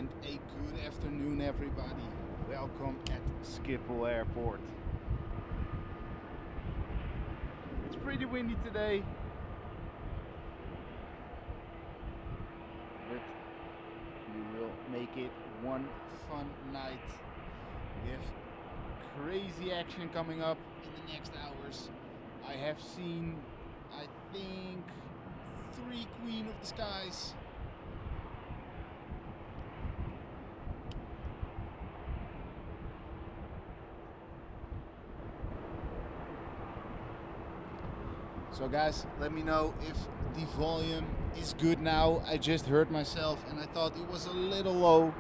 And a good afternoon, everybody. Welcome at Schiphol Airport. It's pretty windy today, but we will make it one fun night. We have crazy action coming up in the next hours. I have seen, I think, 3 Queen of the Skies. So guys, let me know if the volume is good now. I just heard myself and I thought it was a little low.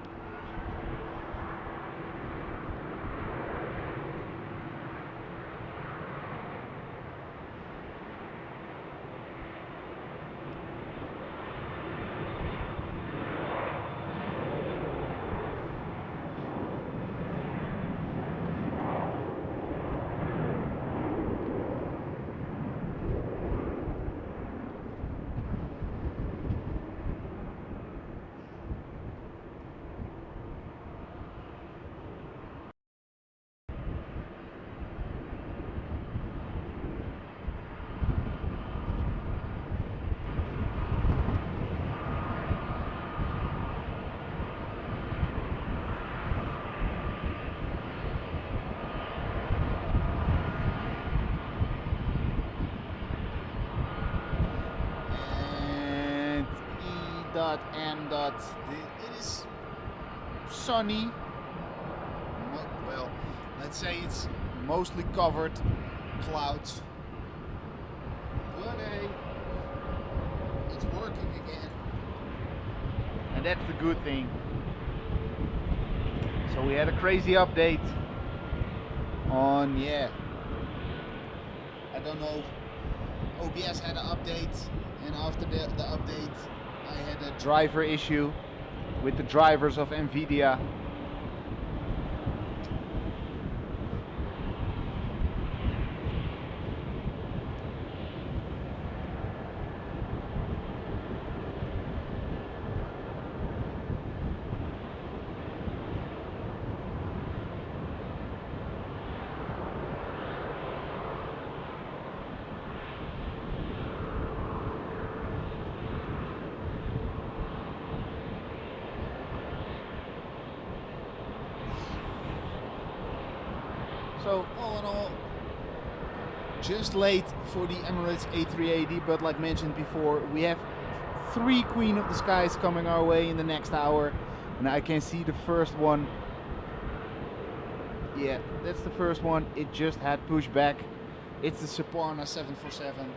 M. It is sunny. Well, let's say it's mostly covered clouds. But hey, it's working again. And that's the good thing. So we had a crazy update on, I don't know, OBS had an update, and after the update I had a driver issue with the drivers of NVIDIA. So all in all, just late for the Emirates A380, but like mentioned before, we have 3 Queen of the Skies coming our way in the next hour, and I can see the first one. Yeah, that's the first one. It just had pushback. It's the Suparna 747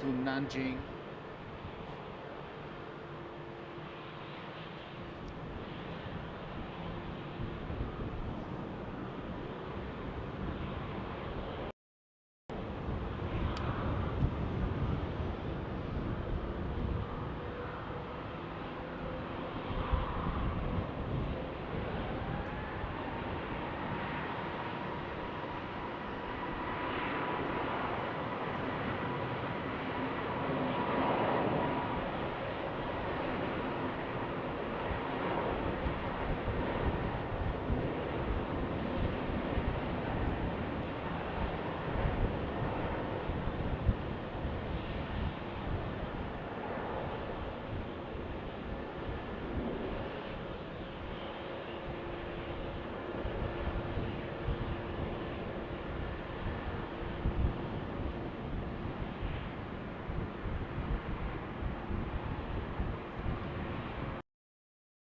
to Nanjing.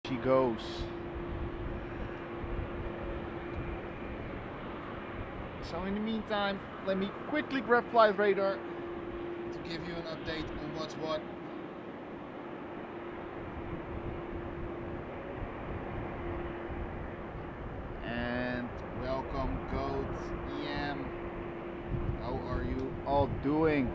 She goes. So in the meantime, let me quickly grab Flight Radar to give you an update on what's what. And welcome, Goat EM. How are you all doing?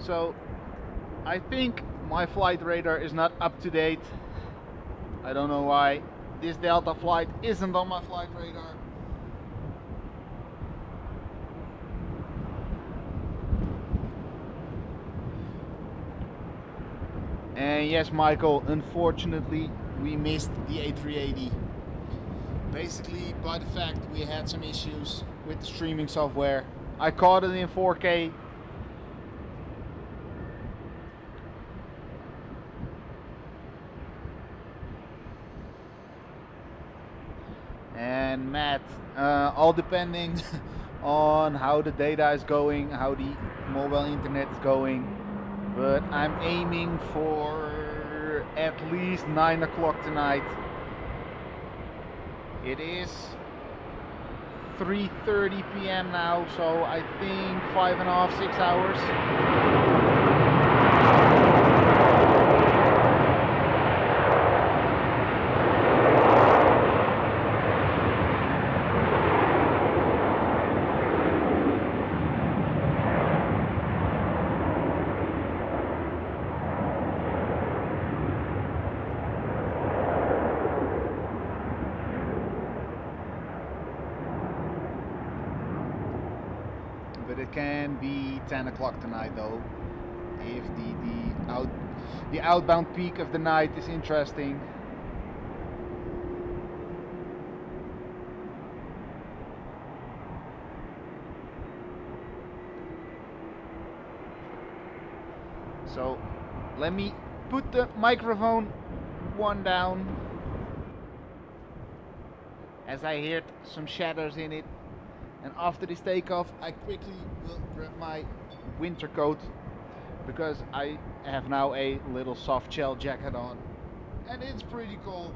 So I think my flight radar is not up to date. I don't know why this Delta flight isn't on my flight radar. And yes, Michael, unfortunately we missed the A380. Basically by the fact we had some issues with the streaming software. I caught it in 4K. And Matt, all depending on how the data is going, how the mobile internet is going, but I'm aiming for at least 9 o'clock tonight. It is 3:30 p.m. now, so I think 5.5, 6 hours. But it can be 10 o'clock tonight though, if the outbound peak of the night is interesting. So let me put the microphone one down, as I heard some shadows in it. And after this takeoff, I quickly will grab my winter coat, because I have now a little soft shell jacket on, and it's pretty cold.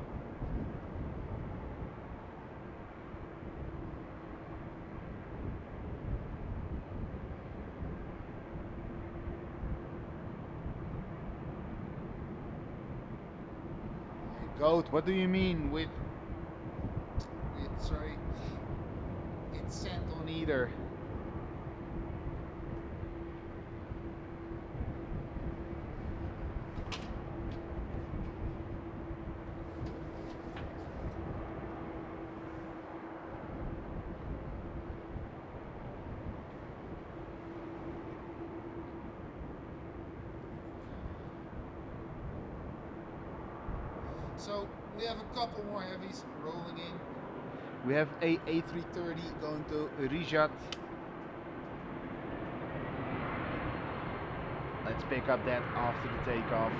Goat, what do you mean with sorry? It's sand on either. So we have a couple more heavies rolling in. We have a A330 going to Riyadh. Let's pick up that after the takeoff.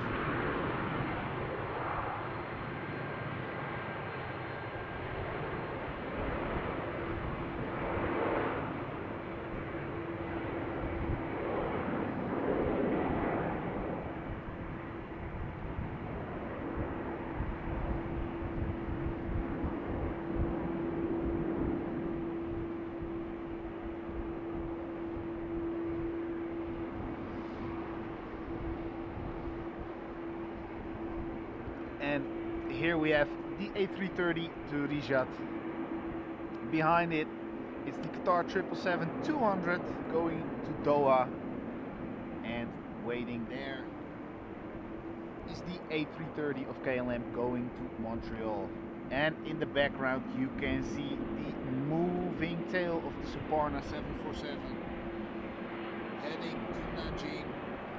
And here we have the A330 to Riyadh. Behind it is the Qatar 777-200 going to Doha, and waiting there is the A330 of KLM going to Montreal. And in the background you can see the moving tail of the Suparna 747 heading to Nanjing.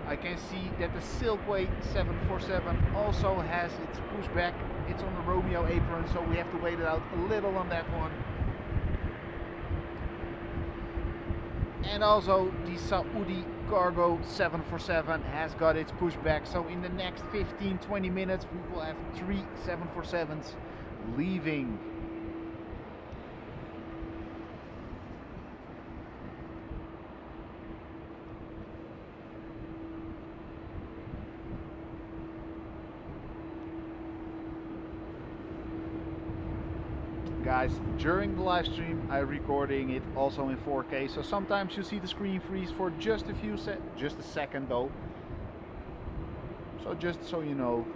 I can see that the Silkway 747 also has its pushback. It's on the Romeo apron, so we have to wait it out a little on that one. And also the Saudi Cargo 747 has got its pushback. So in the next 15-20 minutes we will have 3 747s leaving. Guys, during the live stream I'm recording it also in 4K, so sometimes you see the screen freeze for just a second though. So just so you know.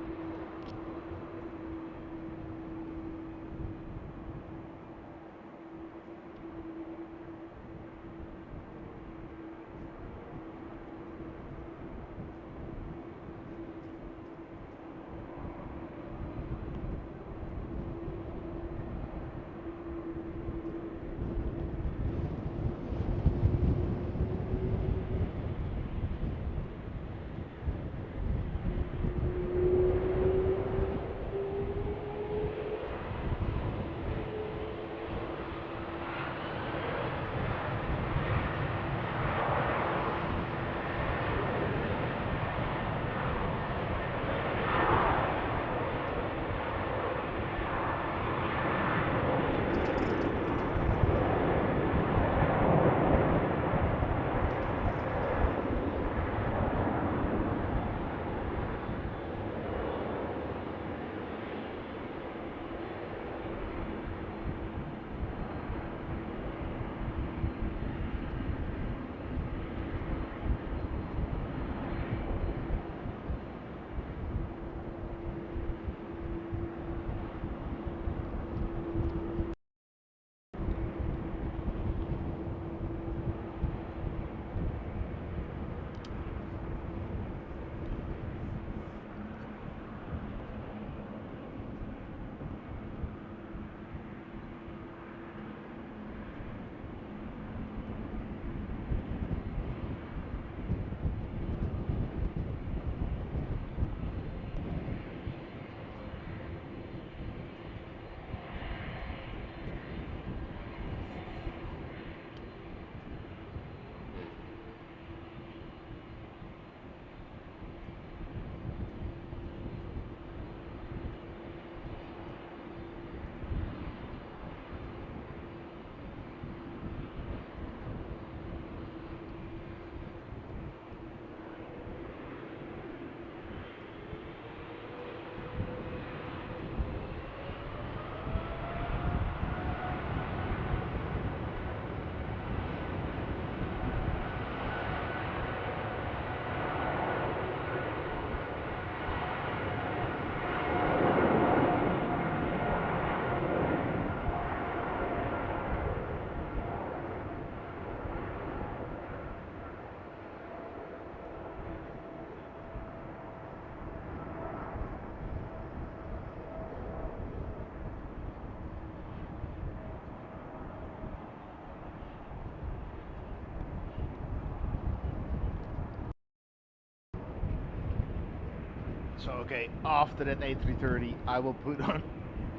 So okay, after that A330 I will put on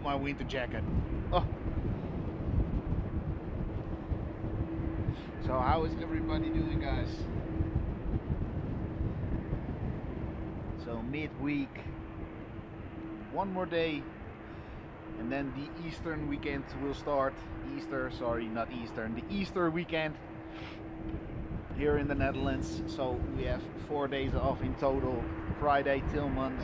my winter jacket. Oh. So how is everybody doing, guys? So midweek, one more day, and then the Eastern weekend will start. The Easter weekend here in the Netherlands. So we have 4 days off in total, Friday till Monday.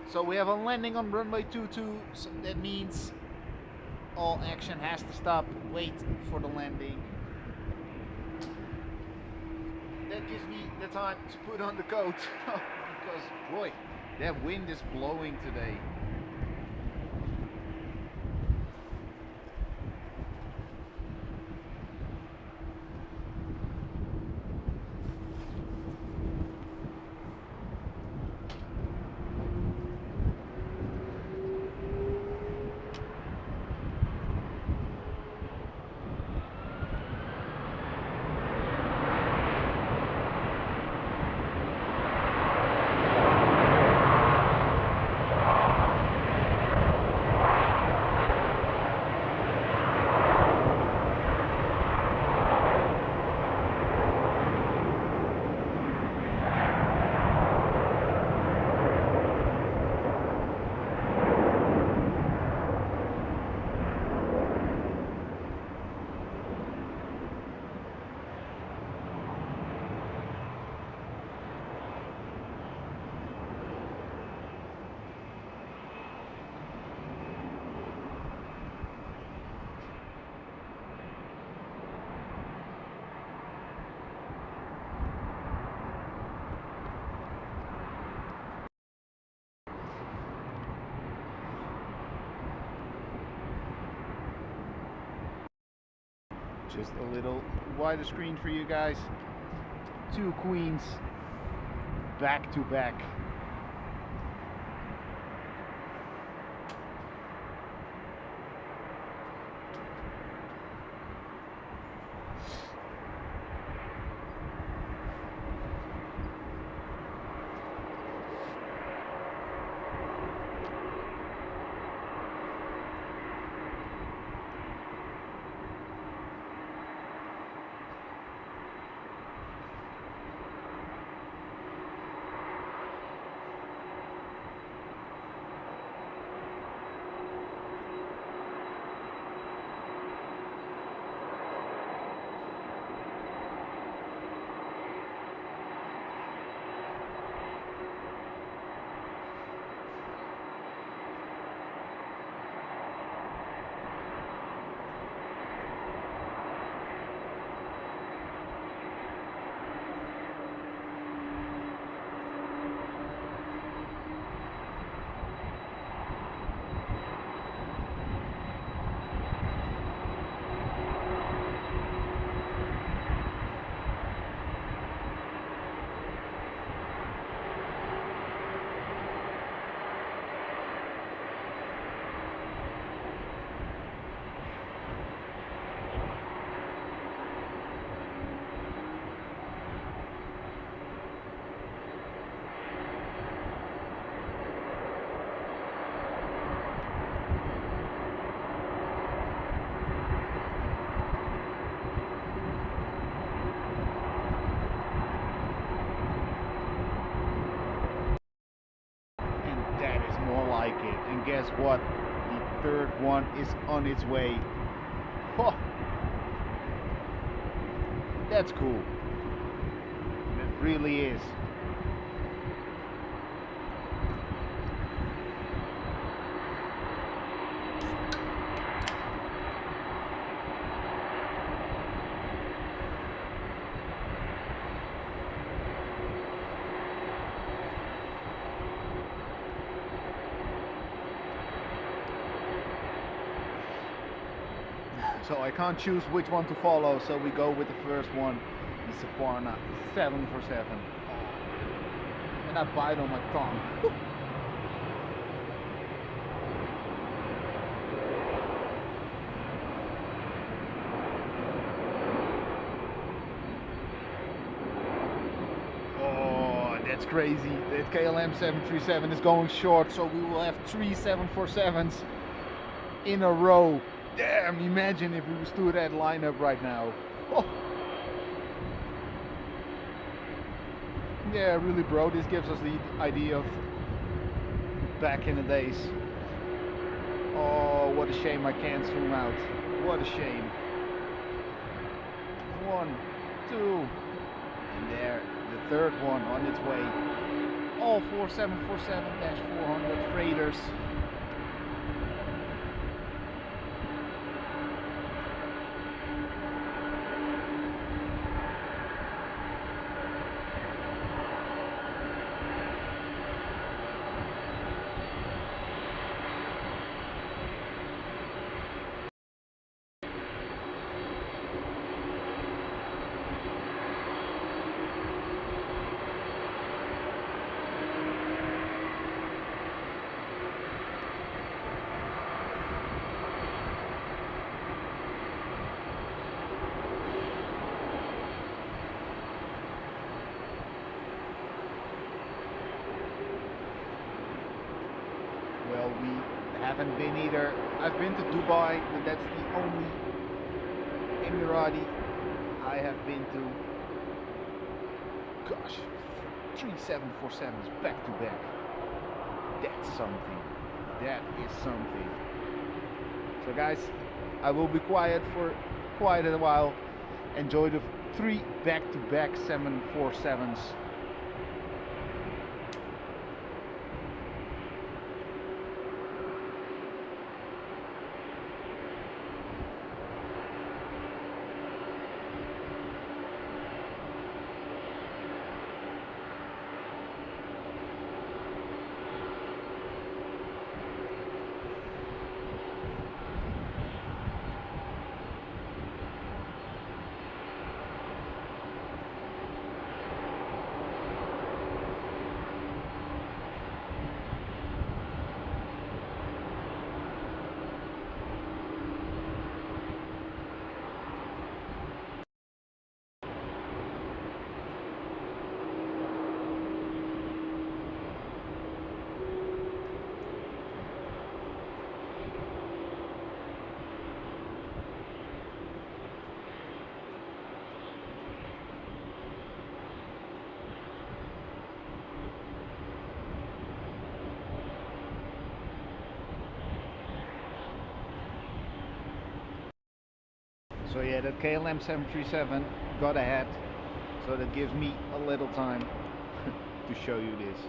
So we have a landing on runway 22, so that means all action has to stop, wait for the landing. That gives me the time to put on the coat, because boy, that wind is blowing today. Just a little wider screen for you guys. 2 queens back to back. And guess what? The third one is on its way. Oh, that's cool. It really is. So I can't choose which one to follow, so we go with the first one, the Saparna 747. And I bite on my tongue. That's crazy. That KLM 737 is going short, so we will have 3 747s in a row. Damn, imagine if we stood that lineup right now. Oh. Yeah, really, bro, this gives us the idea of back in the days. Oh, what a shame I can't zoom out. What a shame. 1, 2, and there, the third one on its way. All 4 747-400 freighters. Well, we haven't been either. I've been to Dubai, but that's the only Emirati I have been to. Gosh, 3 747s back to back. That's something. That is something. So guys, I will be quiet for quite a while. Enjoy the 3 back-to-back 747s. So yeah, that KLM 737 got ahead, so that gives me a little time to show you this.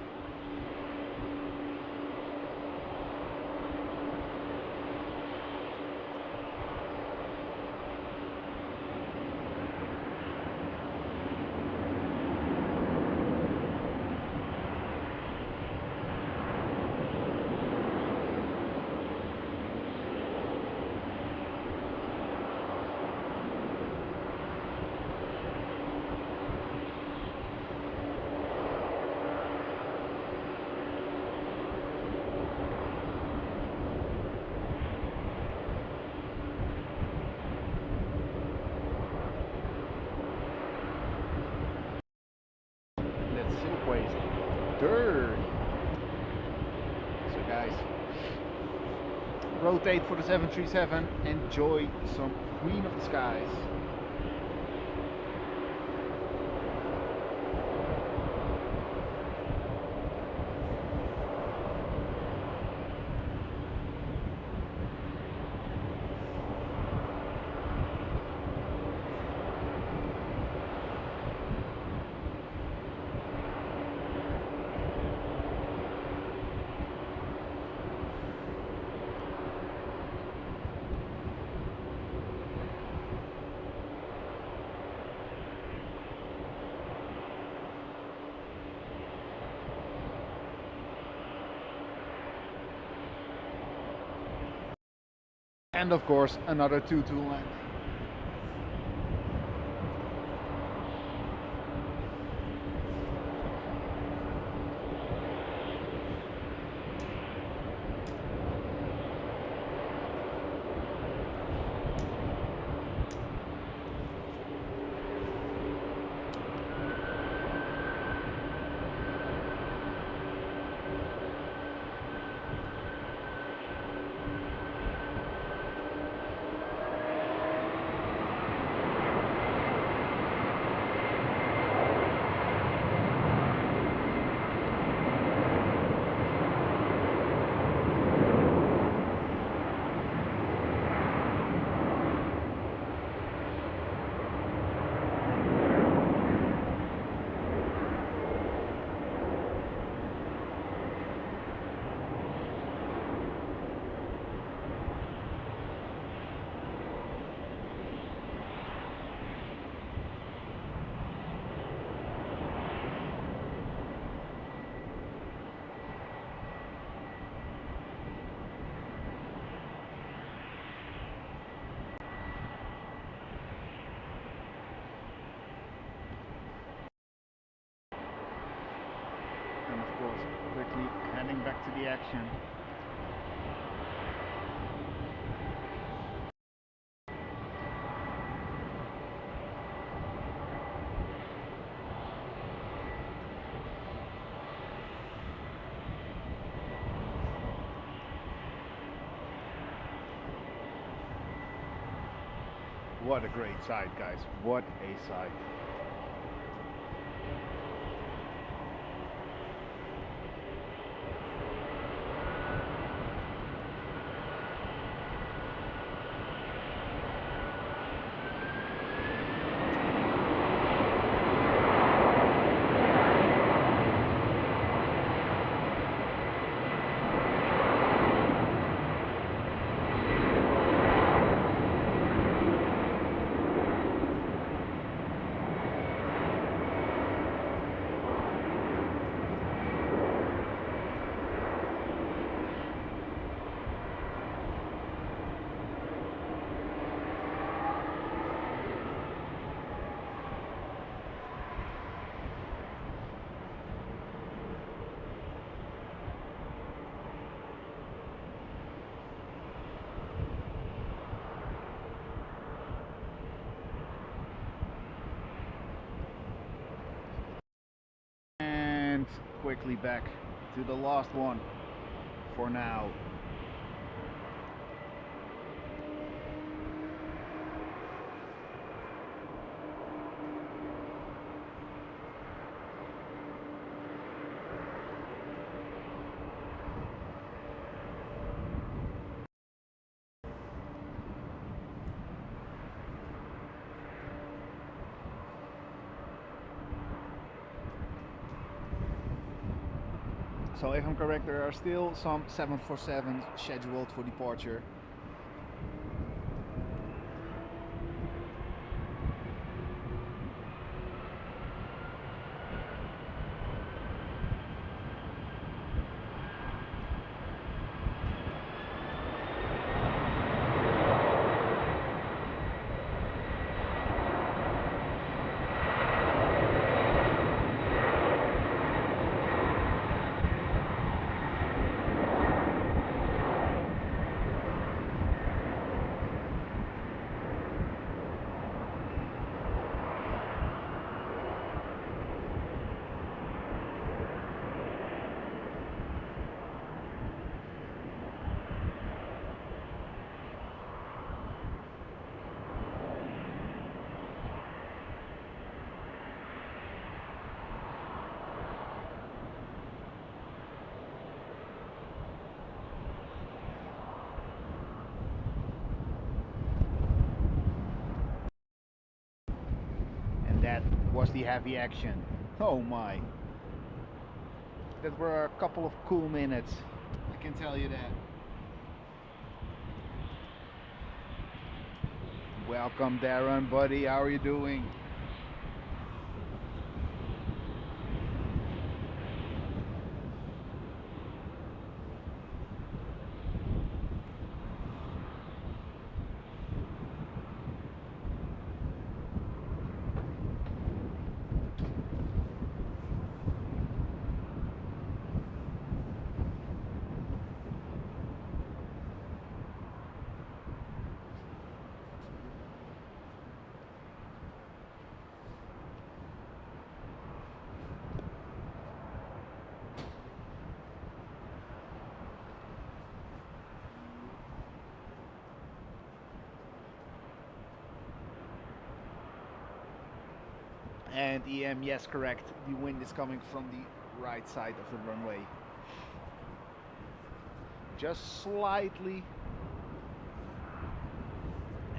Dirty. So guys, rotate for the 737, enjoy some Queen of the Skies. And of course, another 2-2 land. back to the action. What a great sight, guys. What a sight. Quickly back to the last one for now. So if I'm correct, there are still some 747s scheduled for departure. That was the heavy action. Oh my. That were a couple of cool minutes, I can tell you that. Welcome Darren, buddy, how are you doing? And EM, yes, correct. The wind is coming from the right side of the runway. Just slightly.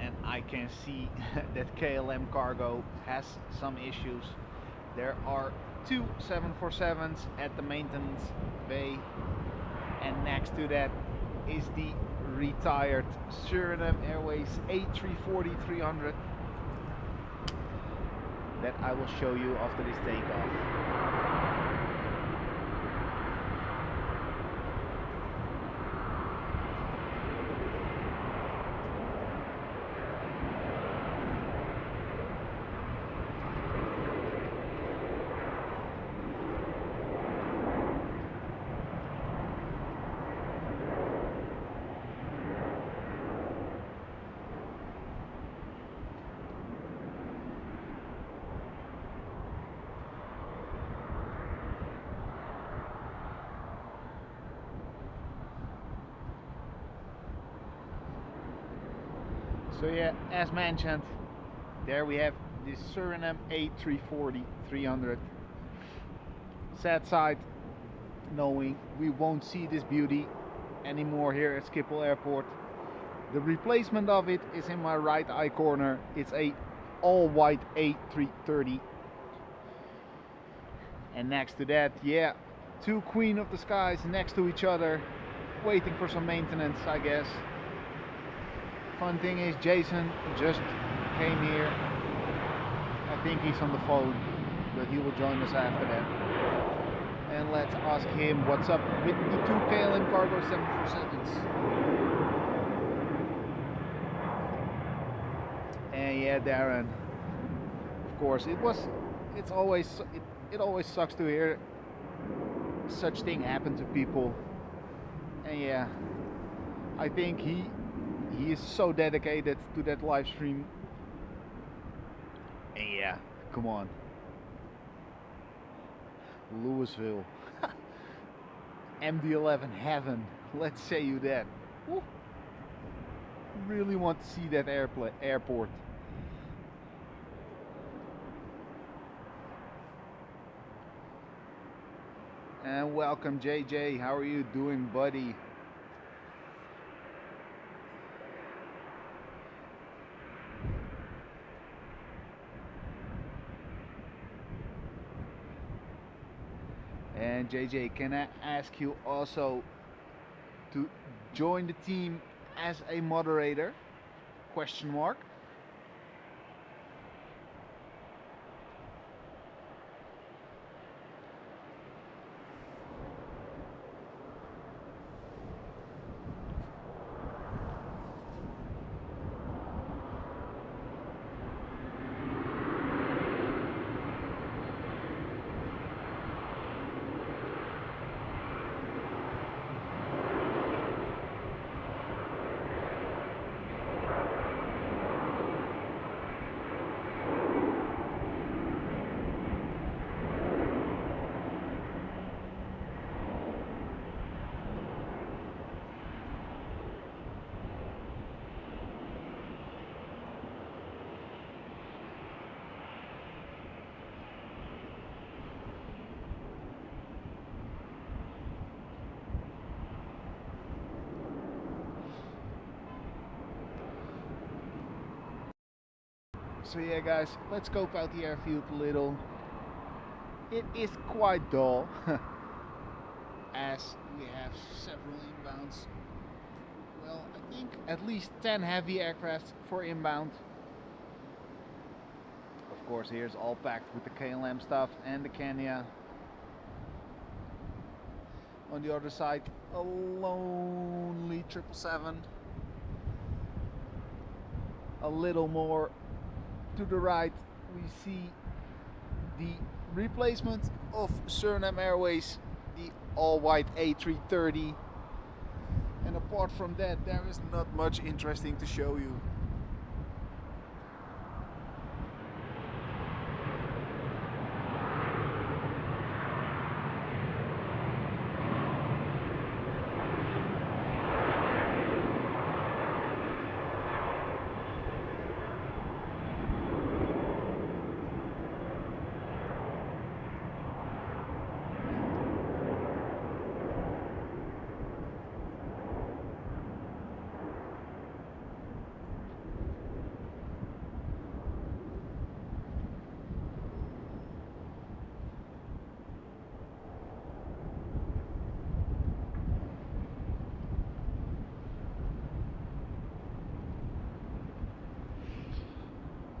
And I can see that KLM Cargo has some issues. There are two 747s at the maintenance bay. And next to that is the retired Surinam Airways A340-300. That I will show you after this takeoff. So yeah, as mentioned, there we have this Surinam A340-300. Sad side, knowing we won't see this beauty anymore here at Schiphol Airport. The replacement of it is in my right eye corner. It's a all-white A330. And next to that, yeah, two Queen of the Skies next to each other, waiting for some maintenance, I guess. Fun thing is, Jason just came here. I think he's on the phone, but he will join us after that. And let's ask him what's up with the two KLM Cargo 747s. And yeah, Darren, of course, it always sucks to hear such thing happen to people. And yeah, I think he is so dedicated to that live stream. And yeah, come on. Louisville. MD-11 heaven. Let's say you that. Woo. Really want to see that airport. And welcome JJ, how are you doing, buddy? And JJ, can I ask you also to join the team as a moderator? Question mark. So yeah guys, let's scope out the airfield a little. It is quite dull as we have several inbounds. Well, I think at least 10 heavy aircraft for inbound. Of course, here's all packed with the KLM stuff and the Kenya. On the other side, a lonely 777. A little more to the right, we see the replacement of Surinam Airways, the all-white A330. And apart from that, there is not much interesting to show you.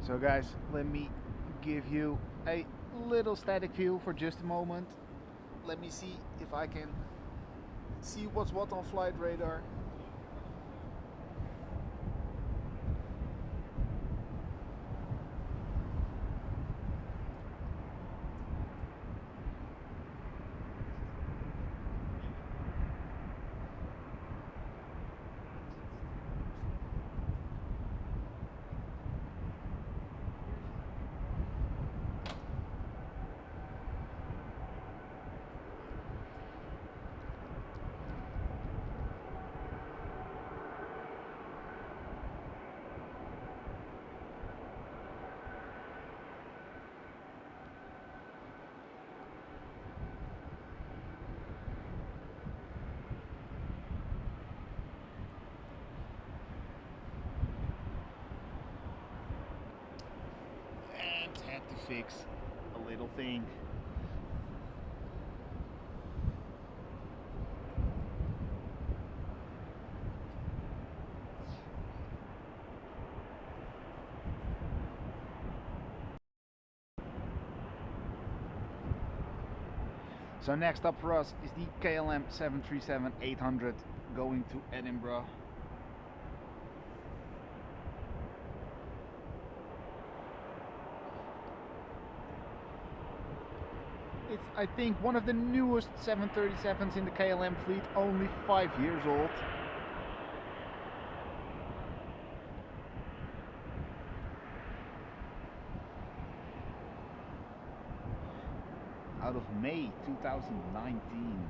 So guys, let me give you a little static view for just a moment. Let me see if I can see what's what on flight radar. to fix a little thing. So next up for us is the KLM 737-800 going to Edinburgh. It's, I think, one of the newest 737s in the KLM fleet, only 5 years old. Out of May 2019.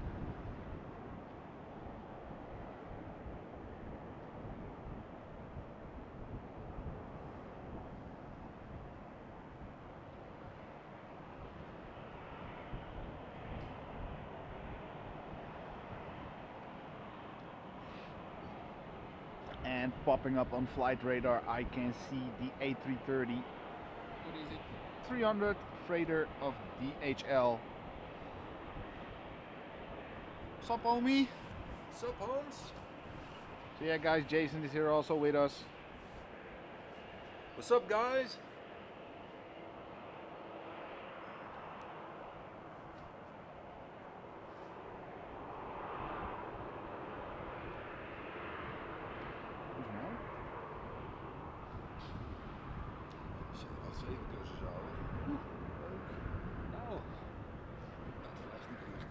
And popping up on flight radar, I can see the A330. What is it? 300 freighter of DHL. Sup, homie? Sup, Holmes? So yeah, guys, Jason is here also with us. What's up, guys? Wat 7 cursussen houden. Leuk. Nou, dat fles niet eerst.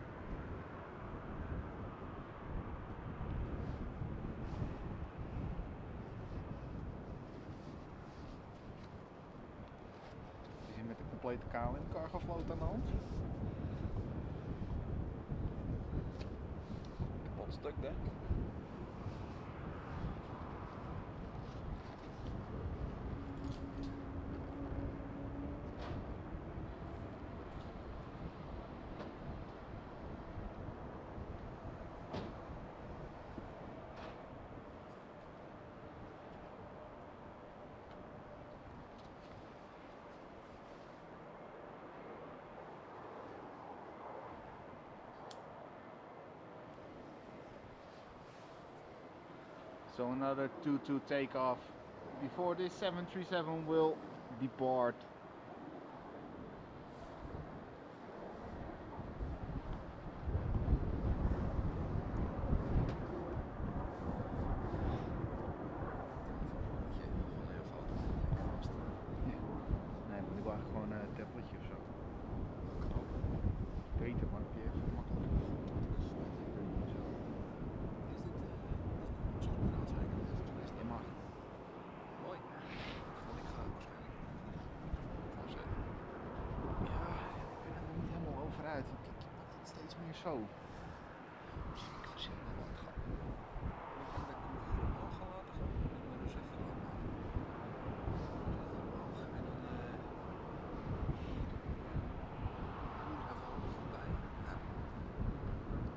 We zijn met de complete KLM Cargo vloot aan de hand. Kapot stuk, denk ik. So another 2-2 takeoff before this 737 will depart. Nee, maar ik wil eigenlijk gewoon een tabletje of zo. Beter, maar heb je even makkelijk. Je mag. Mooi. Want ik ga waarschijnlijk voorzetten. Ja, ik ben er nog niet helemaal over uit. Ik pak het steeds meer zo. Misschien ik verzin me wat ik ga. Ik denk dat ik hem hier omhoog ga laten gaan. Ik moet dus even lang maken. En dan hier even voorbij. Ja.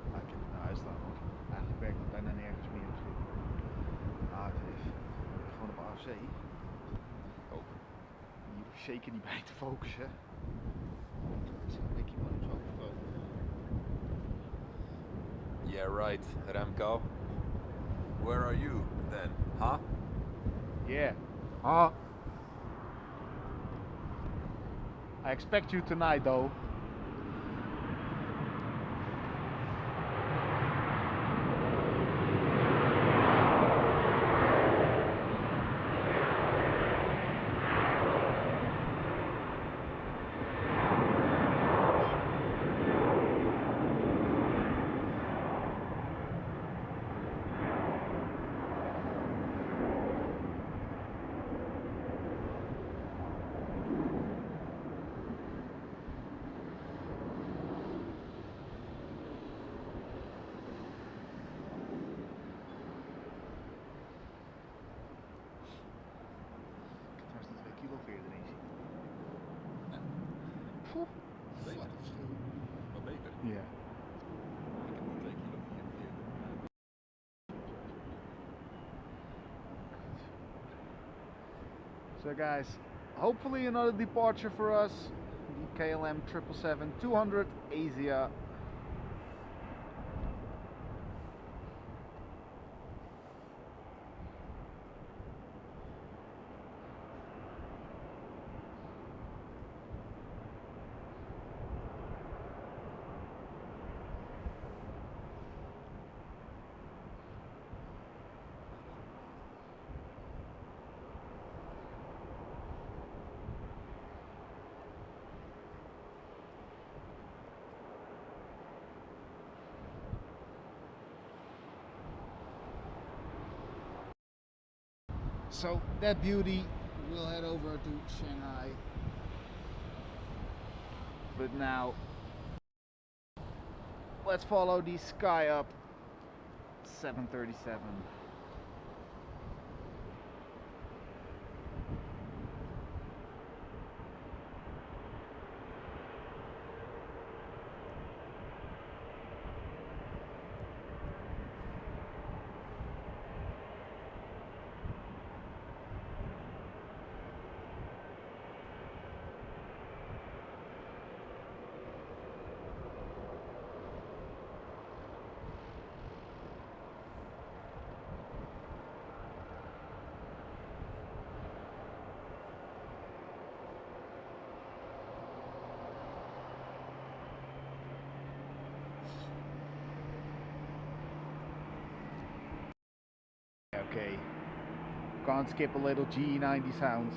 Maar ik heb het naar huis staan. Eigenlijk werkt het bijna nergens meer op Schiphol. Ah, het is gewoon op AFC. Ook. Hier hoef je zeker niet bij te focussen. Dus een beetje maar zo verkopen. Yeah, right, Remco. Where are you then, huh? Yeah. I expect you tonight though. Beter. Maar beter. Ja. Ik heb die 2 kilo 44. So guys, hopefully another departure for us. The KLM 777-200 Asia. So that beauty will head over to Shanghai. But now let's follow the SkyUp 737. Okay, can't skip a little G90 sound.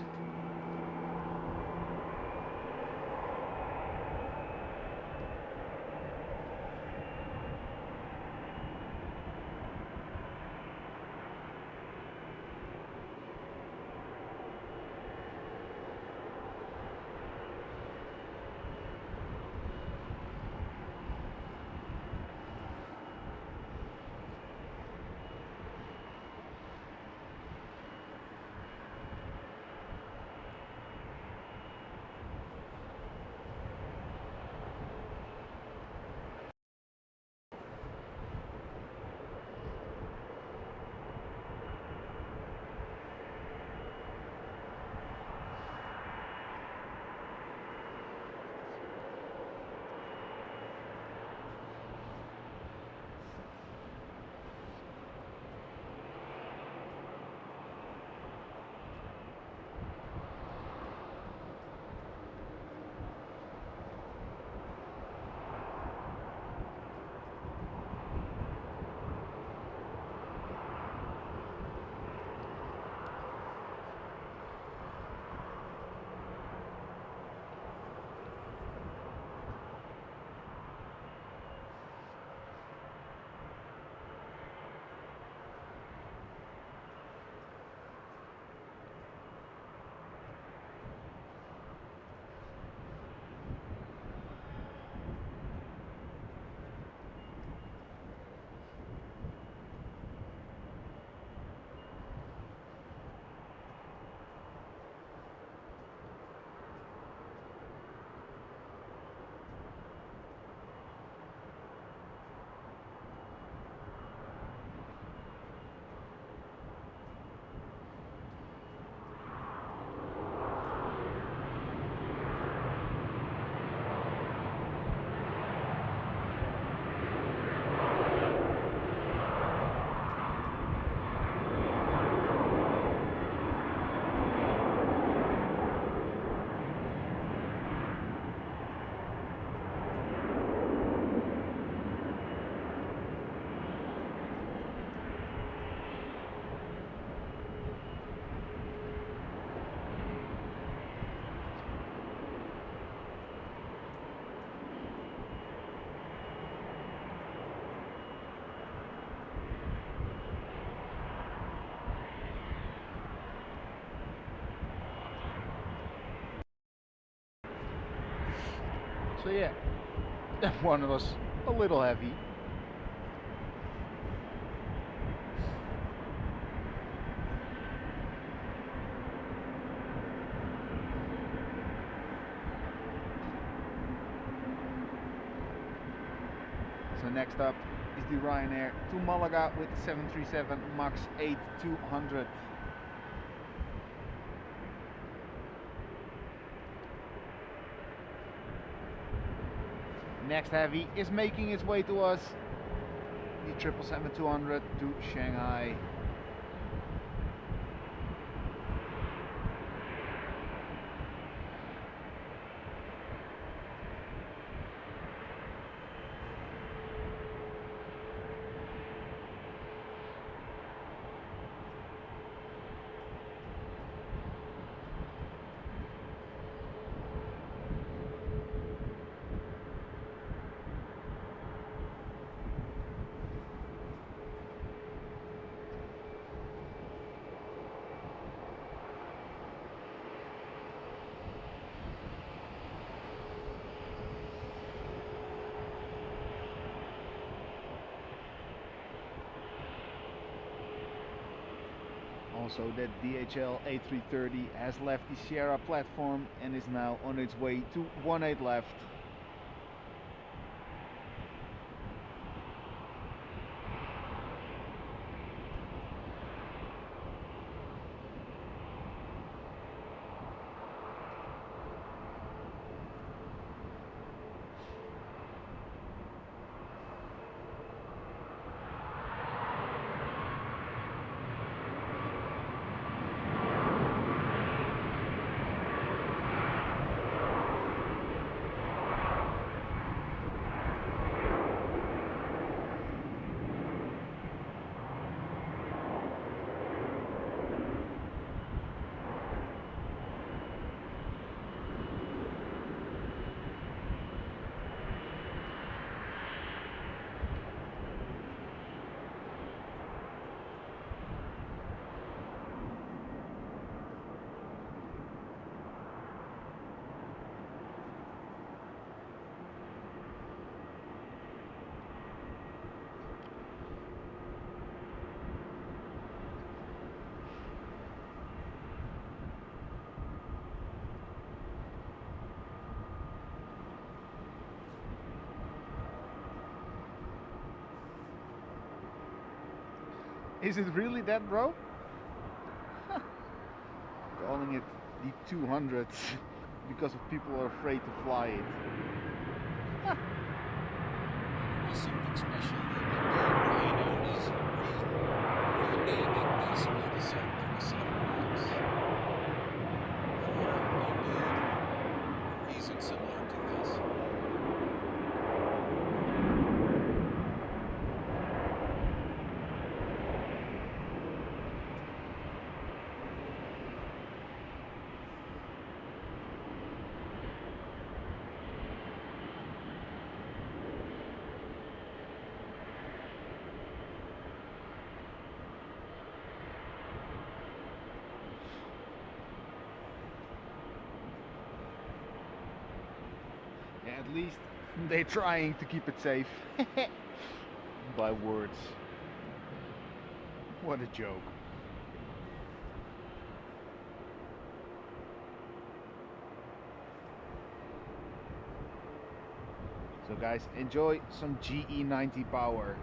So yeah, that one was a little heavy. So next up is the Ryanair to Malaga with the 737 MAX 8-200. Next heavy is making its way to us. The 777-200 to Shanghai. Also, that DHL A330 has left the Sierra platform and is now on its way to 18 left. Is it really that, bro? Calling it the 200 because of people are afraid to fly it. There is something special. Ryanair is renaming basically the 737 MAX for a reason similar to this. At least they're trying to keep it safe. By words. What a joke. So guys, enjoy some GE90 power.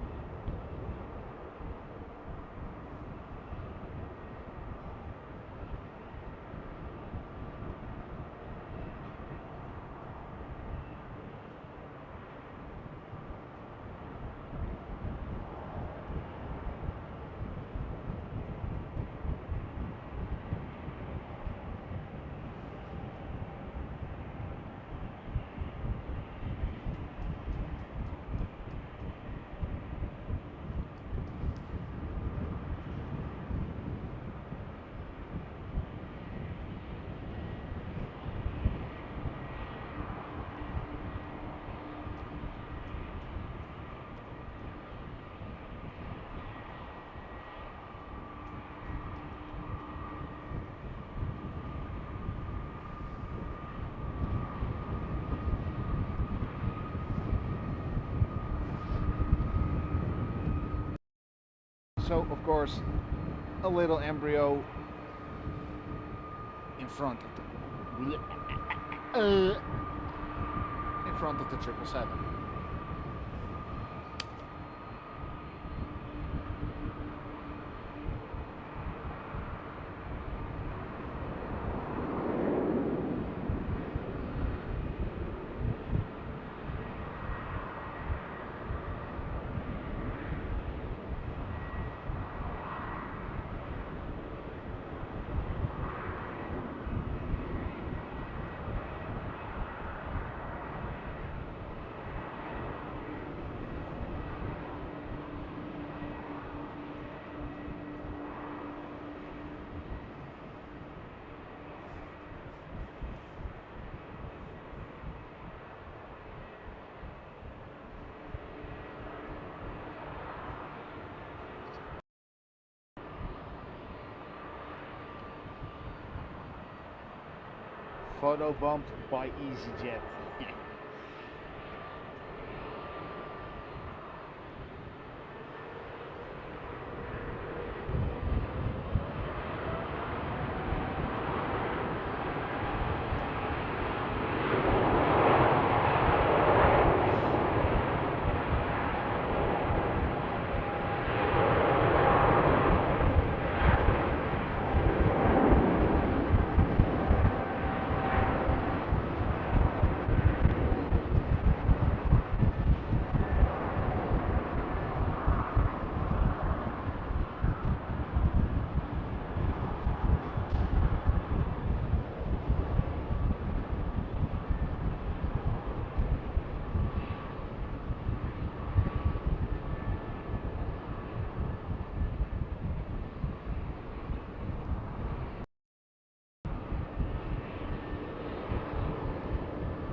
So of course a little embryo in front of the in front of the 777. Photobombed by EasyJet.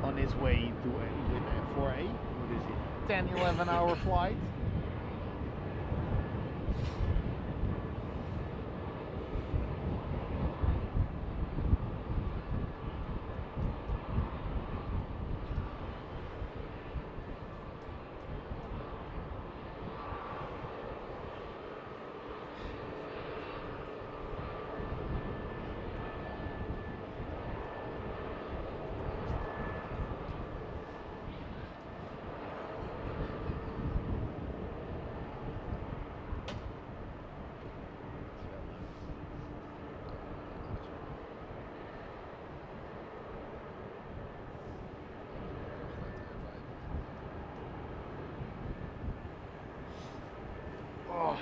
On its way to for a what is it, 10-11 hour flight. Oh.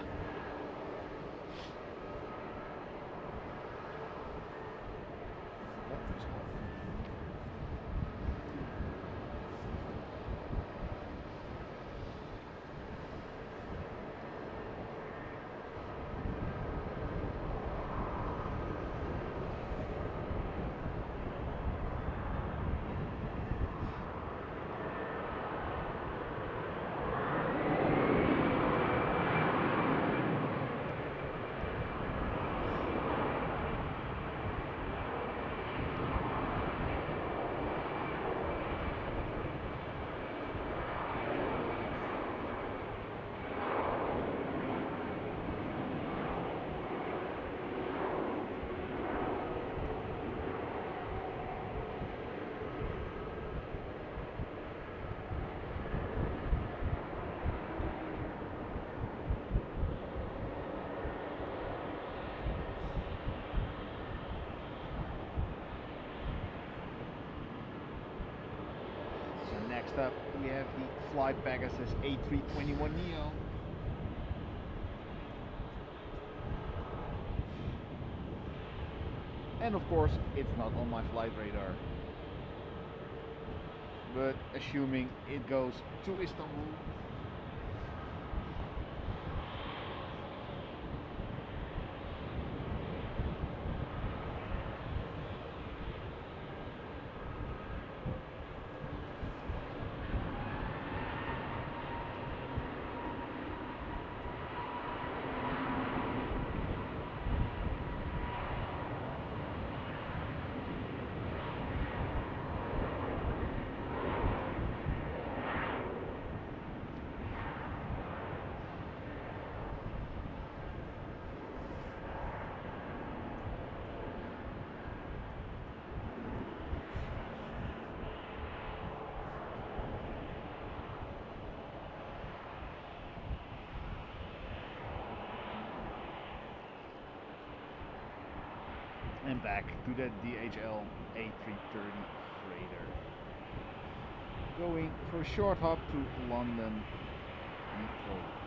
Next up, we have the flight Pegasus A321neo. And of course, it's not on my flight radar. But assuming it goes to Istanbul, and back to the DHL A330 freighter. Going for a short hop to London Heathrow.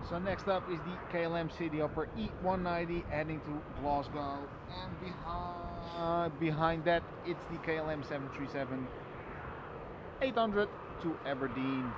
So next up is the KLM Cityhopper E190 heading to Glasgow, and behind that it's the KLM 737-800 to Aberdeen.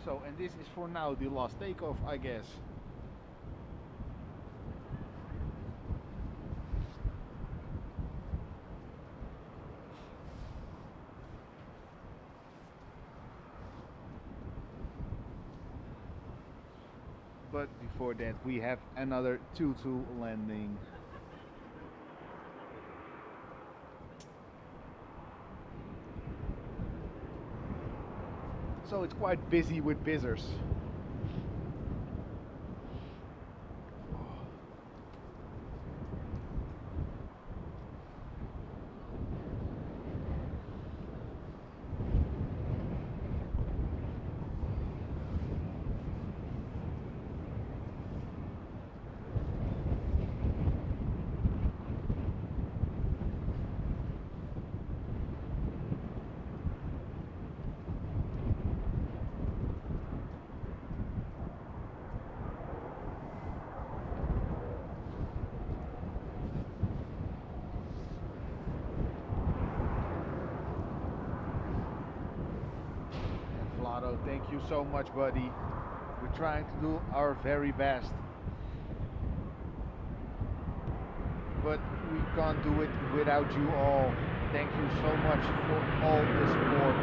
So, and this is for now the last takeoff, I guess. But before that we have another 2-2 landing. So it's quite busy with bizzers. Thank you so much, buddy. We're trying to do our very best, but we can't do it without you all. Thank you so much for all the support.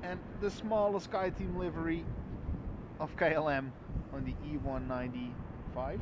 And the smallest SkyTeam livery of KLM on the E195.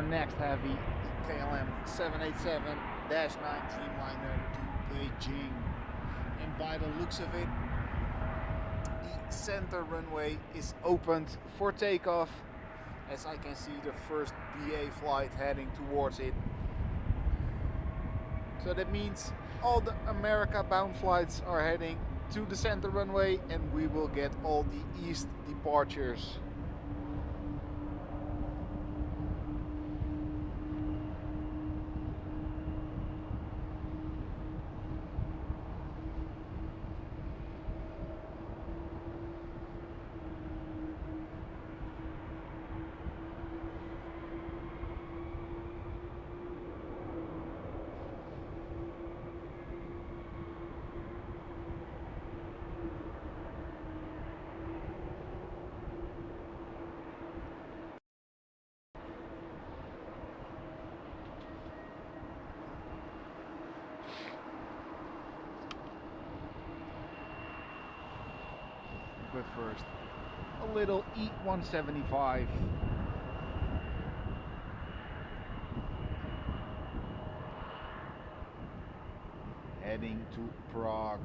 next heavy, KLM 787-9 Dreamliner to Beijing. And by the looks of it, the center runway is opened for takeoff, as I can see the first BA flight heading towards it. So that means all the America bound flights are heading to the center runway, and we will get all the east departures. But first, a little E175. Heading to Prague.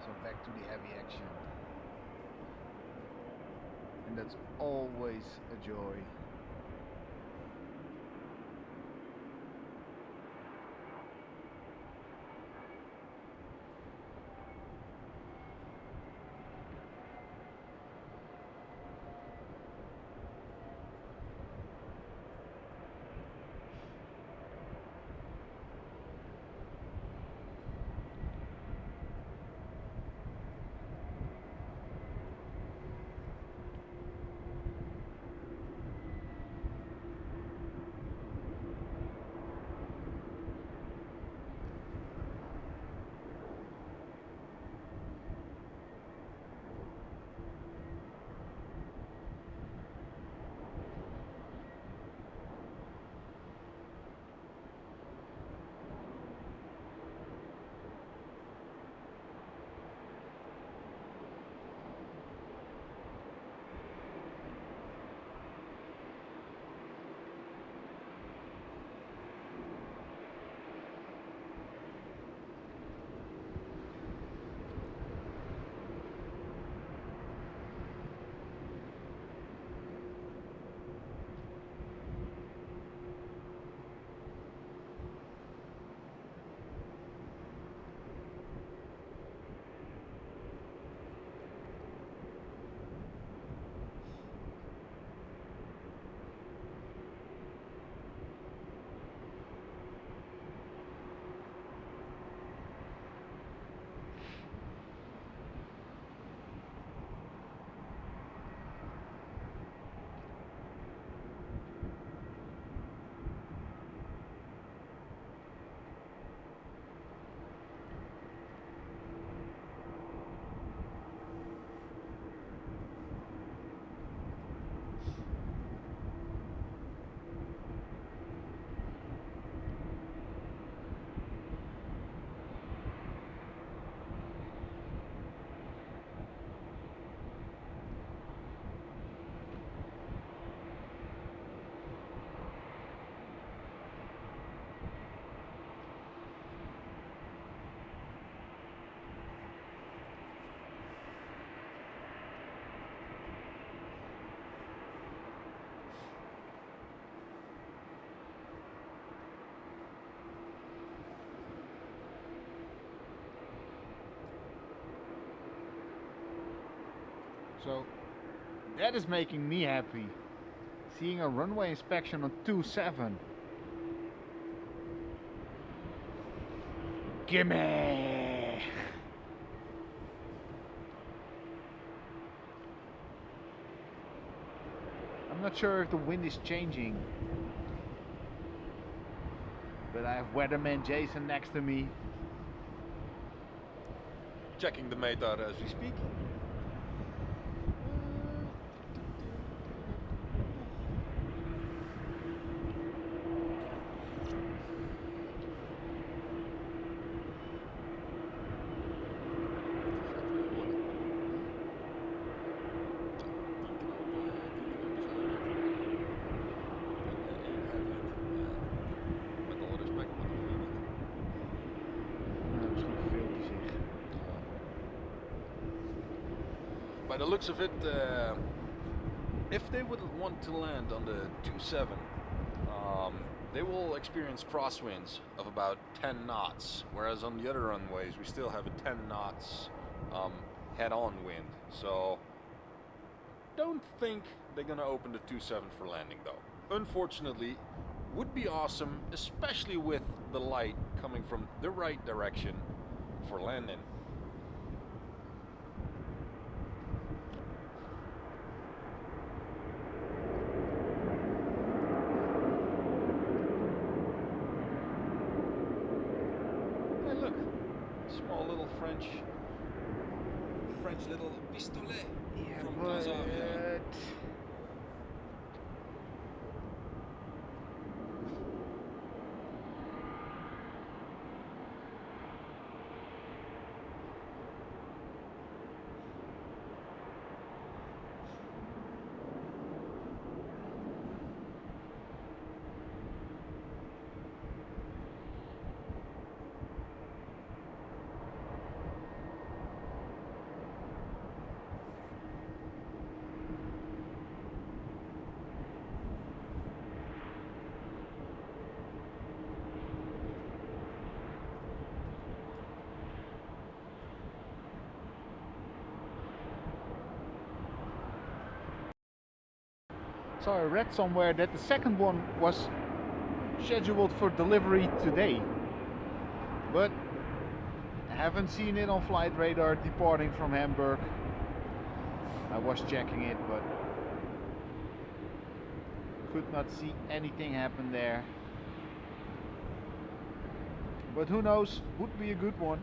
So back to the heavy action. And that's always a joy. So that is making me happy. Seeing a runway inspection on 27. Gimme! I'm not sure if the wind is changing, but I have weatherman Jason next to me. Checking the METAR as we speak. By the looks of it, if they would want to land on the 27, they will experience crosswinds of about 10 knots, whereas on the other runways we still have a 10 knots head-on wind. So don't think they're gonna open the 27 for landing though. Unfortunately, would be awesome, especially with the light coming from the right direction for landing. Small little French little pistolet from Transavia. So I read somewhere that the second one was scheduled for delivery today, but I haven't seen it on flight radar departing from Hamburg. I was checking it, but could not see anything happen there. But who knows, would be a good one.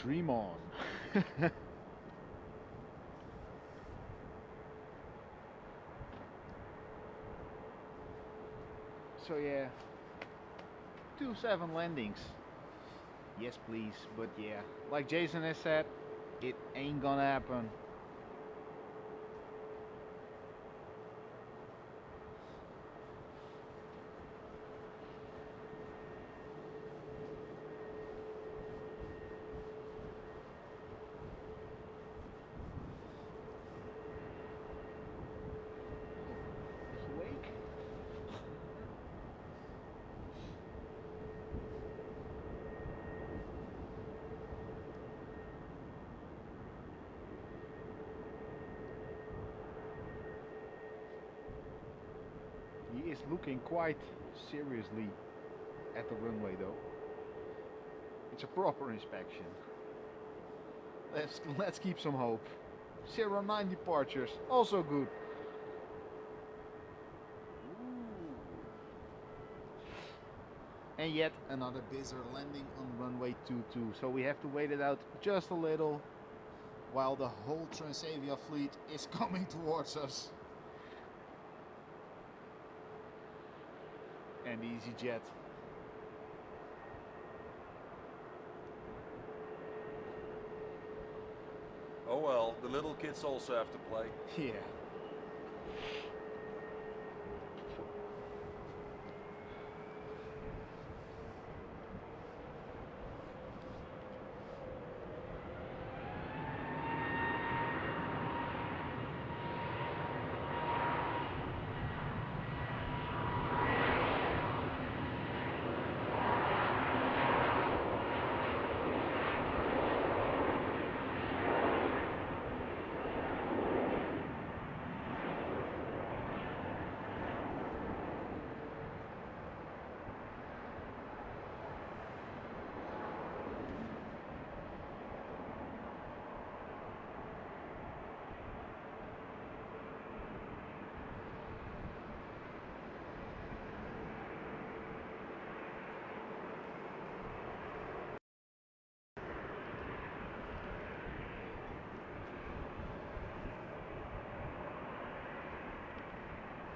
Dream on. So yeah, 27 landings. Yes please, but yeah, like Jason has said, it ain't gonna happen. He is looking quite seriously at the runway though. It's a proper inspection. Let's keep some hope. 09 departures, also good. Ooh. And yet another bizarre landing on runway 22. So we have to wait it out just a little while the whole Transavia fleet is coming towards us. And EasyJet. Oh well, the little kids also have to play. Yeah.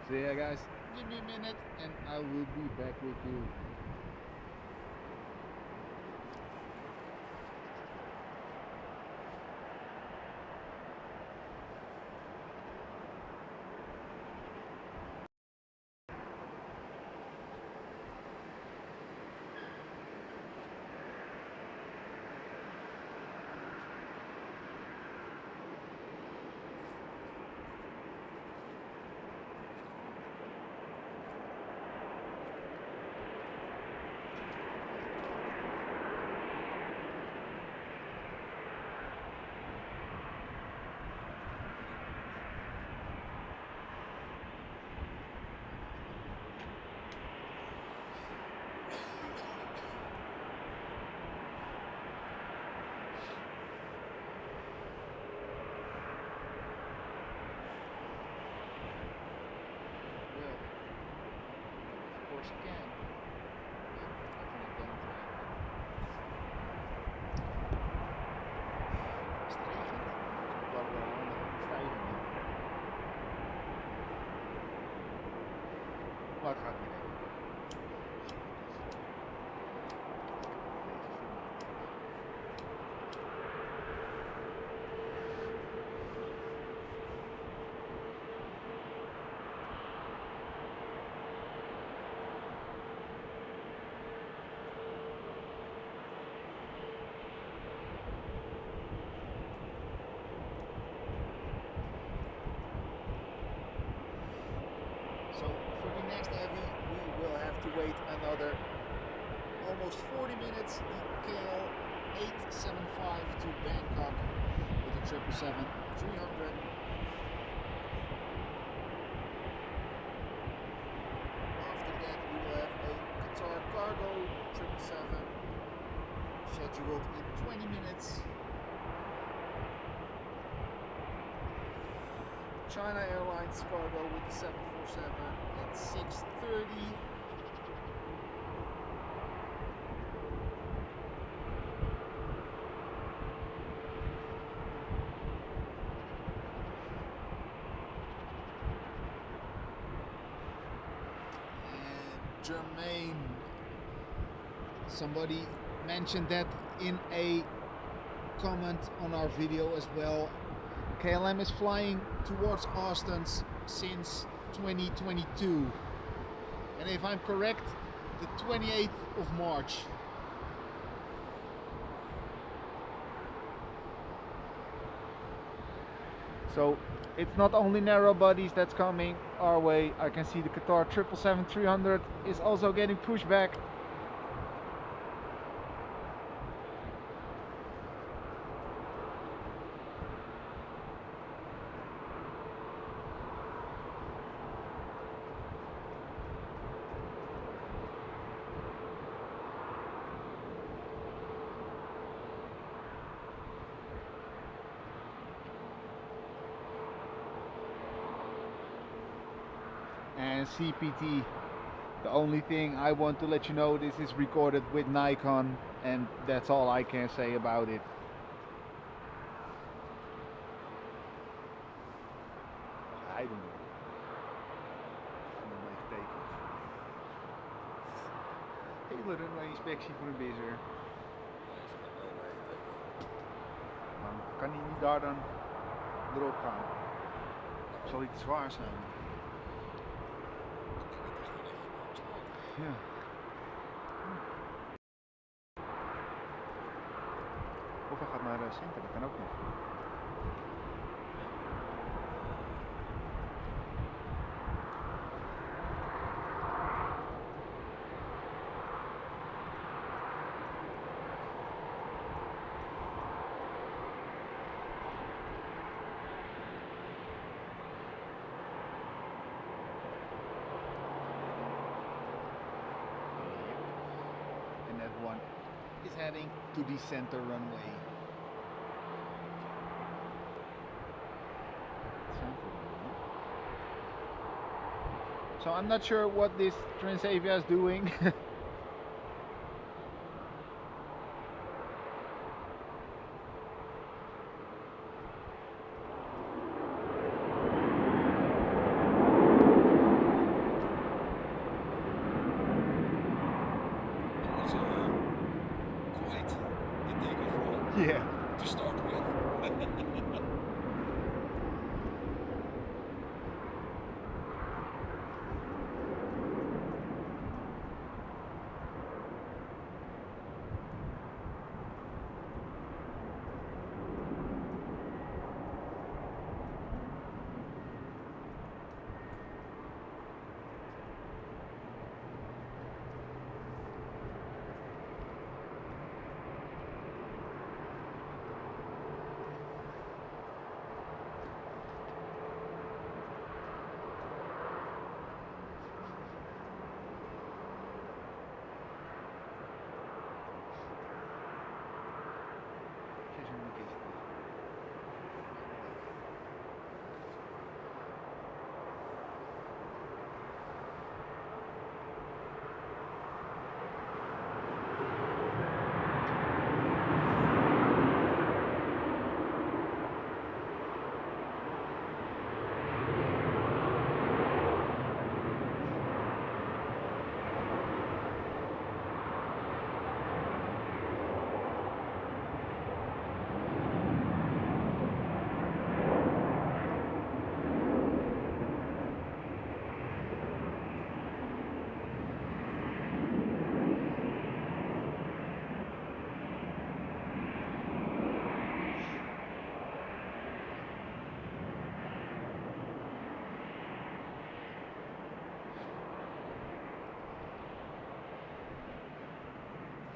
So yeah guys, give me a minute and I will be back with you. Maar het gaat niet mee. So for the next heavy, we will have to wait another almost 40 minutes. The KL 875 to Bangkok with a 777-300. After that, we will have a Qatar Cargo 777 scheduled in 20 minutes. China Airlines Cargo with the 747 at 6:30. Jermaine. Somebody mentioned that in a comment on our video as well. KLM is flying towards Austin since 2022. And if I'm correct, the 28th of March. So it's not only narrow bodies that's coming our way. I can see the Qatar 777-300 is also getting pushed back. And CPT, the only thing I want to let you know, this is recorded with Nikon, and that's all I can say about it. I don't know. Hele runway-inspectie voor een bizzer. Dan kan hij niet daar dan erop gaan. Zal hij te zwaar zijn? Ja. Of hij gaat naar Sinter, dat kan ook nog. One is heading to the center runway. So I'm not sure what this Transavia is doing. Yeah. To start with.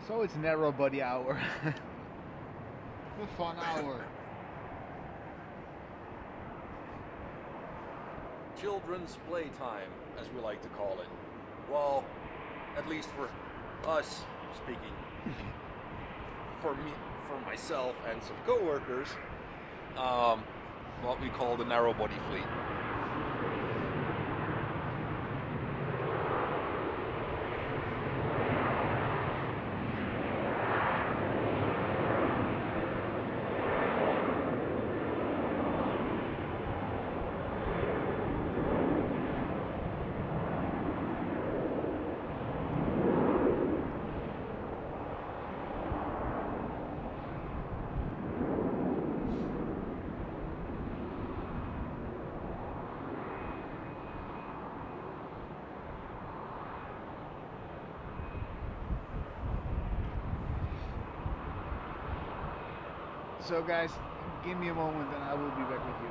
So it's narrow body hour. The fun hour. Children's playtime, as we like to call it. Well, at least for us, speaking for me, for myself and some co-workers, what we call the narrow body fleet. So guys, give me a moment and I will be back with you.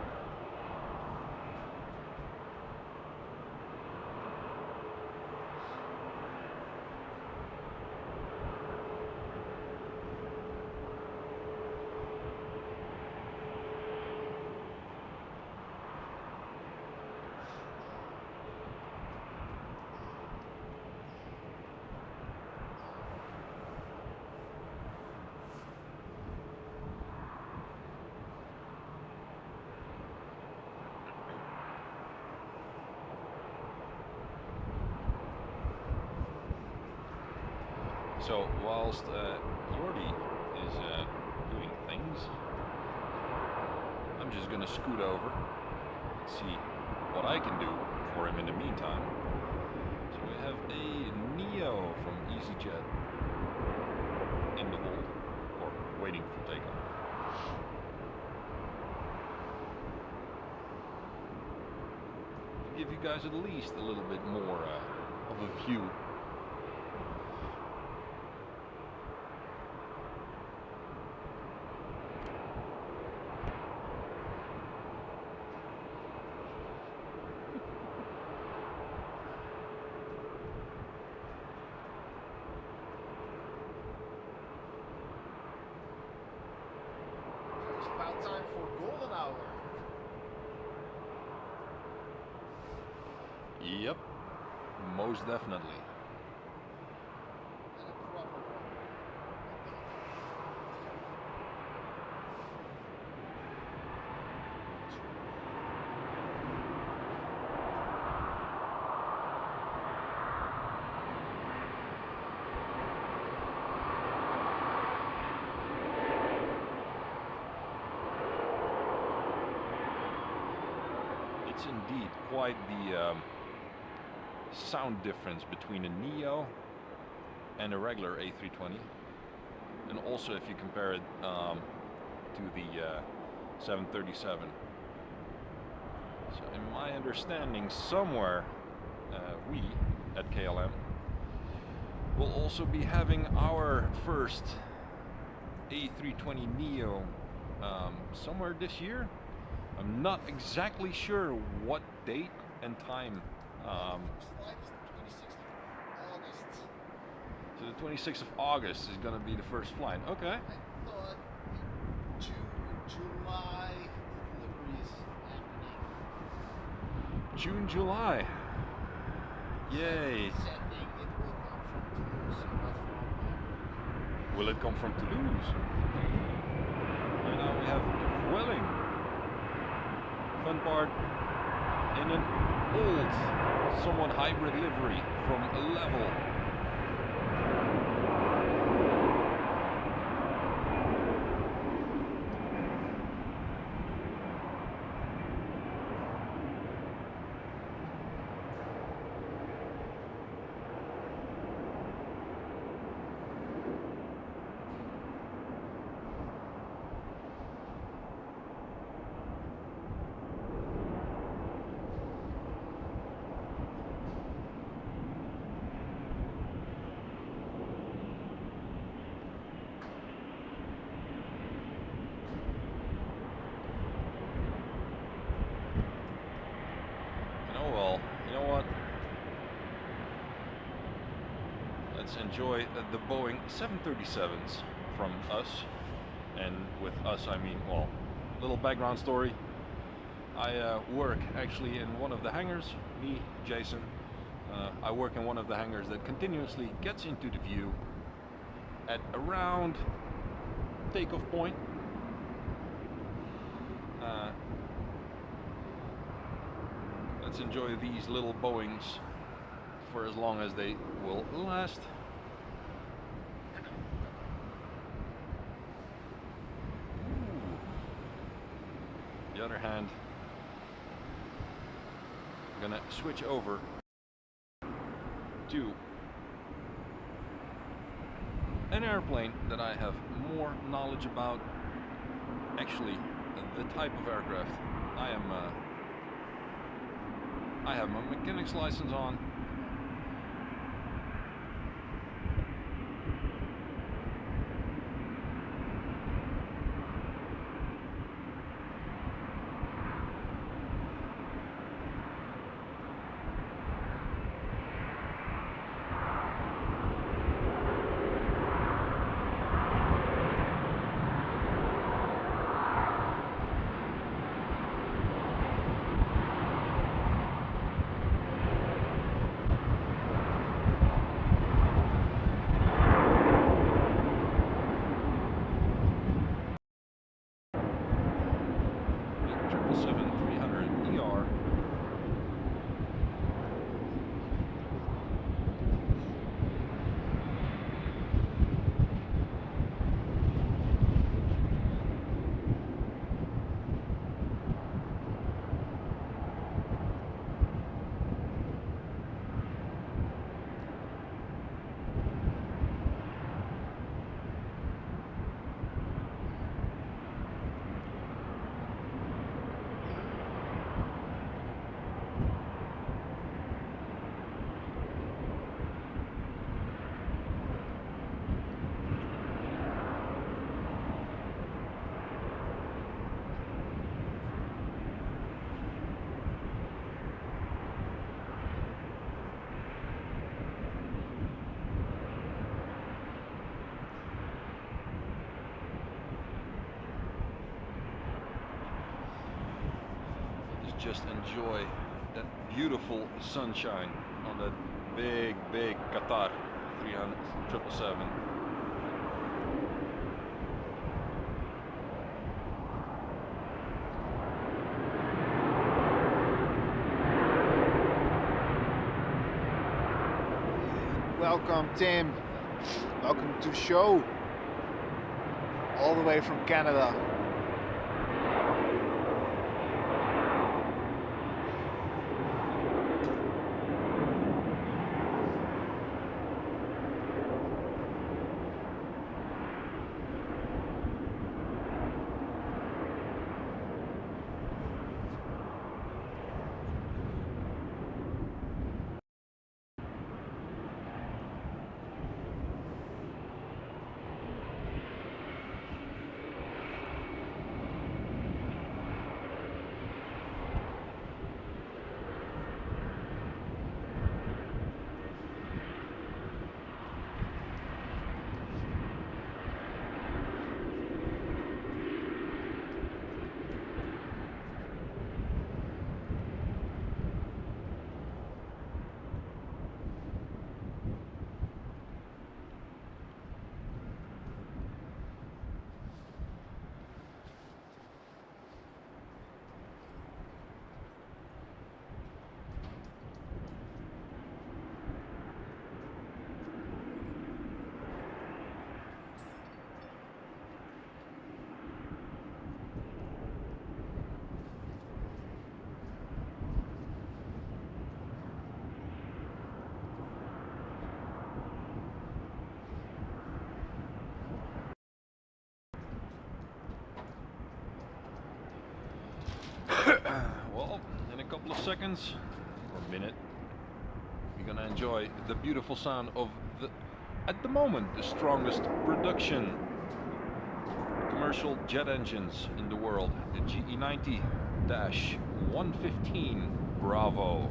So whilst Jordi is doing things, I'm just gonna scoot over and see what I can do for him in the meantime. So we have a Neo from EasyJet in the hold, or waiting for takeoff. To give you guys at least a little bit more of a view. About time for golden hour. Yep, most definitely. And a proper one. It's indeed quite the sound difference between a Neo and a regular A320, and also if you compare it to the 737. So in my understanding, somewhere we at KLM will also be having our first A320neo somewhere this year. I'm not exactly sure what date and time. So the 26th of August is going to be the first flight. Okay. I thought June, July delivery is happening. June, July. Yay. Sending it will come from Toulouse, not from Will it come from Toulouse? Right now we have Welling. Fun part, in an old, somewhat hybrid livery from a Level. Let's enjoy the Boeing 737s from us, and with us I mean, well, little background story. I work actually in one of the hangars, me, Jason. I work in one of the hangars that continuously gets into the view at around takeoff point. Let's enjoy these little Boeings for as long as they will last. Ooh. The other hand, I'm gonna switch over to an airplane that I have more knowledge about. Actually, the type of aircraft. I have my mechanic's license on. just enjoy that beautiful sunshine on that big Qatar 777. Welcome, Tim. Welcome to the show. All the way from Canada. Well, in a couple of seconds or a minute, you're gonna enjoy the beautiful sound of at the moment, the strongest production commercial jet engines in the world, the GE90-115 Bravo.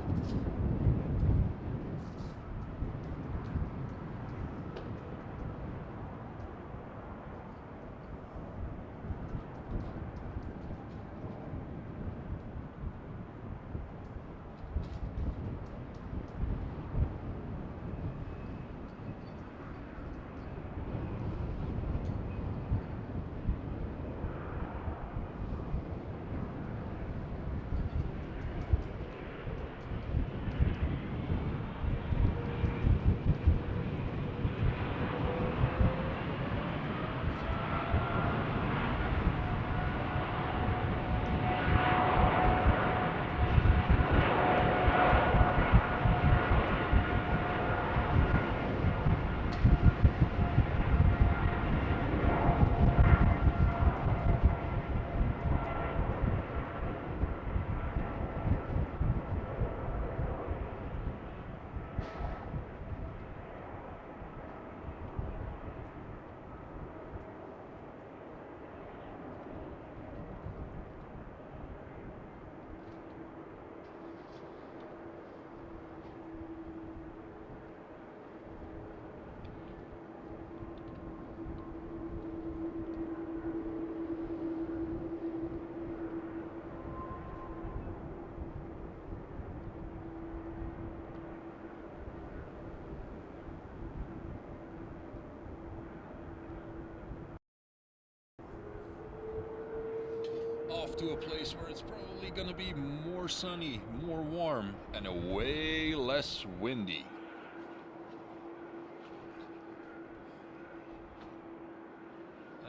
Off to a place where it's probably gonna be more sunny, more warm, and a way less windy.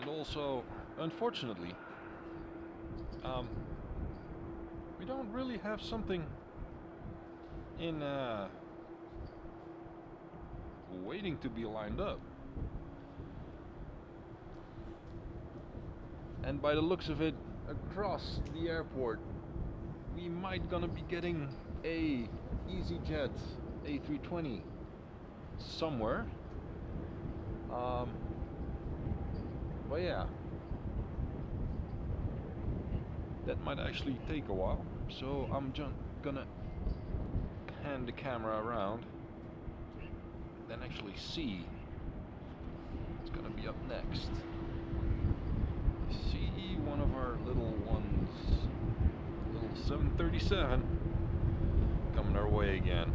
And also, unfortunately, we don't really have something in waiting to be lined up. And by the looks of it, across the airport, we might gonna be getting a EasyJet A320 somewhere. But yeah, that might actually take a while. So I'm just gonna pan the camera around, then actually see what's gonna be up next. See one of our little ones, little 737 coming our way again.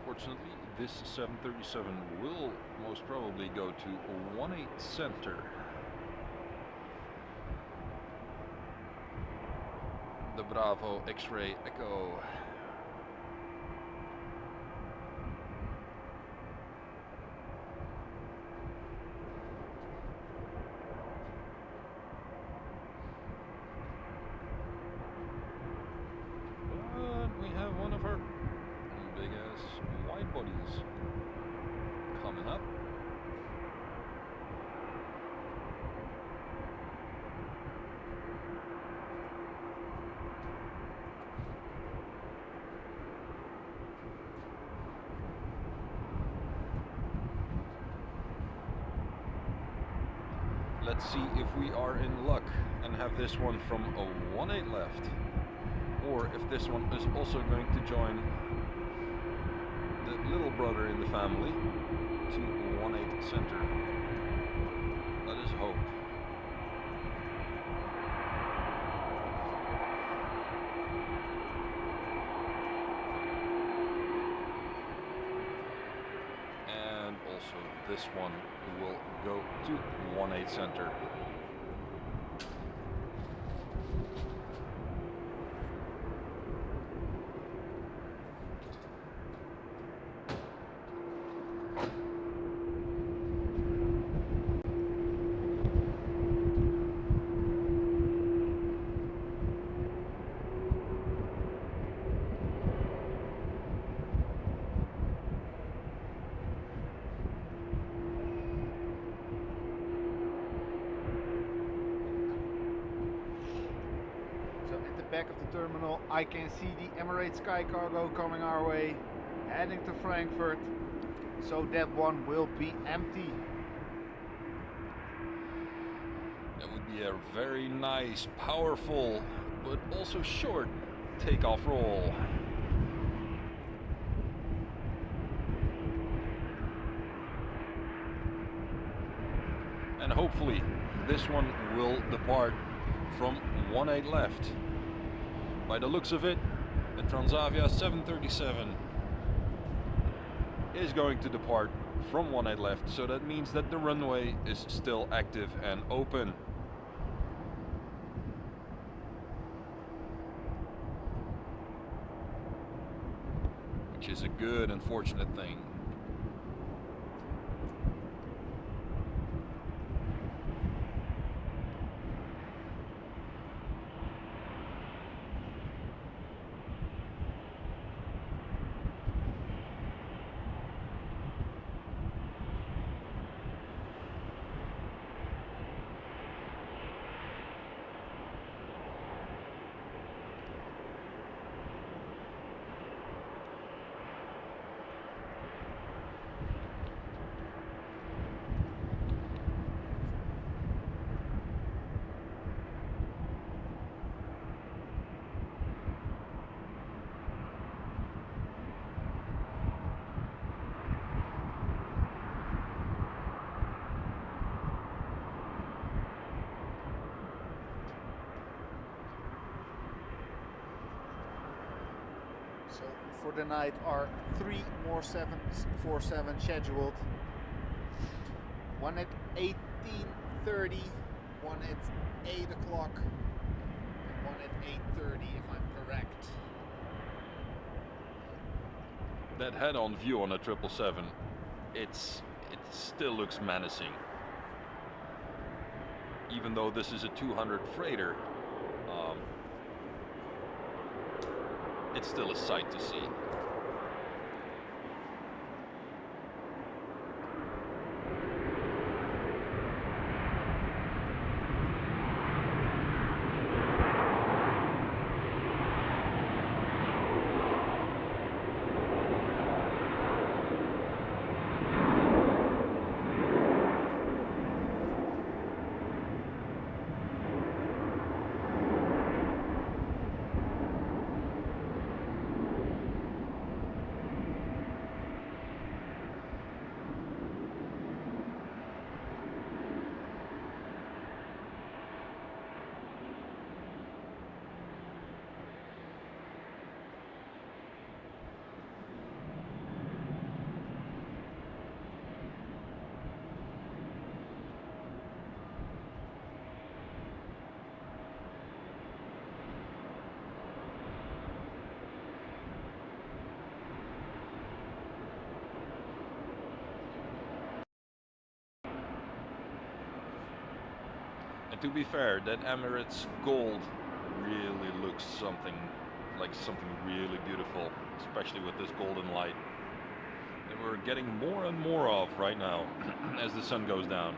Unfortunately, this 737 will most probably go to 18 center. The Bravo X-Ray Echo. But we have one of our big ass wide bodies coming up. Let's see if we are in luck and have this one from a 18 left, or if this one is also going to join the little brother in the family to 18 center. Let us hope. And also this one will go to 18 center. Back of the terminal, I can see the Emirates Sky Cargo coming our way, heading to Frankfurt, so that one will be empty. That would be a very nice, powerful, but also short takeoff roll. And hopefully this one will depart from 18 left. By the looks of it, the Transavia 737 is going to depart from 18 left, so that means that the runway is still active and open. Which is a good and fortunate thing. for the night are 3 more 747 scheduled. One at 18:30, one at 8 o'clock, and one at 8:30 if I'm correct. That head-on view on a 777, it still looks menacing. Even though this is a 200 freighter, it's still a sight to see. And to be fair, that Emirates gold really looks something really beautiful, especially with this golden light that we're getting more and more of right now as the sun goes down.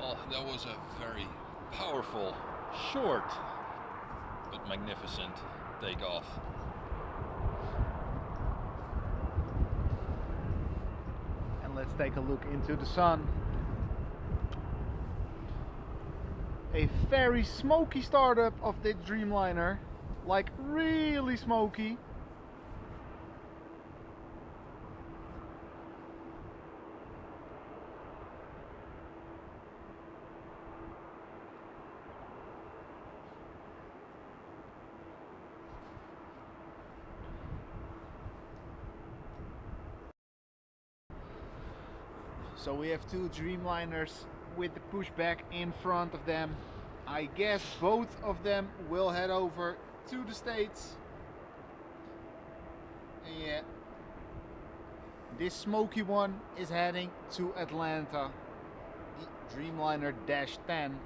Well, that was a very powerful, short, but magnificent takeoff. And let's take a look into the sun. A very smoky startup of the Dreamliner, like really smoky. So we have two Dreamliners with the pushback in front of them. I guess both of them will head over to the States. And yeah, this smoky one is heading to Atlanta, the Dreamliner -10,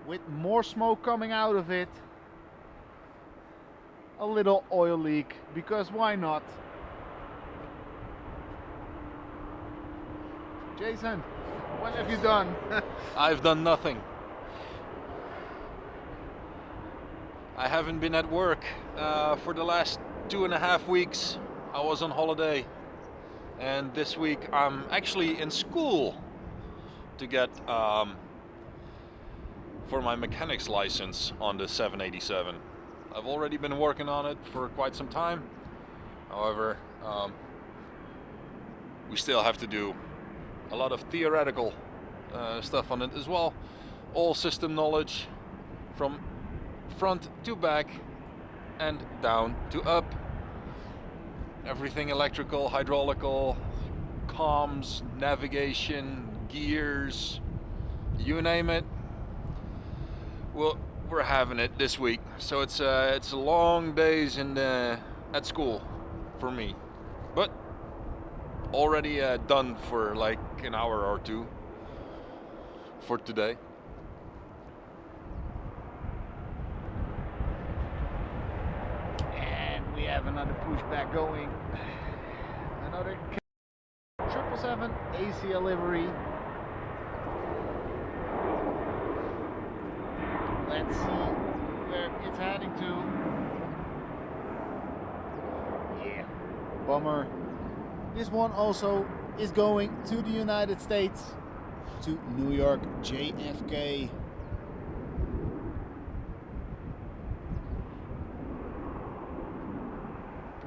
with more smoke coming out of it. A little oil leak, because why not? Jason, what have you done? I've done nothing. I haven't been at work for the last 2.5 weeks. I was on holiday, and this week I'm actually in school to get for my mechanic's license on the 787. I've already been working on it for quite some time. However, we still have to do a lot of theoretical stuff on it as well. All system knowledge from front to back and down to up. Everything electrical, hydraulical, comms, navigation, gears, you name it. Well, we're having it this week, so it's long days at school for me, but already done for like an hour or two for today. And we have another pushback going. Another 777 ACL livery. Let's see where it's heading to. Yeah, bummer. This one also is going to the United States, to New York JFK.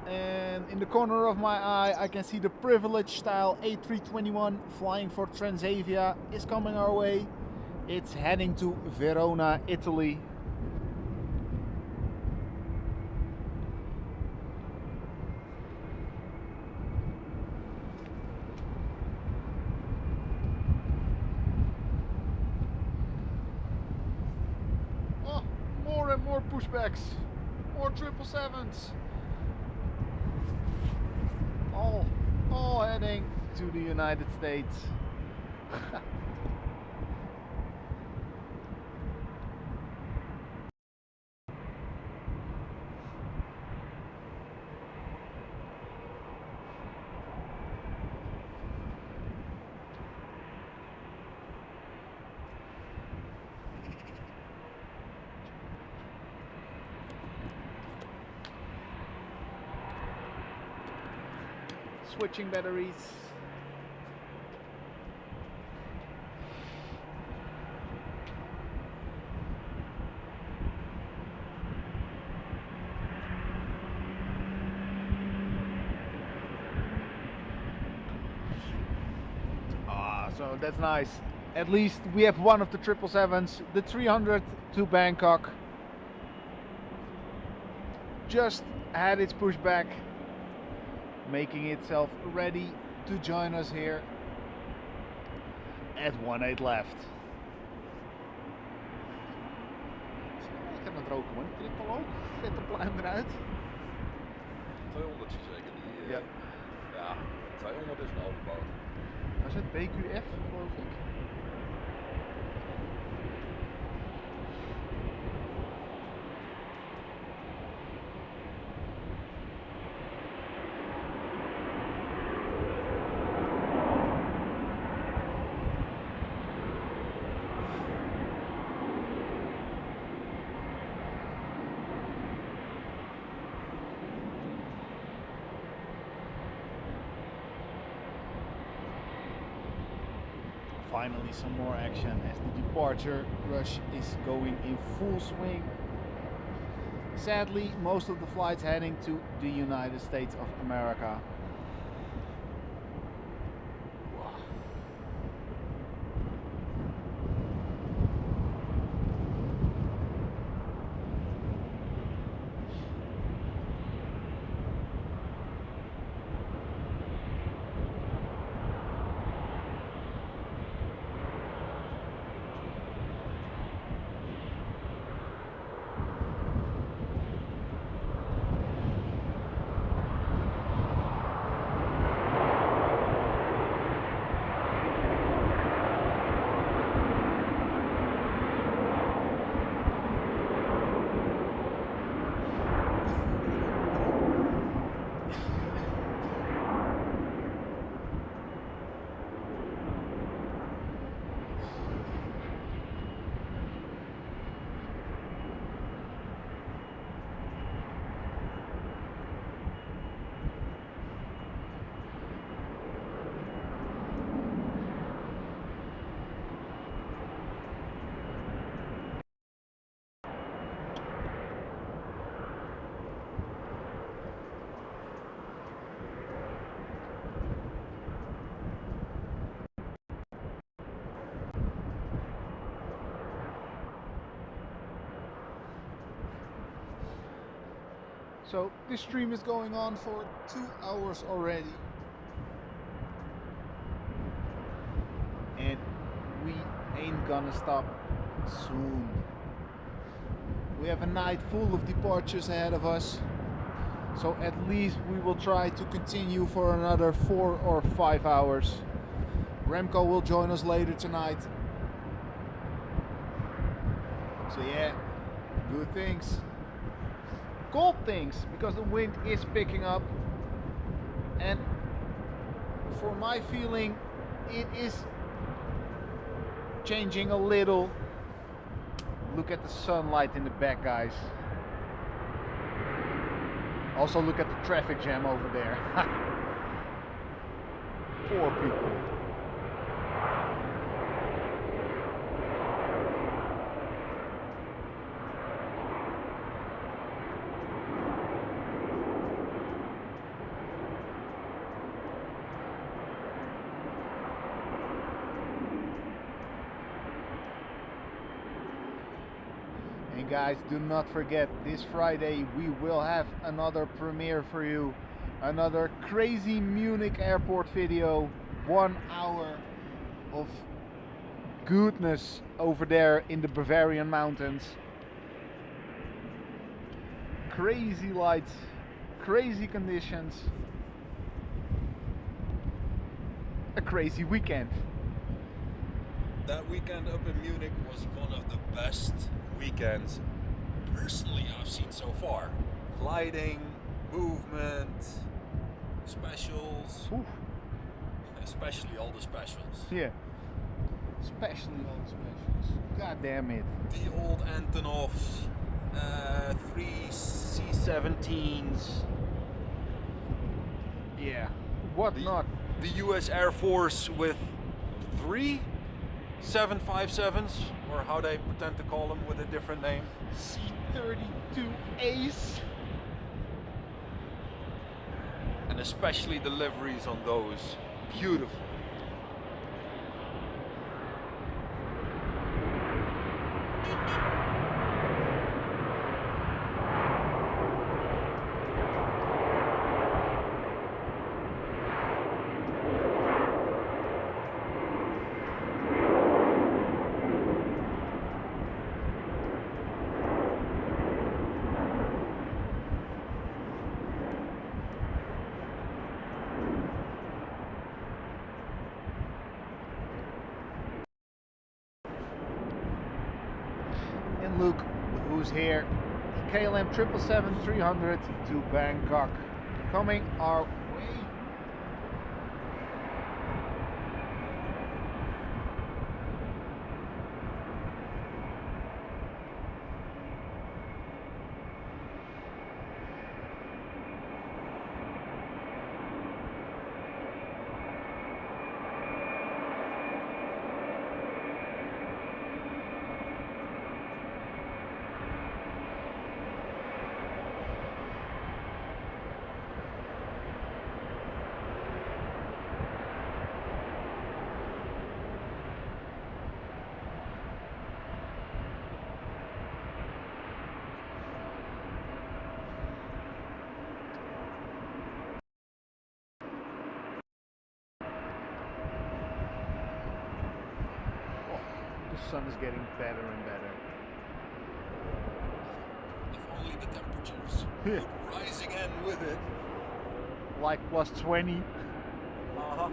And in the corner of my eye, I can see the Privilege style A321 flying for Transavia is coming our way. It's heading to Verona, Italy. Oh, more and more pushbacks, more 777s. All heading to the United States. Switching batteries. So that's nice. At least we have one of the 777s, the 300 to Bangkok. Just had its pushback, making itself ready to join us here at 18 left. Ik heb het roken, man. Triple ook. Vette pluim eruit. 200 zeker. Ja. Ja, 200 is een overboud. Was het BQF, geloof ik? Finally some more action as the departure rush is going in full swing. Sadly, most of the flights heading to the United States of America. So this stream is going on for 2 hours already. And we ain't gonna stop soon. We have a night full of departures ahead of us. So at least we will try to continue for another 4 or 5 hours. Remco will join us later tonight. So yeah, good things. Cold things, because the wind is picking up. And for my feeling, it is changing a little. Look at the sunlight in the back, guys. Also look at the traffic jam over there. Poor people. And guys, do not forget, this Friday we will have another premiere for you. Another crazy Munich airport video. 1 hour of goodness over there in the Bavarian mountains. Crazy lights, crazy conditions. A crazy weekend. That weekend up in Munich was one of the best weekends personally I've seen so far. Lighting, movement, specials. Oof. Especially all the specials. Yeah. Especially all the specials. God damn it. The old Antonovs, 3 C-17s. Yeah. What not? The US Air Force with 3 757s, or how they pretend to call them with a different name. C-32As. And especially the liveries on those. Beautiful. And look who's here. KLM 777-300 to Bangkok. Coming our way. The sun is getting better and better. If only the temperatures would rise again with it. Like plus 20. Uh-huh.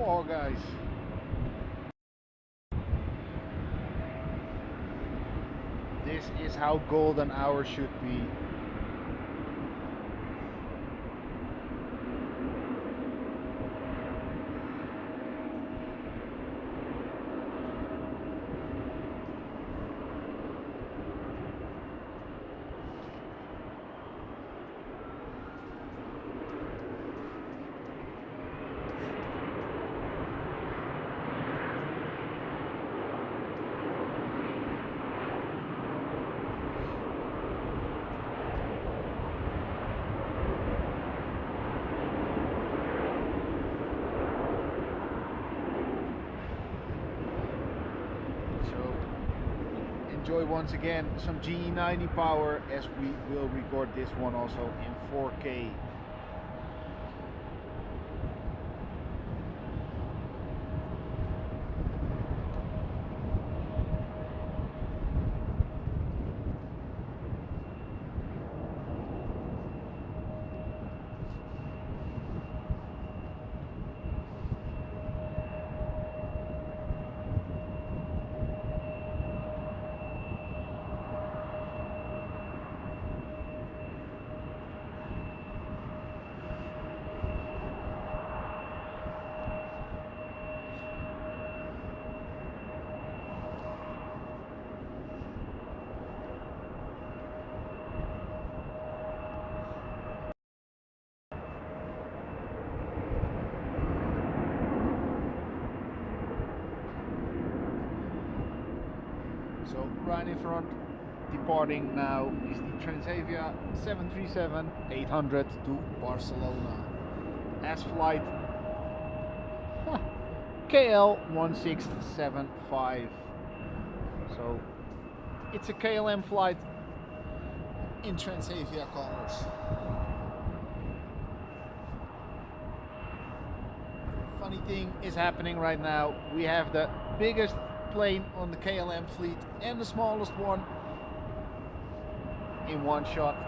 fall, guys. This is how golden hour should be. Enjoy once again some GE90 power, as we will record this one also in 4K. So right in front, departing now, is the Transavia 737-800 to Barcelona. As flight KL1675. So it's a KLM flight in Transavia colors. Funny thing is happening right now. We have the biggest plane on the KLM fleet and the smallest one in one shot.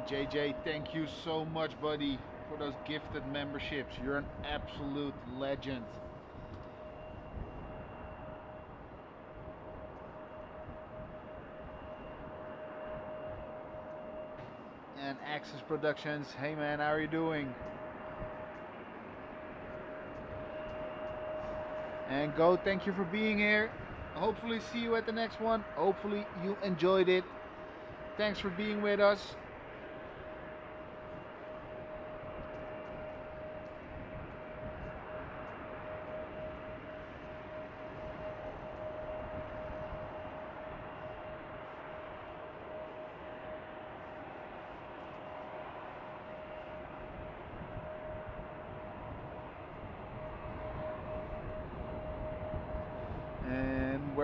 JJ, thank you so much, buddy, for those gifted memberships. You're an absolute legend. And Access Productions, hey man, how are you doing? And Go, thank you for being here. Hopefully see you at the next one. Hopefully you enjoyed it. Thanks for being with us.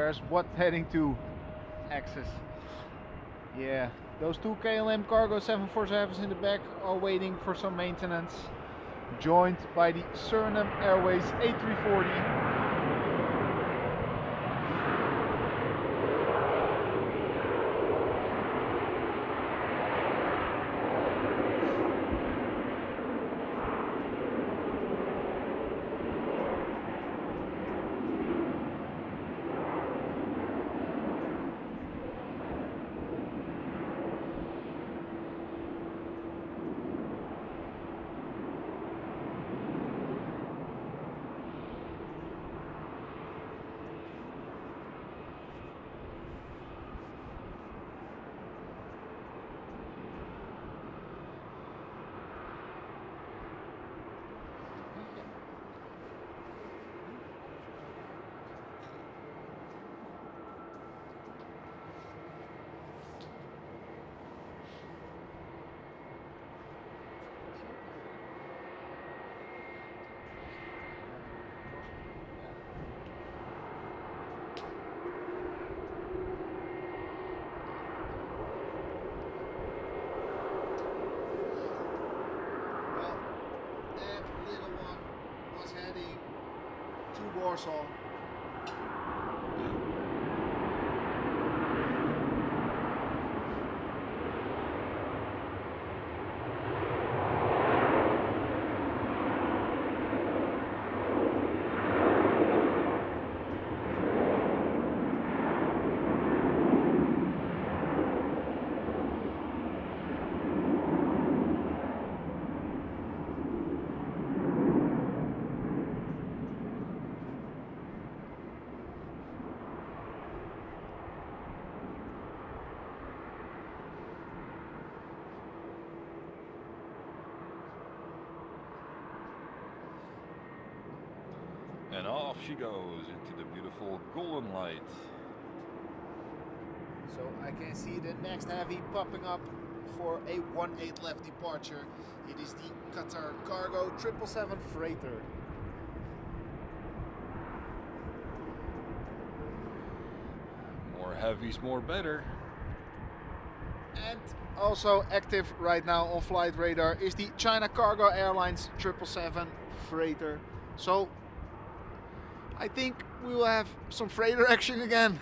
Where's what heading to? Access. Yeah, those two KLM Cargo 747s in the back are waiting for some maintenance. Joined by the Surinam Airways A340. Warsaw. And off she goes into the beautiful golden light. So I can see the next heavy popping up for a 1-8 left departure. It is the Qatar Cargo 777 freighter. More heavies, more better. And also active right now on flight radar is the China Cargo Airlines 777 freighter. So I think we will have some freighter action again.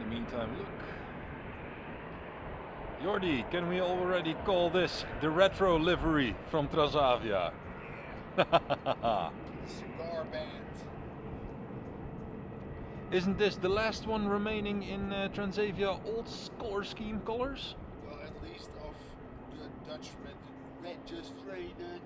Meantime, look. Jordi, can we already call this the retro livery from Transavia? Cigar band. Isn't this the last one remaining in Transavia old color scheme colors? Well, at least of the Dutch registrated.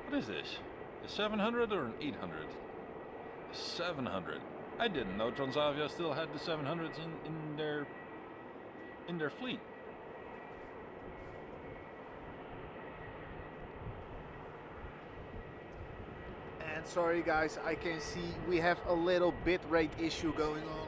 What is this? A 700 or an 800? A 700. I didn't know Transavia still had the 700s in their fleet. And sorry guys, I can see we have a little bit rate issue going on.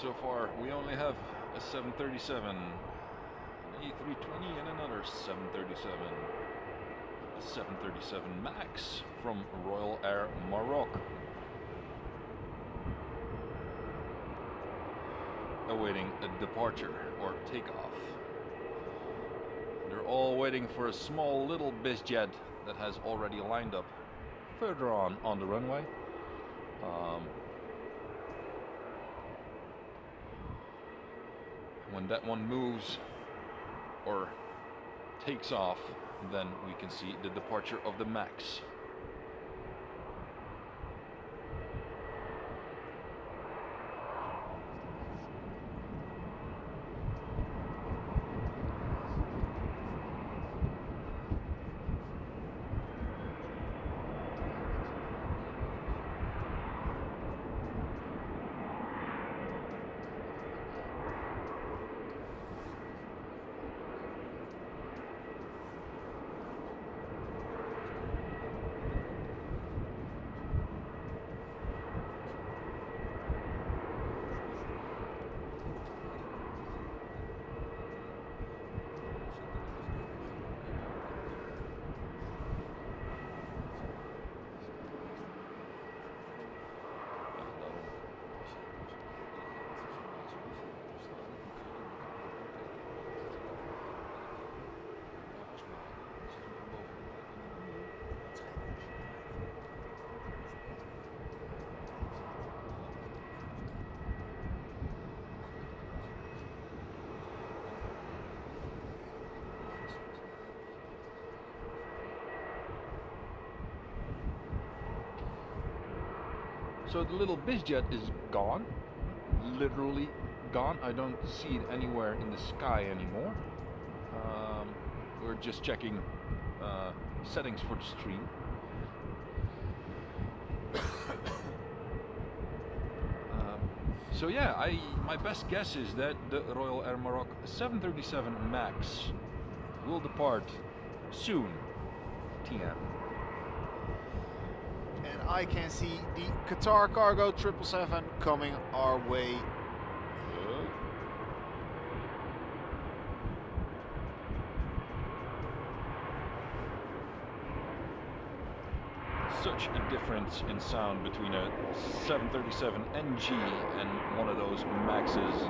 So far, we only have a 737, an A320, and another 737. A 737 MAX from Royal Air Maroc. Awaiting a departure or takeoff. They're all waiting for a small little BizJet that has already lined up further on the runway. When that one moves or takes off, then we can see the departure of the MAX. So the little BizJet is gone, literally gone. I don't see it anywhere in the sky anymore. We're just checking settings for the stream. So yeah, my best guess is that the Royal Air Maroc 737 MAX will depart soon, TM. And I can see the Qatar Cargo 777 coming our way. Such a difference in sound between a 737 NG and one of those Maxes.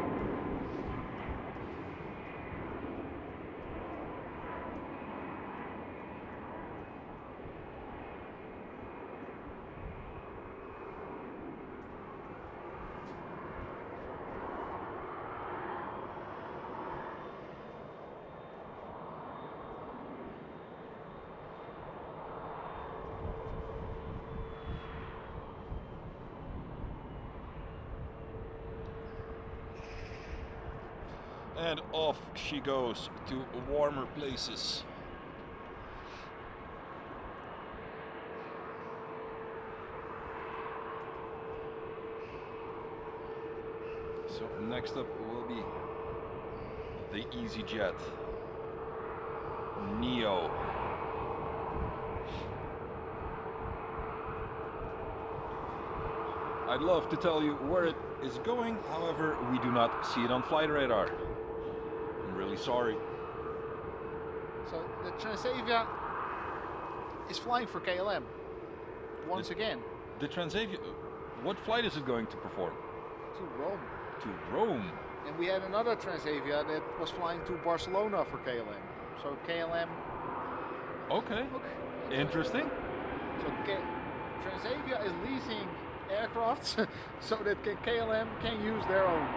And off she goes to warmer places. So next up will be the EasyJet Neo. I'd love to tell you where it is going, however, we do not see it on flight radar. I'm really sorry. So the Transavia is flying for KLM once again. The Transavia, what flight is it going to perform? To Rome. To Rome. And we had another Transavia that was flying to Barcelona for KLM. So KLM. Okay. Interesting. So Transavia is leasing aircrafts so that KLM can use their own.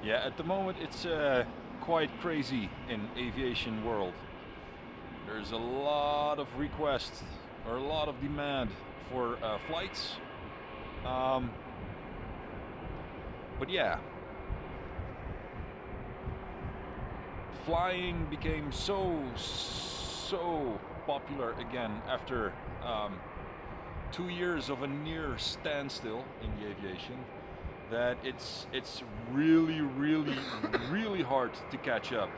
Yeah, at the moment it's quite crazy in aviation world. There's a lot of requests or a lot of demand for flights. But yeah, flying became so popular again after 2 years of a near standstill in the aviation, that it's really hard to catch up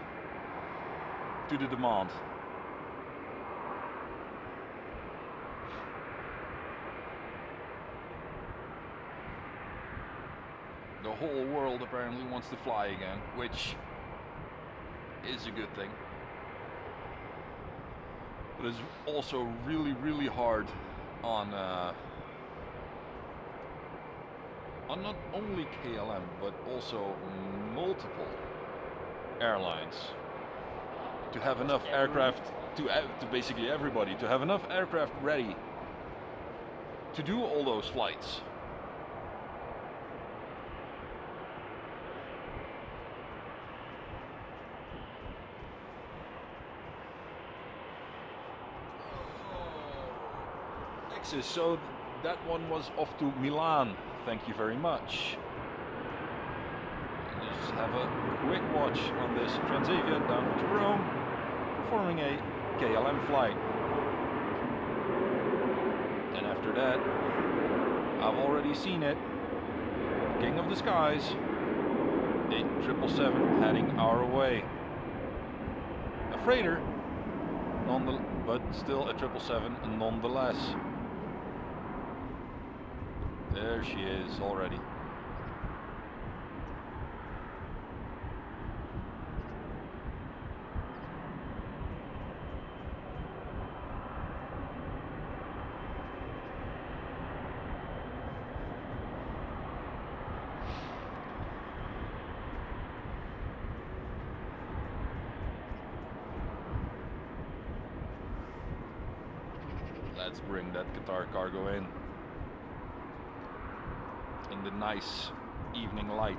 to the demand. The whole world apparently wants to fly again, which is a good thing. But it's also really hard on not only KLM but also multiple airlines to have enough aircraft to basically everybody to have enough aircraft ready to do all those flights. So that one was off to Milan. Thank you very much. Let's have a quick watch on this Transavia down to Rome, performing a KLM flight. And after that, I've already seen it. King of the Skies, a 777 heading our way. A freighter, but still a 777 nonetheless. There she is already. Let's bring that Qatar cargo in the nice evening light.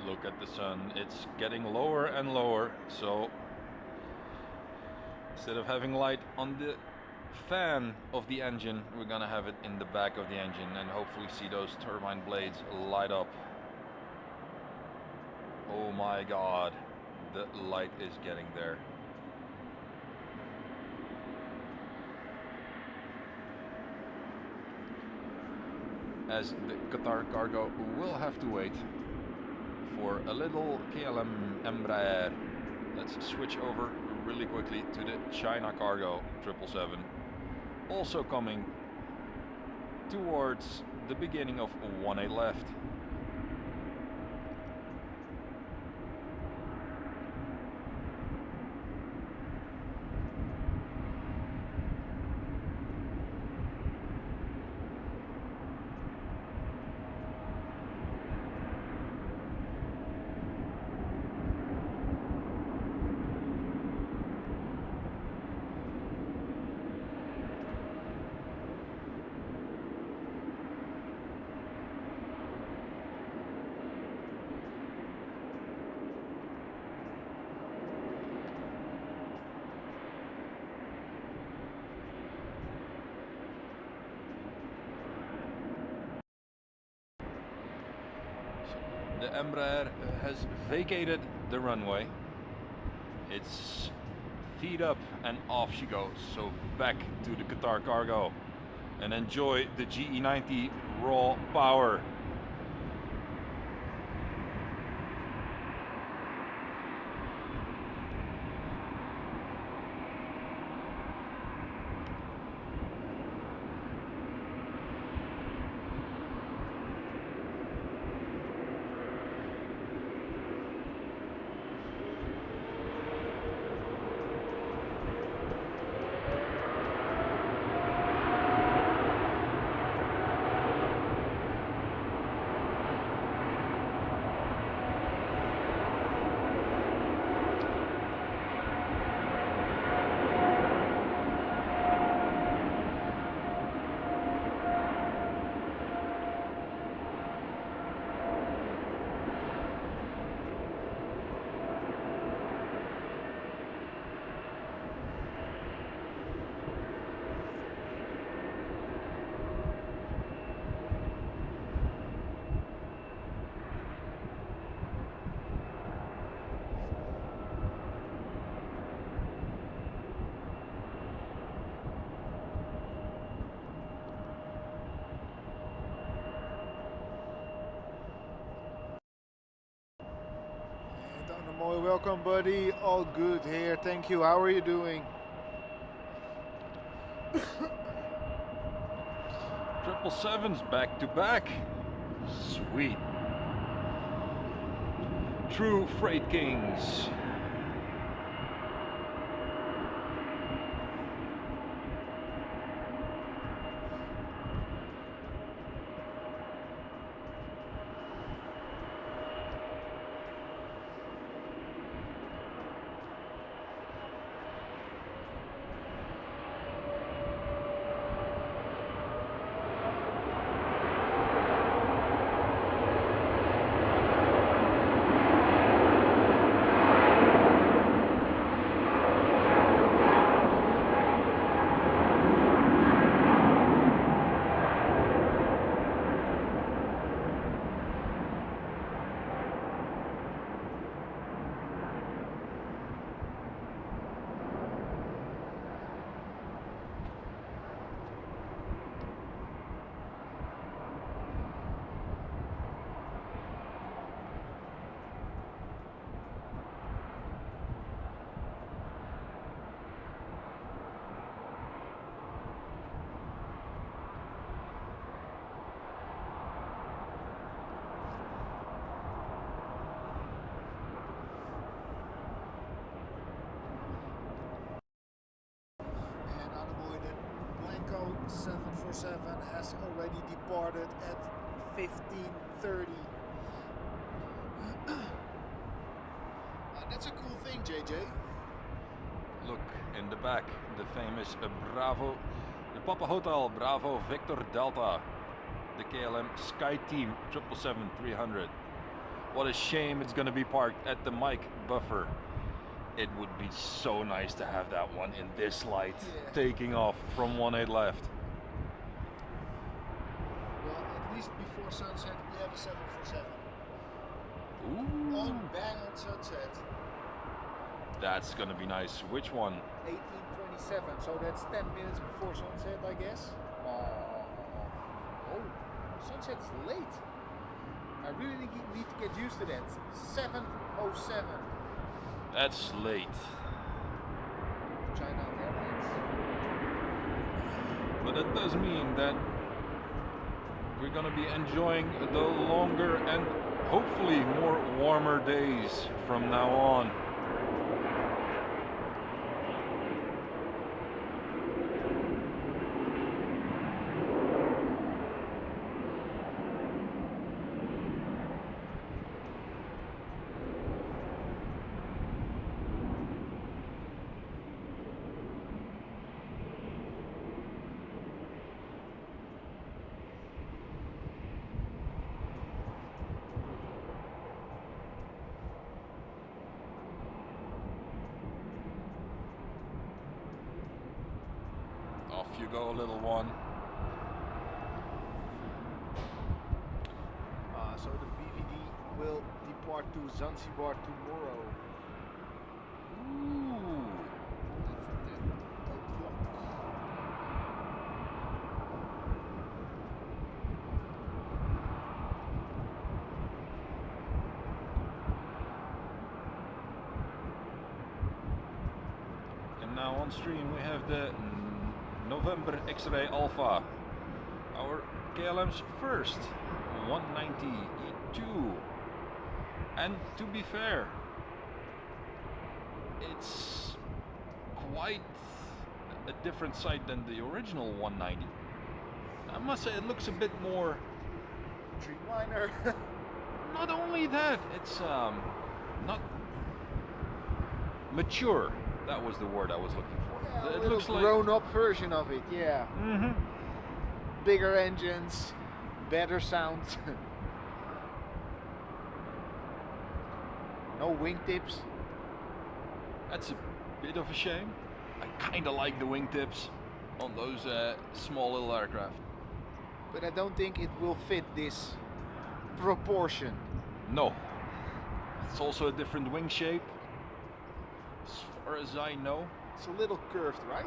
Look at the sun, it's getting lower and lower, so instead of having light on the fan of the engine, we're gonna have it in the back of the engine and hopefully see those turbine blades light up. Oh my god, the light is getting there. As the Qatar Cargo will have to wait for a little KLM Embraer. Let's switch over really quickly to the China Cargo 777. Also coming towards the beginning of 18 left. The Embraer has vacated the runway. It's feet up and off she goes. So back to the Qatar Cargo and enjoy the GE90 raw power. Welcome, buddy. All good here. Thank you. How are you doing? 777's back to back. Sweet. True freight kings. Blanco 747 has already departed at 15:30. That's a cool thing, JJ. Look in the back, the famous Bravo, the Papa Hotel Bravo Victor Delta, the KLM SkyTeam 777-300. What a shame it's gonna be parked at the mic buffer. It would be so nice to have that one in this light, taking off from 18 left. Well, at least before sunset we have a 747. Ooh. On bang on sunset. That's gonna be nice. Which one? 1827, so that's 10 minutes before sunset, I guess. Oh, sunset's late. I really need to get used to that. 707. That's late. China Airlines. But that does mean that we're gonna be enjoying the longer and hopefully more warmer days from now on. Off you go, little one. So the BVD will depart to Zanzibar tomorrow. Ooh. That's 10 o'clock. And now on stream we have the November X-Ray Alpha, our KLM's first 190 E2. And to be fair, it's quite a different sight than the original 190. I must say it looks a bit more Dreamliner. not only that, it's not mature. That was the word I was looking for. Yeah, It looks like grown-up version of it, yeah. Mhm. Bigger engines, better sound. No wingtips. That's a bit of a shame. I kind of like the wingtips on those small little aircraft. But I don't think it will fit this proportion. No. It's also a different wing shape, as far as I know. It's a little curved, right?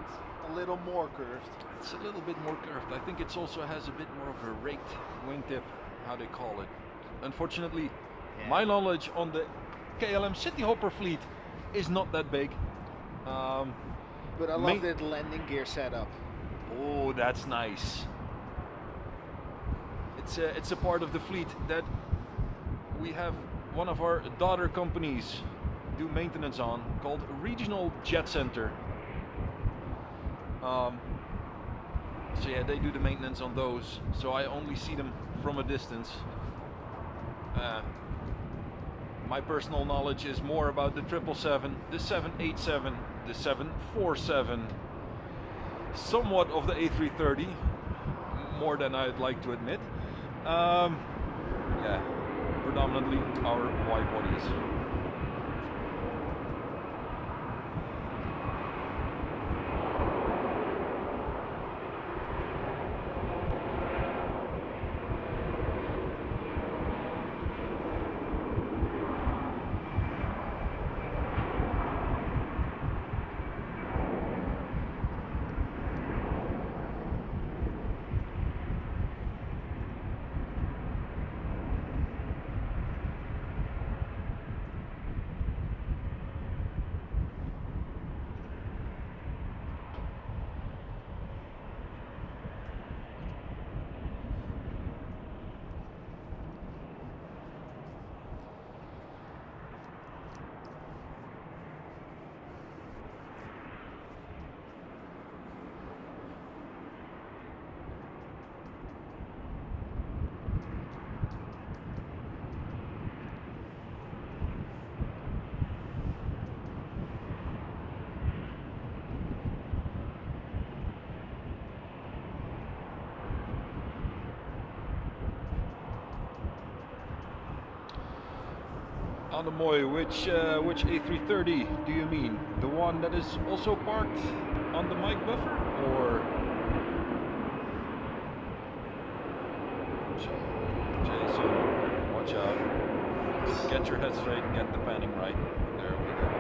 A little more curved. It's a little bit more curved. I think it also has a bit more of a raked wingtip, how they call it. Unfortunately, my knowledge on the KLM Cityhopper fleet is not that big. But I love that landing gear setup. Oh, that's nice. It's a part of the fleet that we have one of our daughter companies do maintenance on, called Regional Jet Center. So yeah, they do the maintenance on those, so I only see them from a distance. My personal knowledge is more about the 777, the 787, the 747, somewhat of the A330, more than I'd like to admit. Yeah, predominantly our wide bodies. Anemoy, which A330 do you mean? The one that is also parked on the mic buffer, or? Jason, watch out. Get your head straight, get the panning right. There we go.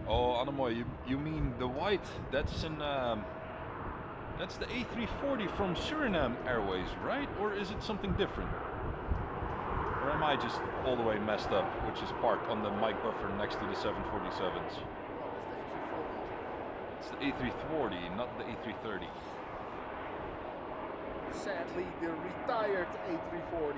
Oh, Anemoy, you mean the white? That's in that's the A340 from Surinam Airways, right? Or is it something different? Or am I just all the way messed up, which is parked on the mic buffer next to the 747s? It's the A340, not the A330. Sadly, the retired A340.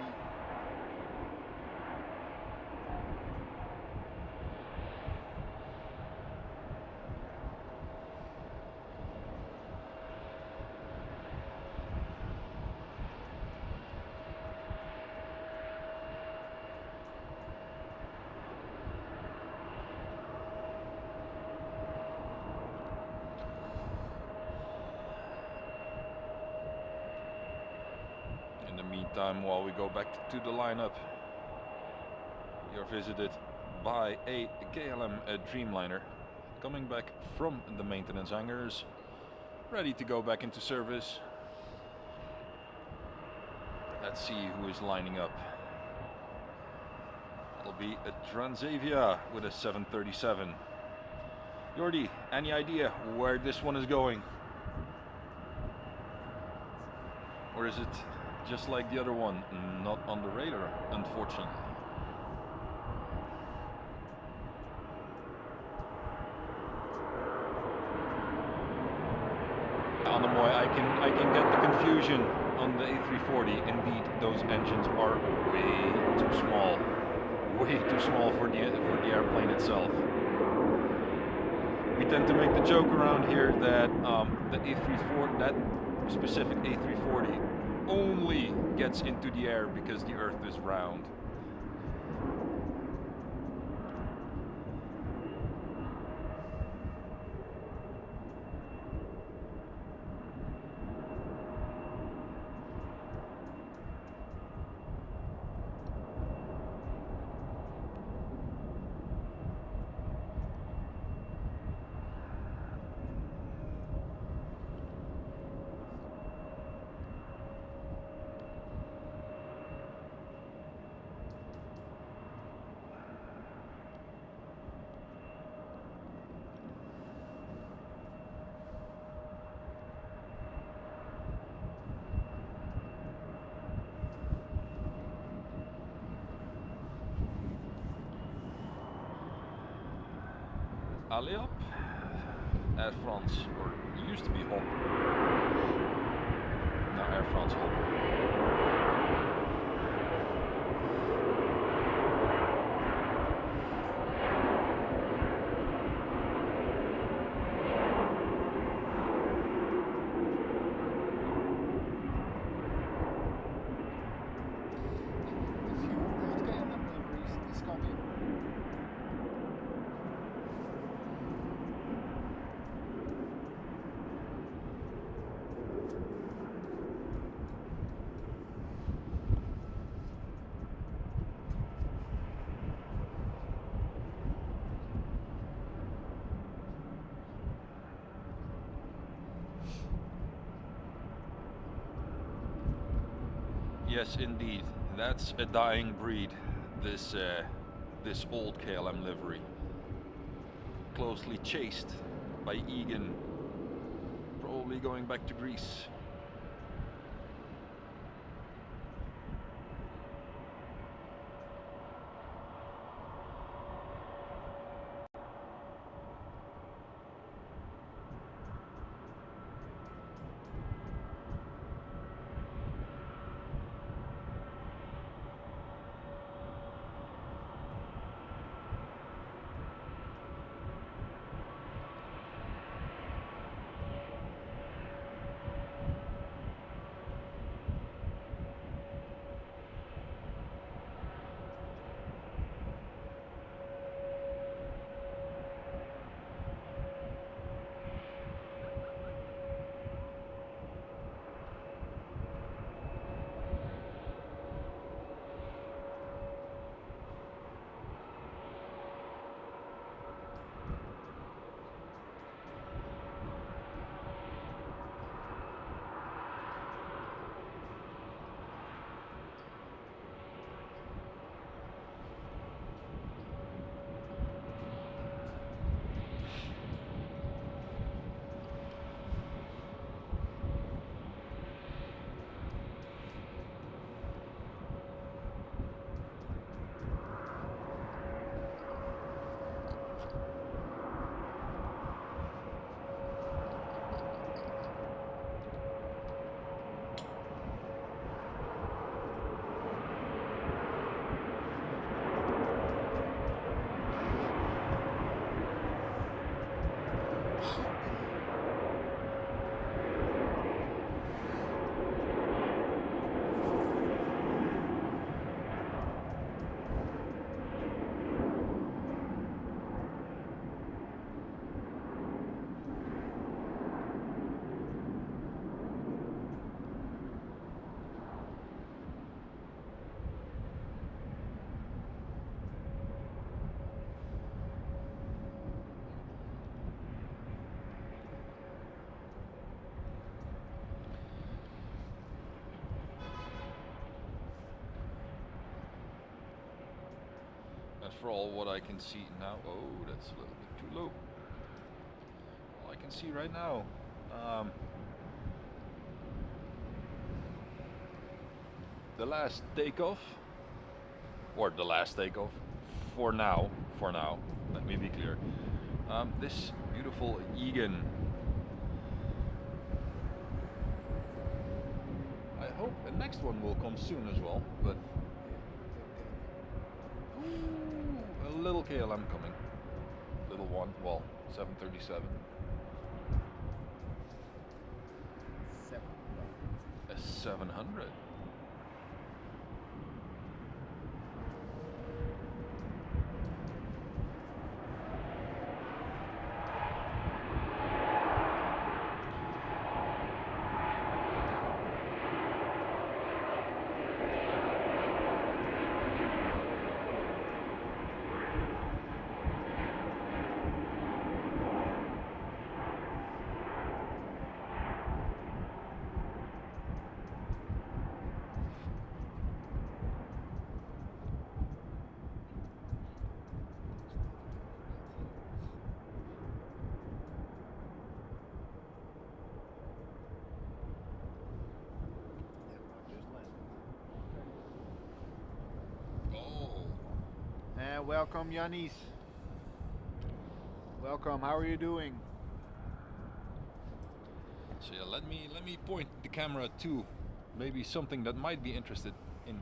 In the meantime, while we go back to the lineup, you're visited by a KLM Dreamliner coming back from the maintenance hangars, ready to go back into service. Let's see who is lining up. It'll be a Transavia with a 737. Jordi, any idea where this one is going? Or is it just like the other one, not on the radar, unfortunately? Anemoy, I can get the confusion on the A340. Indeed, those engines are way too small. Way too small for the airplane itself. We tend to make the joke around here that the A340, that specific A340, only gets into the air because the Earth is round. Allez hop, Air France, or it used to be Hop. Now Air France Hop. Yes, indeed. That's a dying breed, this old KLM livery. Closely chased by Egan, probably probably going back to Greece. And for all what I can see now, oh, that's a little bit too low. All I can see right now, the last takeoff, or the last takeoff, for now, let me be clear. This beautiful Egan. I hope the next one will come soon as well, but ooh, a little KLM coming. Little one, well, 737. A 700. Welcome, Yanis. Welcome. How are you doing? So yeah, let me point the camera to maybe something that might be interested in,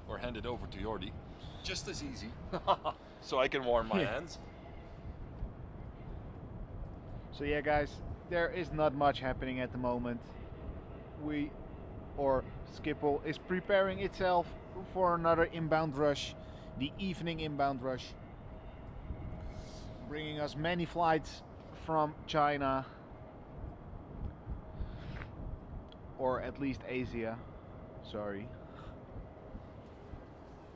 or hand it over to Jordi, just as easy, so I can warm my hands. So yeah, guys, there is not much happening at the moment. Schiphol is preparing itself for another inbound rush. The evening inbound rush, bringing us many flights from China, or at least Asia. Sorry.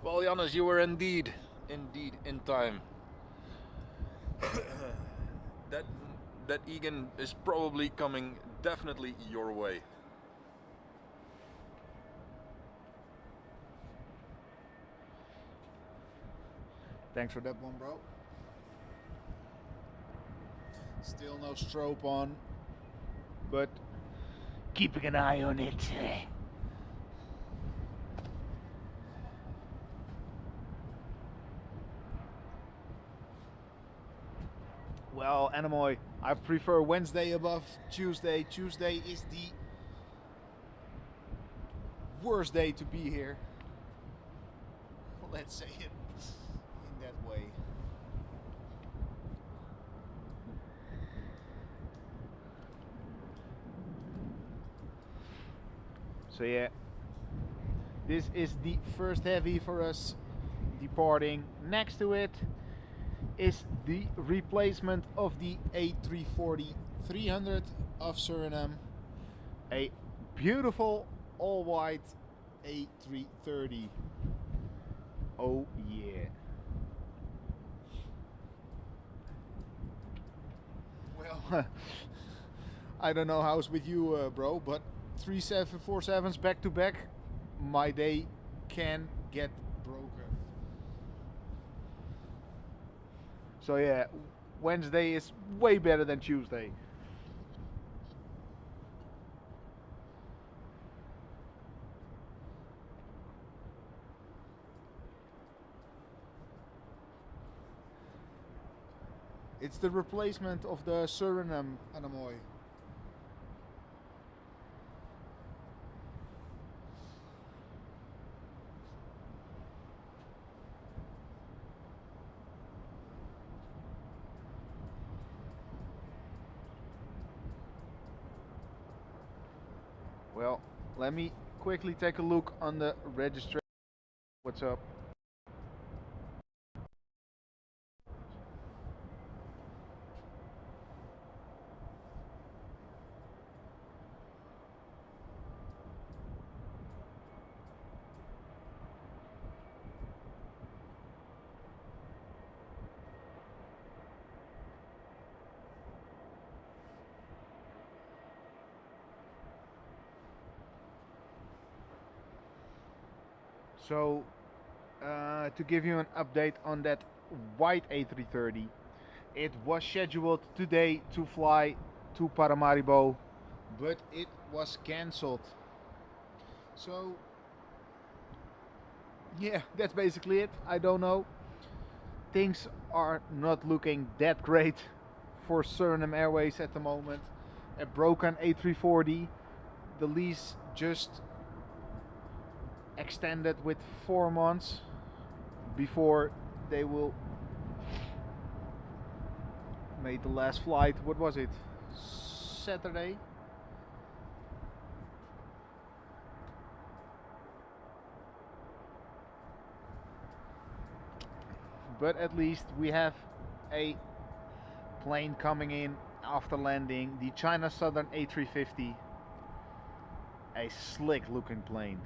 Well, Janus, you were indeed in time. that Egan is probably coming definitely your way. Thanks for that one, bro. Still no strobe on. but keeping an eye on it. Well, Anamoy, I prefer Wednesday above Tuesday. Tuesday is the worst day to be here. Let's say it in that way. So yeah, this is the first heavy for us departing. Next to it is the replacement of the A340-300 of Surinam, a beautiful all-white A330. Oh yeah. Well, I don't know how's with you, bro, but 3 747s back to back, my day can get broken. So yeah, Wednesday is way better than Tuesday. It's the replacement of the Surinam Anamoy. Well, let me quickly take a look on the registration. What's up? So, to give you an update on that white A330, it was scheduled today to fly to Paramaribo, but it was cancelled. So, yeah, that's basically it. I don't know. Things are not looking that great for Surinam Airways at the moment. A broken A340, the lease just extended with 4 months before they will make the last flight. What was it? Saturday? But at least we have a plane coming in after landing, the China Southern A350, a slick looking plane.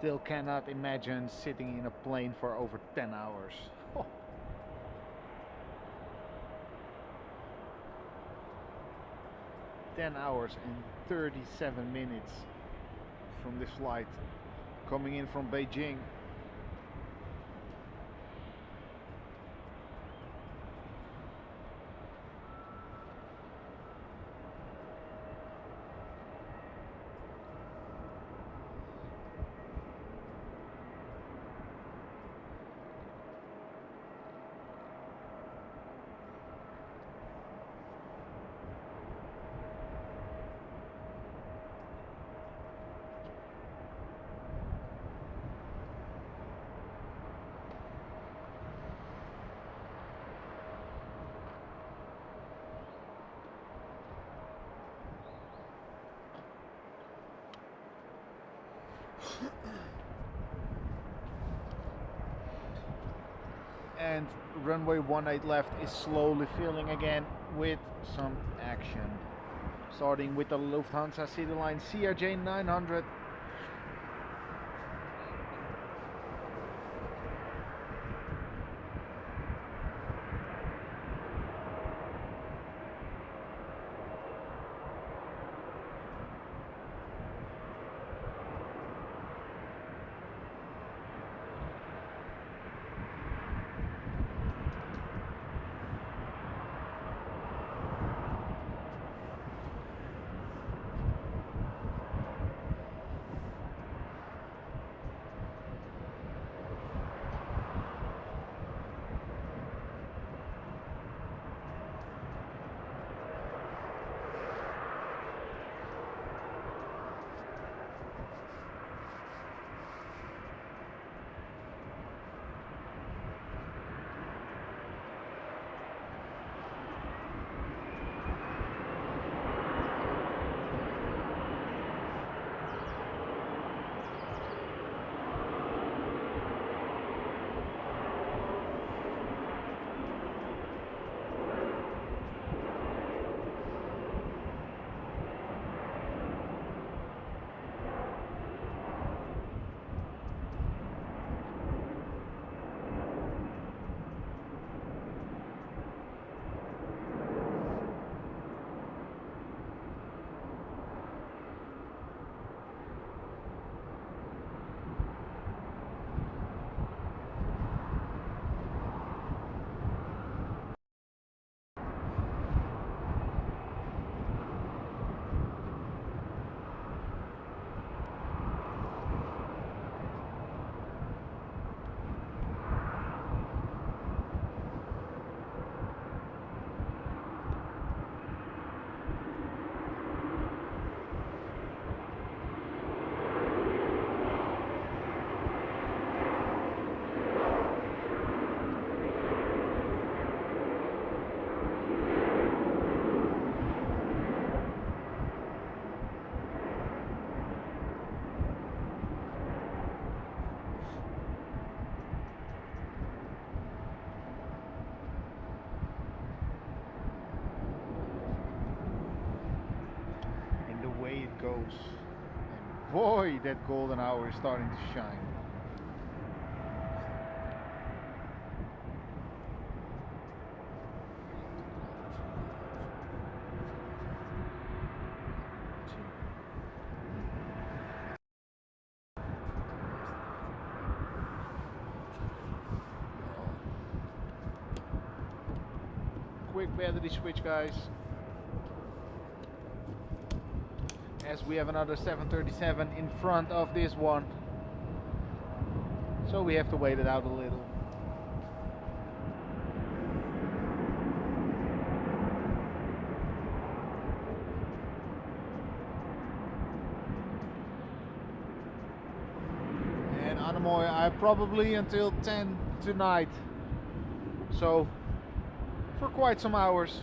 Still cannot imagine sitting in a plane for over 10 hours. Oh. 10 hours and 37 minutes from this flight coming in from Beijing. And runway 18 left is slowly filling again with some action. Starting with the Lufthansa Cityline CRJ 900. Goes, and boy, that golden hour is starting to shine. Quick battery switch, guys, as we have another 737 in front of this one, so we have to wait it out a little. And Anemoy, I probably until 10 tonight, so for quite some hours.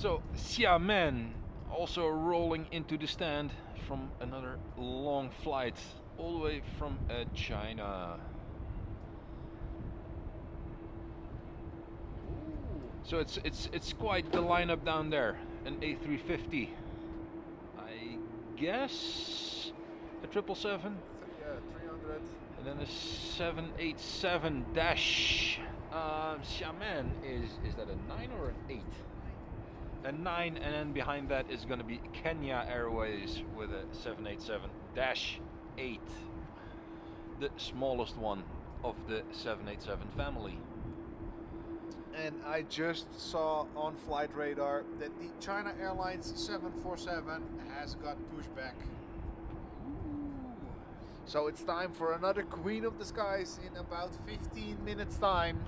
So Xiamen also rolling into the stand from another long flight all the way from China. So it's quite the lineup down there. An A350, I guess a 777. Yeah, 300. And then a 787 dash. Xiamen is that a 9 or an 8? A 9, and then behind that is going to be Kenya Airways with a 787-8, the smallest one of the 787 family. And I just saw on flight radar that the China Airlines 747 has got pushback. So it's time for another Queen of the Skies in about 15 minutes time.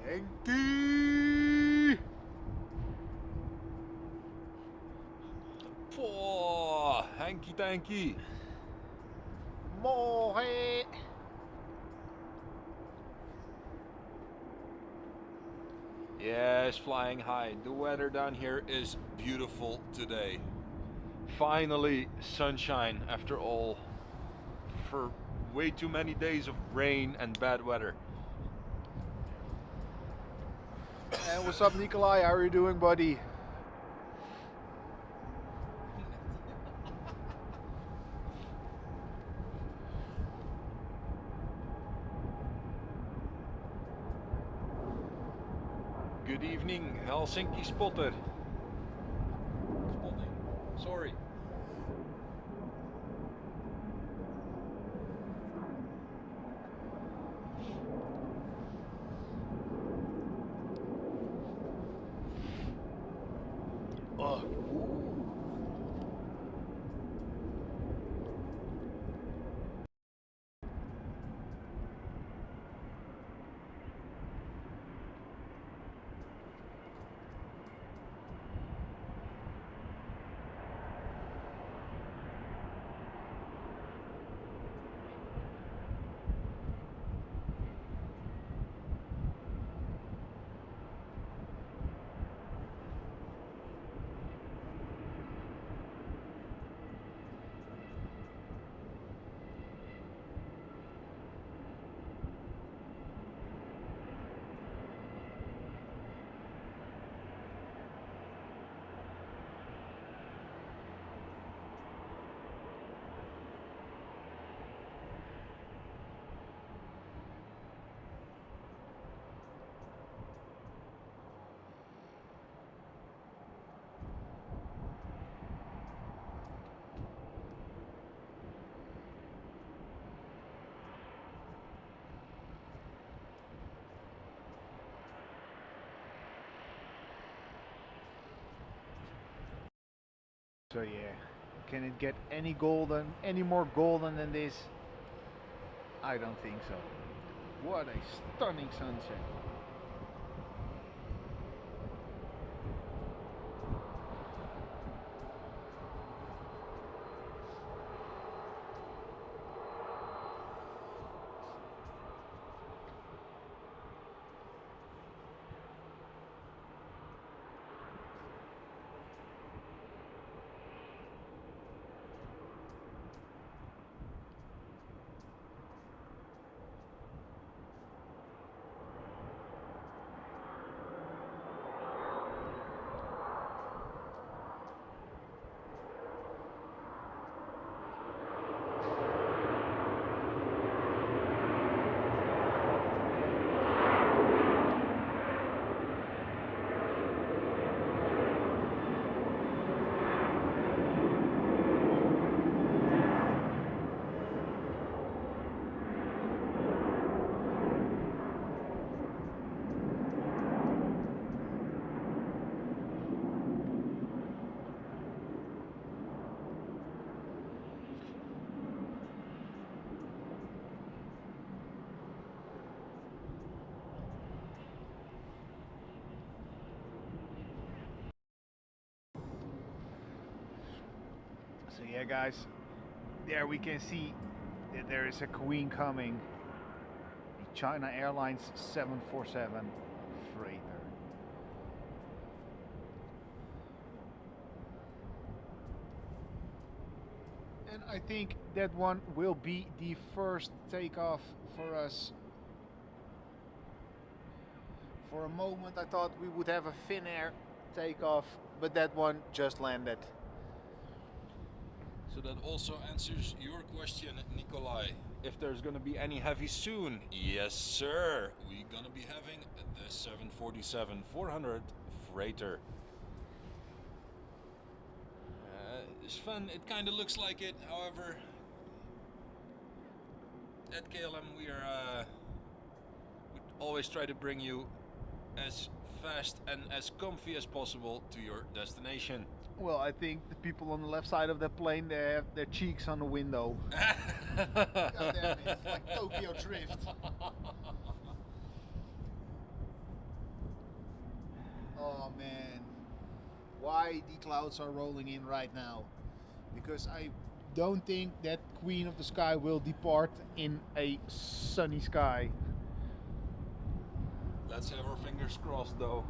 Henky! Poh, hanky tanky. Mohe! Yes, flying high. The weather down here is beautiful today. Finally, sunshine after all, for way too many days of rain and bad weather. And what's up, Nikolai? How are you doing, buddy? Good evening, Helsinki spotted. Spotting. Sorry. Oh. So yeah, can it get any more golden than this? I don't think so. What a stunning sunset. So yeah, guys, there we can see that there is a queen coming. The China Airlines 747 freighter. And I think that one will be the first takeoff for us. For a moment I thought we would have a Finnair takeoff, but that one just landed. So that also answers your question, Nikolai. If there's gonna be any heavy soon, yes sir, we're gonna be having the 747-400 freighter. Sven, it kind of looks like it. However, at KLM we always try to bring you as fast and as comfy as possible to your destination. Well, I think the people on the left side of the plane, they have their cheeks on the window. God damn it, it's like Tokyo Drift. Oh man, why the clouds are rolling in right now? Because I don't think that Queen of the Sky will depart in a sunny sky. Let's have our fingers crossed though.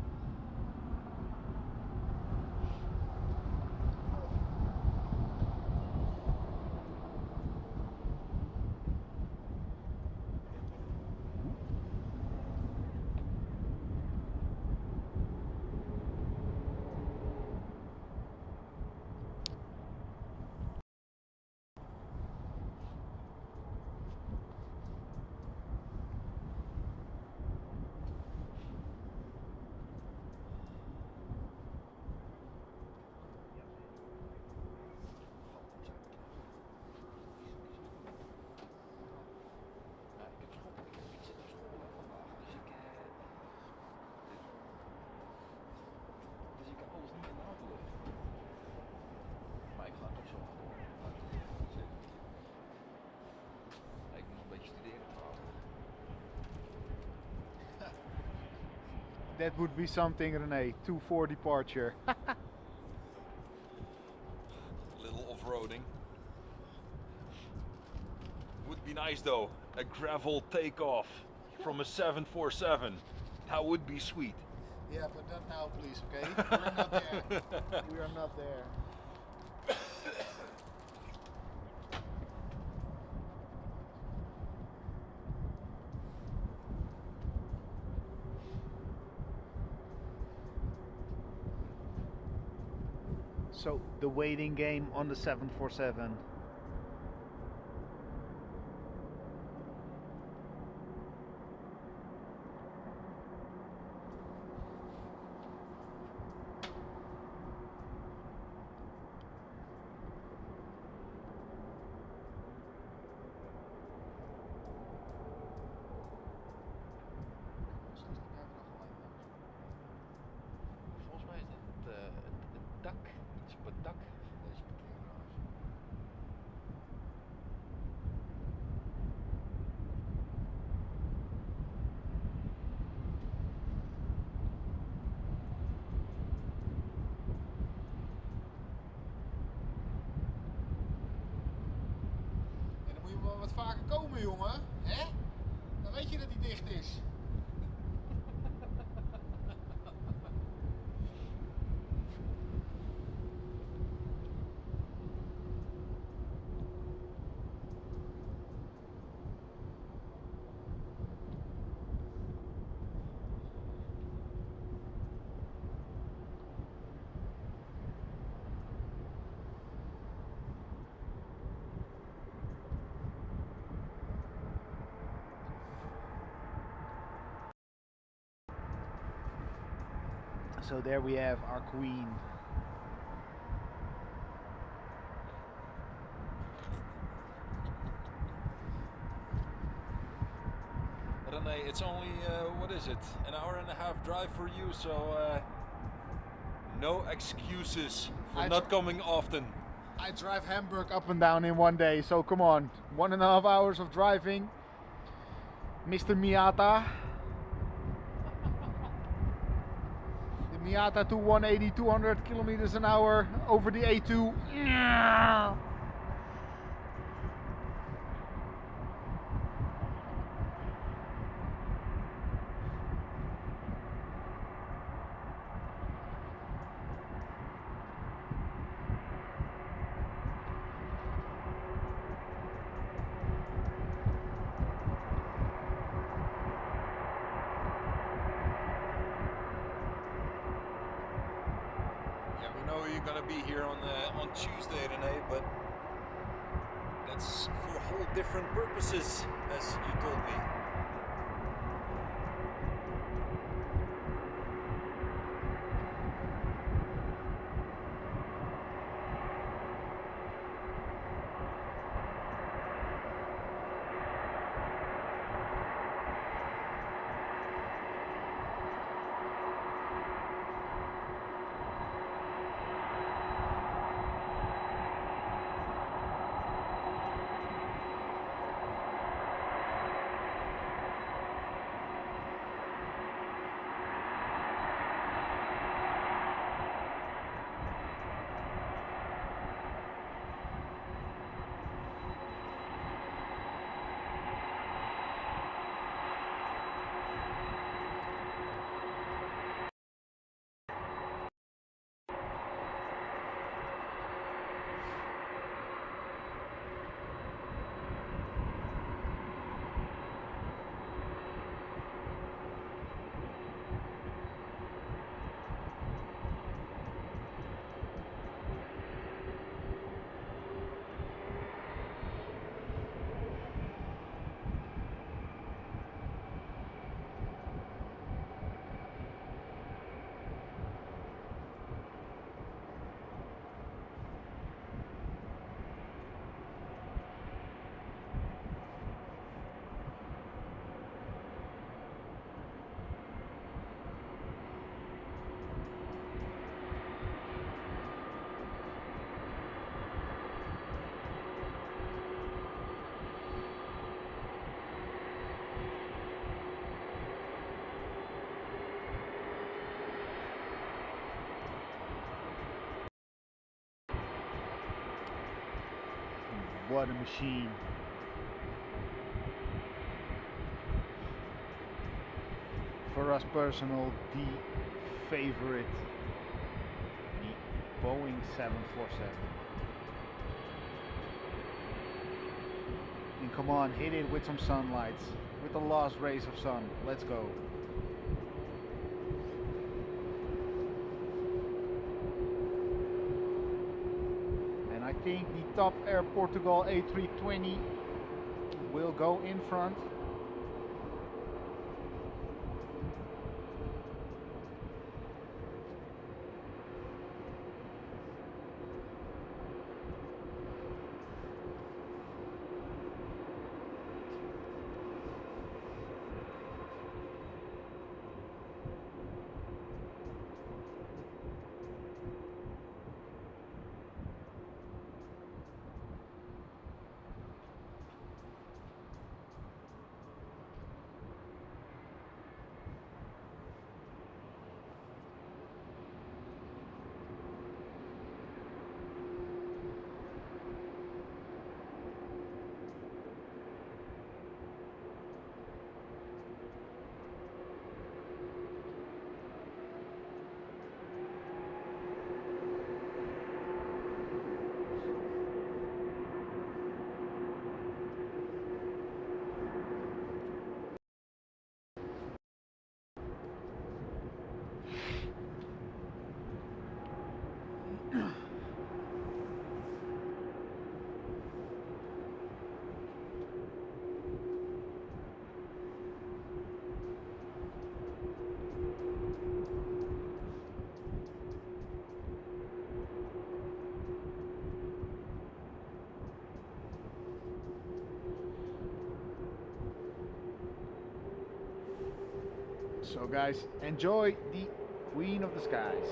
That would be something, René, 2-4 departure. Little off-roading. Would be nice though, a gravel takeoff from a 747. That would be sweet. Yeah, but not now, please, okay? We're not there. We are not there. So, the waiting game on the 747. Volgens mij is het dak. Iets op het dak van deze parkeergarage. En dan moet je wel wat vaker komen, jongen. Hè? Dan weet je dat hij dicht is. So there we have our queen. René, it's only, what is it? An hour and a half drive for you, so no excuses for not coming often. I drive Hamburg up and down in one day, so come on. 1.5 hours of driving. Mr. Miata. Miata 2180, 200 kilometers an hour over the A2. you're gonna be here on Tuesday, Renee, but that's for whole different purposes, as you told me. What a machine. For us personal, the favorite, the Boeing 747. And come on, hit it with some sunlight, with the last rays of sun. Let's go. I think the Top Air Portugal A320 will go in front. So guys, enjoy the Queen of the Skies.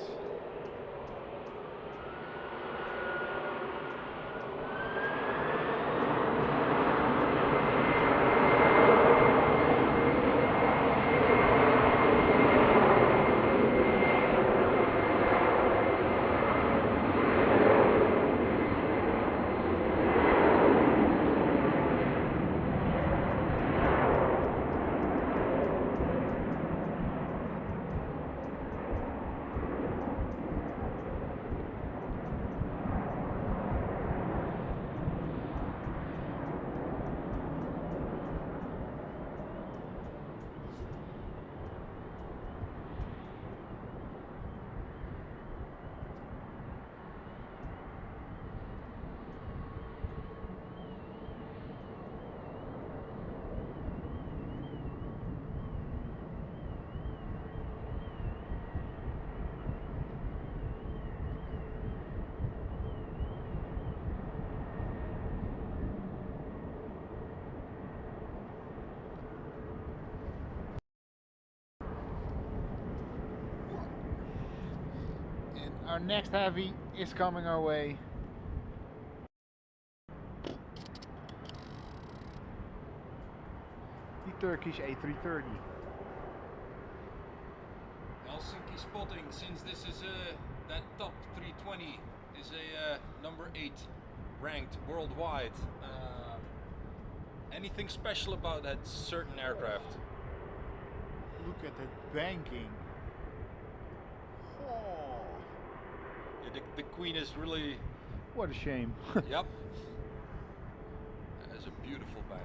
our next heavy is coming our way. The Turkish A330. Helsinki spotting, since this is that top 320 is a number 8 ranked worldwide. Anything special about that certain aircraft? Look at that banking. Oh. Yeah, the Queen is really... What a shame. Yep. That is a beautiful bank.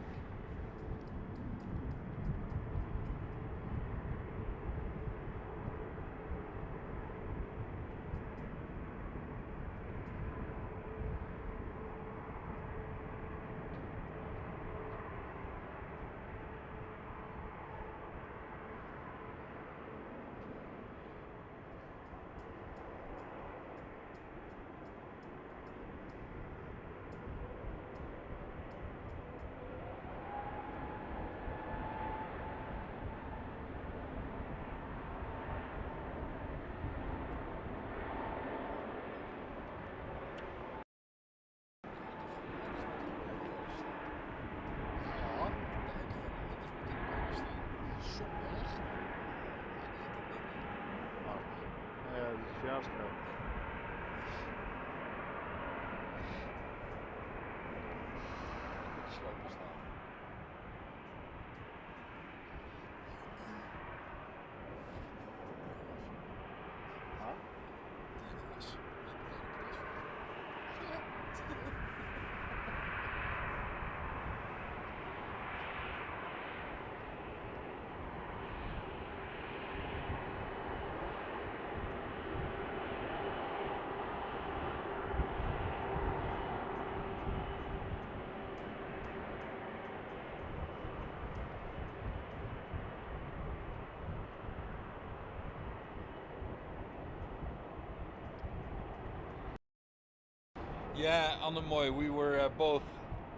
Yeah, on the Moy, we were both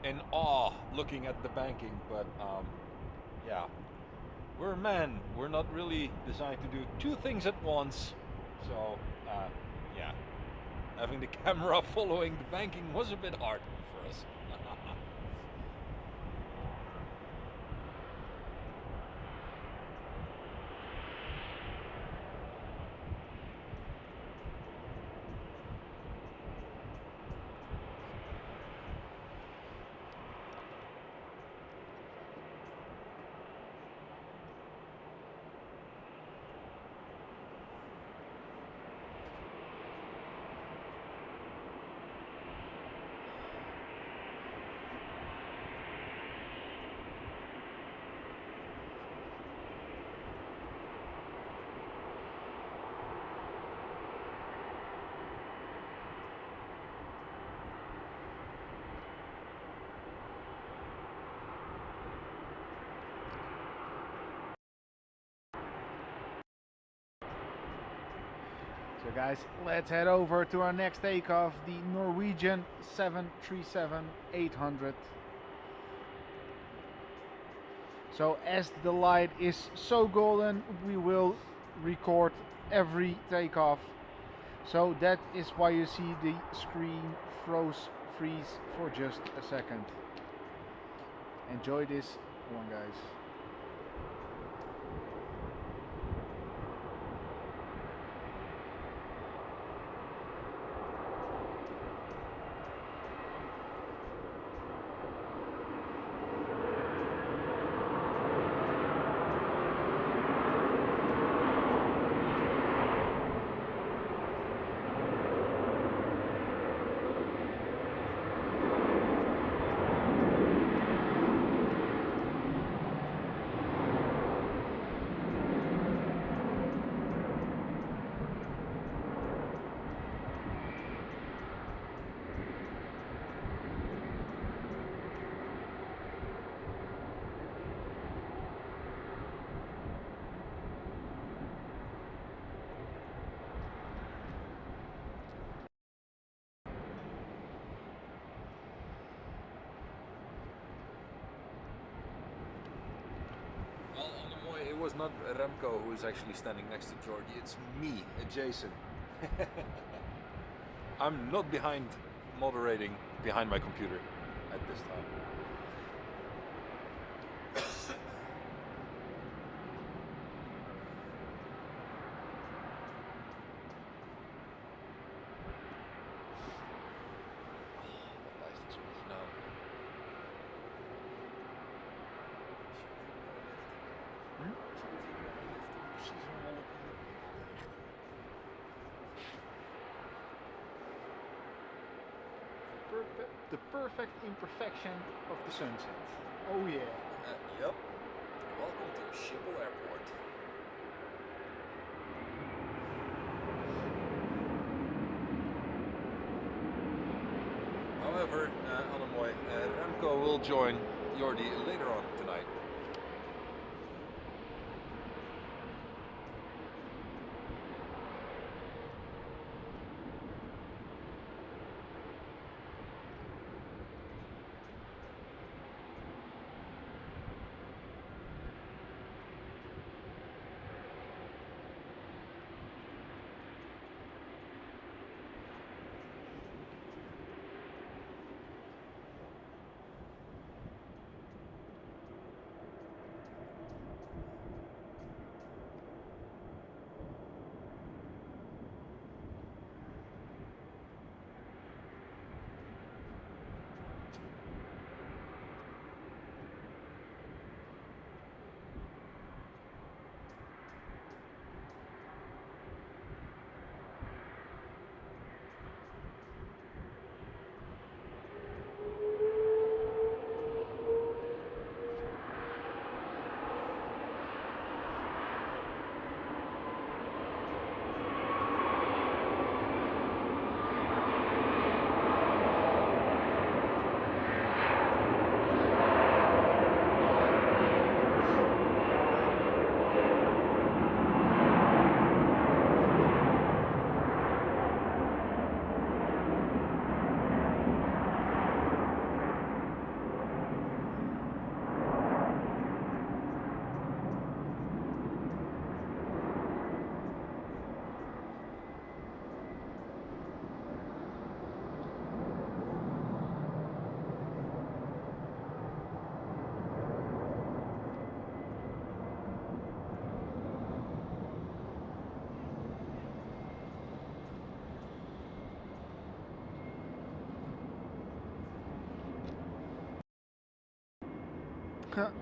in awe looking at the banking, but yeah, we're men. We're not really designed to do two things at once. So yeah, having the camera following the banking was a bit hard for us. So guys, let's head over to our next takeoff, the Norwegian 737-800. So as the light is so golden, we will record every takeoff. So that is why you see the screen freeze for just a second. Enjoy this one, guys. It was not Remco who is actually standing next to Jordi, it's me, Jason. I'm not moderating behind my computer at this time. The perfect imperfection of the sunset. Oh yeah. Yep. Welcome to Schiphol Airport. However, Alamoy, Remco will join Jordi later on tonight.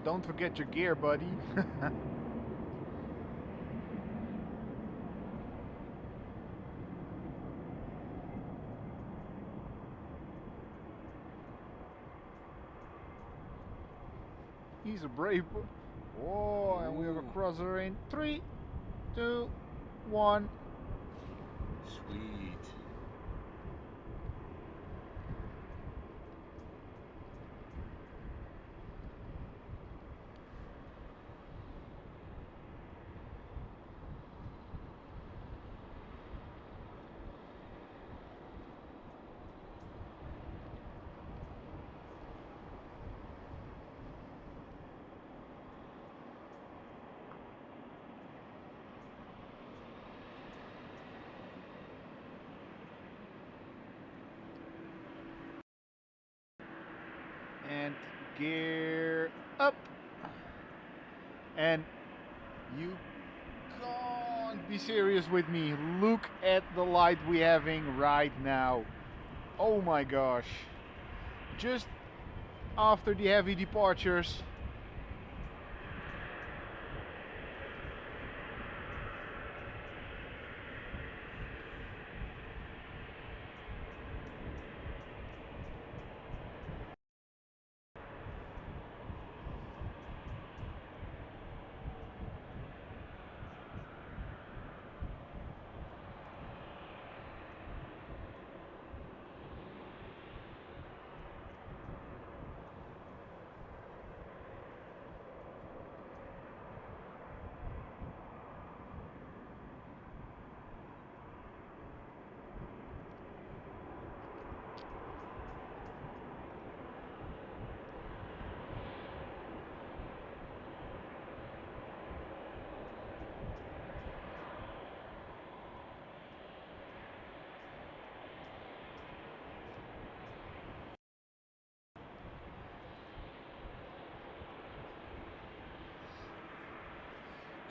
Don't forget your gear, buddy. He's a brave boy. Oh, and we have a crosser in 3, 2, 1. Sweet. And gear up. And you can't be serious with me. Look at the light we're having right now. Oh my gosh. Just after the heavy departures,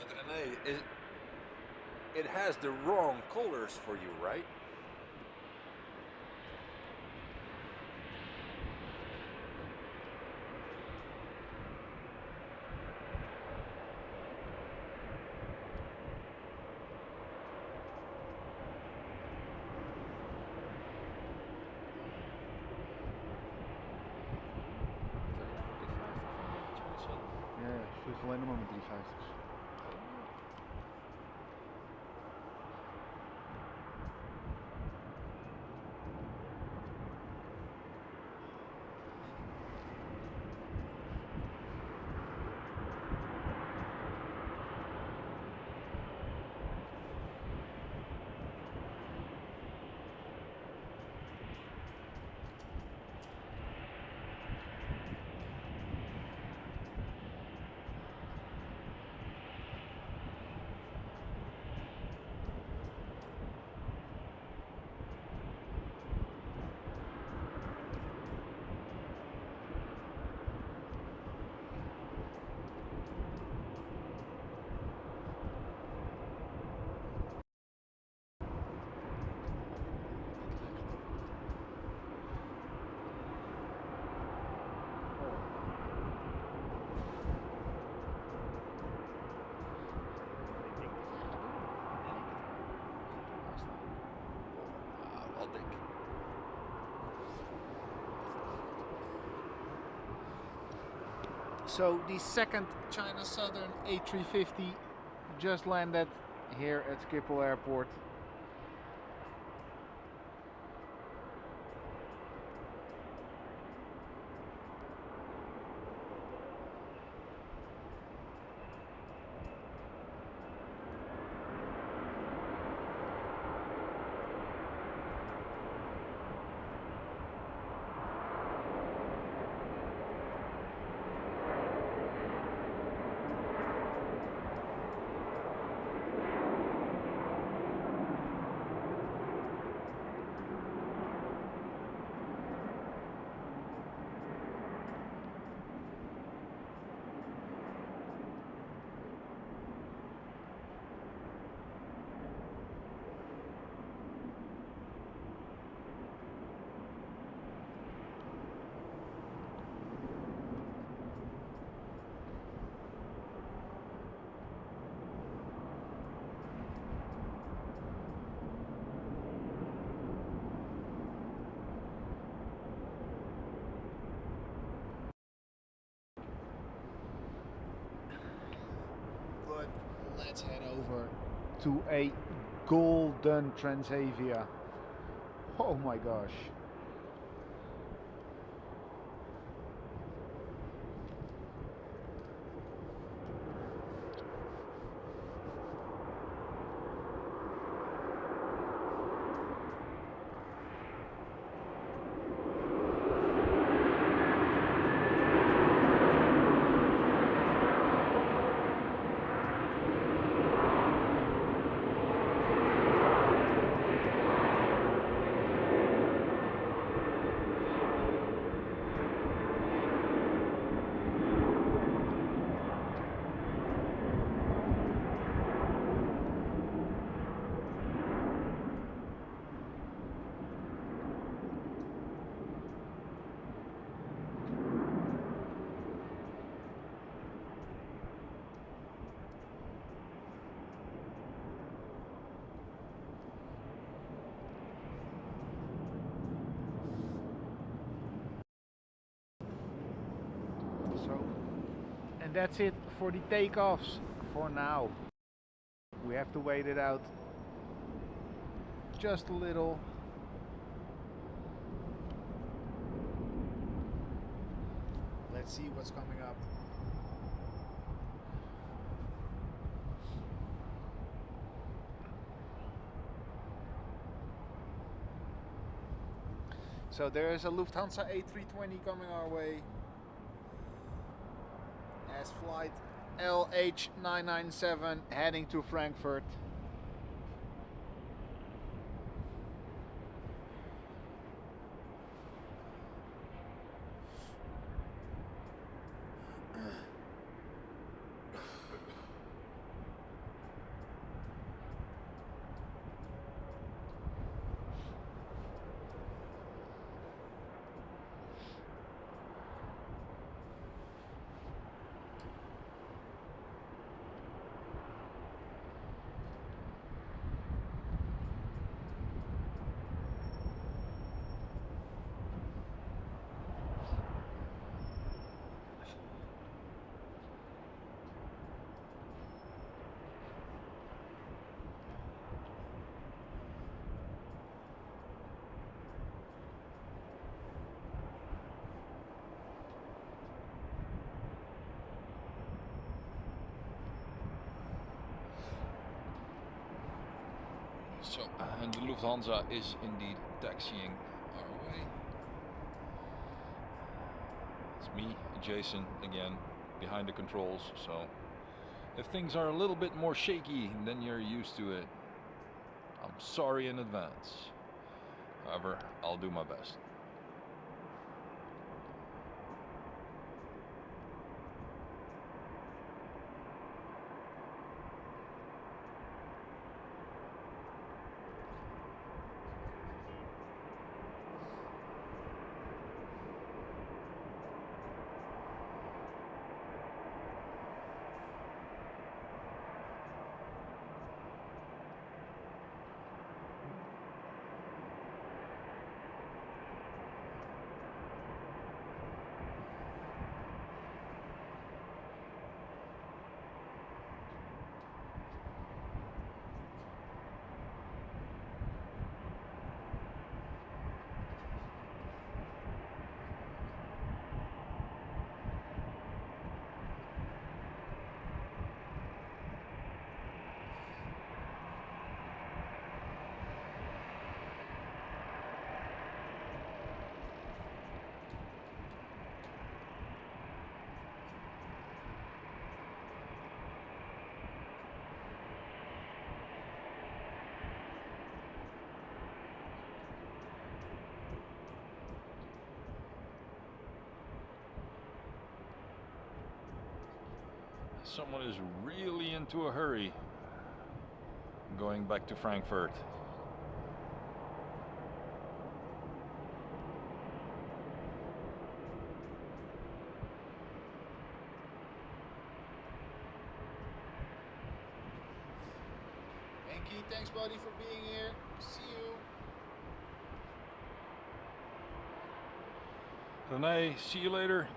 But Rene, it has the wrong colors for you, right? Ja, dus alleen nog maar met 350's. So the second China Southern A350 just landed here at Schiphol Airport. Let's head over to a golden Transavia. Oh my gosh. And that's it for the takeoffs for now. We have to wait it out just a little. Let's see what's coming up. So there is a Lufthansa A320 coming our way. As flight LH997 heading to Frankfurt. So, and the Lufthansa is indeed taxiing our way. It's me, Jason, again, behind the controls. So, if things are a little bit more shaky than you're used to it, I'm sorry in advance. However, I'll do my best. Someone is really into a hurry going back to Frankfurt. Enki, thanks buddy for being here. See you. Renee, see you later.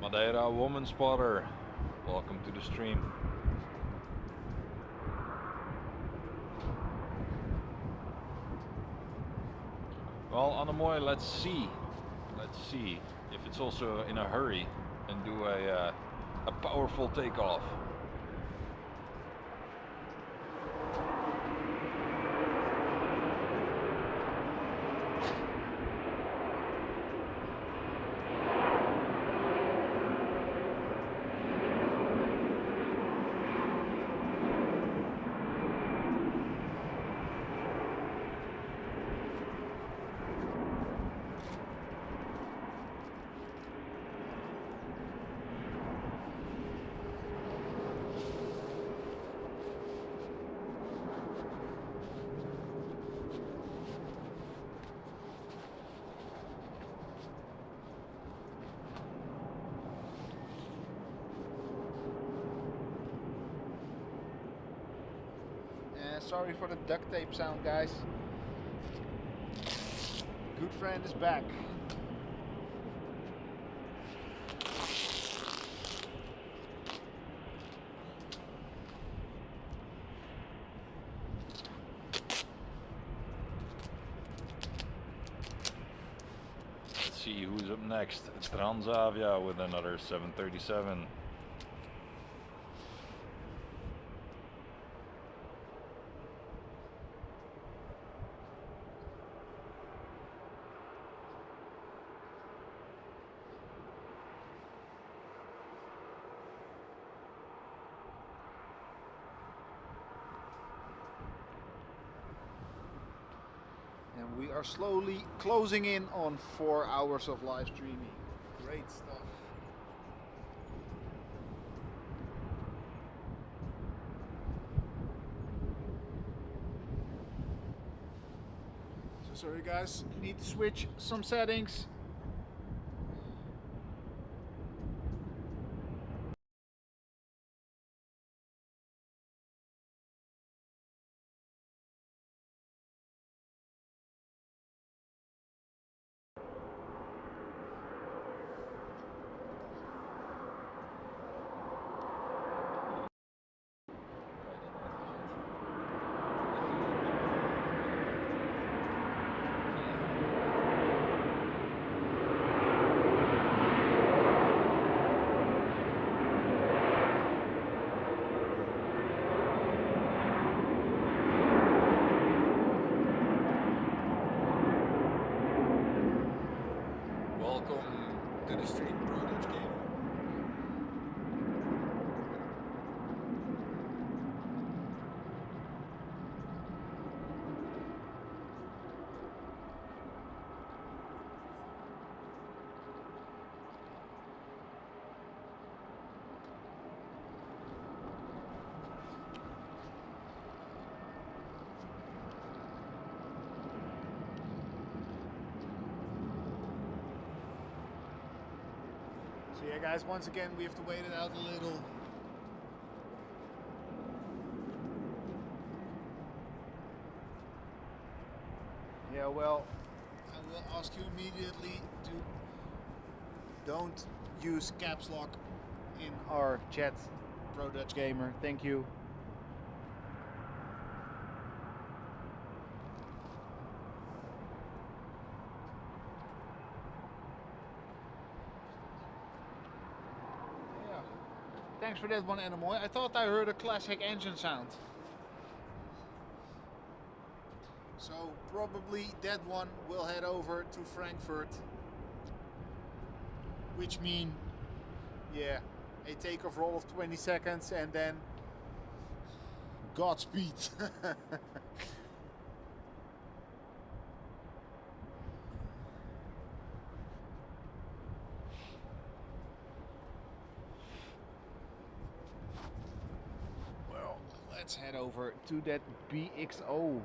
Madeira Woman Spotter, welcome to the stream. Well, Anamoy, let's see if it's also in a hurry and do a powerful takeoff. Sorry for the duct tape sound, guys. Good friend is back. Let's see who's up next. Transavia with another 737. And we are slowly closing in on 4 hours of live streaming. Great stuff. Sorry guys, need to switch some settings. Welcome to the street, bro. Dutch Gamer. So yeah guys, once again we have to wait it out a little. Yeah, well, I will ask you immediately to don't use caps lock in our chat, Pro Dutch Gamer. Thank you. Yeah. Thanks for that one, Animal. I thought I heard a classic engine sound. So probably that one will head over to Frankfurt, which mean, yeah, a takeoff roll of 20 seconds and then Godspeed. Well, let's head over to that BXO.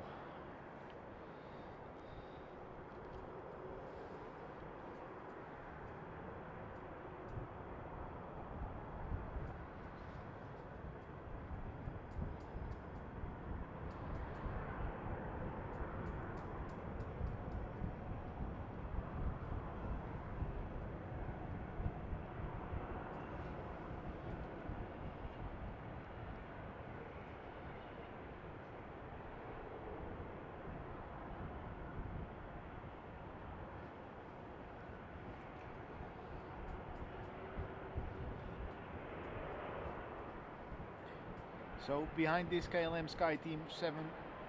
So behind this KLM SkyTeam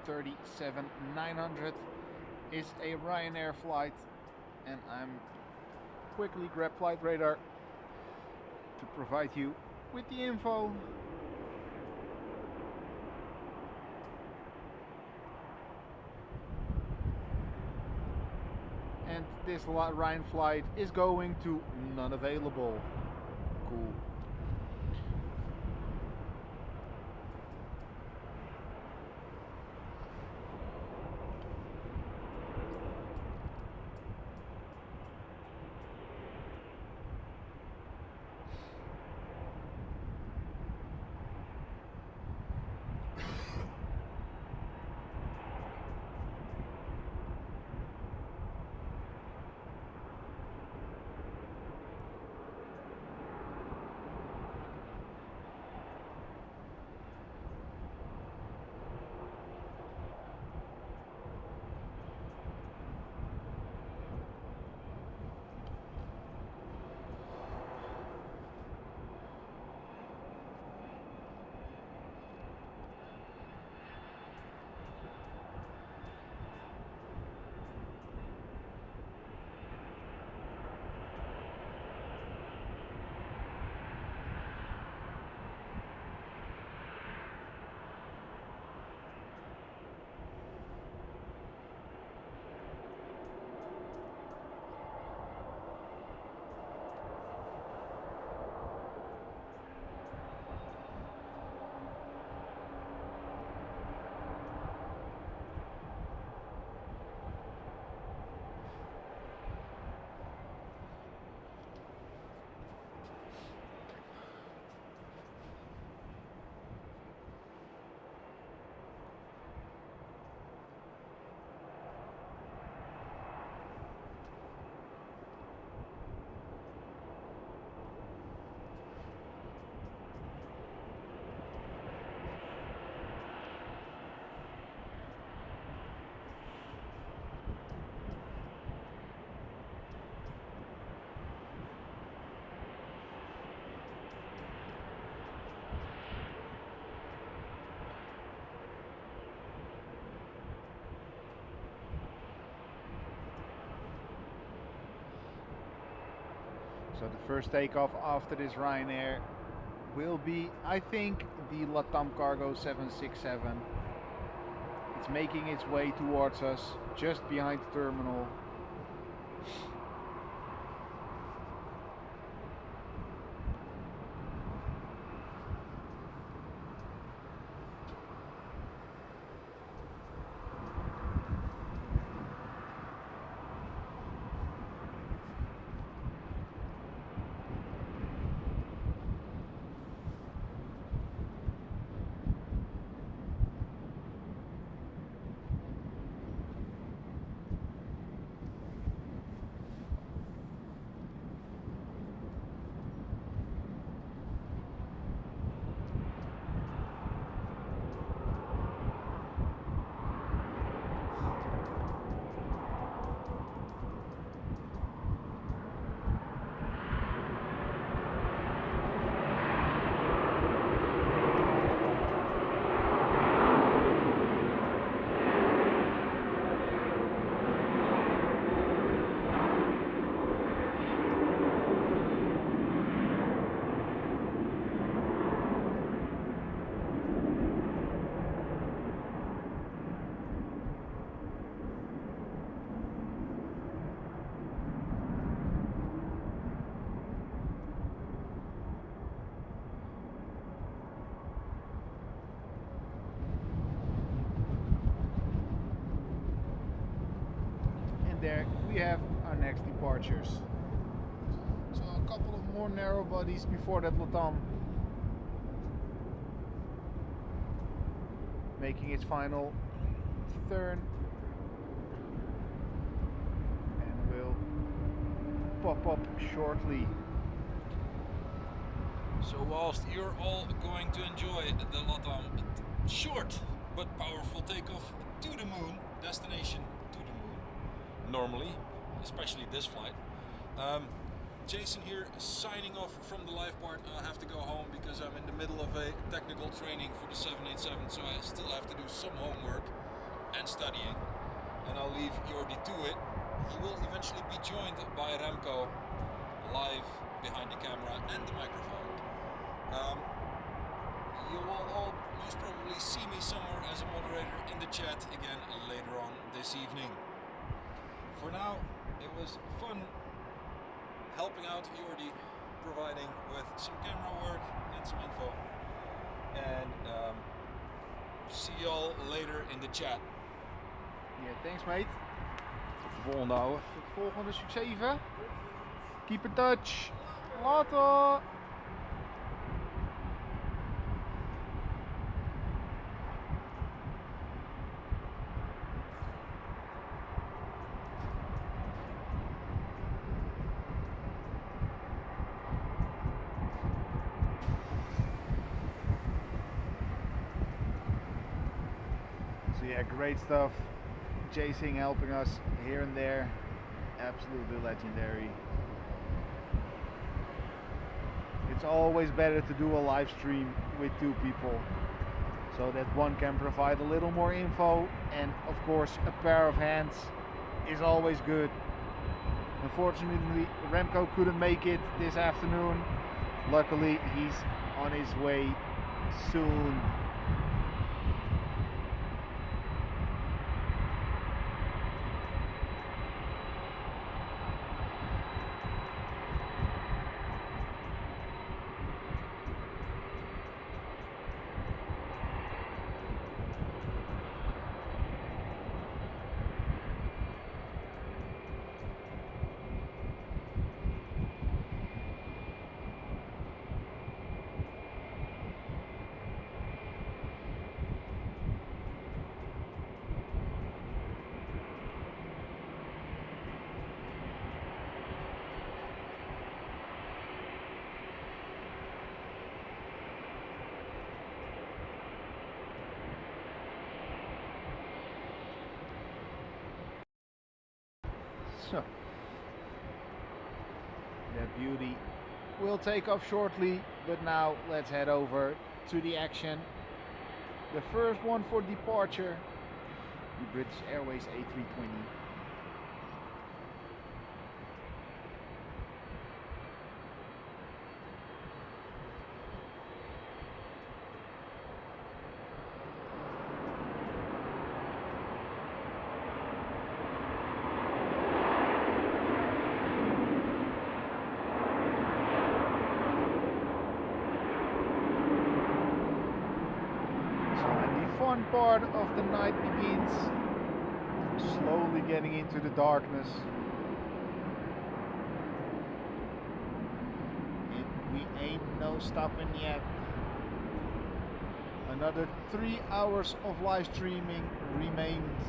737-900 is a Ryanair flight, and I'm quickly grab flight radar to provide you with the info. And this Ryan flight is going to none available. Cool. So the first takeoff after this Ryanair will be, I think, the LATAM Cargo 767. It's making its way towards us, just behind the terminal. There we have our next departures. So a couple of more narrow bodies before that LATAM making its final turn, and will pop up shortly. So whilst you're all going to enjoy the LATAM short but powerful takeoff to the moon, destination to the moon, normally, especially this flight. Jason here signing off from the live part. I have to go home because I'm in the middle of a technical training for the 787, so I still have to do some homework and studying, and I'll leave Jordi to it. He will eventually be joined by Remco live behind the camera and the microphone. You will all most probably see me somewhere as a moderator in the chat again later on this evening. For now, it was fun helping out Jordi, providing with some camera work and some info. And see y'all later in the chat. Yeah, thanks mate. Tot de volgende ouwe. Tot de volgende, succes Yves. Keep in touch. Later. Yeah, great stuff. Jason helping us here and there. Absolutely legendary. It's always better to do a live stream with two people, so that one can provide a little more info, and of course a pair of hands is always good. Unfortunately Remco couldn't make it this afternoon. Luckily he's on his way soon. So, that beauty will take off shortly, but now let's head over to the action. The first one for departure, the British Airways A320. fun part of the night begins. Slowly getting into the darkness. We ain't no stopping yet. Another 3 hours of live streaming remains.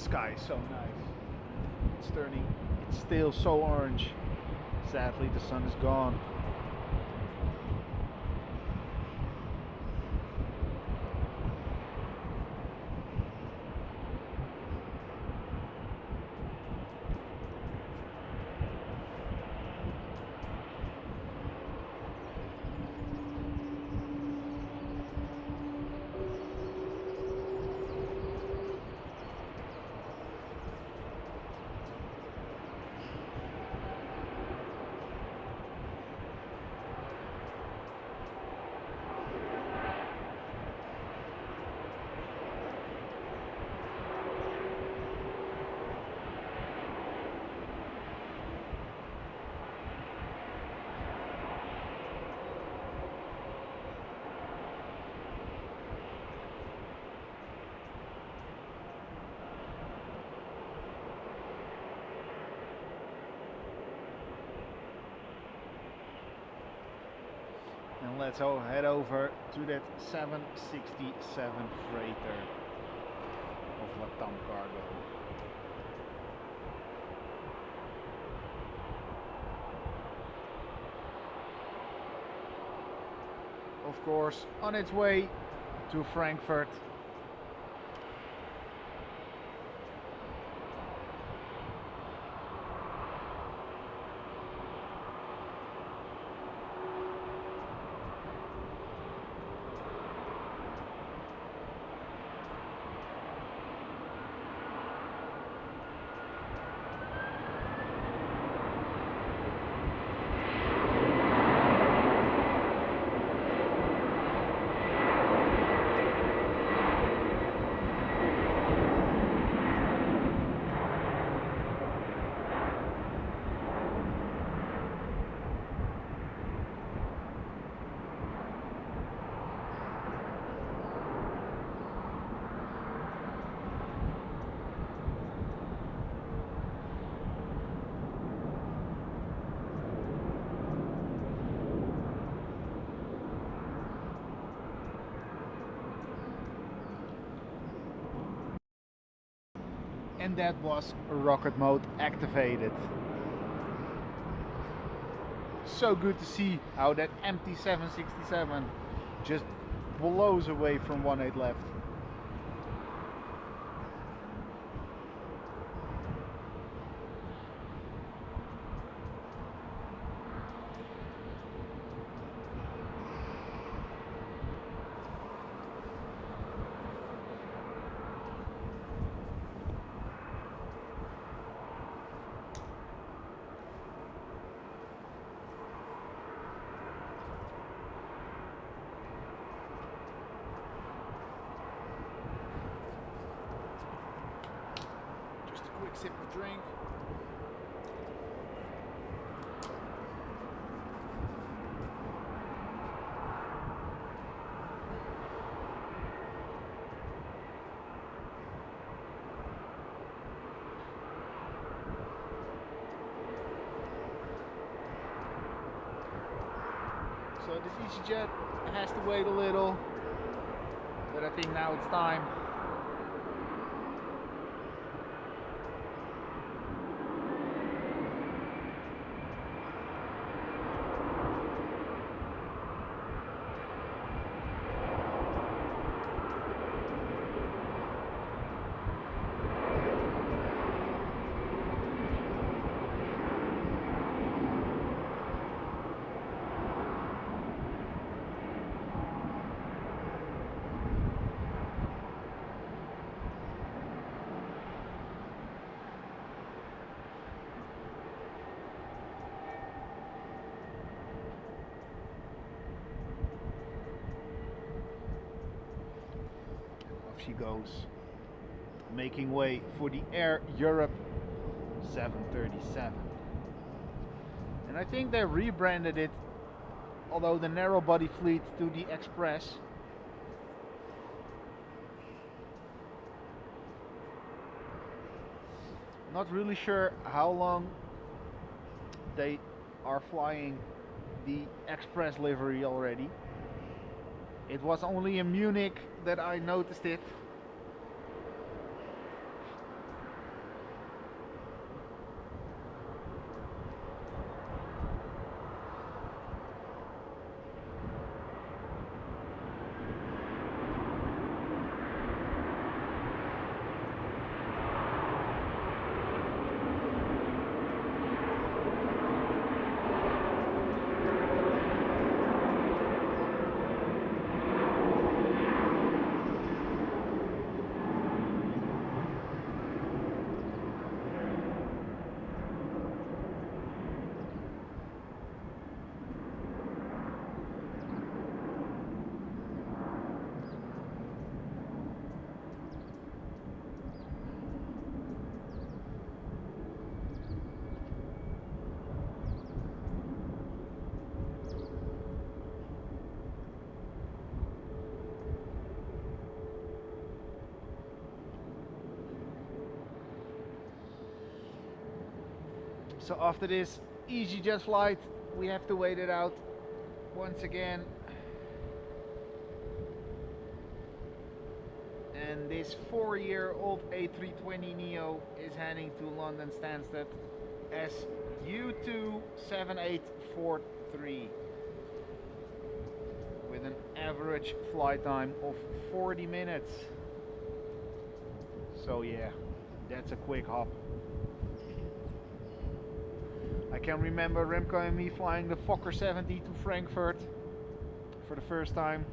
Sky is so nice. It's still so orange. Sadly, the sun is gone. And let's head over to that 767 freighter of LATAM Cargo. Of course, on its way to Frankfurt. And that was rocket mode activated. So good to see how that empty 767 just blows away from 18 left. Quick sip of drink. So this EasyJet has to wait a little, but I think now it's time. she goes, making way for the Air Europe 737. And I think they rebranded it, although the narrow-body fleet, to the Express. Not really sure how long they are flying the Express livery already. It was only in Munich that I noticed it. So after this EasyJet flight, we have to wait it out once again. And this 4-year-old A320neo is heading to London Stansted as U27843 with an average flight time of 40 minutes. So yeah, that's a quick hop. I can remember Remco and me flying the Fokker 70 to Frankfurt for the first time,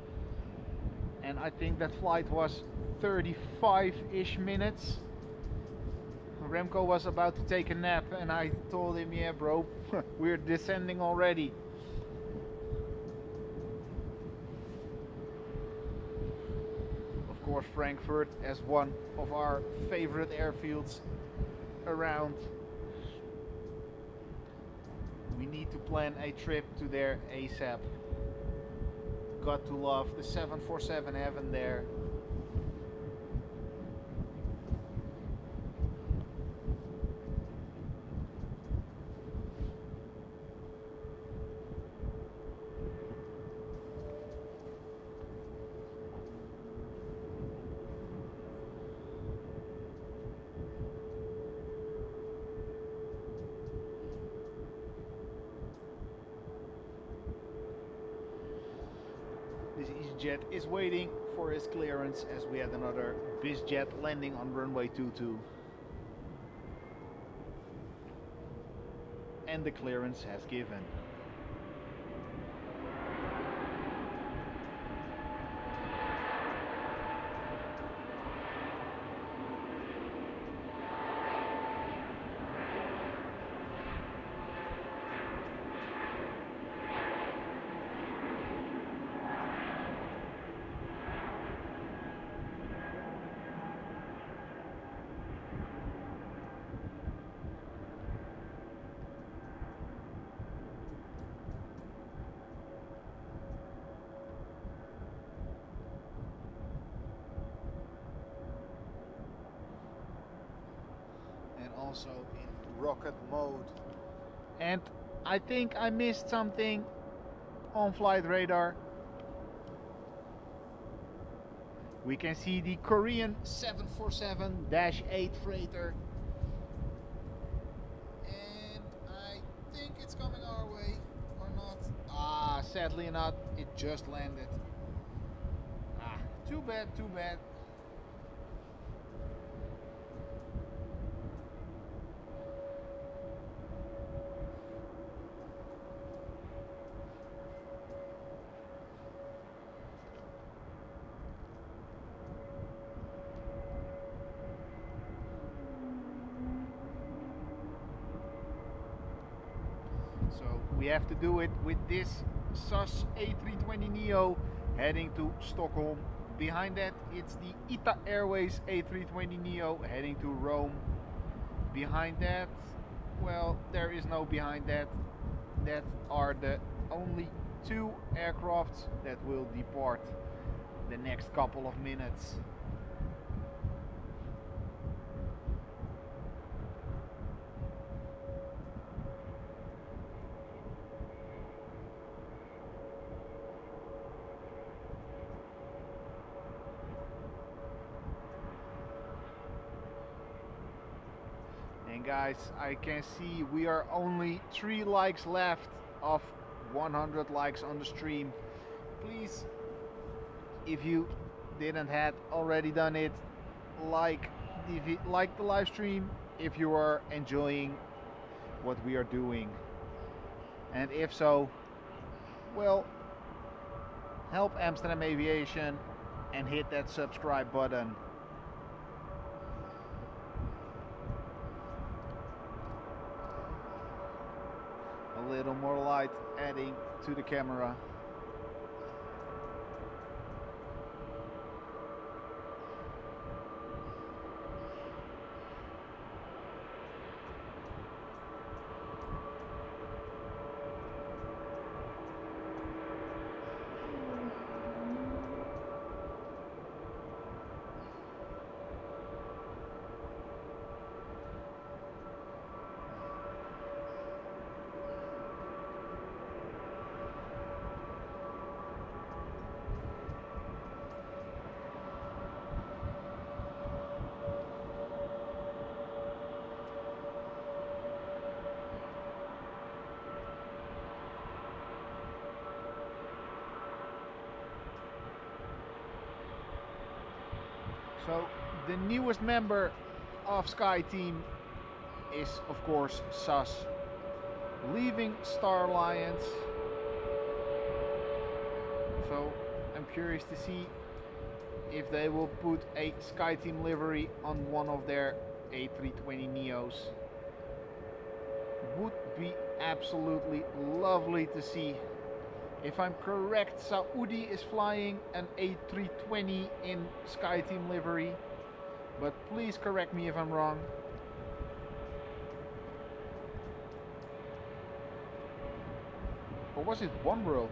and I think that flight was 35-ish minutes. Remco was about to take a nap and I told him, yeah bro, we're descending already. Of course, Frankfurt as one of our favorite airfields around. We need to plan a trip to there ASAP. Got to love the 747 heaven there. This EasyJet is waiting for his clearance as we had another BizJet landing on runway 22. And the clearance has given. Also in rocket mode. And I think I missed something on flight radar. We can see the Korean 747-8 freighter. And I think it's coming our way or not. Ah, sadly not, it just landed. Ah, too bad, too bad. So we have to do it with this SAS A320neo heading to Stockholm. Behind that, it's the ITA Airways A320neo heading to Rome. Behind that, well, there is no behind that. That are the only two aircrafts that will depart the next couple of minutes. And guys, I can see we are only 3 likes left of 100 likes on the stream. Please, if you didn't have already done it, like the live stream if you are enjoying what we are doing. And if so, well, help Amsterdam Aviation and hit that subscribe button. A little more light adding to the camera. So the newest member of SkyTeam is of course SAS, leaving Star Alliance. So I'm curious to see if they will put a SkyTeam livery on one of their A320neos. Would be absolutely lovely to see. If I'm correct, Saudi is flying an A320 in SkyTeam livery, but please correct me if I'm wrong. Or was it One World?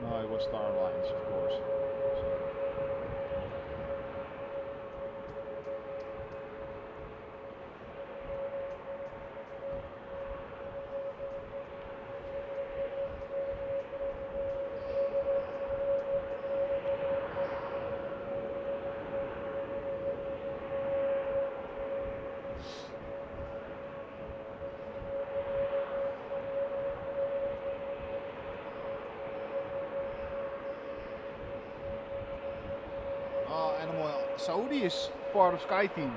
No, it was Star Alliance, of course. Animal. Saudi is part of SkyTeam.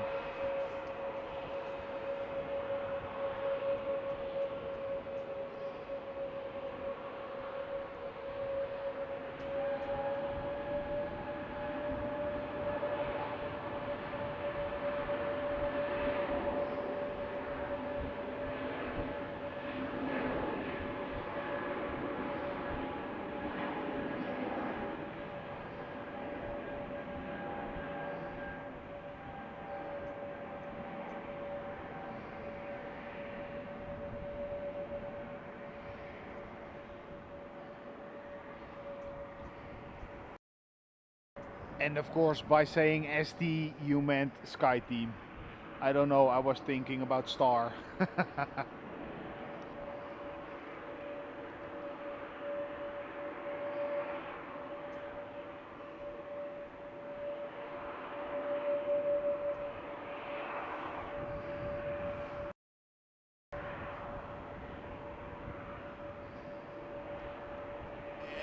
And of course, by saying ST, you meant SkyTeam. I don't know, I was thinking about Star.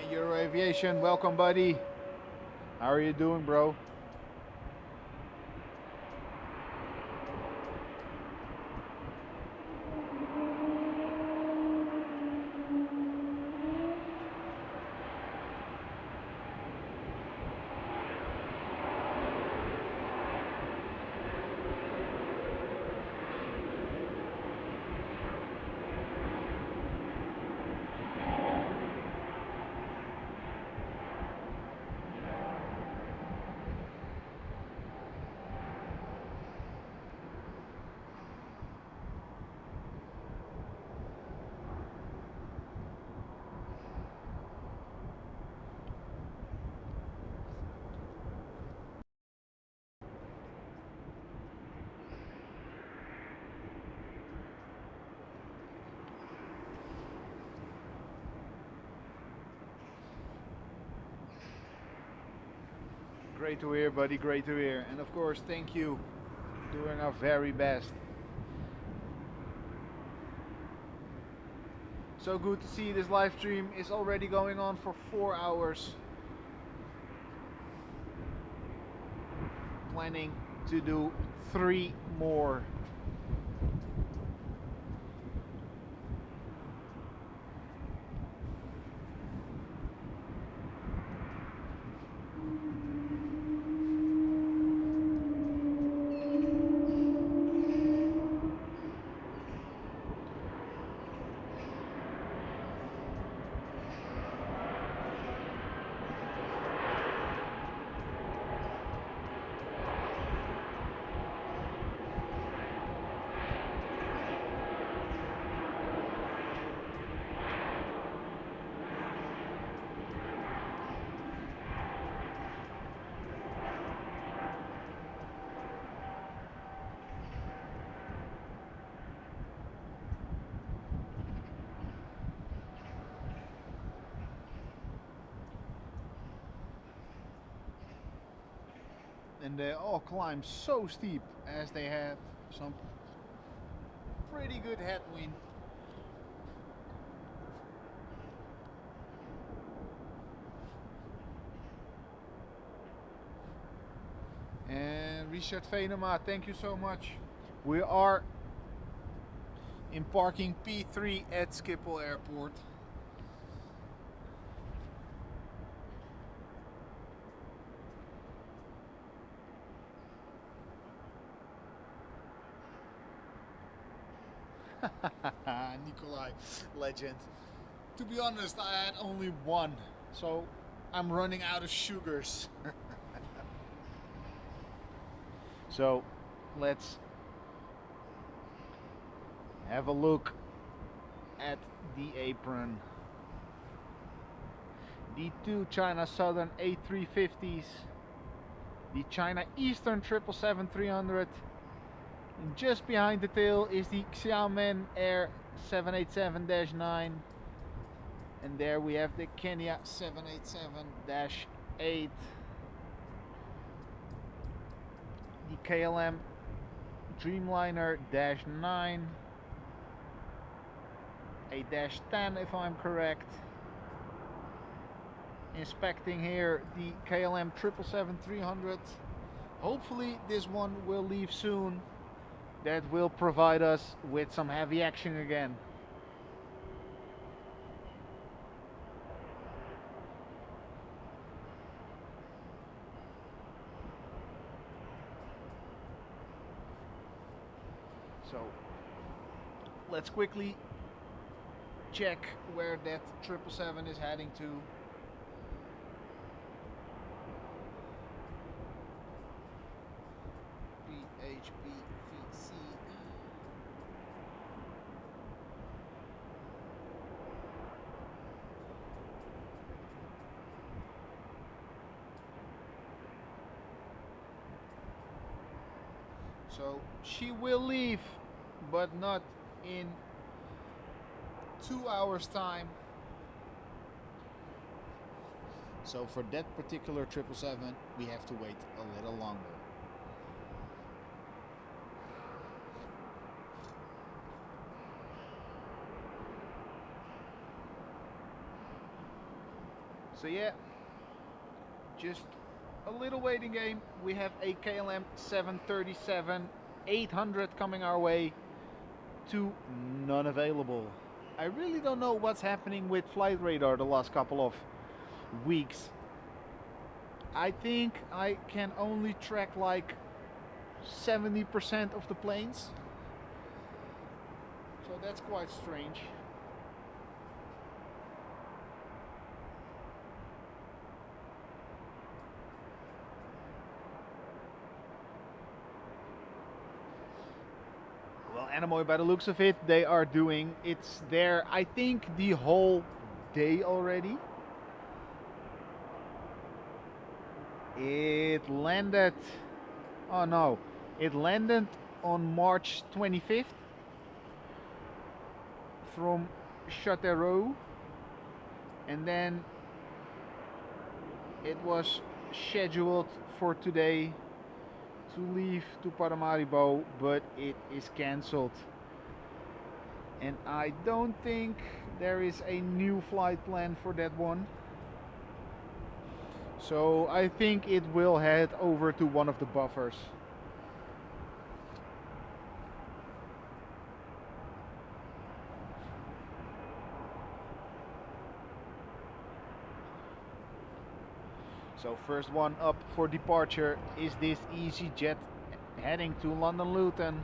Euro Aviation, welcome buddy. How are you doing, bro? Great to hear, buddy, great to hear. And of course, thank you. Doing our very best. So good to see this live stream is already going on for 4 hours. Planning to do 3 more. And they all climb so steep as they have some pretty good headwind. And Richard Venema, thank you so much. We are in parking P3 at Schiphol Airport. Nikolai, legend. To be honest, I had only one, so I'm running out of sugars. So let's have a look at the apron. The 2 China Southern A350s, the China Eastern 777-300. And just behind the tail is the Xiamen Air 787-9, and there we have the Kenya 787-8, the KLM Dreamliner-9, a -10 if I'm correct. Inspecting here the KLM 777-300. Hopefully this one will leave soon. That will provide us with some heavy action again. So let's quickly check where that 777 is heading to. So she will leave, but not in 2 hours time. So for that particular 777 we have to wait a little longer. So yeah, just a little waiting game. We have a KLM 737-800 coming our way. 2 none available. I really don't know what's happening with flight radar the last couple of weeks. I think I can only track like 70% of the planes. So that's quite strange. Anemoy, by the looks of it, they are doing it's there, I think, the whole day already. It landed, oh no, it landed on March 25th from Châteauroux, and then it was scheduled for today to leave to Paramaribo, but it is cancelled. And I don't think there is a new flight planned for that one. So I think it will head over to one of the buffers. So first one up for departure is this EasyJet heading to London Luton.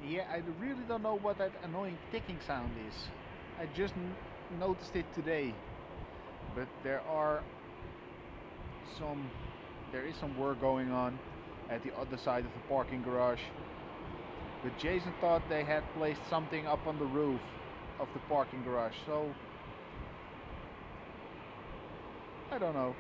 Yeah, I really don't know what that annoying ticking sound is. I just noticed it today. But there is some work going on at the other side of the parking garage. But Jason thought they had placed something up on the roof of the parking garage, so I don't know.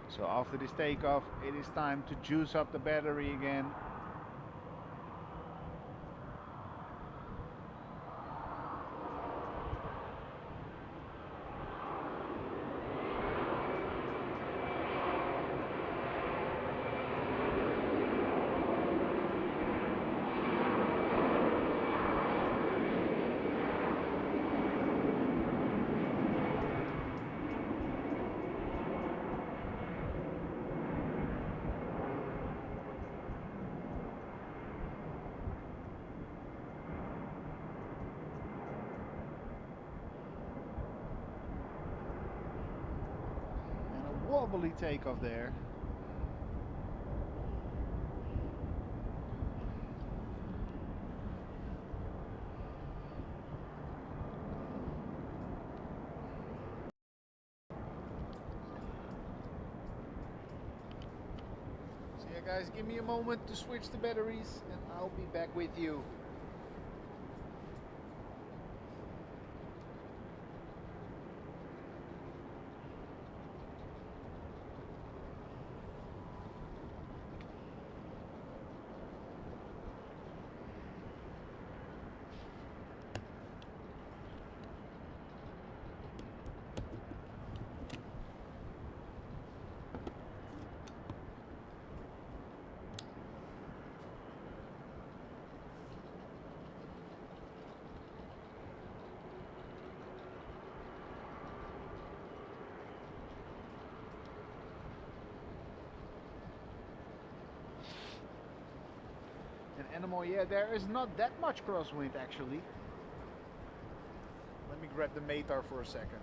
So after this takeoff, it is time to juice up the battery again. Wobbly takeoff there. So yeah guys, give me a moment to switch the batteries and I'll be back with you. Animal, yeah, there is not that much crosswind actually. Let me grab the METAR for a second.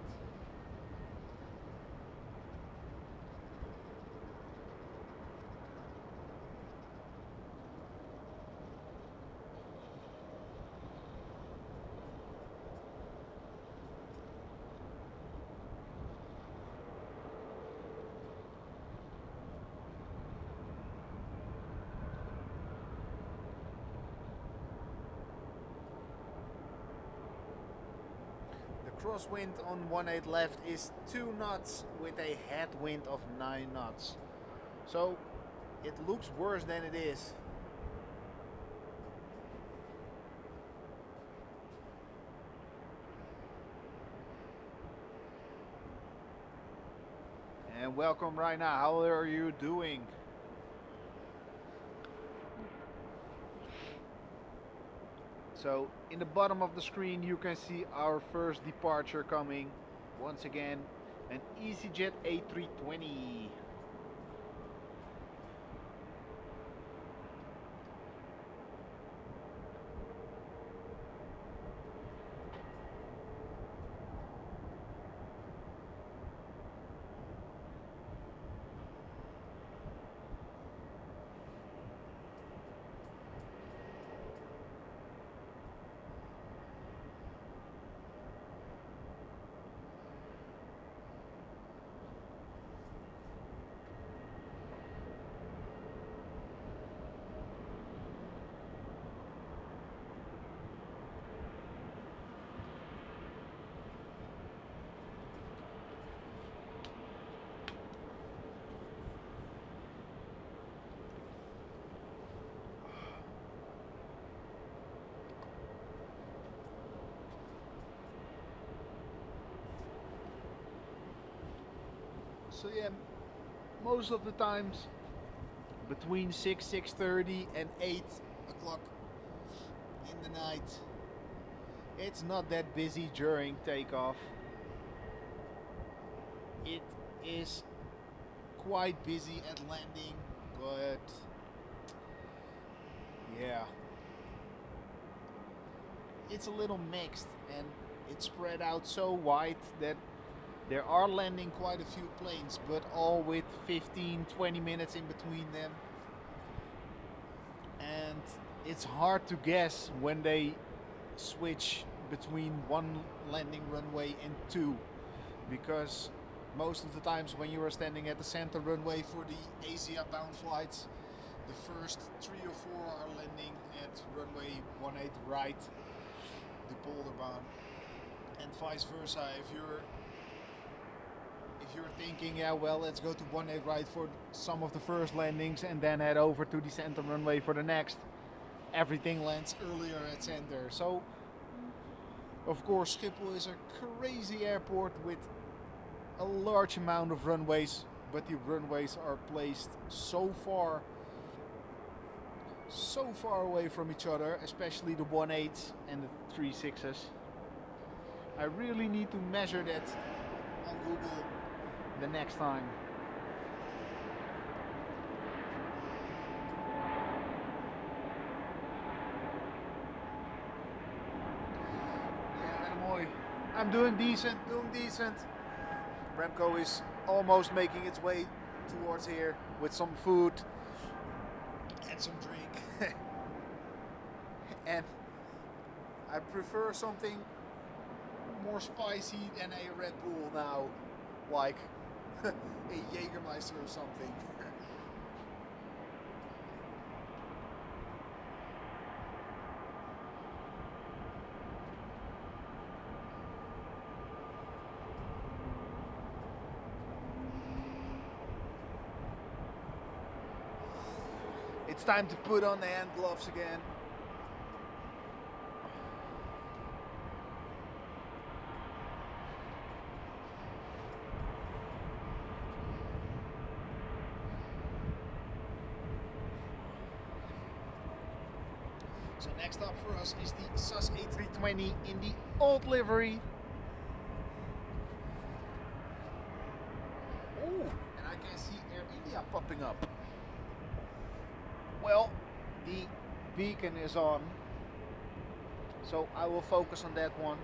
crosswind on 18 left is 2 knots with a headwind of 9 knots. So it looks worse than it is. And welcome right now. How are you doing? So in the bottom of the screen you can see our first departure coming. Once again, an EasyJet A320. So yeah, most of the times between 6:30 and 8 o'clock in the night, it's not that busy during takeoff. It is quite busy at landing, but yeah, it's a little mixed and it's spread out so wide that there are landing quite a few planes, but all with 15-20 minutes in between them. And it's hard to guess when they switch between one landing runway and two, because most of the times when you are standing at the center runway for the Asia bound flights, the first 3 or 4 are landing at runway 18 right, the Polderbaan, and vice versa. If you're thinking, yeah, well, let's go to 18 right for some of the first landings and then head over to the center runway for the next, everything lands earlier at center. So of course Schiphol is a crazy airport with a large amount of runways, but the runways are placed so far away from each other, especially the 18s and the 36s. I really need to measure that on Google the next time. Yeah, mooi. I'm doing decent. Remco is almost making its way towards here with some food and some drink. And I prefer something more spicy than a Red Bull now, like a Jägermeister or something. It's time to put on the hand gloves again. So next up for us is the SAS A320 in the old livery. Oh, and I can see Air India popping up. Well, the beacon is on, so I will focus on that one.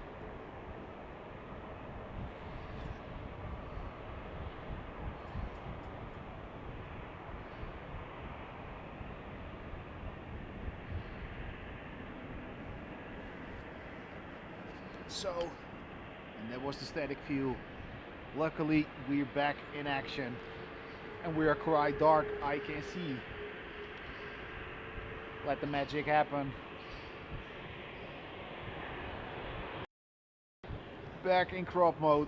So, and that was the static view. Luckily, we're back in action, and we are quite dark. I can see. Let the magic happen. back in crop mode.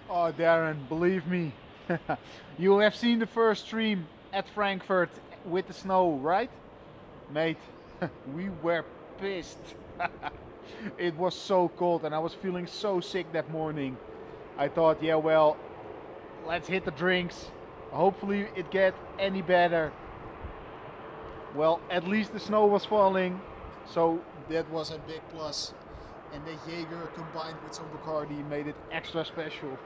Oh, Darren, believe me, you have seen the first stream at Frankfurt with the snow, right? Mate, we were pissed. It was so cold and I was feeling so sick that morning. I thought, yeah, well, let's hit the drinks. Hopefully it get any better. Well, at least the snow was falling, so that was a big plus. And the Jaeger combined with some Bacardi made it extra special.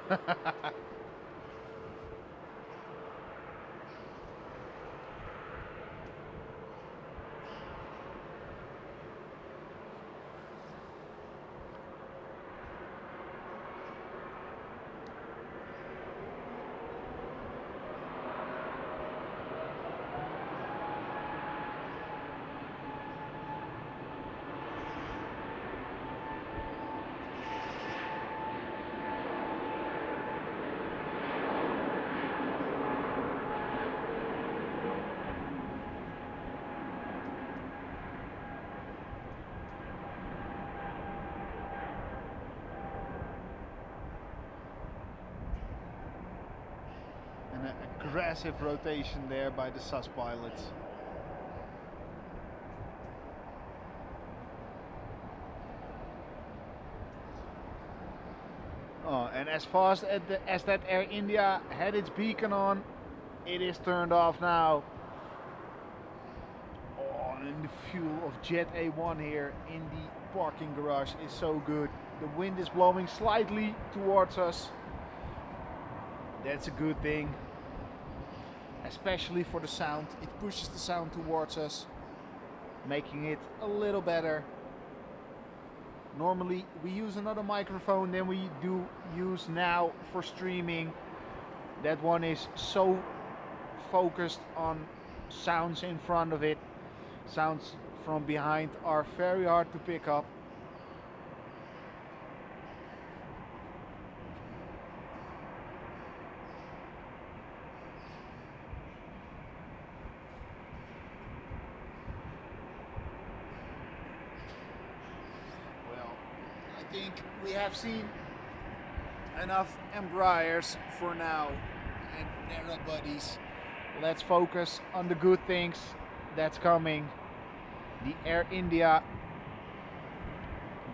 An aggressive rotation there by the SAS pilots. Oh, and as fast as that Air India had its beacon on, it is turned off now. Oh, and the fuel of Jet A1 here in the parking garage is so good. The wind is blowing slightly towards us. That's a good thing. Especially for the sound. It pushes the sound towards us, making it a little better. Normally we use another microphone than we do use now for streaming. That one is so focused on sounds in front of it. Sounds from behind are very hard to pick up. I think we have seen enough Embraers for now and Narrowbodies. Let's focus on the good things that's coming. The Air India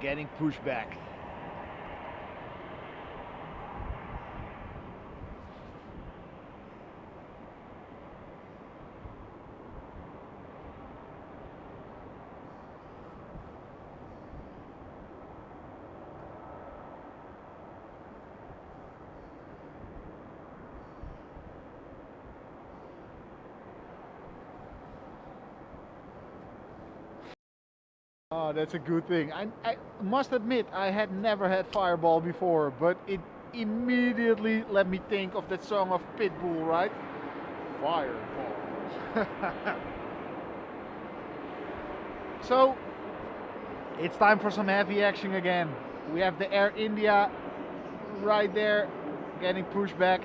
getting pushed back. Oh, that's a good thing. I must admit, I had never had Fireball before, but it immediately let me think of that song of Pitbull, right? Fireball. So, it's time for some heavy action again. We have the Air India right there getting pushed back,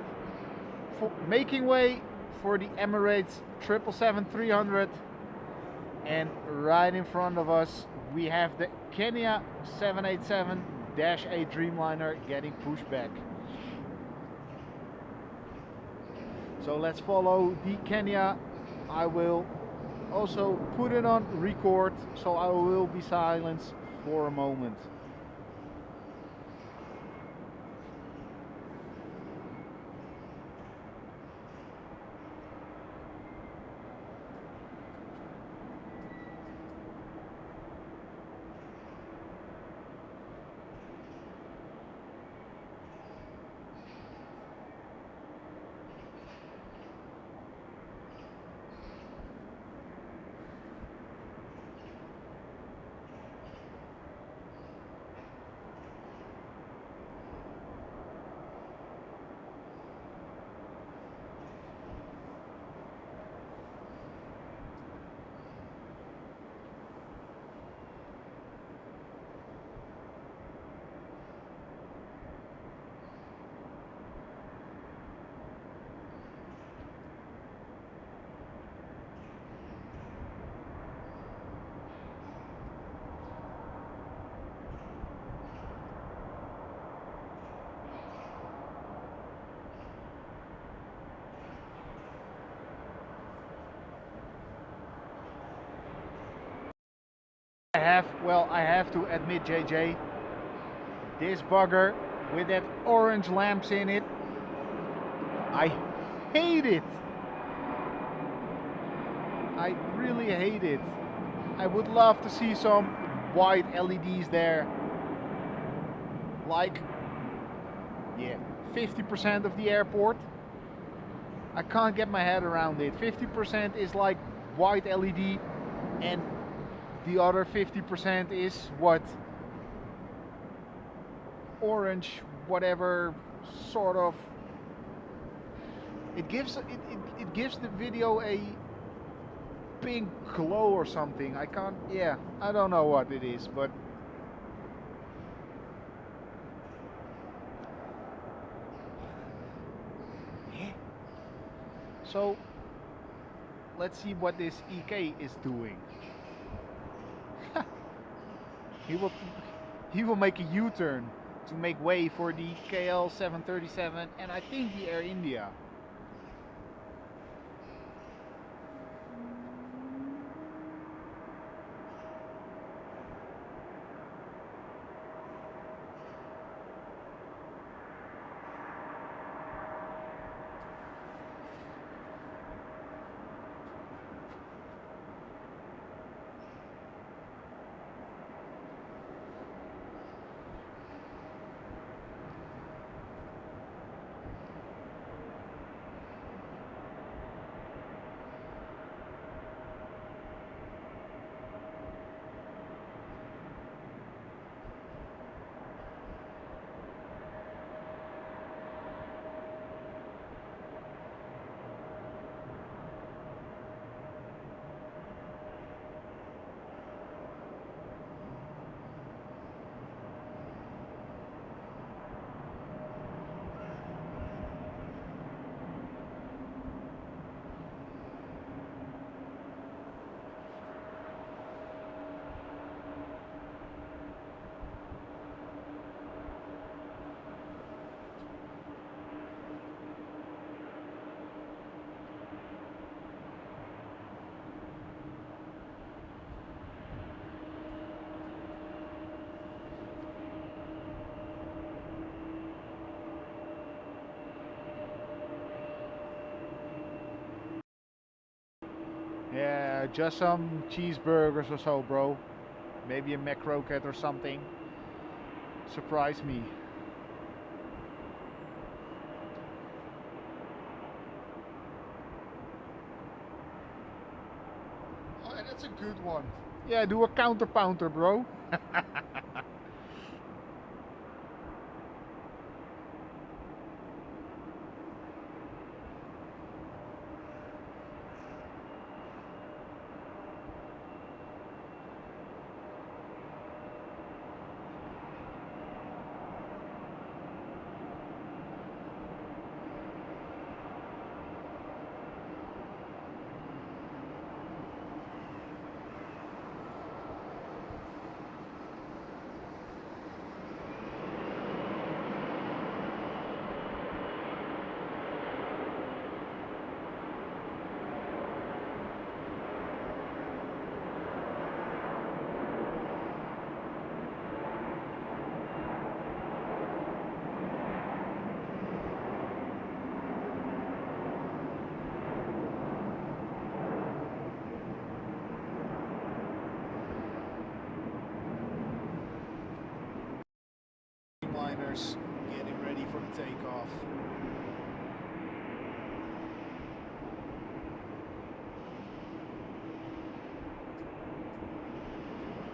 making way for the Emirates 777-300. And right in front of us we have the Kenya 787-8 Dreamliner getting pushed back. So let's follow the Kenya. I will also put it on record, so I will be silenced for a moment. I have to admit, JJ, this bugger with that orange lamps in it, I hate it. I really hate it. I would love to see some white LEDs there. Like, yeah, 50% of the airport. I can't get my head around it. 50% is like white LED and the other 50% is what? Orange, whatever sort of. It gives the video a pink glow or something. I can't, yeah, I don't know what it is, but yeah. So let's see what this EK is doing. He will make a U-turn to make way for the KL 737 and I think the Air India. Yeah, just some cheeseburgers or so, bro. Maybe a McCroket or something. Surprise me. Oh, that's a good one. Yeah, do a counter pounder, bro. Dreamliners getting ready for the takeoff.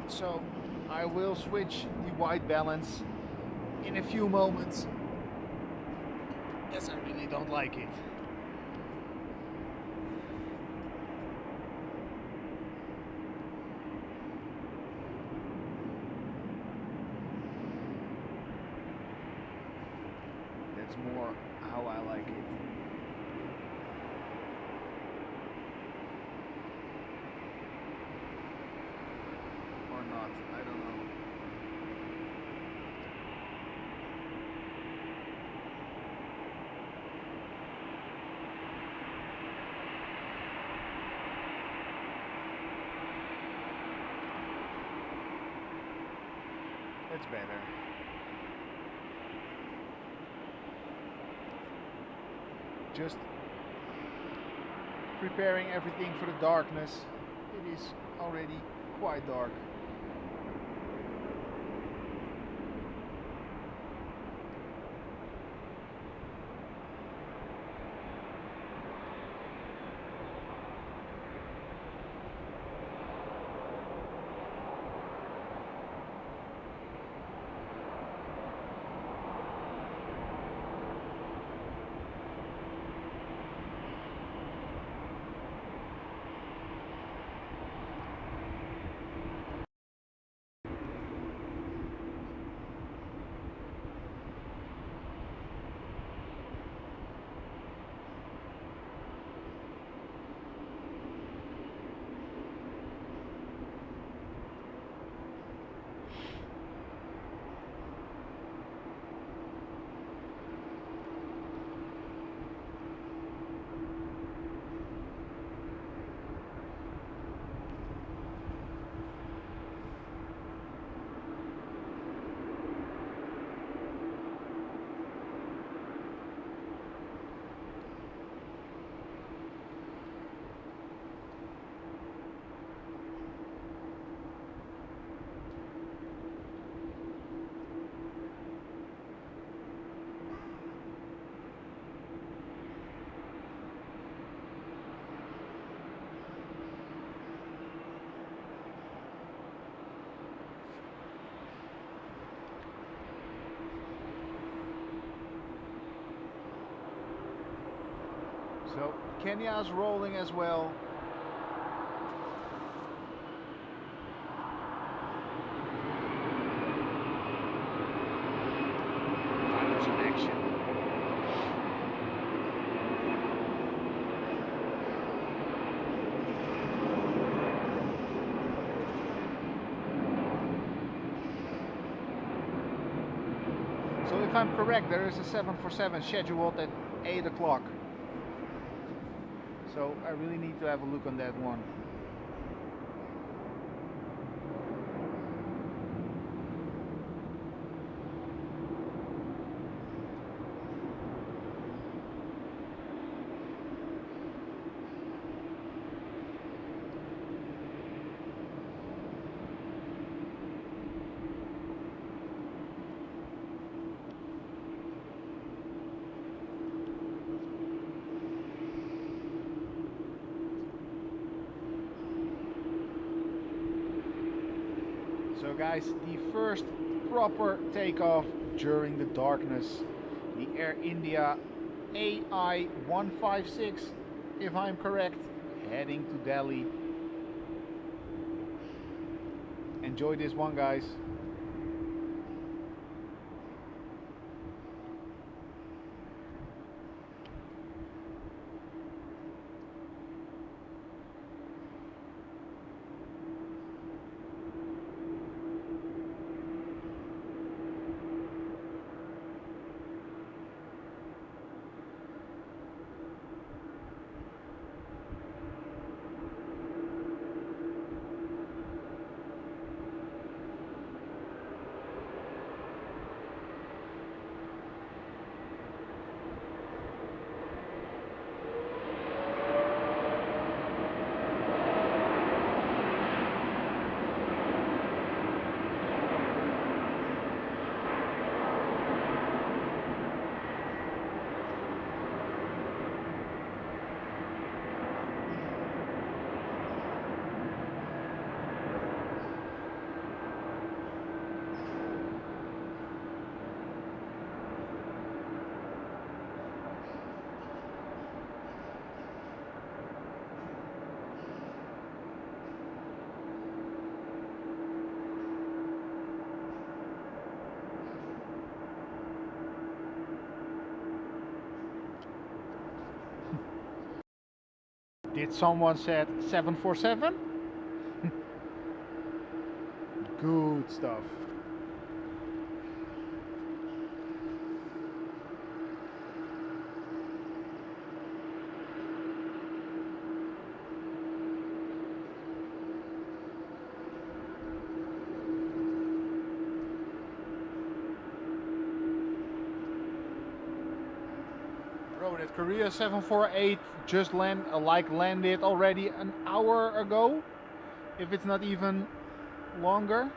So I will switch the white balance in a few moments, as I really don't like it. That's more how I like it. Or not, I don't know. That's better. Just preparing everything for the darkness. It is already quite dark. So Kenya's rolling as well. There's some action. So if I'm correct, there is a 747 scheduled at 8 o'clock. So I really need to have a look on that one. So guys, the first proper takeoff during the darkness, the Air India AI-156, if I'm correct, heading to Delhi. Enjoy this one, guys. Did someone said 747? Good stuff. Bro, that Korea 748 just landed already an hour ago, if it's not even longer.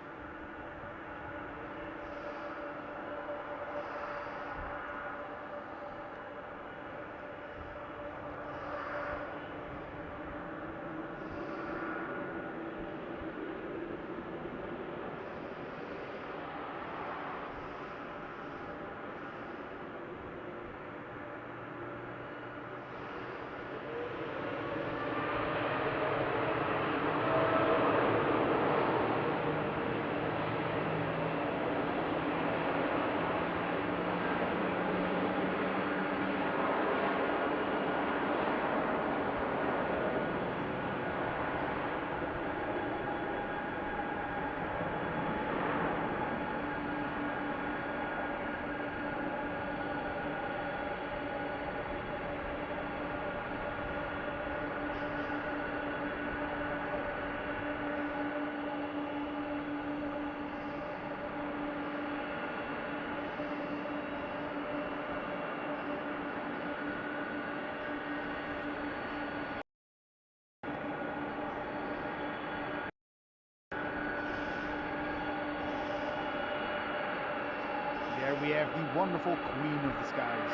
There we have the wonderful Queen of the Skies.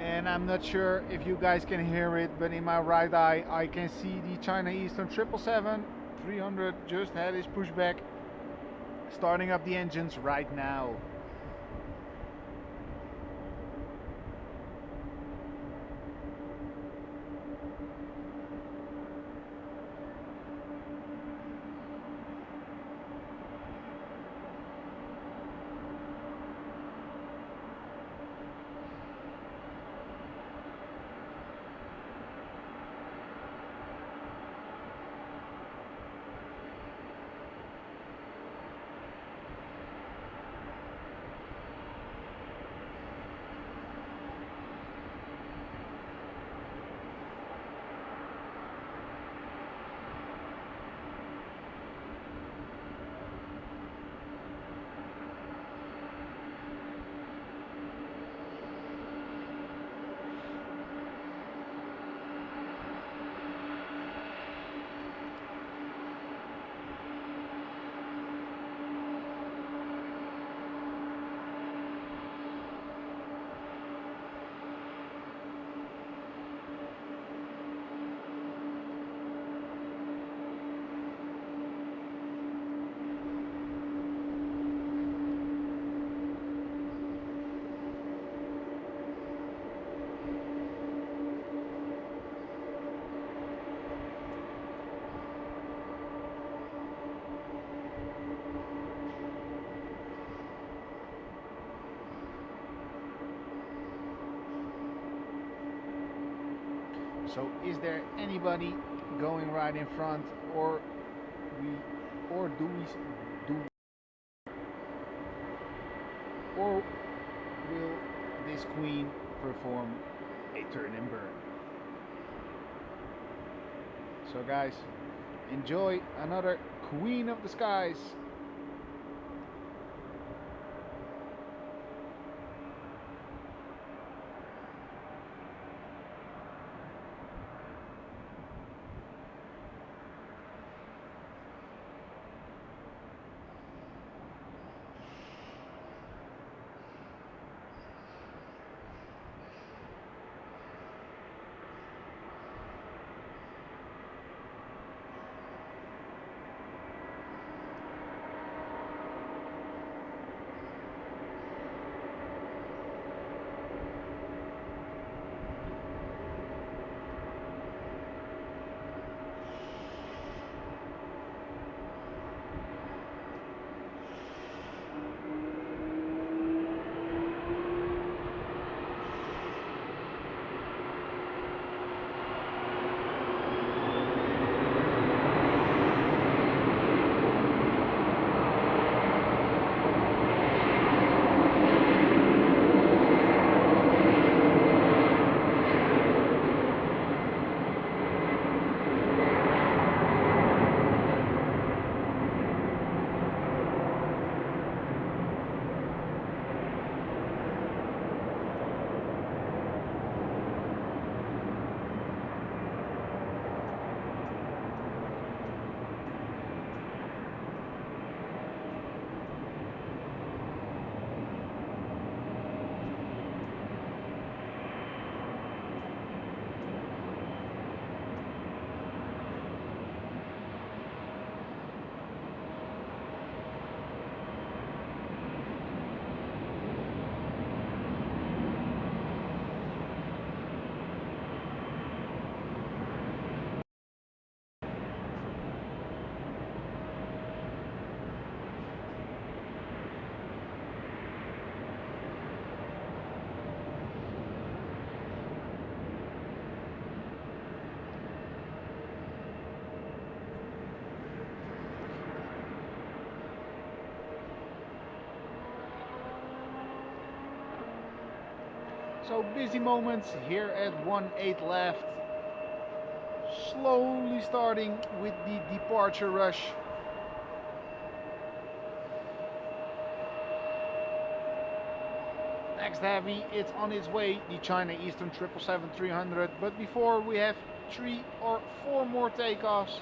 And I'm not sure if you guys can hear it, but in my right eye I can see the China Eastern 777-300 just had his pushback, starting up the engines right now. So is there anybody going right in front, or will this Queen perform a turn and burn? So guys, enjoy another Queen of the Skies. So busy moments here at 1-8 left. Slowly starting with the departure rush. Next heavy, it's on its way, the China Eastern 777-300. But before we have 3 or 4 more takeoffs.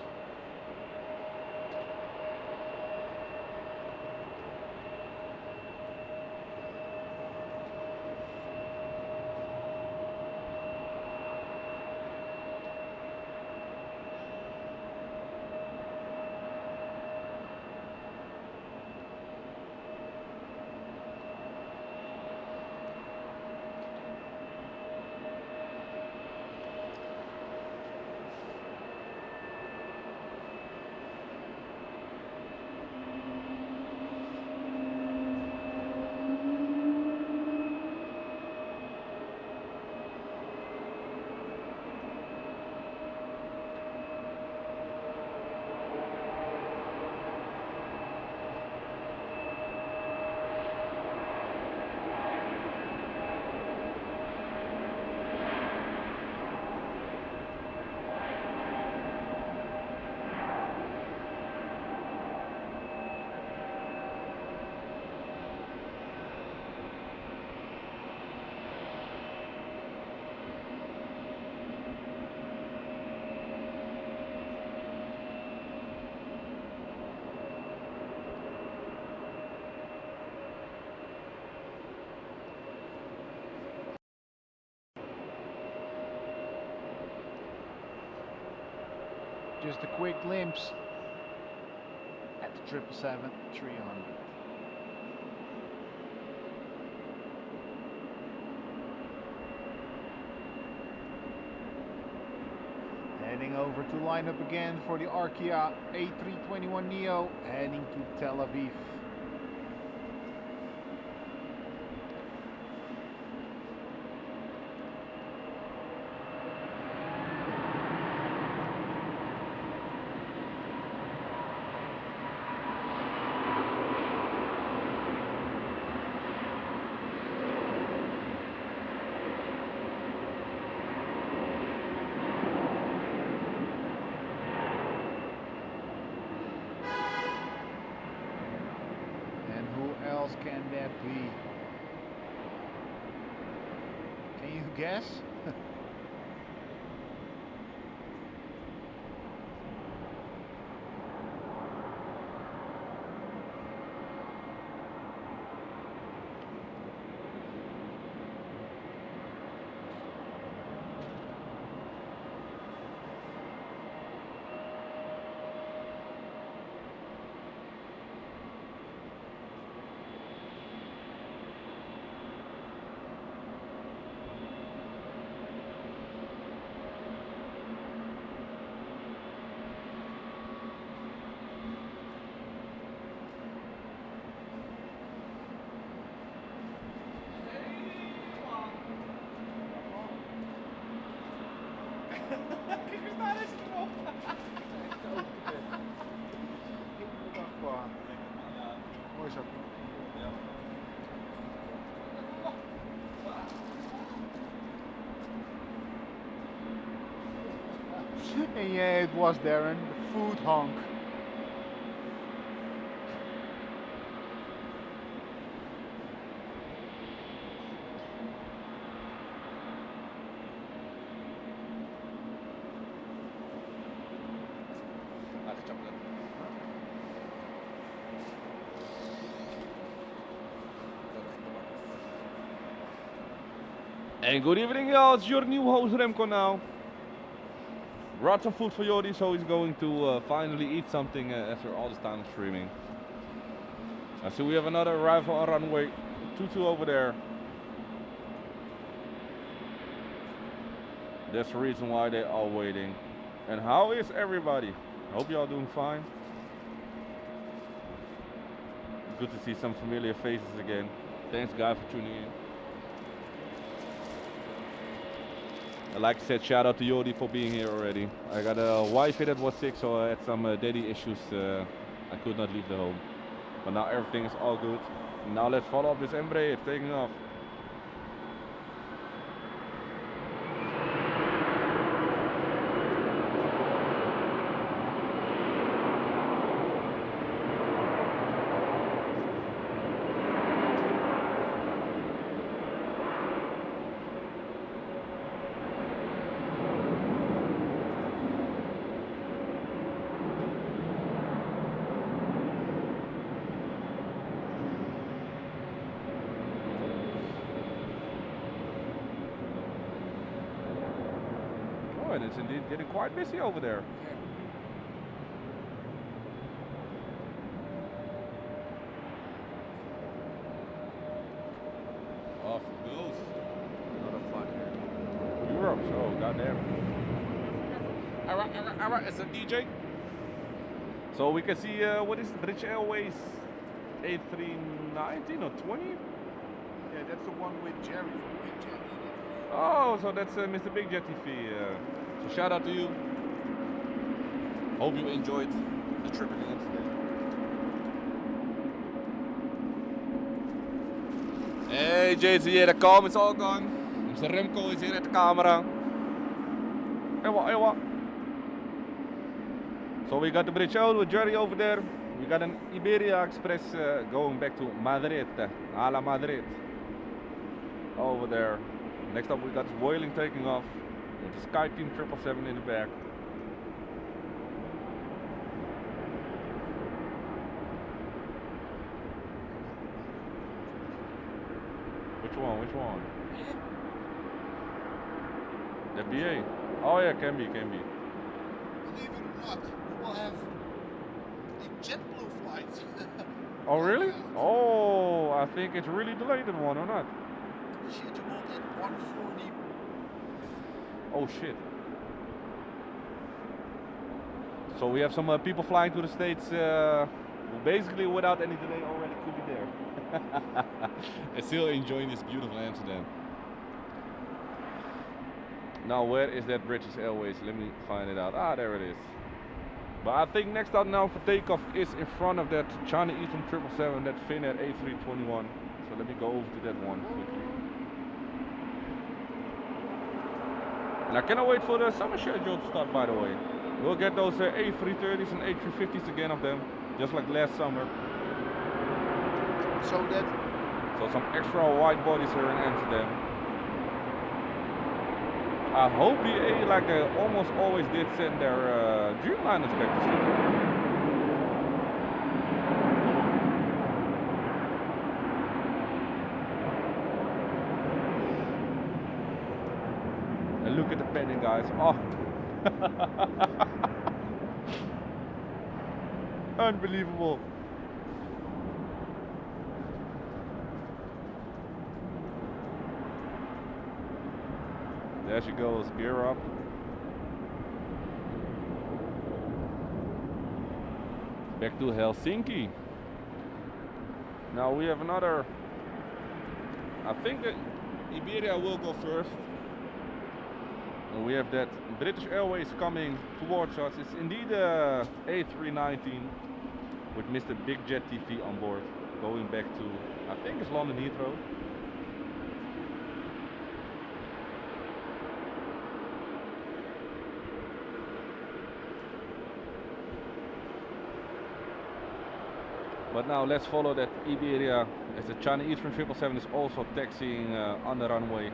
Just a quick glimpse at the 777-300. Heading over to line up again for the KLM A321neo, heading to Tel Aviv. Can that be? Can you guess? Mooi zo. And yeah, it was Darren, the food honk. And good evening, y'all. It's your new host Remco now. Brought some food for Jordi, so he's going to finally eat something after all this time of streaming. I see we have another arrival on runway 22 over there. That's the reason why they are waiting. And how is everybody? I hope y'all doing fine. Good to see some familiar faces again. Thanks, guys, for tuning in. Like I said, shout out to Jordi for being here already. I got a wife that was sick, so I had some daddy issues. I could not leave the home. But now everything is all good. Now let's follow up this Embraer taking off. Oh, and it's indeed getting quite busy over there. Yeah. Off it goes. Another flight here. Europe, so goddamn. It's a DJ. So we can see what is British Airways A319 or 20? Yeah, that's the one with Jerry from Big Jet. Oh, so that's Mr. Big Jet TV. So shout out to you. Hope you enjoyed the trip in the incident. Hey, JC here, the calm is all gone. Mr. Remco is here at the camera. Hey what? So we got the British out with Jerry over there. We got an Iberia Express going back to Madrid, a la Madrid. Over there. Next up we got this Boiling taking off with the SkyTeam 777 in the back. Which one? The BA? Oh yeah, can be. Believe it or not, we will have a JetBlue flight. Oh really? Oh, I think it's really delayed that one or not? Scheduled at 1:40. Oh shit. So we have some people flying to the States who basically without any delay already could be there. And still enjoying this beautiful Amsterdam. Now where is that British Airways? Let me find it out. Ah, there it is. But I think next up now for takeoff is in front of that China Eastern 777, that Finnair A321. So let me go over to that one quickly. And I cannot wait for the summer schedule to start, by the way. We'll get those A330s and A350s again of them, just like last summer. So some extra wide bodies here in Amsterdam. I hope BA, like almost always did, send their Dreamliners back to Schiphol. And look at the pending, guys. Oh. Unbelievable. There she goes, gear up. Back to Helsinki. Now we have another, I think that Iberia will go first. And we have that British Airways coming towards us. It's indeed a A319 with Mr. Big Jet TV on board, going back to, I think it's London Heathrow. But now let's follow that Iberia, as the China Eastern 777 is also taxiing on the runway.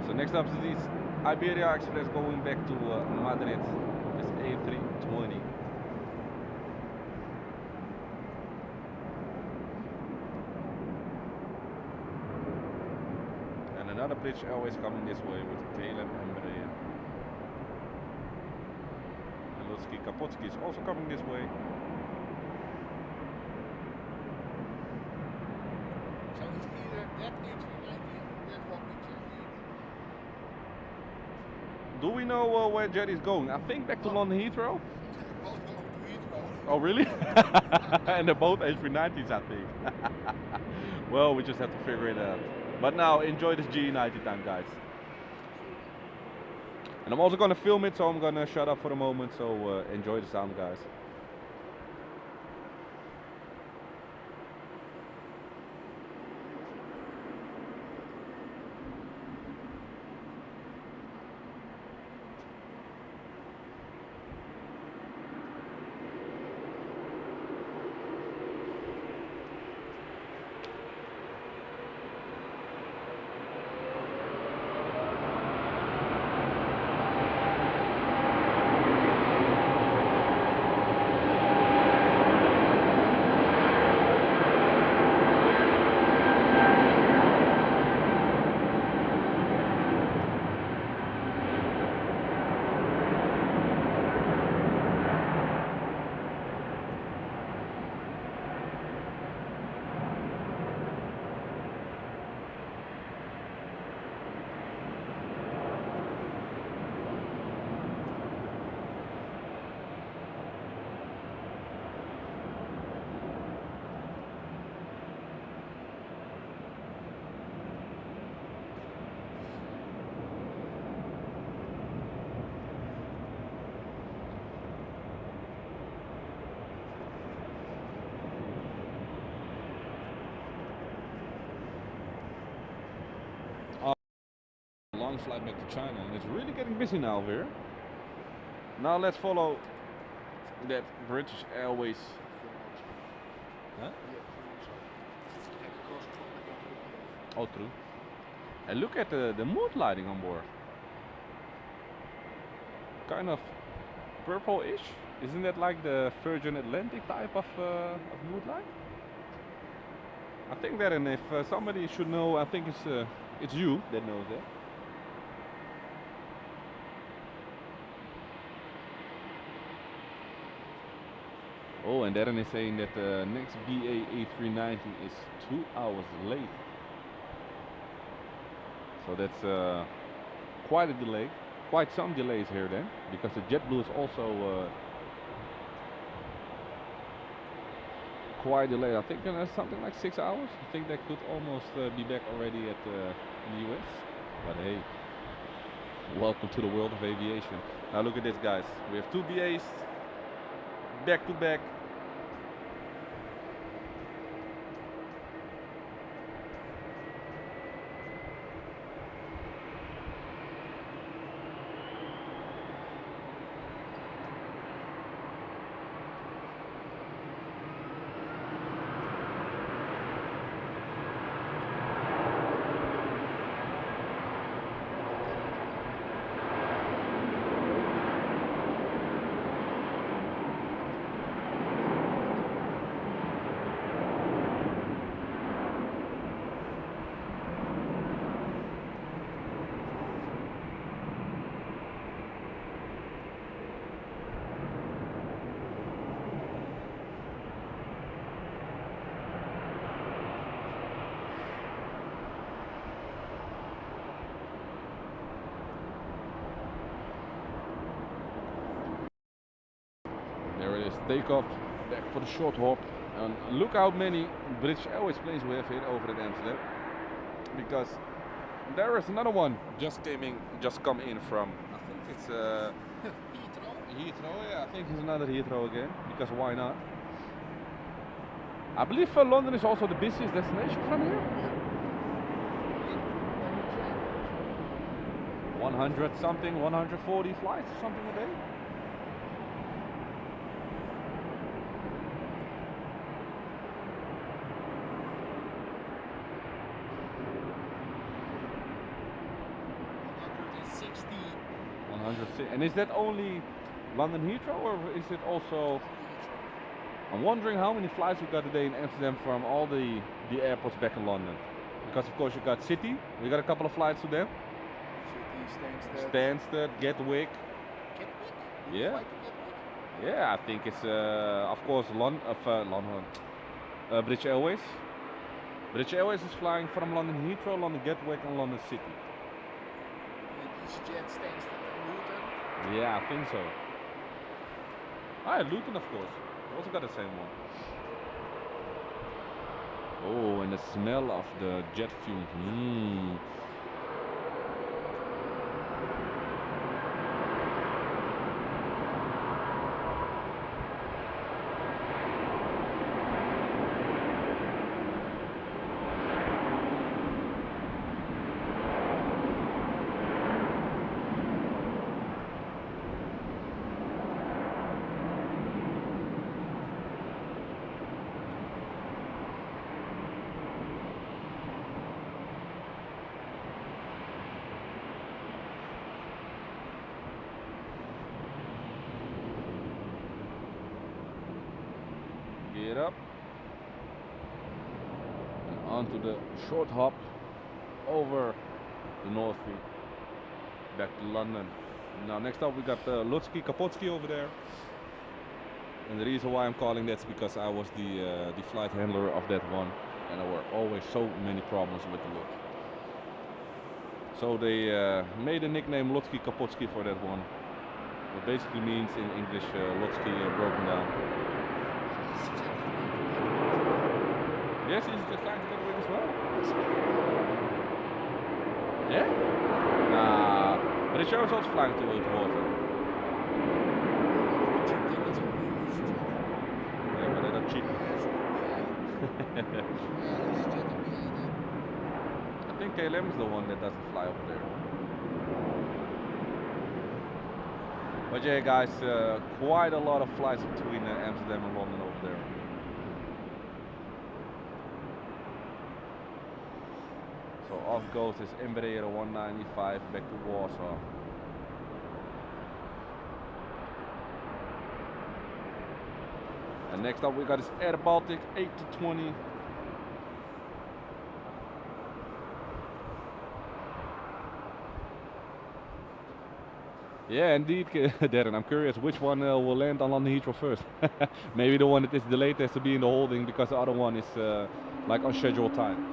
So next up is this Iberia Express going back to Madrid, this A320. And another British Airways coming this way with KLM Emirates. Kapotski is also coming this way. So it's either that A319 that one with Jerry. Do we know where Jerry is going? I think back to London Heathrow. They're both going to Heathrow. Oh really? And they're both A319s, I think. Well, we just have to figure it out. But now enjoy this G90 time, guys. And I'm also going to film it, so I'm going to shut up for a moment, so enjoy the sound, guys. one flight back to China, and it's really getting busy now here. Now let's follow that British Airways. Huh? Oh, true. And look at the mood lighting on board. Kind of purple-ish. Isn't that like the Virgin Atlantic type of mood light? I think that, and if somebody should know, I think it's you that knows that. Oh, and Darren is saying that the next BA A390 is 2 hours late. So that's quite a delay, quite some delays here then, because the JetBlue is also quite delayed. I think something like 6 hours. I think they could almost be back already at in the US. But hey, welcome to the world of aviation. Now look at this, guys. We have two BAs back to back. There it is, takeoff, back for the short hop. And look how many British Airways planes we have here over at Amsterdam. Because there is another one just come in from, I think it's Heathrow, yeah, I think it's another Heathrow again, because why not? I believe London is also the busiest destination from here. 100 something, 140 flights or something a day. And is that only London Heathrow, or is it also? I'm wondering how many flights we got today in Amsterdam from all the airports back in London. Because of course you got City, we got a couple of flights to them. City, Stansted, Gatwick. Yeah. Yeah, I think it's of course British Airways. British Airways is flying from London Heathrow, London Gatwick, and London City. EasyJet, Stansted, and Luton. Yeah, I think so. Ah, Luton, of course. We also got the same one. Oh, and the smell of the jet fumes. Get up and onto the short hop over the North Sea back to London. Now next up we got Lutzki Kapotski over there, and the reason why I'm calling that's because I was the flight handler of that one, and there were always so many problems with the Lutz. So they made a nickname Lutzki Kapotski for that one. It basically means in English Lutzki broken down. Yes, EasyJet flying to Gatwick as well. Yeah? Nah, but the show is also flying to water. Yeah, but they're not cheap. I think KLM is the one that doesn't fly over there. But yeah, guys, quite a lot of flights between Amsterdam and London over there. So off goes this Embraer 195 back to Warsaw. And next up we got this airBaltic 820. Yeah, indeed, Darren. I'm curious which one will land on London Heathrow first. Maybe the one that is delayed has to be in the holding because the other one is like on scheduled time.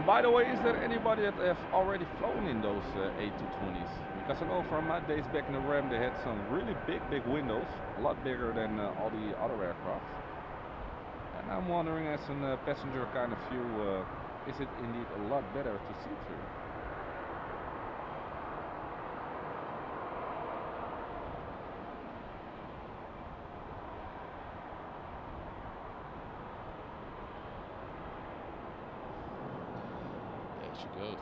By the way, is there anybody that have already flown in those A220s? Because I know from my days back in the RAM they had some really big windows, a lot bigger than all the other aircraft. And I'm wondering, as a passenger kind of view, is it indeed a lot better to see through? She goes.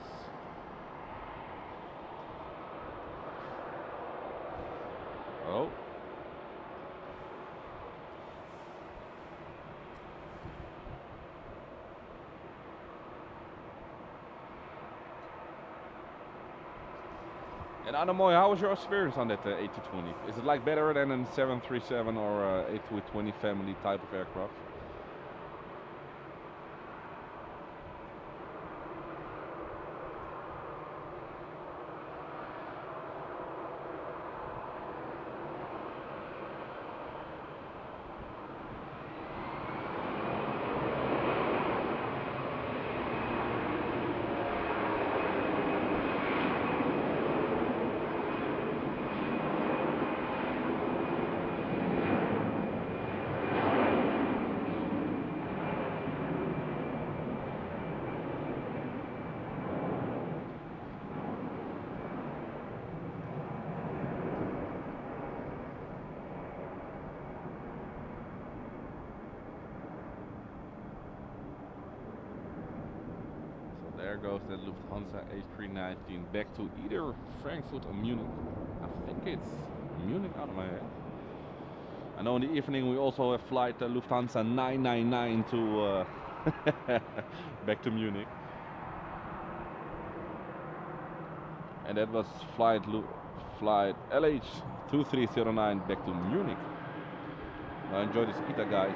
Oh. And Anamoy, how was your experience on that A220? Is it like better than a 737 or A320 family type of aircraft? There goes the Lufthansa A319 back to either Frankfurt or Munich. I think it's Munich out of my head. I know in the evening we also have flight Lufthansa 999 to back to Munich. And that was flight LH 2309 back to Munich. I enjoy this ITA, guys.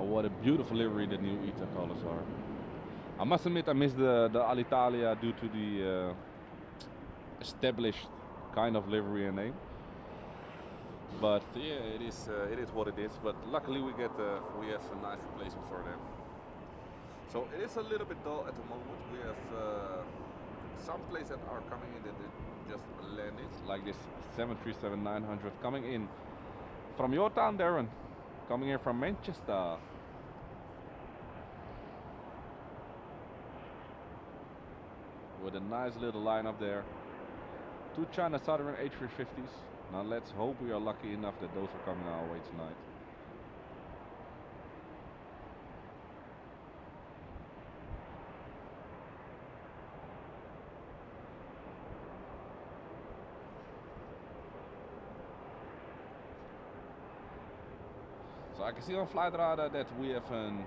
What a beautiful livery the new ITA colors are. I must admit I missed the Alitalia due to the established kind of livery and name. But yeah, it is what it is. But luckily we have a nice replacement for them. So it is a little bit dull at the moment. We have some places that are coming in that just landed, like this 737-900 coming in from your town, Darren. Coming in from Manchester. With a nice little line up there. 2 China Southern A350s. Now let's hope we are lucky enough that those are coming our way tonight. So I can see on flight radar that we have an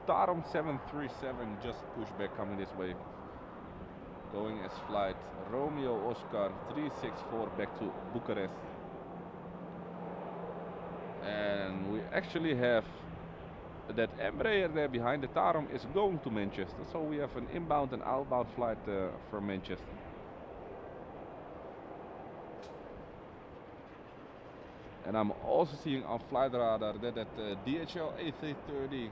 TAROM 737 just pushback coming this way, going as flight Romeo Oscar 364 back to Bucharest. And we actually have that Embraer there behind the TAROM is going to Manchester, so we have an inbound and outbound flight from Manchester. And I'm also seeing on flight radar that DHL A330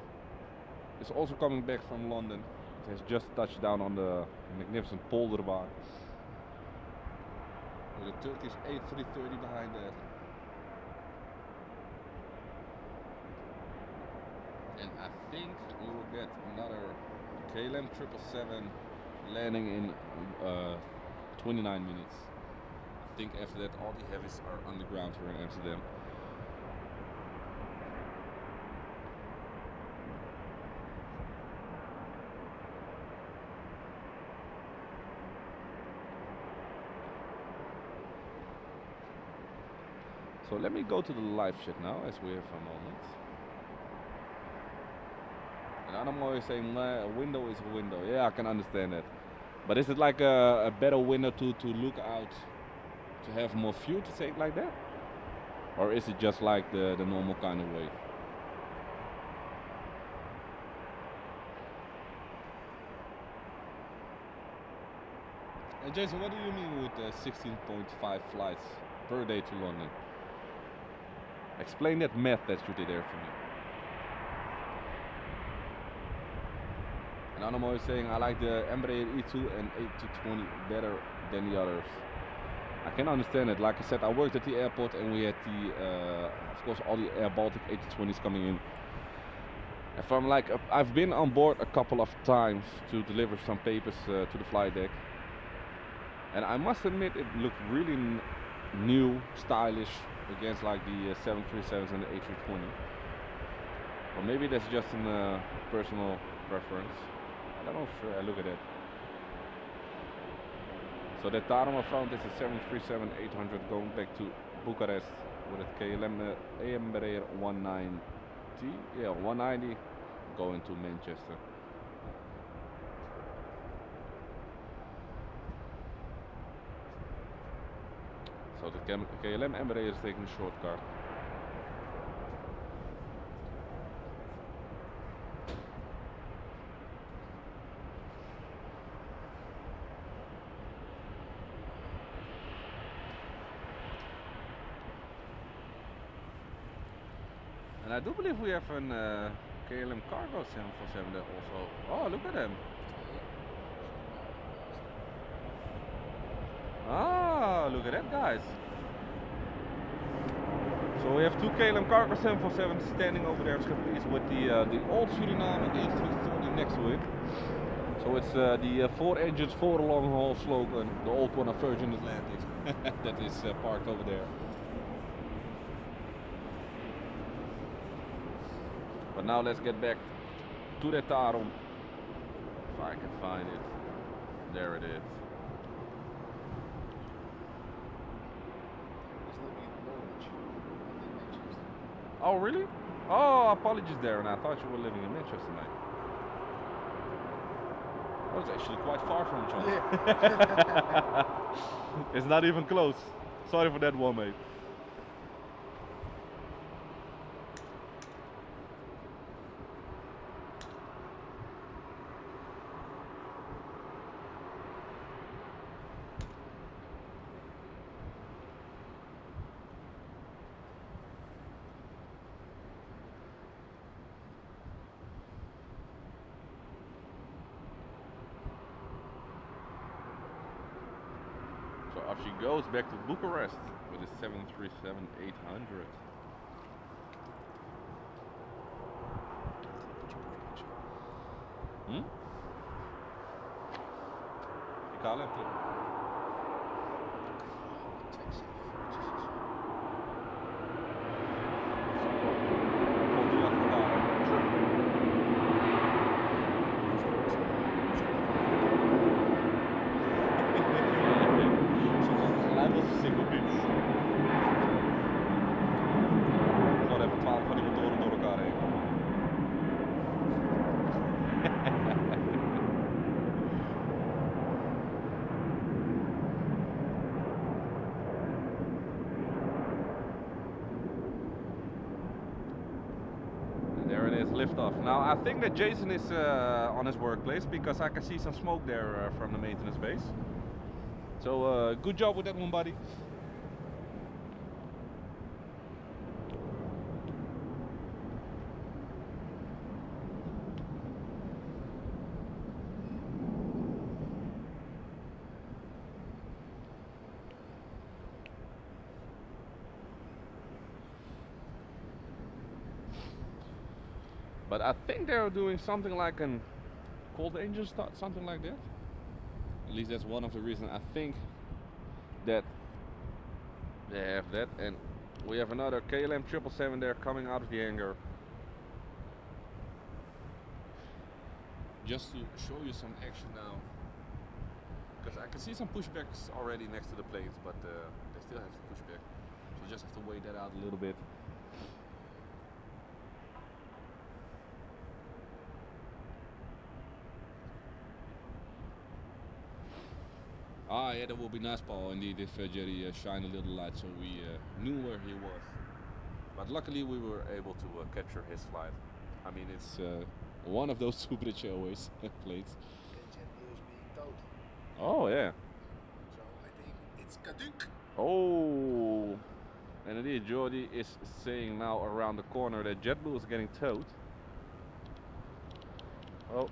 is also coming back from London. It has just touched down on the magnificent polder bar. With a Turkish A330 behind that. And I think we will get another KLM 777 landing in 29 minutes. I think after that all the heavies are on the ground here in Amsterdam. So let me go to the live chat now, as we have a moment. And I'm always saying a window is a window. Yeah, I can understand that. But is it like a better window to look out, to have more view, to say it like that? Or is it just like the normal kind of way? Jason, what do you mean with 16.5 flights per day to London? Explain that math that you did there for me. And I'm always saying I like the Embraer E2 and A220 better than the others. I can understand it. Like I said, I worked at the airport and we had the, of course, all the airBaltic A220s coming in. And from like, I've been on board a couple of times to deliver some papers to the flight deck. And I must admit, it looked really new, stylish against like the 737s and the A320. Or maybe that's just a personal preference. I don't know. Sure, look at that. So that TAROM up front is a 737-800 going back to Bucharest with a KLM Embraer 190. Yeah, 190 going to Manchester. So the KLM Embraer is taking a shortcut. And I do believe we have an KLM Cargo 747 there also. Oh, look at them. Ah, look at that, guys. So we have two KLM Cargo 747s standing over there at Schiphol East with the old Surinam A320 next to it. So it's the 4 engines, 4 long haul slogan, the old one of Virgin Atlantic that is parked over there. But now let's get back to the TAROM, if I can find it. There it is. Oh really? Oh, apologies there, and I thought you were living in Manchester, mate. Oh, it's actually quite far from each other. Yeah. It's not even close. Sorry for that one, mate. Off she goes back to Bucharest with a 737-800. Ik haal hem. Gewoon even 12 van die motoren door elkaar. lift off. Now I think that Jason is on his workplace because I can see some smoke there from the maintenance base. So good job with that one, buddy. But I think they're doing something like an cold engine start, something like that. At least that's one of the reasons I think that they have that. And we have another KLM 777 there coming out of the hangar. Just to show you some action now. Because I can see some pushbacks already next to the planes, but they still have to push back. So just have to wait that out a little bit. Ah, yeah, that would be nice, Paul, indeed, if Jerry shined a little light so we knew where he was. But luckily we were able to capture his flight. I mean, it's one of those two British Airways plates. JetBlue is being towed. Oh, yeah. So I think it's kaduk. Oh, and indeed, Jordi is saying now around the corner that JetBlue is getting towed. Oh,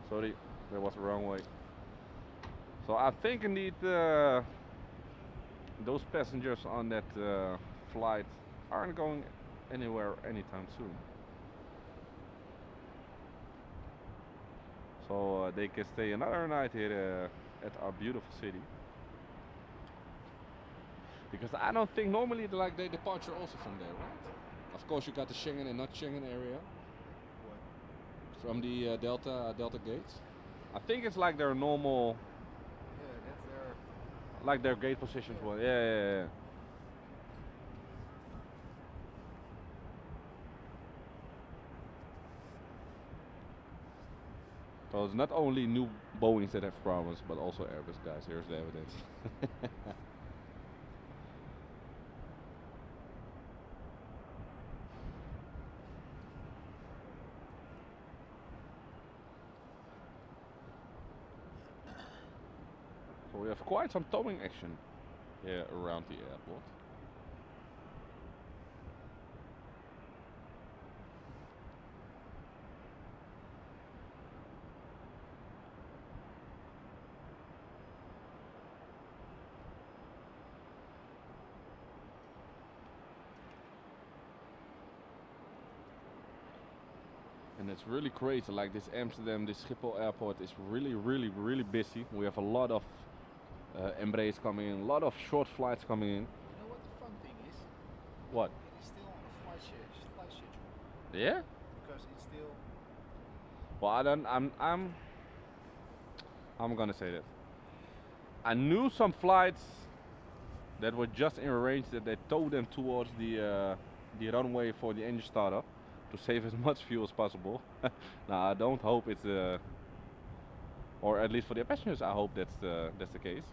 sorry, that was the wrong way. So I think indeed those passengers on that flight aren't going anywhere anytime soon. So they can stay another night here at our beautiful city. Because I don't think normally like they departure also from there, right? Of course you got the Schengen and not Schengen area. What? From the Delta gates. I think it's like their normal. Like their gate positions were. Yeah. So it's not only new Boeings that have problems, but also Airbus guys. Here's the evidence. So we have quite some towing action here around the airport. And it's really crazy, like this Schiphol Airport is really busy. We have a lot of Embrace coming in, a lot of short flights coming in. You know what the fun thing is? What? It is still on a flight schedule. Yeah? Because it's still. Well, I'm gonna say that. I knew some flights that were just in range that they towed them towards the runway for the engine startup to save as much fuel as possible. Now I don't hope it's or at least for the passengers, I hope that's the case.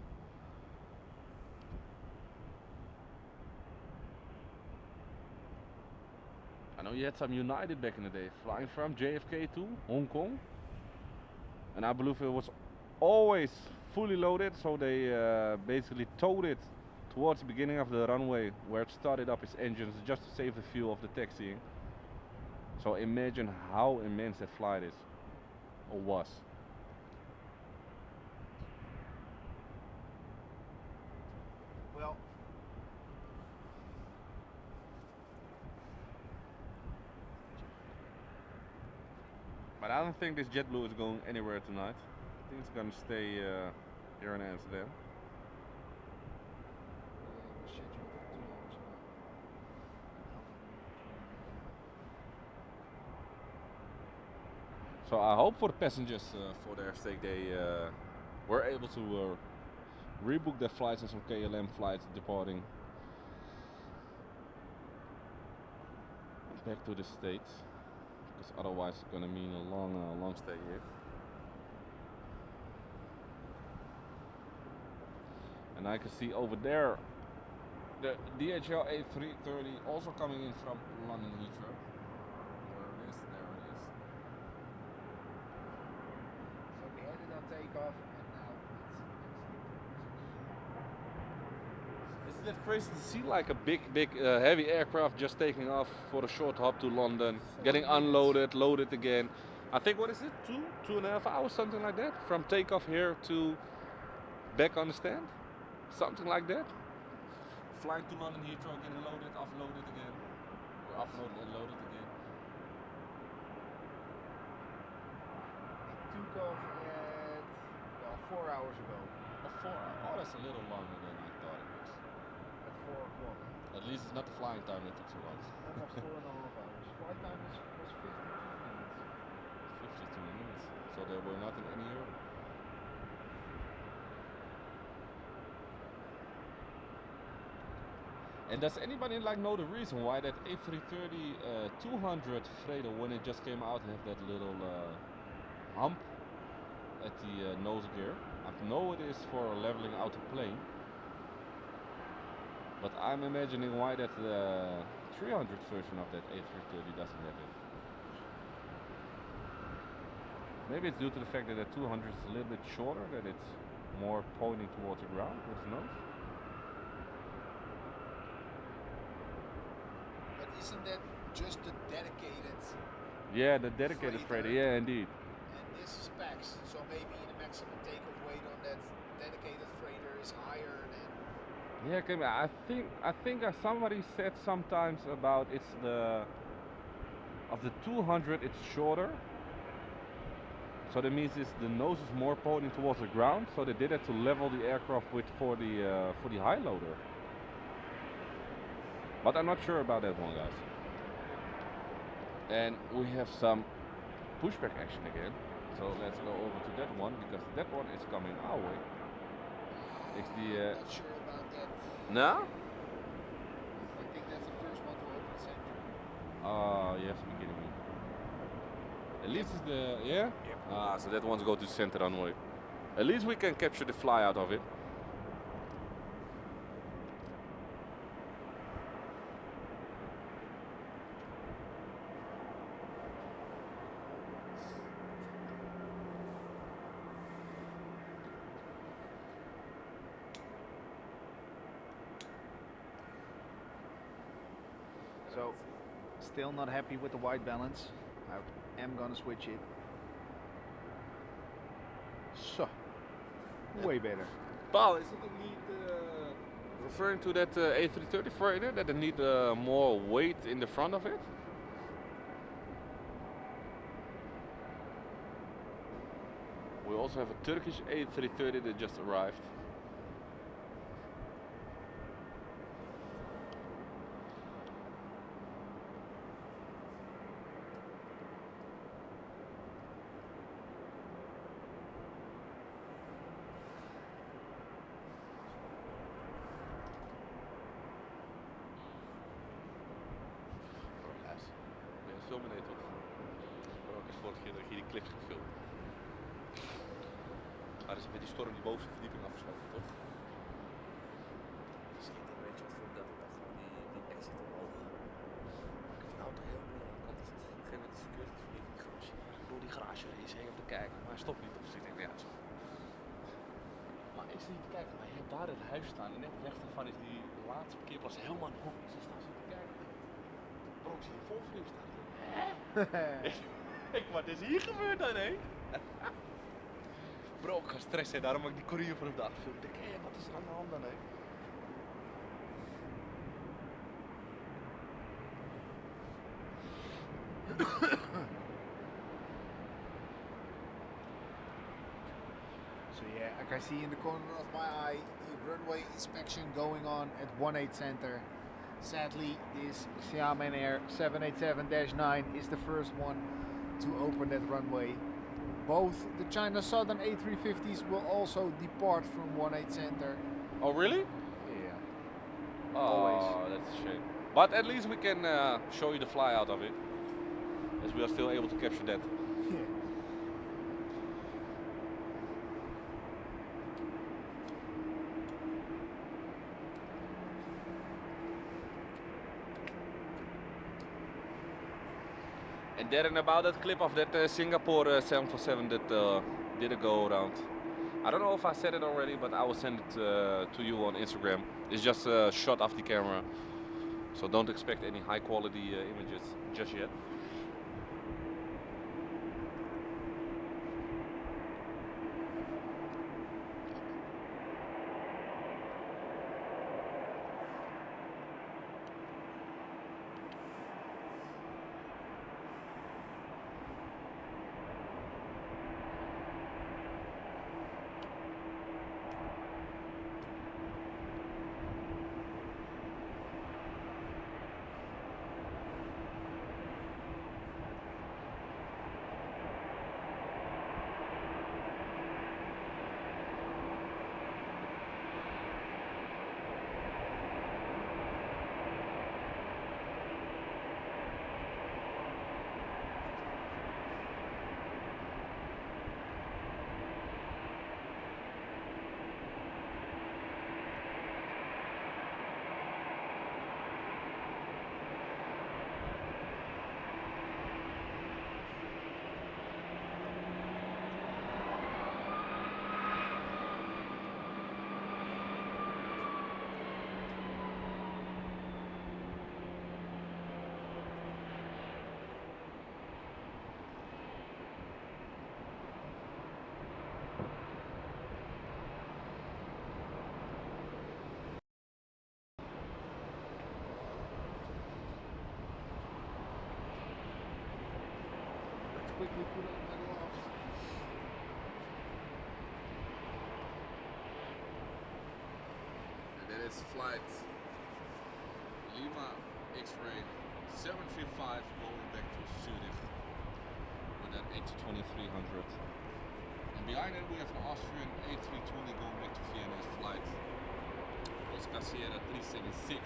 I know you had some United back in the day, flying from JFK to Hong Kong, and I believe it was always fully loaded, so they basically towed it towards the beginning of the runway where it started up its engines just to save the fuel of the taxiing. So imagine how immense that flight is, or was. Well, but I don't think this JetBlue is going anywhere tonight. I think it's gonna stay here in Amsterdam. So I hope for the passengers for their sake they were able to rebook their flights and some KLM flights departing back to the States, because otherwise it's gonna mean a long stay here. And I can see over there the DHL A330 also coming in from London Heathrow. There it is, there it Isn't it crazy to see like a big heavy aircraft just taking off for a short hop to London, getting unloaded, loaded again. I think, what is it, 2.5 hours, something like that, from takeoff here to back on the stand, something like that. Flying to London, Heathrow, getting loaded, offloaded again, or offloaded and loaded again. It took off at 4 hours ago. 4 hours. Oh, that's a little longer than I thought it was. At 4 o'clock. At least it's not the flying time that took so long. Almost 4.5 hours. Flight time was 52 minutes. 52 minutes. So there were not in any hurry. And does anybody like know the reason why that A330 200 freighter, when it just came out, have that little hump at the nose gear? I know it is for leveling out the plane, but I'm imagining why that 300 version of that A330 doesn't have it. Maybe it's due to the fact that the 200 is a little bit shorter, that it's more pointing towards the ground with its nose. But isn't that just the dedicated? Yeah, the dedicated freighter, yeah, indeed. And this is PAX, so maybe the maximum takeoff weight on that dedicated freighter is higher than. Yeah, okay, I think somebody said sometimes about it's of the 200 it's shorter. So that means the nose is more pointing towards the ground. So they did it to level the aircraft with for the high loader. But I'm not sure about that one, guys. And we have some pushback action again. So let's go over to that one, because that one is coming our way. It's the I'm not sure about that. no? I think that's the first one to open the center. Oh, you have to be kidding me. At least it's the yeah? Yep. Ah, so that one's go to center runway. At least we can capture the fly out of it. So, still not happy with the white balance. I am gonna switch it. So, way better. Paul, is it indeed referring to that A330 freighter, that it need more weight in the front of it? We also have a Turkish A330 that just arrived. Filmen toch? Ook eens vorige keer dat ik hier die clips gefilmd. Maar is met die storm die bovenste verdieping afgeschoten, toch? Schiet in, weet je wat voor dat ik dan gewoon die exit omhoog. Ik heb nou toch heel moeilijk. Want op een gegeven moment is de security verliefd die garage. Door die garage is heen om te kijken, maar hij stopt niet op. Dus ik denk, ja, zo. Maar ik zit niet te kijken, maar je hebt daar het huis staan en net rechts daarvan is die laatste parkeerplaats helemaal in de hoek. Dus dan staan ze te kijken. Bro, ik zie je vol verliefd staan. Kijk, wat is hier gebeurd dan, hé? Bro, ik ga stressen, daarom heb ik die courier vanaf daar gefilmd. Ik denk, hé, wat is er aan de hand dan, hé? So yeah, I can see in the corner of my eye the runway inspection going on at 18 Center. Sadly, this Xiamen Air 787-9 is the first one to open that runway. Both the China Southern A350s will also depart from 18 Center. Oh, really? Yeah. Oh, Always. that's a shame. But at least we can show you the fly out of it, as we are still able to capture that. Yeah. And there and about that clip of that Singapore 747 that did a go around. I don't know if I said it already, but I will send it to you on Instagram. It's just a shot of the camera, so don't expect any high quality images just yet. Quickly put on the gloves. And that is flight Lima X-ray 735 going back to Zurich with that A320-300. And behind it we have an Austrian A320 going back to Vienna flight Oscar Sierra 376.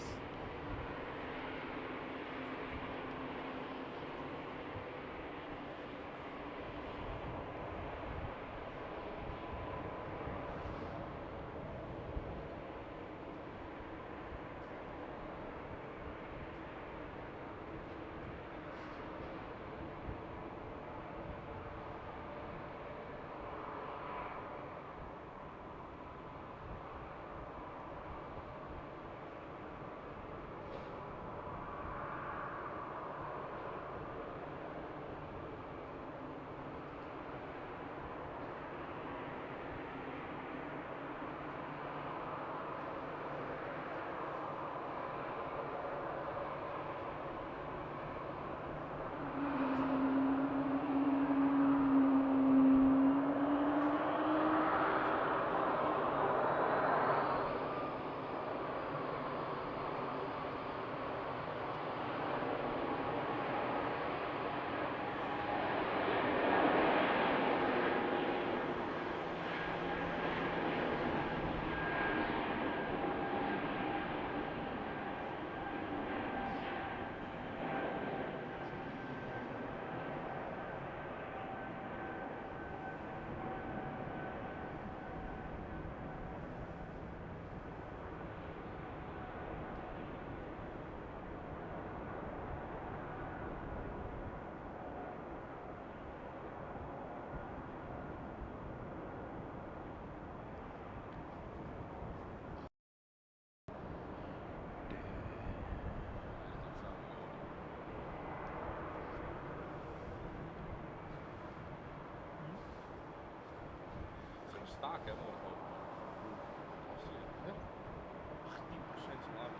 Staak hè, morgen. Ja. 18% slaap.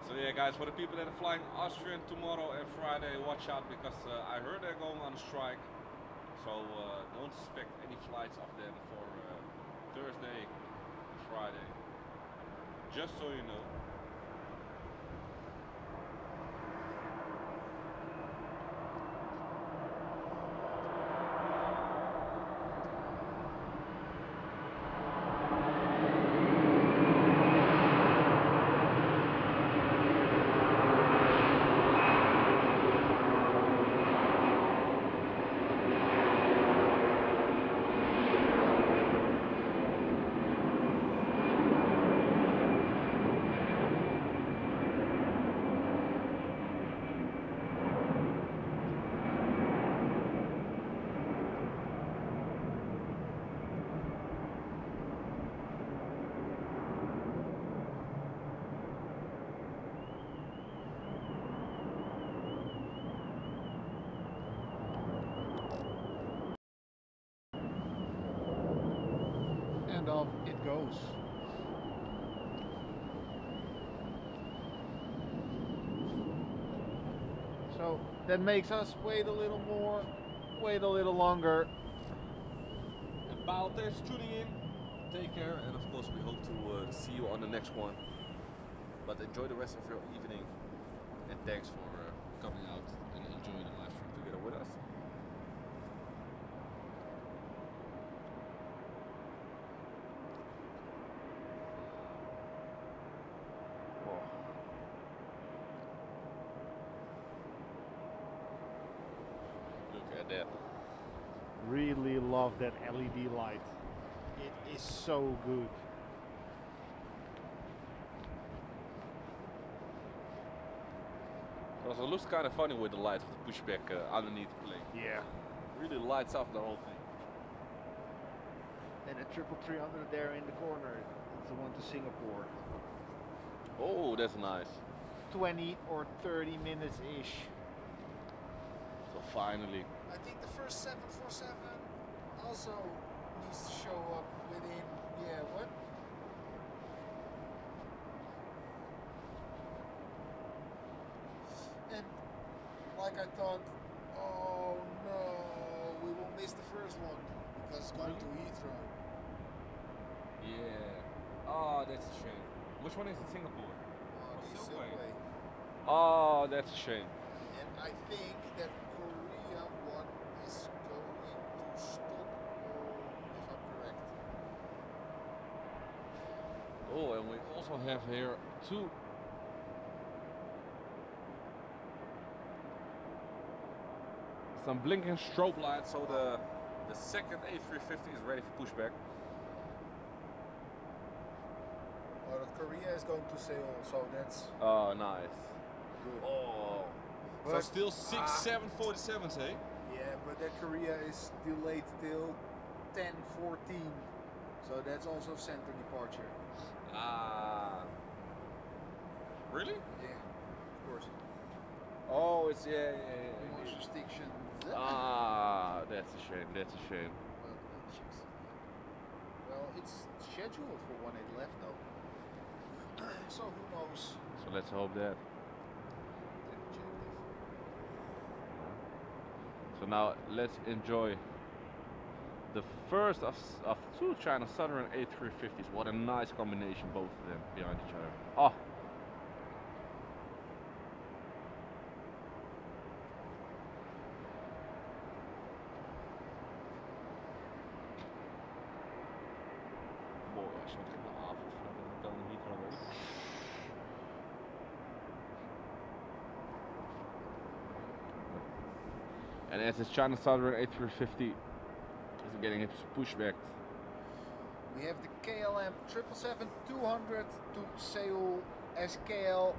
So yeah guys, for the people that are flying Austrian tomorrow and Friday, watch out because I heard they're going on a strike. So don't suspect any flights of them for Thursday and Friday. Just so you know. turned off, it goes. So that makes us wait a little more, wait a little longer. And Paul, thanks for tuning in. Take care, and of course we hope to see you on the next one. But enjoy the rest of your evening, and thanks for coming out and enjoying the live stream together with us. Look at that. Really love that LED light. It is so good. Also, it looks kind of funny with the light of the pushback underneath the plane. Yeah. Really lights up the whole thing. And a 300 there in the corner. It's the one to Singapore. Oh, that's nice. 20 or 30 minutes ish. So finally. I think the first 747 also needs to show up within, what? And like I thought, oh no, we will miss the first one because it's going to Heathrow. Yeah. Oh, that's a shame. Which one is in Singapore? Subway. Oh, that's a shame. And I think that Korea one is going to stop, if I'm correct. Oh, and we also have here two some blinking strobe lights, so the second A350 is ready for pushback. Well, Korea is going to Seoul, so that's Oh, nice. good. Oh, so But- still 747s, eh? Yeah, but that Korea is delayed till 10:14, so that's also center departure. Ah. Really? Yeah, of course. Oh, it's yeah. More restrictions. Ah, that's a shame. That's a shame. Well, it's scheduled for when it left though. So who knows? So let's hope that. So now let's enjoy the first of two China Southern A350s. What a nice combination, both of them behind each other. Oh. Mooi als je in de avond dan niet kan weten. And as this China Southern A350 is getting its pushback. We have the KLM 777-200 to Seoul SKL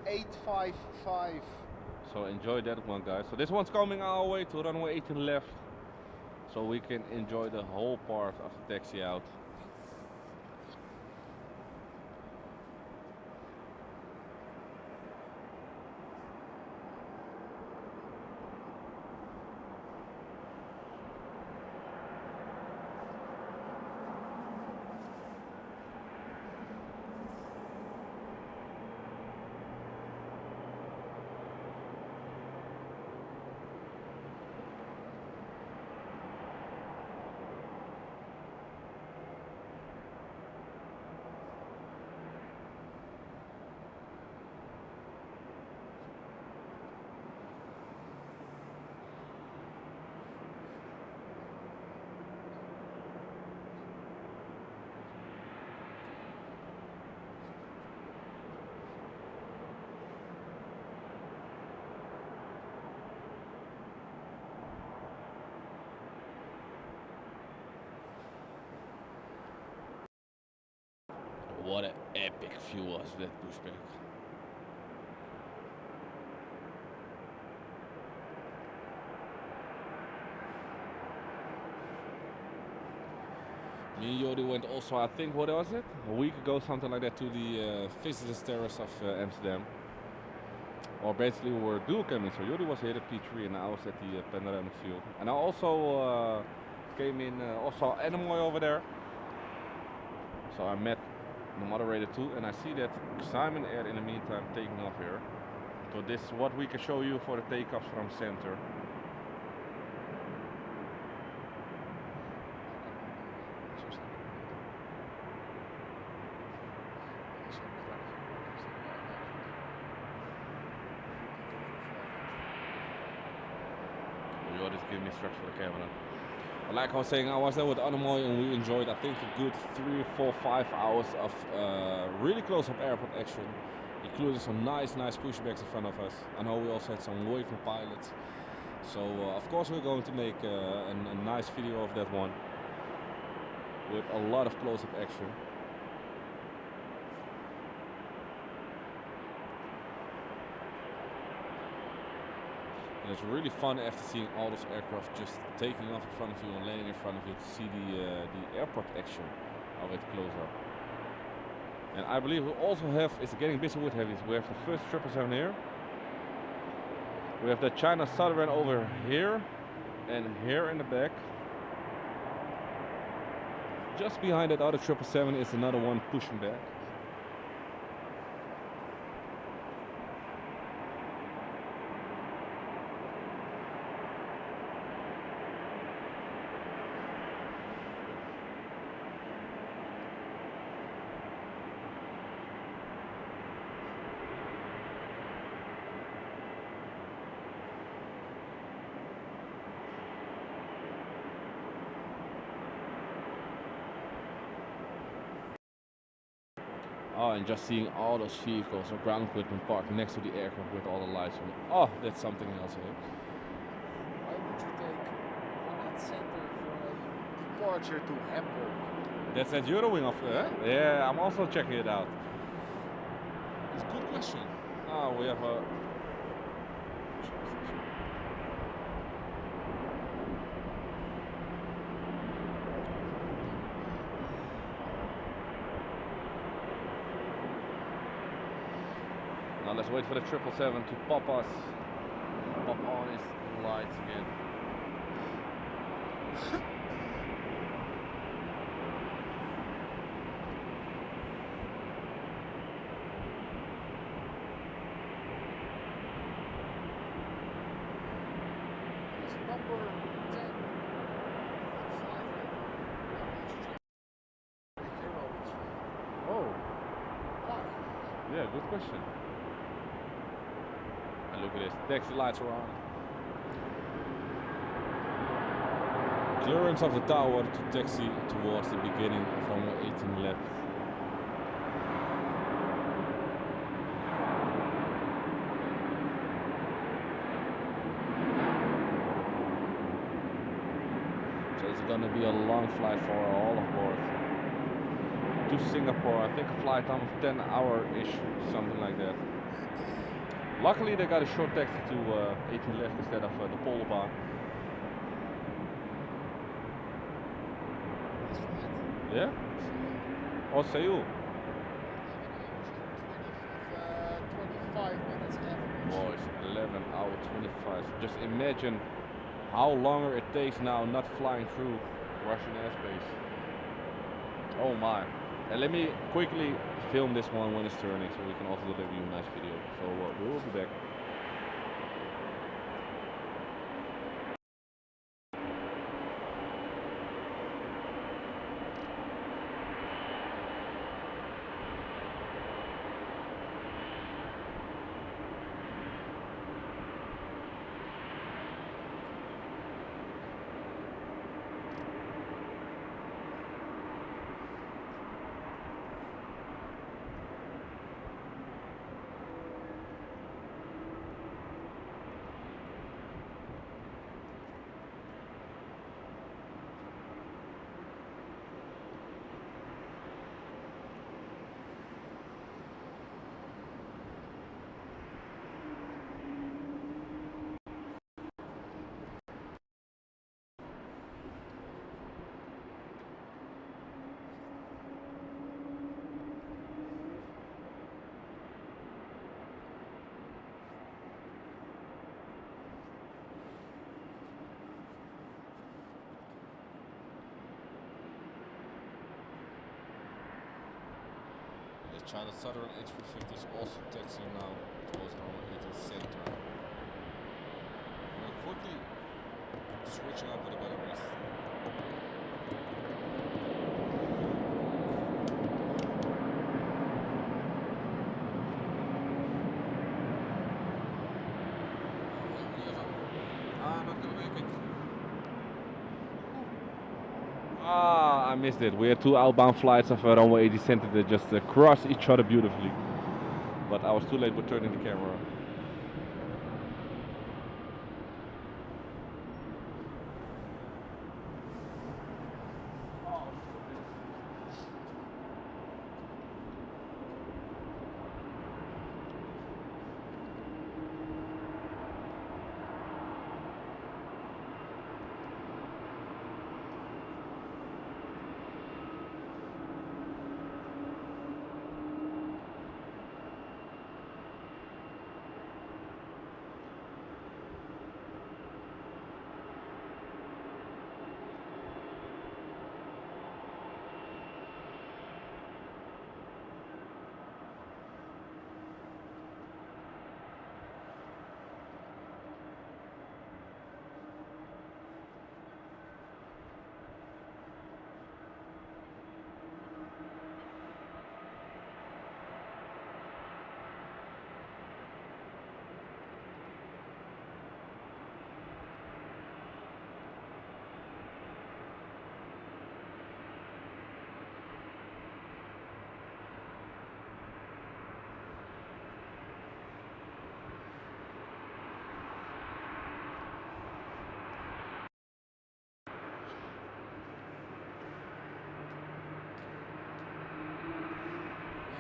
855. So enjoy that one, guys. So this one's coming our way to runway 18 left, so we can enjoy the whole part of the taxi out. What an epic view was that pushback. Me and Jody went also, I think, what was it? A week ago, something like that, to the visitors terrace of Amsterdam. Or basically we were dual camming, so Jody was here at P3 and I was at the panoramic view. And I also came in, also Anemoy over there. So I met the moderator too, and I see that Simon Air in the meantime taking off here. So this is what we can show you for the takeoffs from center. You always give me instructions for the camera. But like I was saying, I was there with Annemoy and we enjoyed, I think, a good 3, 4, 5 hours of really close-up airport action, including some nice pushbacks in front of us. I know we also had some waving pilots. So of course we're going to make a nice video of that one with a lot of close-up action. And it's really fun after seeing all those aircraft just taking off in front of you and landing in front of you to see the airport action of it close up. And I believe we also have, it's getting busy with heavies, we have the first 777 here. We have the China Southern over here and here in the back. Just behind that other 777 is another one pushing back. Oh, and just seeing all those vehicles or ground equipment parked next to the aircraft with all the lights on. Oh, that's something else here. Why would you take Holland Center for a departure to Hamburg? That's at Eurowing of Yeah, I'm also checking it out. It's a good question. Oh, we have a... Now let's wait for the 777 to pop on his lights again. It's number 10. Oh, Why? yeah, good question. And look at this, taxi lights are on. Clearance of the tower to taxi towards the beginning of runway 18 left. So it's gonna be a long flight for all aboard. To Singapore, I think a flight time of 10 hour-ish, something like that. Luckily they got a short taxi to 18 left instead of the polar bar. Yeah? Oh, Seoul. 25 minutes average. Boys, 11 hour 25. Just imagine how longer it takes now not flying through Russian airspace. Oh my. And let me quickly film this one when it's turning so we can also deliver you a nice video. So we will be back. China Southern A350 is also taxiing now towards Runway 18 center. We're quickly switching up with the batteries. Not gonna make it. Ah, I missed it. We had two outbound flights of Runway 18 center that just crossed each other beautifully. But I was too late with turning the camera.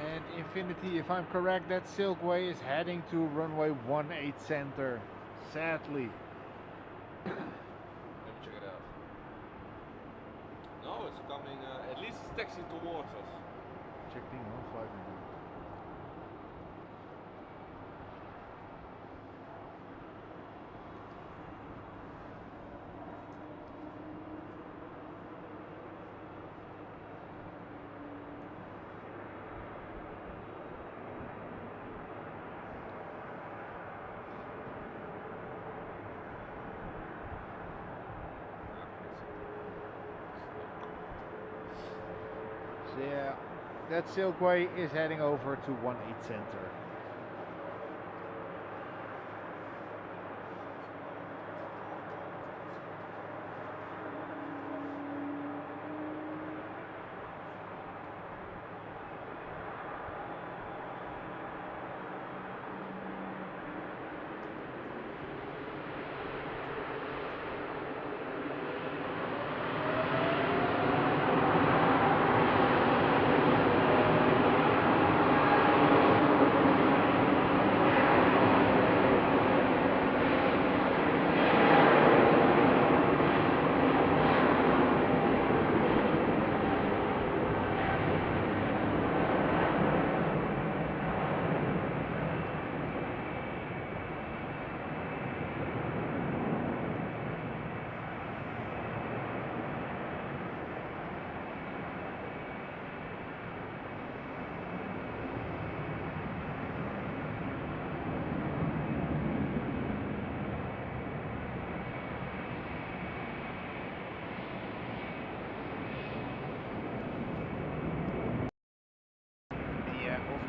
And Infinity, if I'm correct, that Silkway is heading to runway 18 center. Sadly. Let me check it out. No, it's coming, at least it's taxiing towards us. Checking on flight review. So yeah, that Silkway is heading over to 18 center.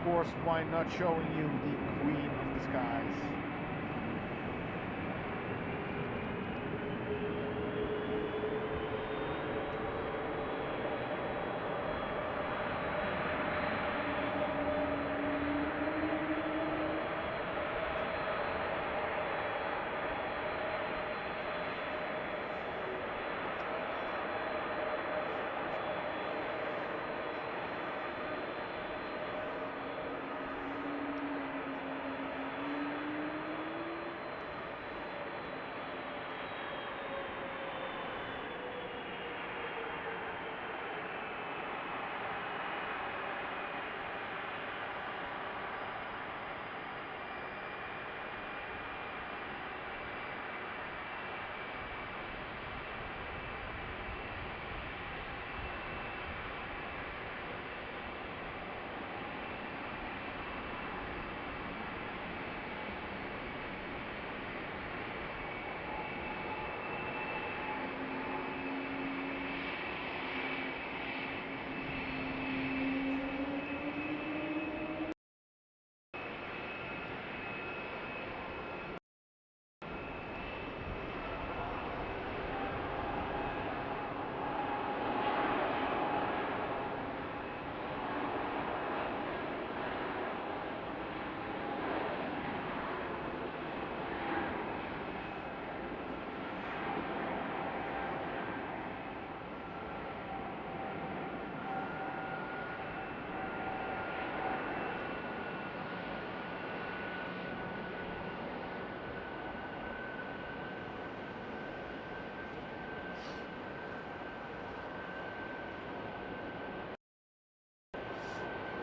Of course, why not showing you the Queen of the Skies?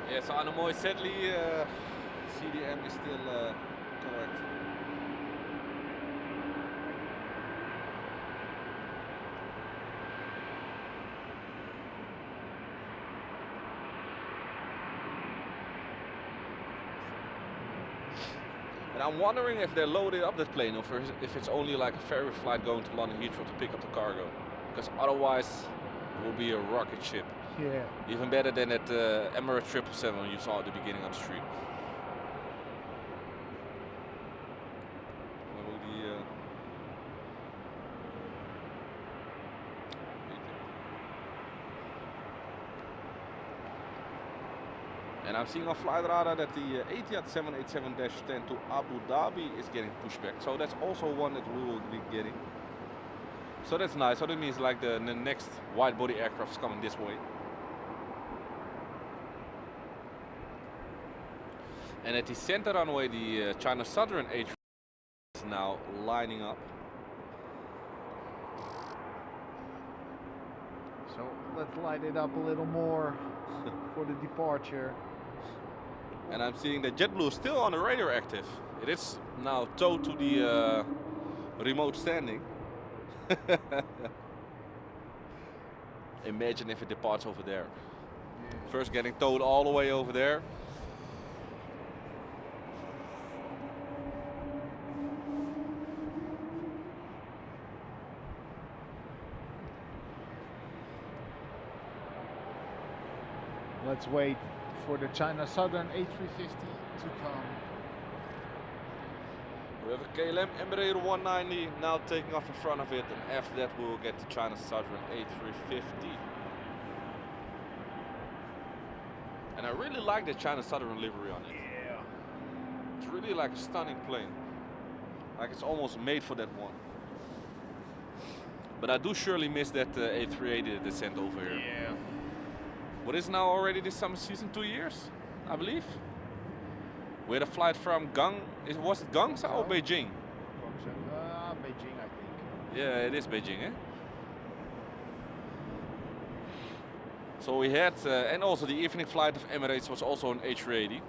Yeah, so Anamoy, sadly, CDM is still correct. And I'm wondering if they loaded up that plane or if it's only like a ferry flight going to London Heathrow to pick up the cargo. Because otherwise it will be a rocket ship. Yeah. Even better than that Emirates 777 you saw at the beginning of the stream. Where will the, and I'm seeing on flight radar that the Etihad 787-10 to Abu Dhabi is getting pushed back. So that's also one that we will be getting. So that's nice. So that means like the next wide body aircraft is coming this way. And at the center runway, the China Southern A320 is now lining up. So let's light it up a little more for the departure. And I'm seeing that JetBlue is still on the radar active. It is now towed to the remote standing. Imagine if it departs over there. Yeah. First getting towed all the way over there. Let's wait for the China Southern A350 to come. We have a KLM Embraer 190 now taking off in front of it, and after that we will get the China Southern A350. And I really like the China Southern livery on it. Yeah. It's really like a stunning plane. Like it's almost made for that one. But I do surely miss that A380 that they sent over here. Yeah. What is now already this summer season? 2 years, I believe. We had a flight from was it Gangsa or Beijing? Beijing, I think. Yeah, it is Beijing, eh? So we had, and also the evening flight of Emirates was also an A380.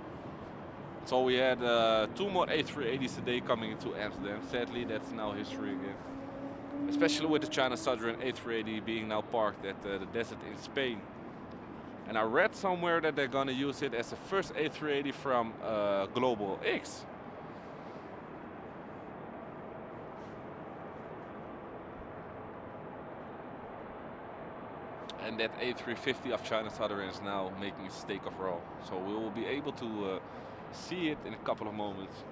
So we had 2 more A380s a day coming into Amsterdam. Sadly, that's now history again. Especially with the China Southern A380 being now parked at the desert in Spain. And I read somewhere that they're gonna use it as the first A380 from Global X. And that A350 of China Southern is now making its takeoff roll. So we will be able to see it in a couple of moments.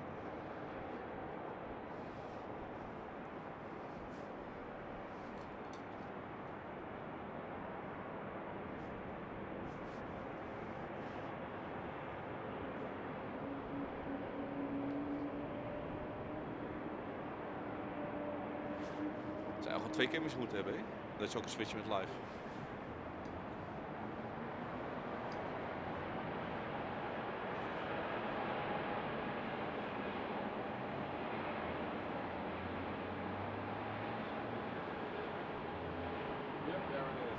Het zou eigenlijk 2 cameras moeten hebben, hè? Dat is ook een switch met live. Yep, there it is.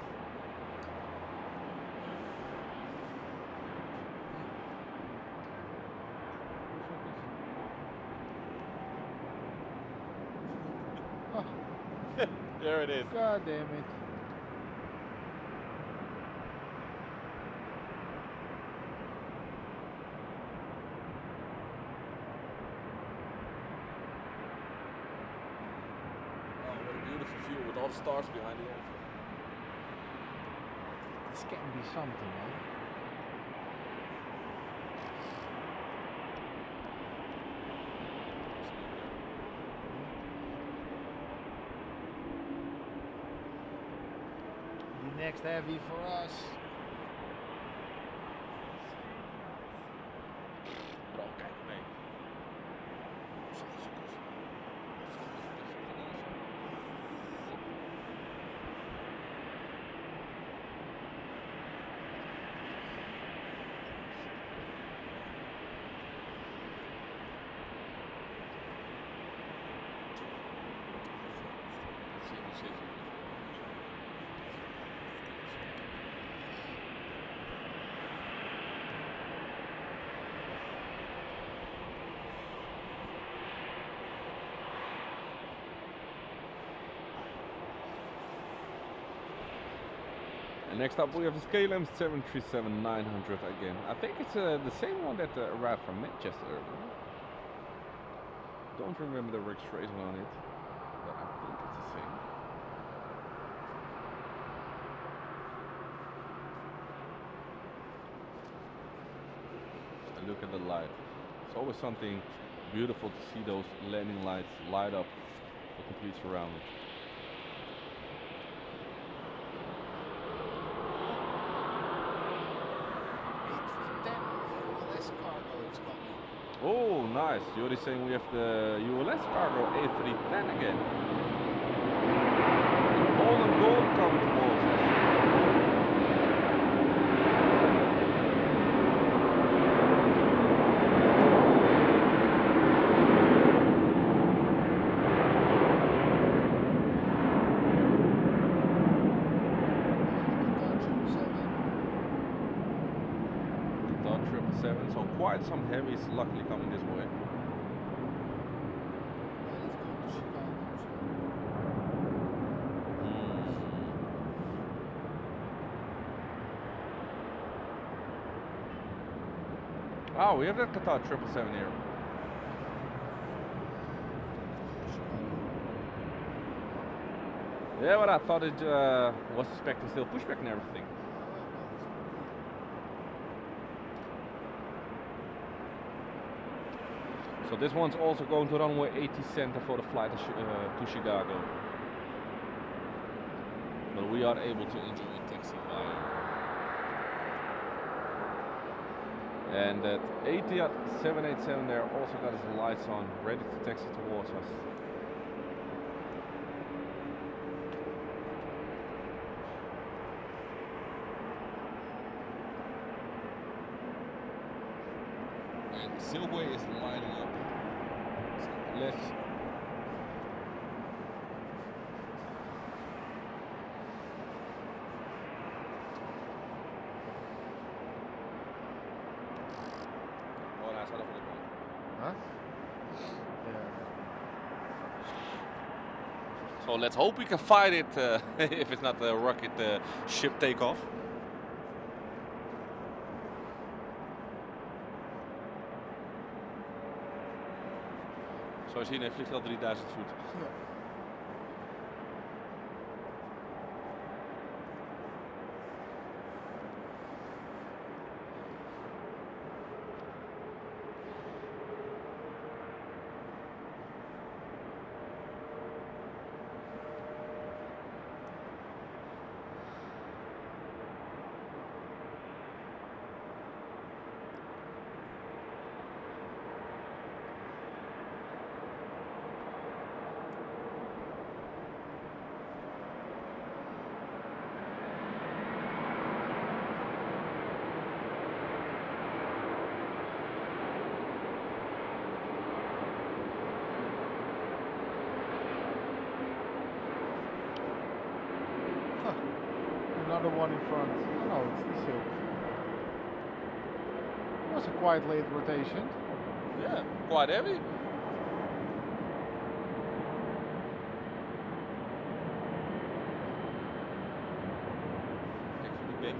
There it is. God damn it. Oh, what a beautiful view with all the stars behind the airfield. This can be something, man. The next heavy for us. Bro, kijk mee. And next up we have this KLM 737-900 again. I think it's the same one that arrived from Manchester earlier. Don't remember the registration on it, but I think it's the same. And look at the light. It's always something beautiful to see those landing lights light up the complete surrounding. ULS cargo is coming. Oh, nice. You're saying we have the ULS cargo A310 again. All in gold coming towards us. Qatar 777, so quite some heavies luckily coming this way. Oh, we have that Qatar 777 here. Yeah, but I thought it was expecting still pushback and everything. So this one's also going to runway 80 center for the flight to Chicago. But we are able to enjoy taxi via. And that Etihad 787 there also got his lights on, ready to taxi towards us. And Silway is lighting up. So let's Huh? So let's hope we can fight it if it's not a rocket ship takeoff. Zoals je ziet, hij vliegt al 3000 voet. Ja. Another one in front. Oh no, it's the Silk. It was a quite late rotation. Yeah, quite heavy. Kijk voor die bek.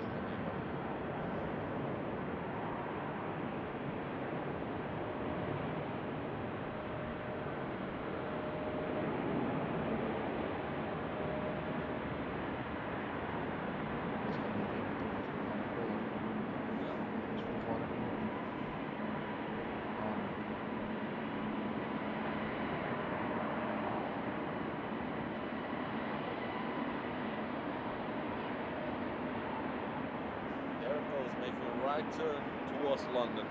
Making a right turn towards London.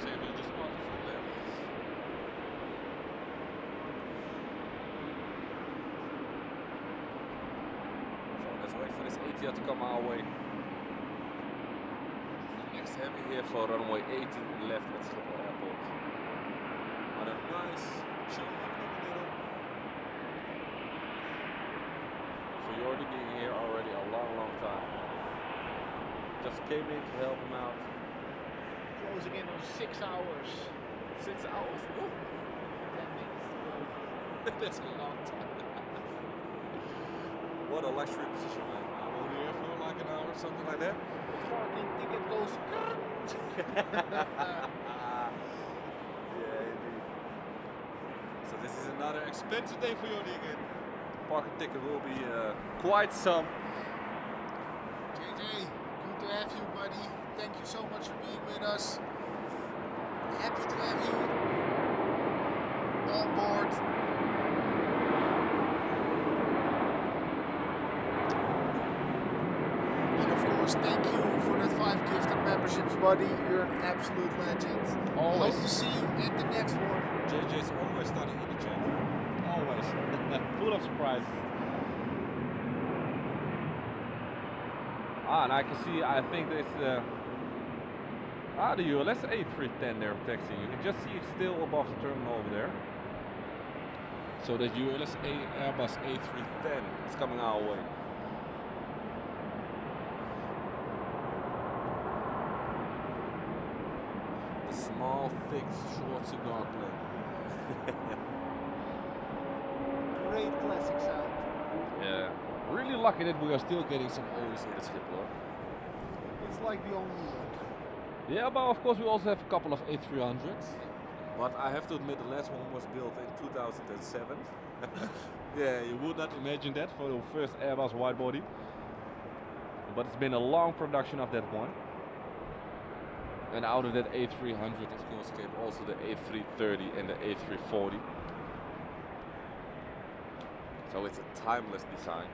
Transavia just spotted from there. So let's wait for this Etihad to come our way. Next just have me here for runway 18 left at Schiphol Airport. On a nice, chill evening, For Jordi being here already a long time. Just came in to help him out. Closing in on 6 hours. 6 hours? Woo. 10 minutes to go. That's a long time. What a luxury position, man. I'm only here for like an hour or something like that. Parking ticket goes. Yeah, indeed. So this is another expensive day for Jordi again. Parking ticket will be quite some. JJ, good to have you, buddy. Thank you so much for being with us. Happy to have you on board. And of course, thank you for the 5 gifted memberships, buddy. You're an absolute legend. Always. Hope to see you at the next one. JJ's always studying in the chat. Always. Full of surprises. And I can see, I think it's the ULS A310 they're taxiing. You can just see it still above the terminal over there. So the ULS Airbus A310 is coming our way. The small, thick, short cigar plane. Great classic sound. Yeah. Really lucky that we are still getting some O's in the Schiphol. It's like the only one. Yeah, but of course we also have a couple of A300s. But I have to admit the last one was built in 2007. Yeah, you would not imagine that for the first Airbus wide body. But it's been a long production of that one. And out of that A300 of course came also the A330 and the A340. So it's a timeless design.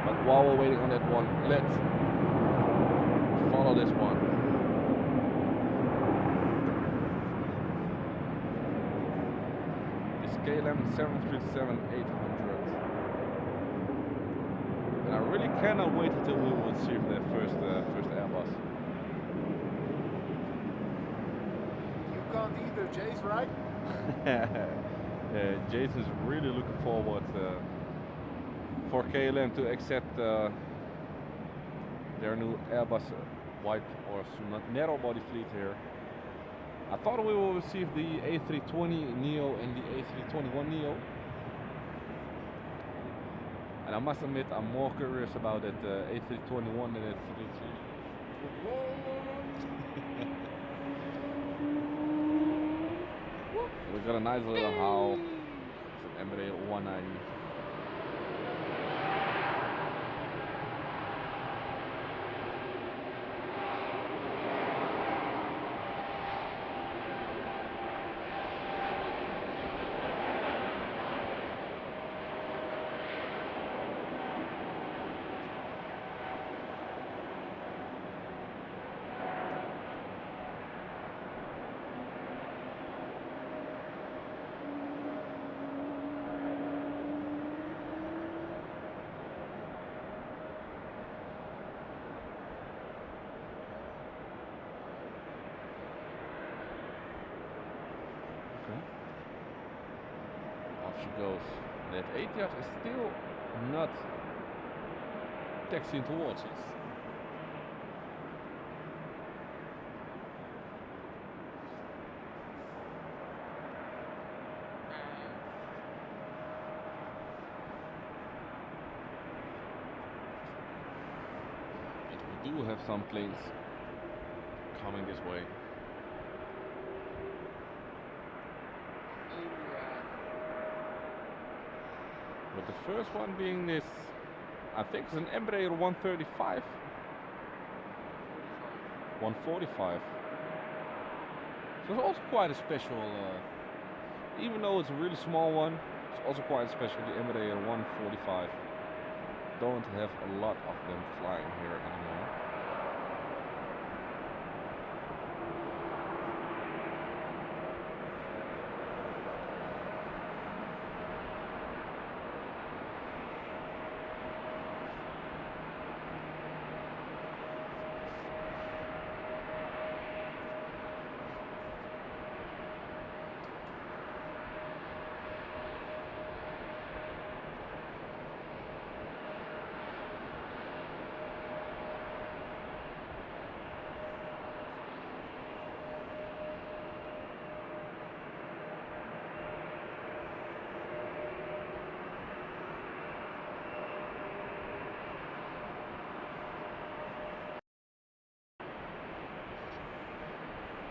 But while we're waiting on that one, let's follow this one. It's KLM 737-800. And I really cannot wait until we will see that first Airbus. You can't either, Jace, right? Jason's really looking forward for KLM to accept their new Airbus wide or narrow-body fleet here. I thought we will receive the A320neo and the A321neo. And I must admit, I'm more curious about that A321 than A321. We got a nice little howl. It's an Emirates 190. Off she goes. That Etihad is still not taxiing towards us. But we do have some planes coming this way. But the first one being this, I think it's an Embraer 135. 145. So it's also quite a special, even though it's a really small one, it's also quite special, the Embraer 145. Don't have a lot of them flying here anymore.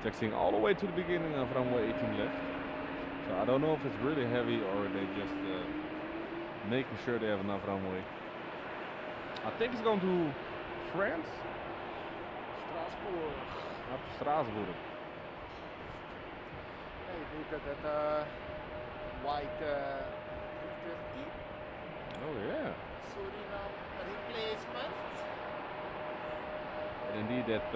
taxiing all the way to the beginning of runway 18 left. So I don't know if it's really heavy or they just making sure they have enough runway. I think it's going to France. Strasbourg. Up to Strasbourg. Hey, look at that white deep Oh yeah. Surinam replacement. And indeed that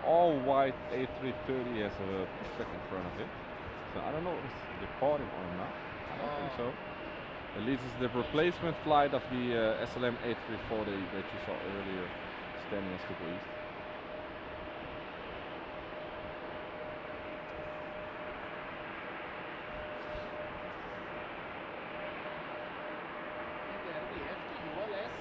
all white A330 has a pushback in front of it. So I don't know if it's departing or not. I don't think so. At least it's the replacement flight of the SLM A340 that you saw earlier standing on Schiphol East. And then we have the ULS.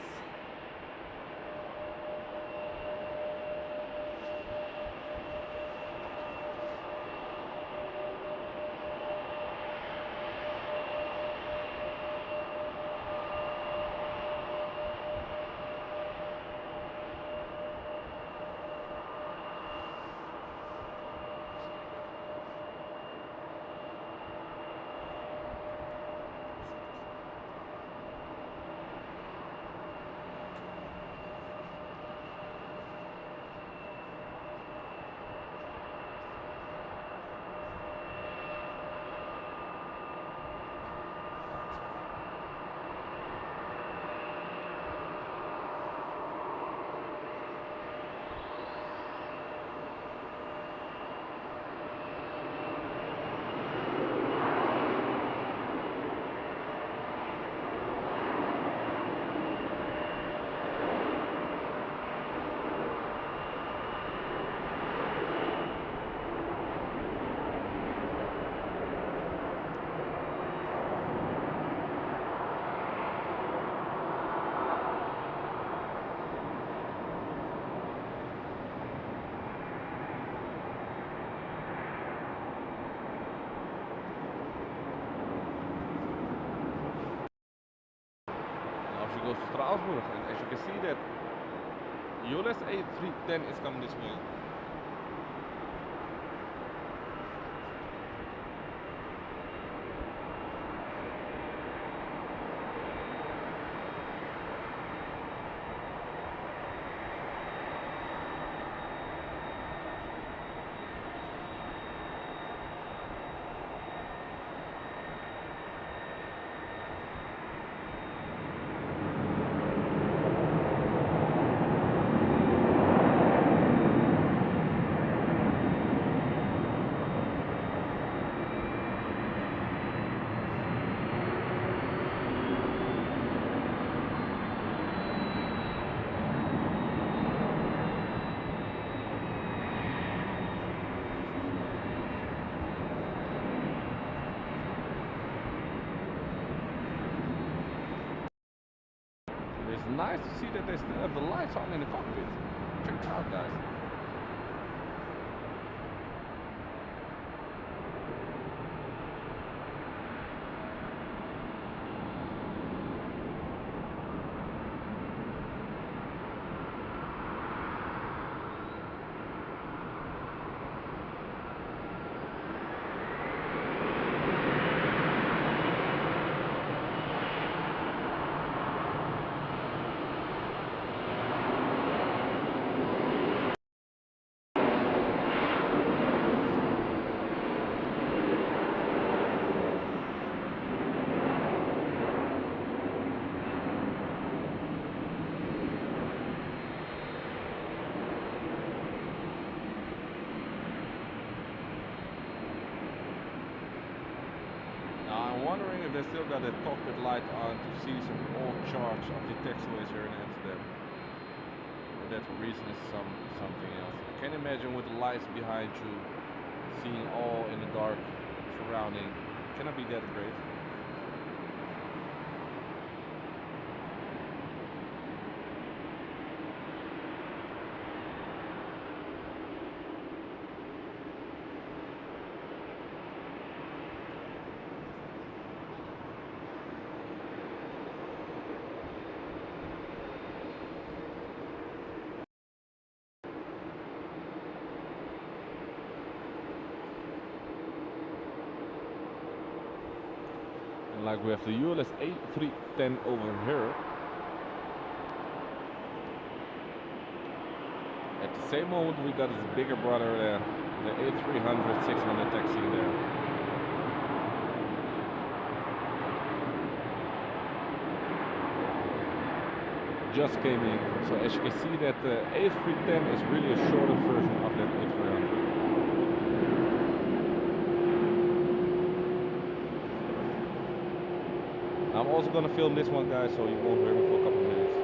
Goes to Strasbourg, and as you can see that ULS A310 is coming this way. It's nice to see that they still have the lights on in the cockpit. Check it out, guys. Wondering if they still got that cockpit light on to see some old charts of the taxiways here in Amsterdam. Or that reason is something else. I can imagine with the lights behind you, seeing all in the dark surrounding, cannot be that great. like we have the ULS A310 over here. At the same moment we got his bigger brother there, the A300-600 taxiing there. Just came in, so as you can see that the A310 is really a shorter version of that A300. I'm also gonna film this one, guys, so you won't hear me for a couple of minutes.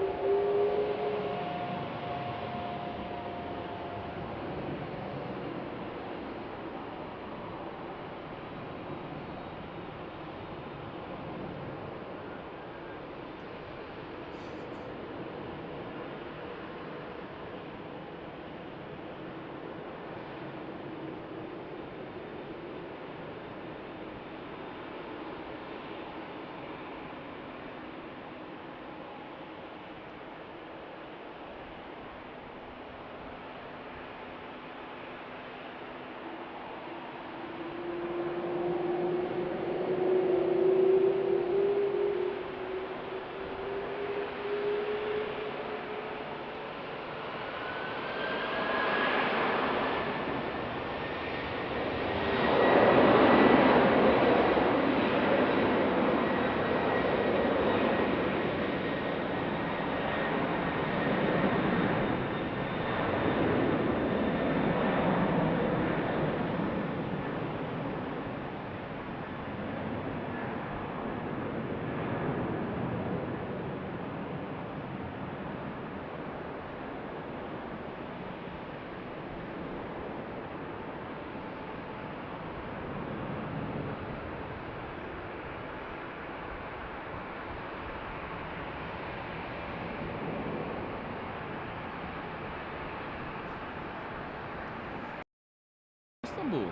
Istanbul.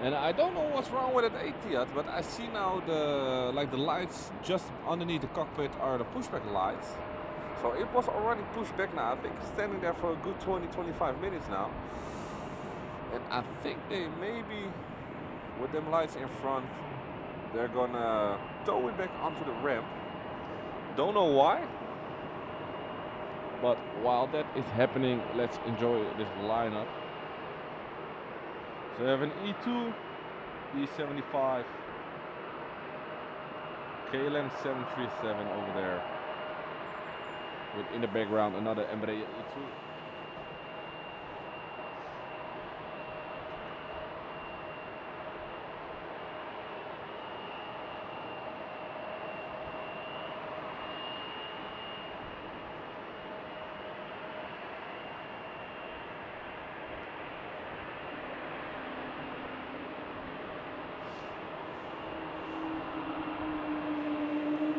And I don't know what's wrong with it Etihad, but I see now the lights just underneath the cockpit are the pushback lights. So it was already pushed back now. I think it's standing there for a good 20-25 minutes now. And I think they maybe, with them lights in front, they're gonna tow it back onto the ramp. Don't know why. But while that is happening, let's enjoy this lineup. So we have an E2, E75, KLM 737 over there, with in the background another Emirates E2.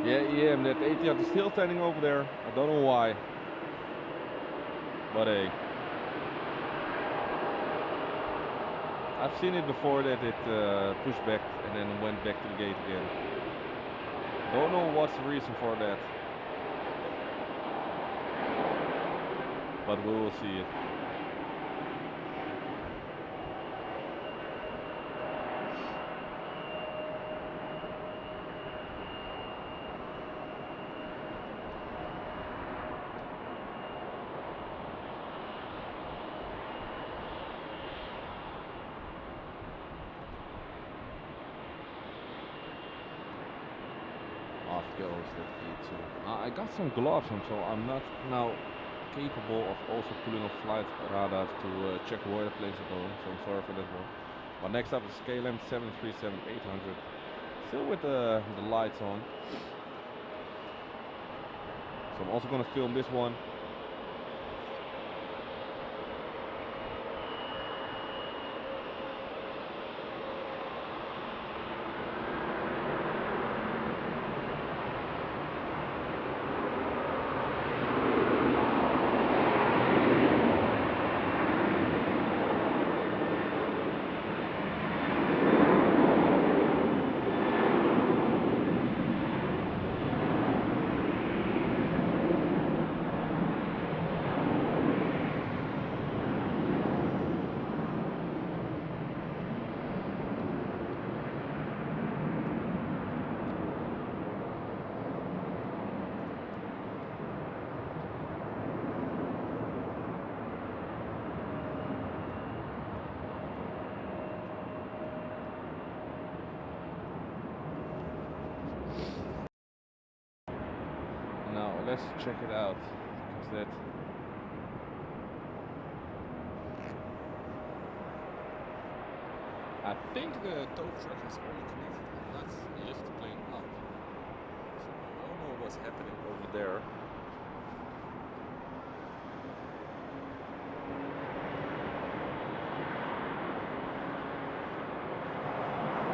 Yeah, that Etihad is still standing over there. I don't know why. But hey. I've seen it before that it pushed back and then went back to the gate again. Don't know what's the reason for that. But we will see it. I got some gloves on, so I'm not now capable of also pulling off flight radars to check where the planes are going, so I'm sorry for that one. But next up is KLM 737-800, still with the lights on. So I'm also going to film this one. let's check it out. Because that I think the tow truck has only connected and not lift the plane up. So I don't know what's happening over there.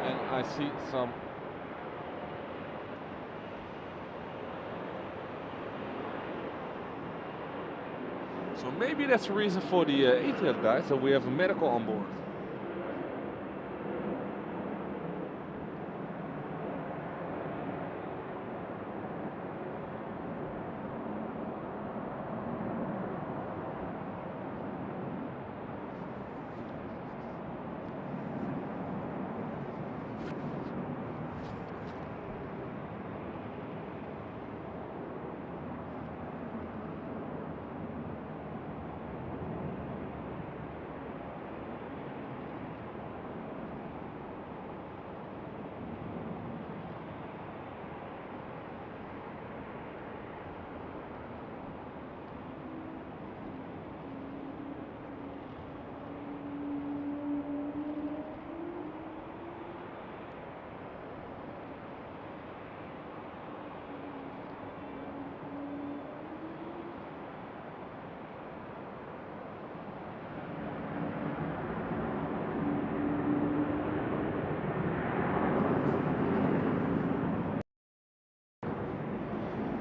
And I see some so maybe that's the reason for the EasyJet guys, so we have a medical on board.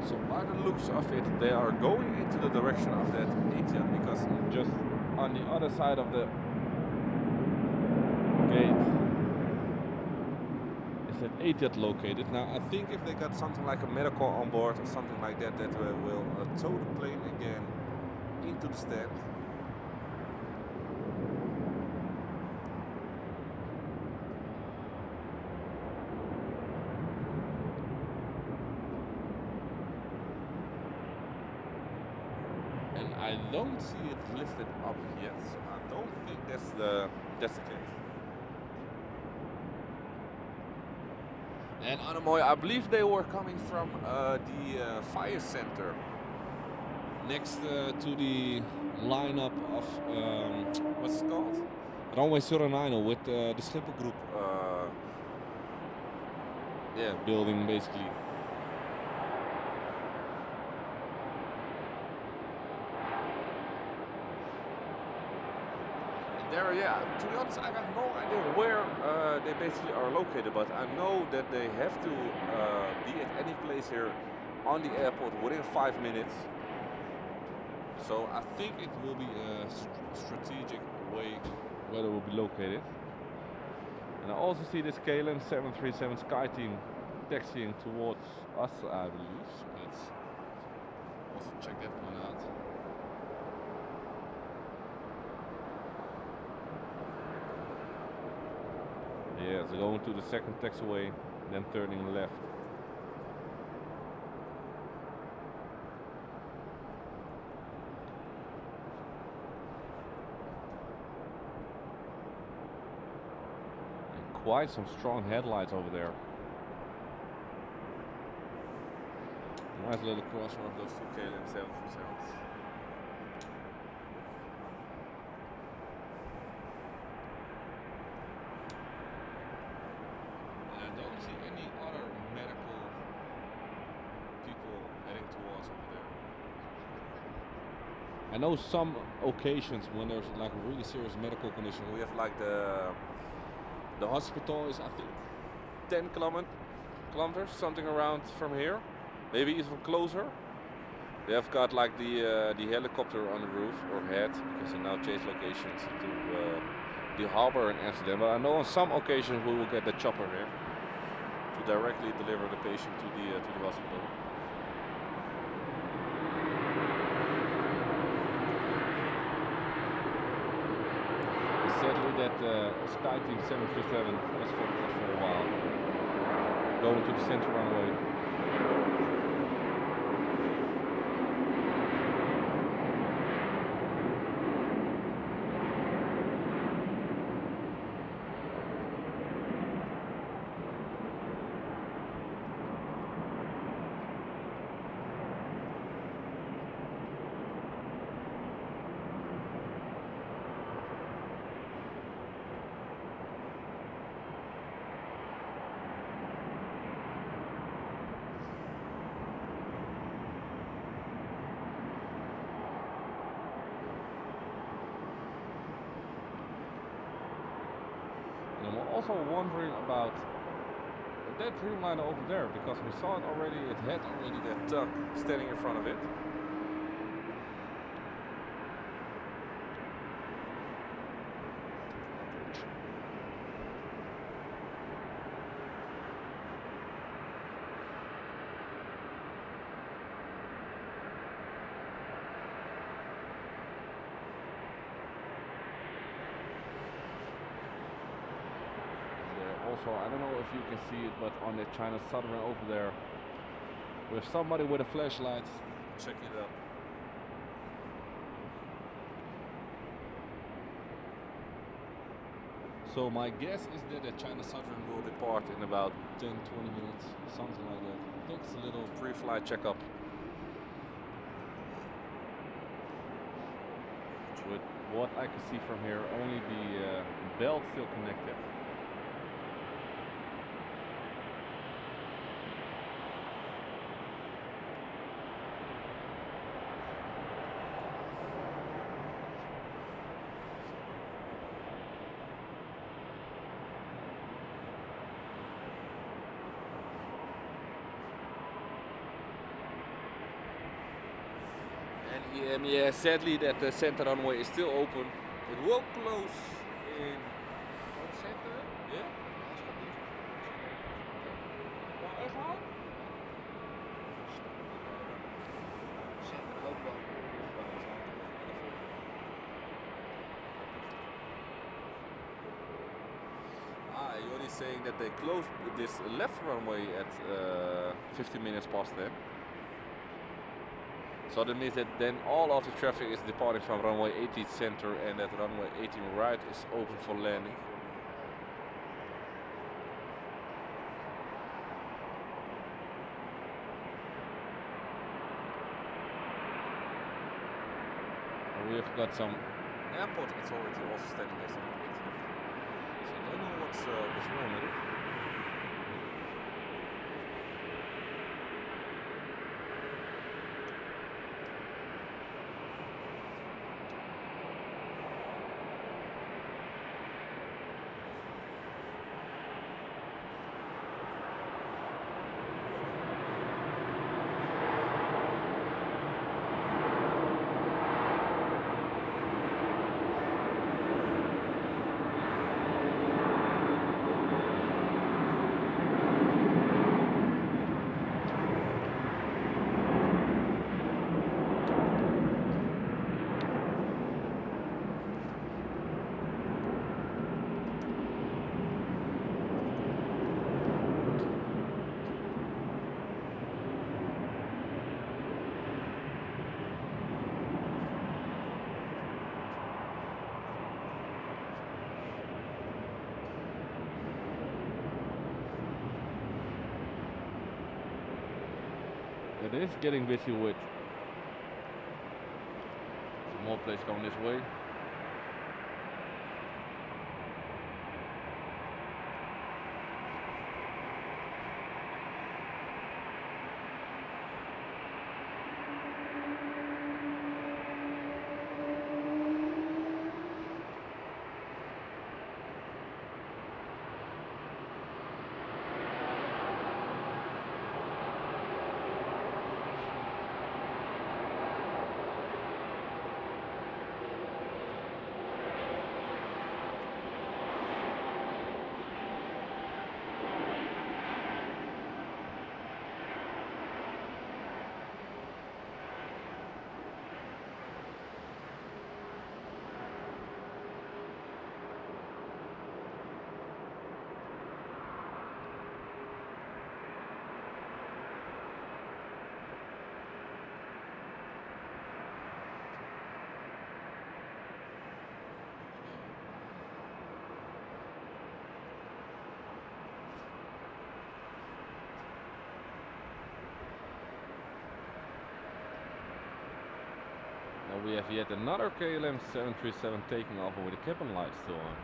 So by the looks of it, they are going into the direction of that EasyJet because just on the other side of the gate is that EasyJet located. Now I think if they got something like a medical on board or something like that, that will tow the plane again into the stand. I don't see it lifted up yet, so I don't think that's the case. And Anamoy, I believe they were coming from the fire center next to the lineup of what's it called? Runway 18L with the Schiphol group. Yeah, building basically. There, yeah, to be honest, I got no idea where they basically are located, but I know that they have to be at any place here on the airport within 5 minutes. So I think it will be a strategic way where they will be located. And I also see this KLM 737 SkyTeam taxiing towards us, I believe. So let's also check that one out. Yeah, so going to the second taxiway, then turning left. And quite some strong headlights over there. Nice little crossover of those two KLM 737s. I know some occasions when there's like a really serious medical condition, we have like the hospital is I think 10 kilometers, something around from here, maybe even closer. They have got like the helicopter on the roof or head because they now change locations to the harbor in Amsterdam. But I know on some occasions we will get the chopper here to directly deliver the patient to the hospital. Sadly, that SkyTeam 737 was for a while. Going to the center runway. also wondering about that Dreamliner over there, because we saw it already, it had already that tug standing in front of it. Also, I don't know if you can see it, but on the China Southern over there, with somebody with a flashlight. Check it out. So my guess is that the China Southern will depart in about 10-20 minutes, something like that. I think it's a little pre-flight checkup. With what I can see from here, only the belt still connected. Yeah, sadly that the center runway is still open. It will close in... Wat center? Ja? Ja, echt waar? Yori's saying that they closed this left runway at 15 minutes past 10. So that means that then all of the traffic is departing from runway 18 center and that runway 18 right is open for landing. And we have got some airport authority also standing next to the 18. So I don't know what's wrong with it. It is getting busy with some more planes going this way. Now we have yet another KLM 737 taking off with the cabin light still on.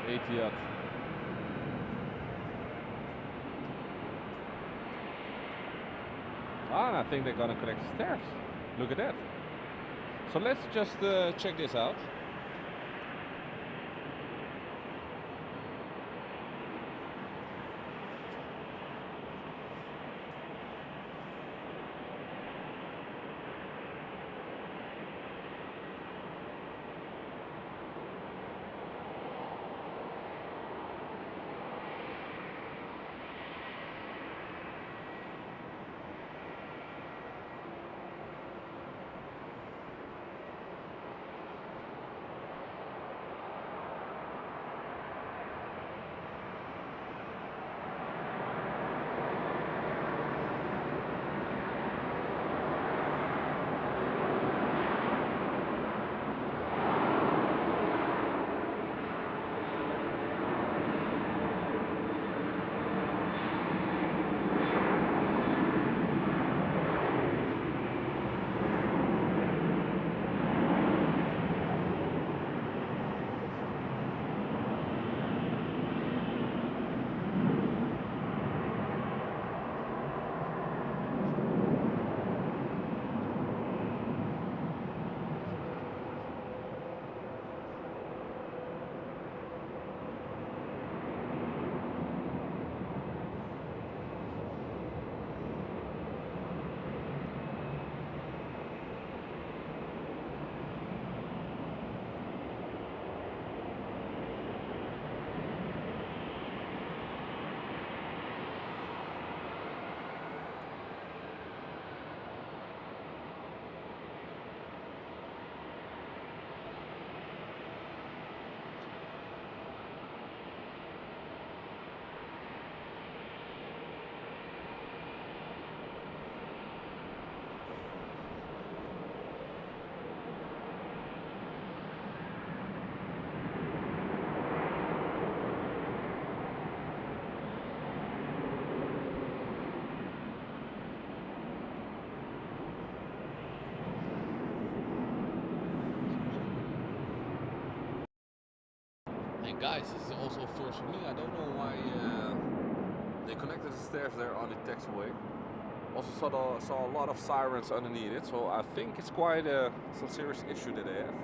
Etihad. Ah, and I think they're gonna connect the stairs. Look at that. So let's just check this out. And guys, this is also a first for me. I don't know why they connected the stairs there on the taxiway. Also saw a lot of sirens underneath it, so I think it's quite some serious issue that they have.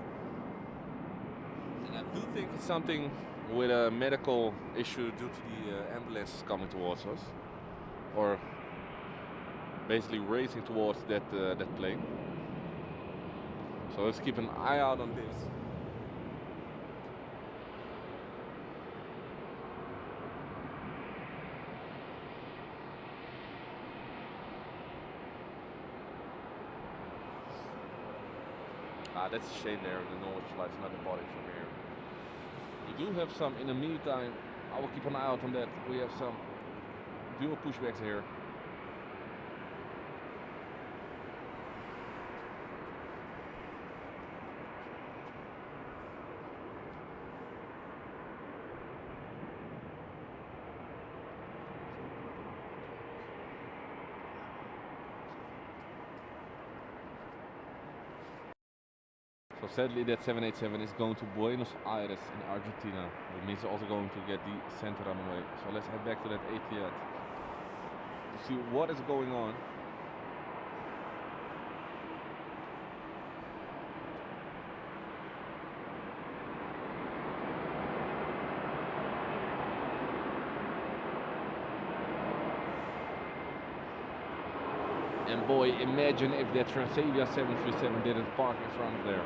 And I do think it's something with a medical issue due to the ambulances coming towards us, or basically racing towards that plane. So let's keep an eye out on this. That's a shame there, the Norwich flight's not departing from here. We do have some, in the meantime, I will keep an eye out on that. We have some dual pushbacks here. So sadly that 787 is going to Buenos Aires in Argentina. That means it's also going to get the center runway. So let's head back to that Etihad to see what is going on. And boy, imagine if that Transavia 737 didn't park in front of there.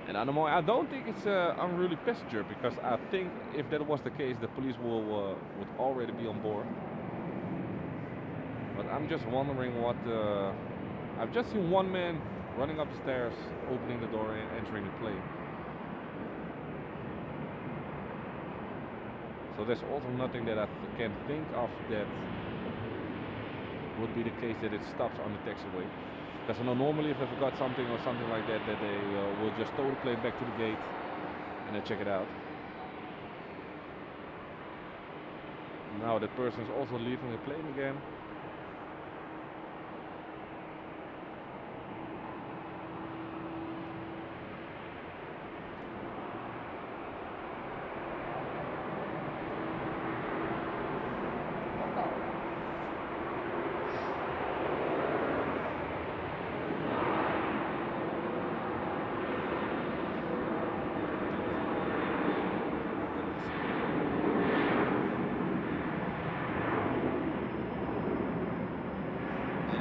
And I don't think it's an unruly passenger, because I think if that was the case, the police would already be on board. But I'm just wondering what. I've just seen one man running up the stairs, opening the door and entering the plane. So there's also nothing that I can think of that would be the case that it stops on the taxiway. Because I know normally if I forgot something or something like that, that they will just tow the plane back to the gate and then check it out. Now that person is also leaving the plane again.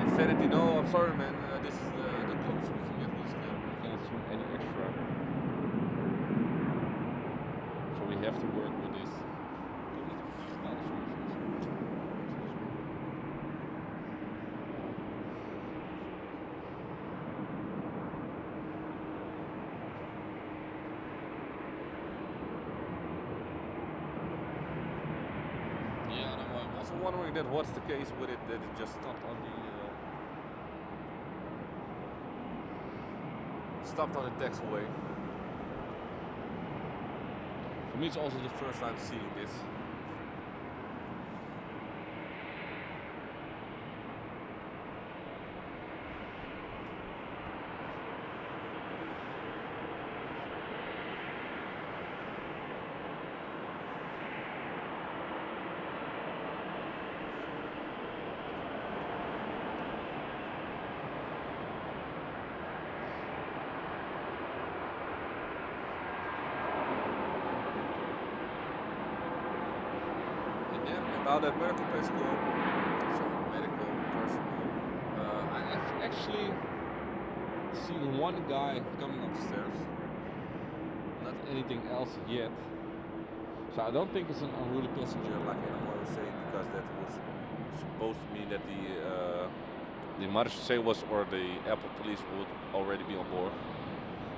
Infinity, no, I'm sorry man, this is the closest we can get this cab. We cannot swim any extra. So we have to work with this. Yeah, no, I'm also wondering that what's the case with it that it just stopped on the taxiway. For me, it's also the first time seeing this. About that medical personnel, I've actually seen one guy coming up the stairs. Not anything else yet. So I don't think it's an unruly passenger like anyone was saying, because that was supposed to mean that the marechaussee was, or the airport police would already be on board.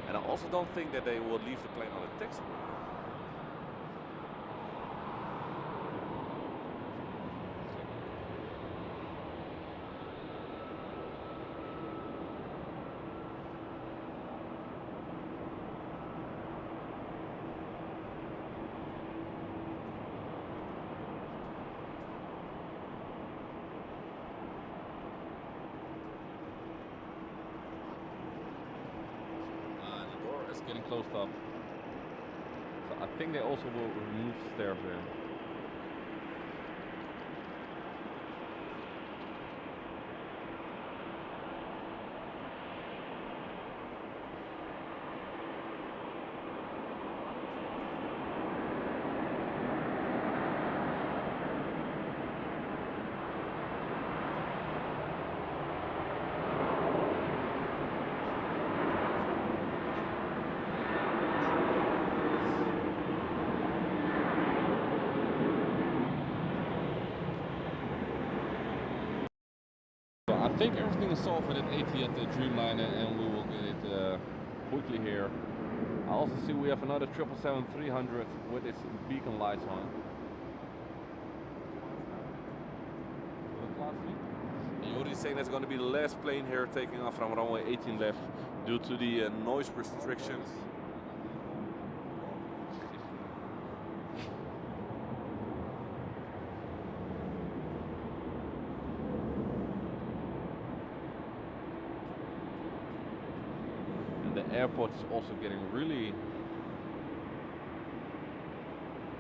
And I also don't think that they will leave the plane on the taxiway. Getting closed up. So I think they also will remove stairs there. I think everything is solved with that AT at the Dreamliner, and we will get it quickly here. I also see we have another 777-300 with its beacon lights on. And Yuri is saying there's going to be the last plane here taking off from runway 18 left due to the noise restrictions. The airport is also getting really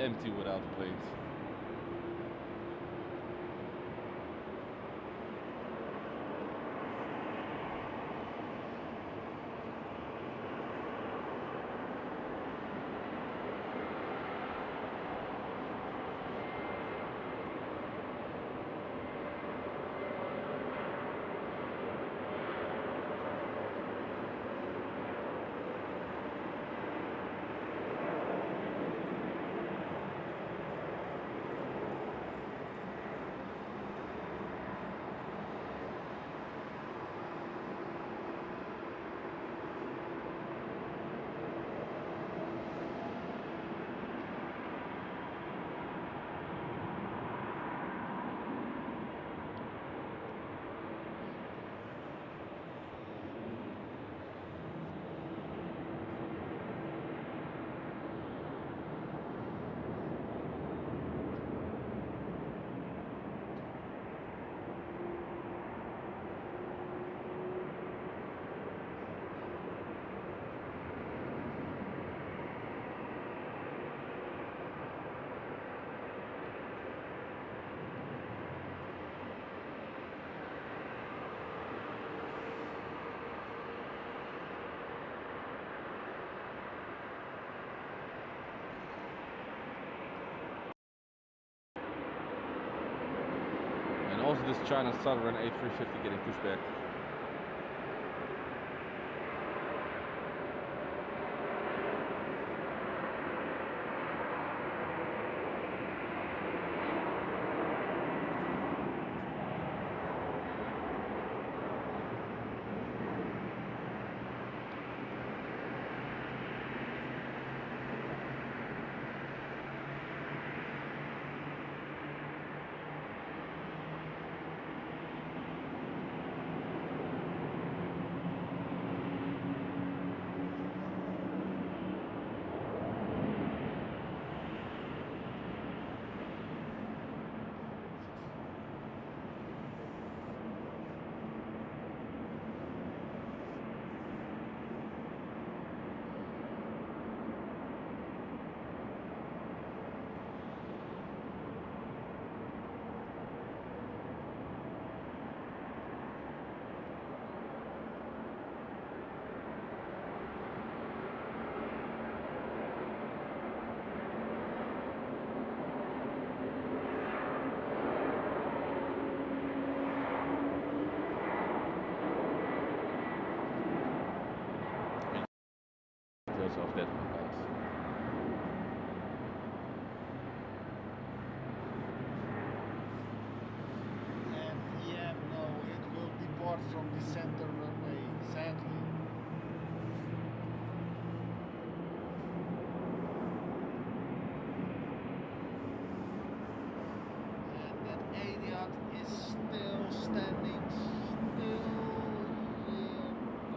empty without the planes. also this China Southern A350 getting pushed back. Of that one, guys. And yeah, no, it will depart from the center runway, sadly. And that Etihad is still standing,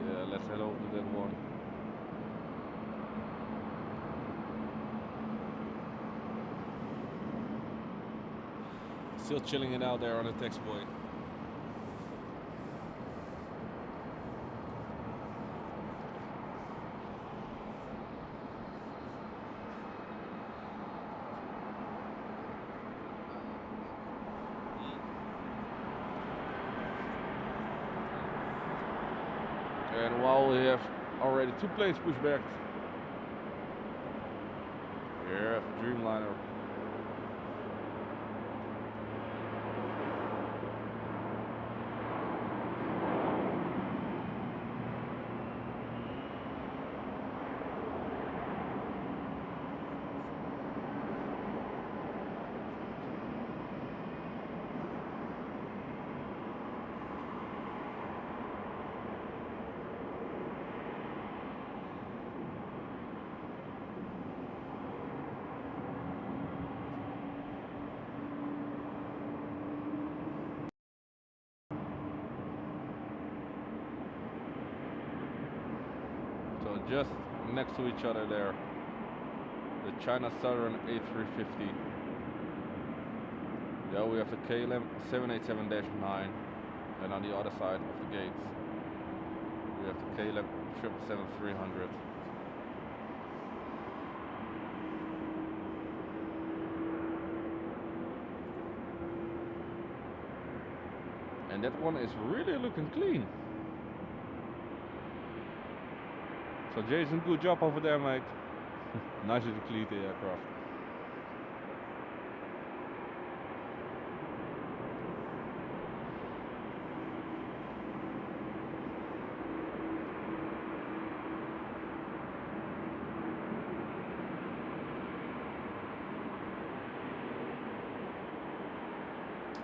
Yeah, let's head over to that one. Still chilling it out there on the taxiway. And while we have already 2 planes pushed back, here Dreamliner. So just next to each other there, the China Southern A350. There we have the KLM 787-9, and on the other side of the gates we have the KLM 777-300. And that one is really looking clean. So Jason, good job over there, mate. Nicely to clean the aircraft.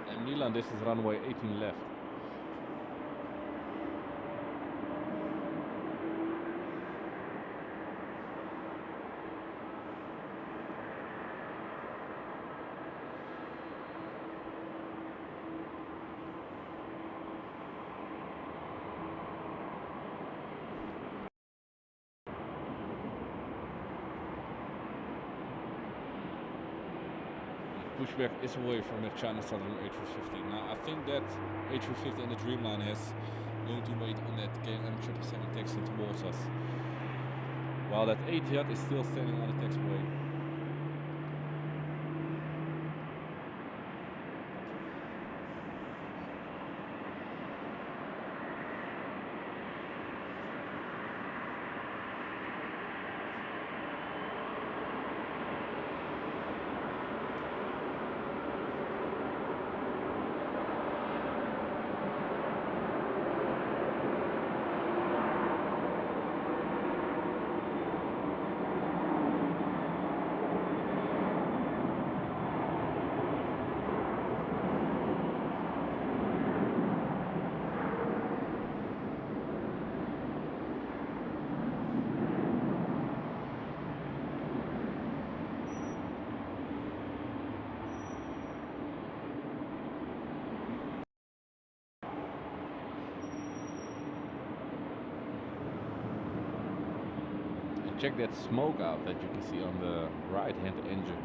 And Milan, this is runway 18 left. Pushback is away from the China Southern A350. Now I think that A350 and the Dreamliner is going to wait on that KLM 777 taxi towards us, while that Etihad is still standing on the taxiway. check that smoke out that you can see on the right hand engine,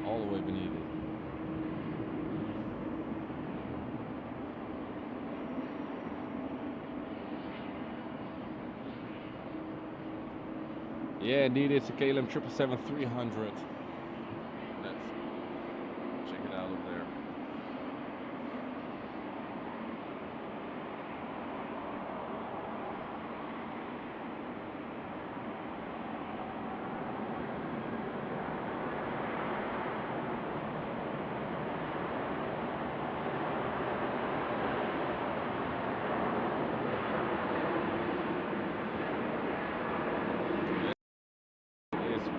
all the way beneath it. Yeah, indeed, it's a KLM 777-300. Let's check it out up there.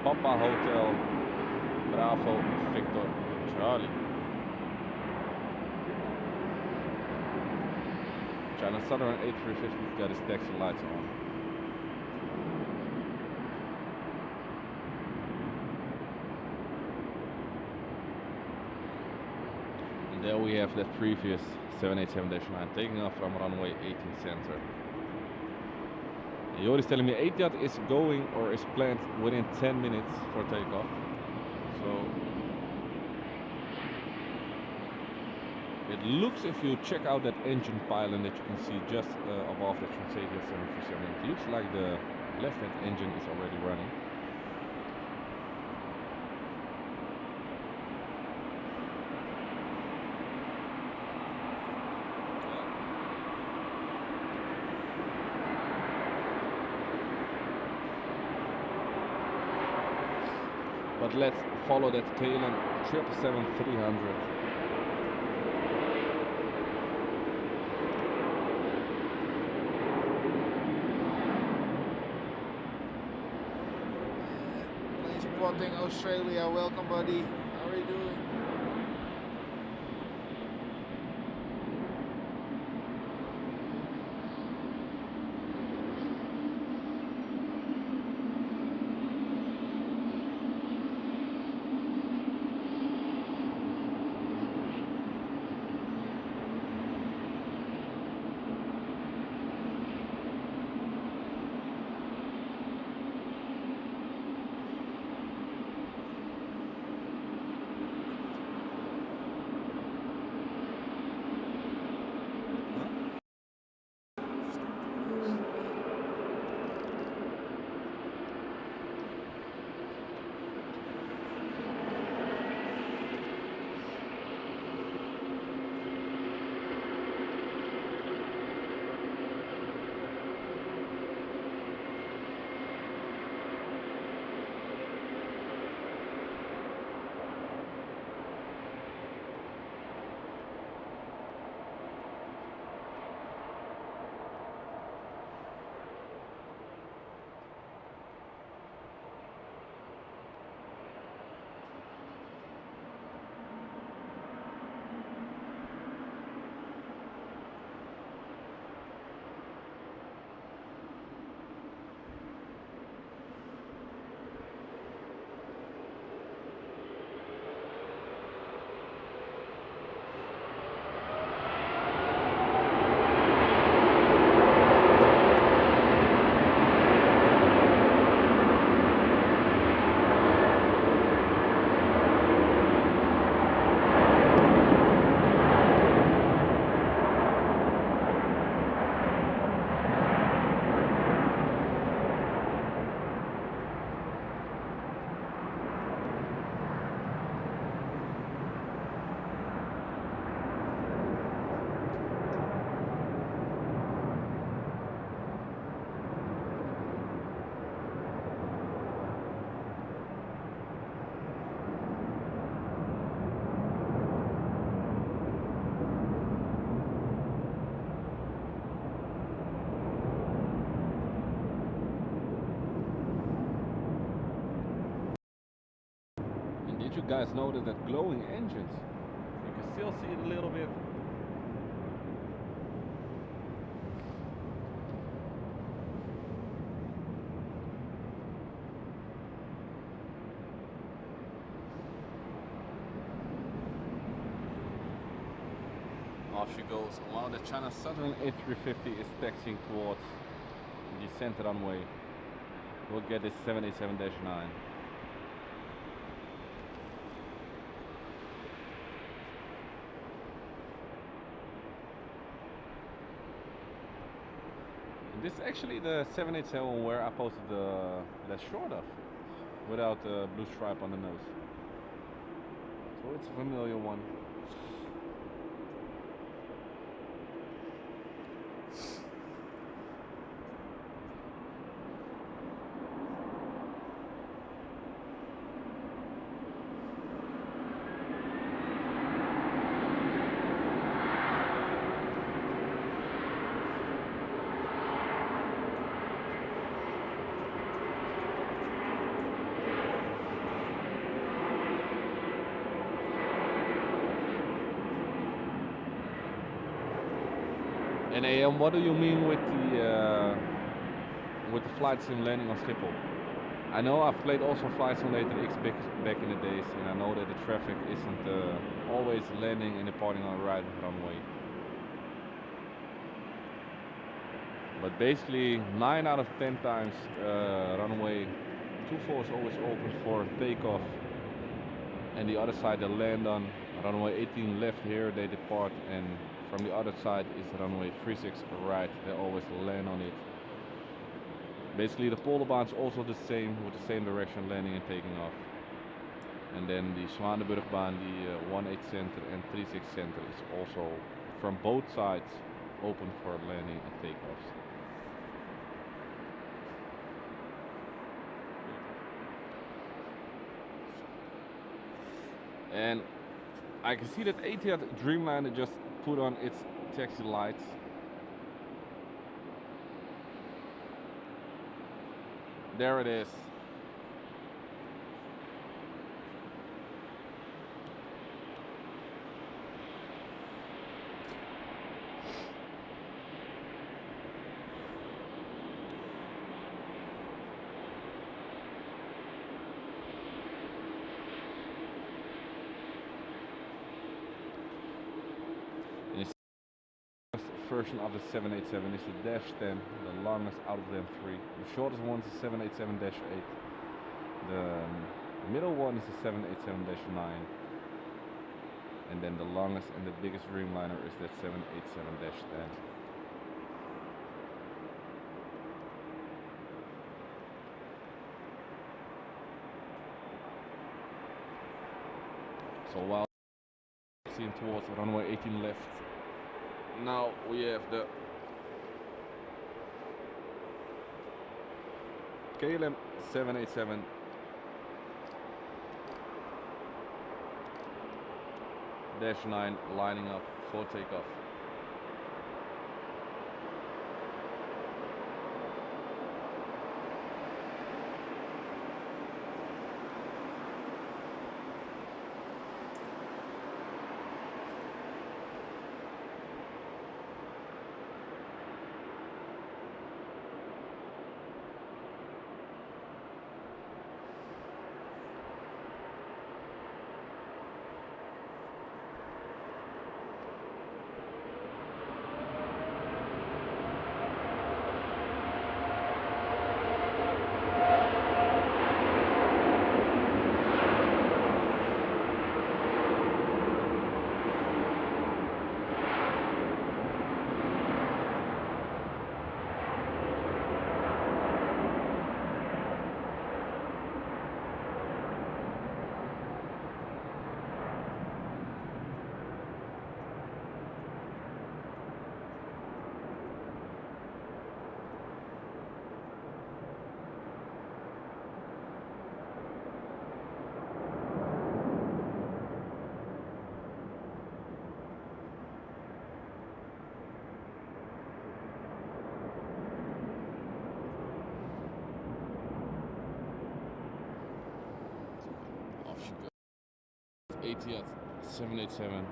Papa Hotel Bravo Victor Charlie. China Southern A350's got his taxi lights on. And there we have that previous 787-9 taking off from runway 18 center. Jori is telling me EasyJet is going or is planned within 10 minutes for takeoff. So it looks, if you check out that engine pylon that you can see just above the Transavia 737, it looks like the left hand engine is already running. But let's follow that KLM 777-300. Plane spotting Australia, welcome buddy. How are you doing? Did you guys notice that glowing engines? You can still see it a little bit. Off she goes. While the China Southern A350 is taxiing towards the center runway. will get this 787-9. This is actually the 787 where I posted the less short of, without the blue stripe on the nose. So it's a familiar one. And AM, what do you mean with the flight sim landing on Schiphol? I know I've played also Flight Simulator X back in the days, and I know that the traffic isn't always landing and departing on the right runway. But basically, 9 out of 10 times runway 24 is always open for takeoff, and the other side they land on. Runway 18 left here, they depart, and from the other side is runway 36 right, they always land on it. Basically the Polderbaan's also the same, with the same direction landing and taking off. And then the Zwanenburgbaan, the 18 center and 36 center is also from both sides open for landing and takeoffs. And I can see that Etihad Dreamliner just put on its taxi lights. There it is. Version of the 787 is the Dash 10, the longest out of them three. The shortest one is the 787-8. The middle one is the 787-9. And then the longest and the biggest Dreamliner is that 787-10. So while seeing towards runway 18 left, now we have the KLM 787 -9 lining up for takeoff. Etihad 787.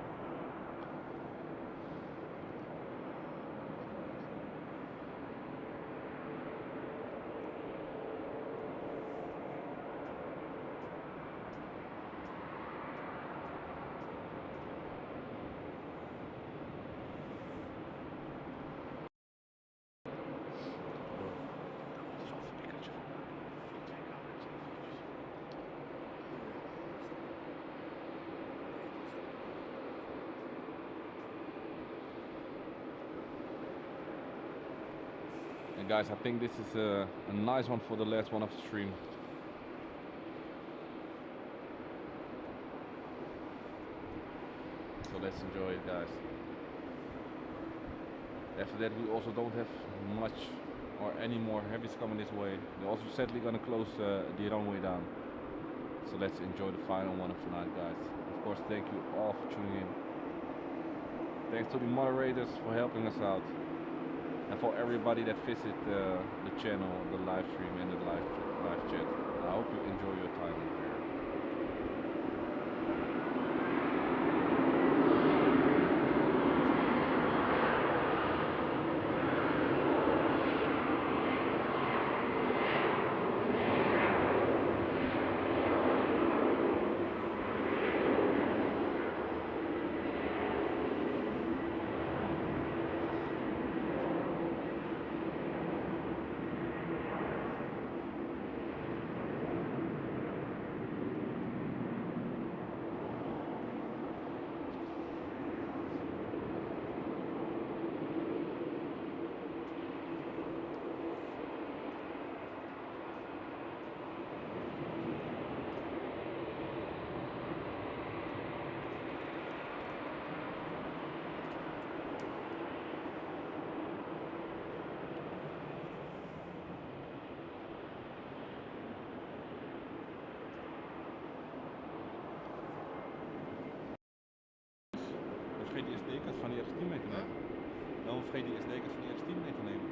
guys, I think this is a nice one for the last one of the stream. So let's enjoy it, guys. After that we also don't have much or any more heavies coming this way. They're also sadly gonna close the runway down. So let's enjoy the final one of tonight, guys. Of course, thank you all for tuning in. Thanks to the moderators for helping us out. And for everybody that visit the channel, the live stream and the live chat. I hope you enjoy your time here. Vergeet die SD-kaart van die RS10 mee te nemen. Dan vergeet die SD-kaart van die RS10 mee te nemen.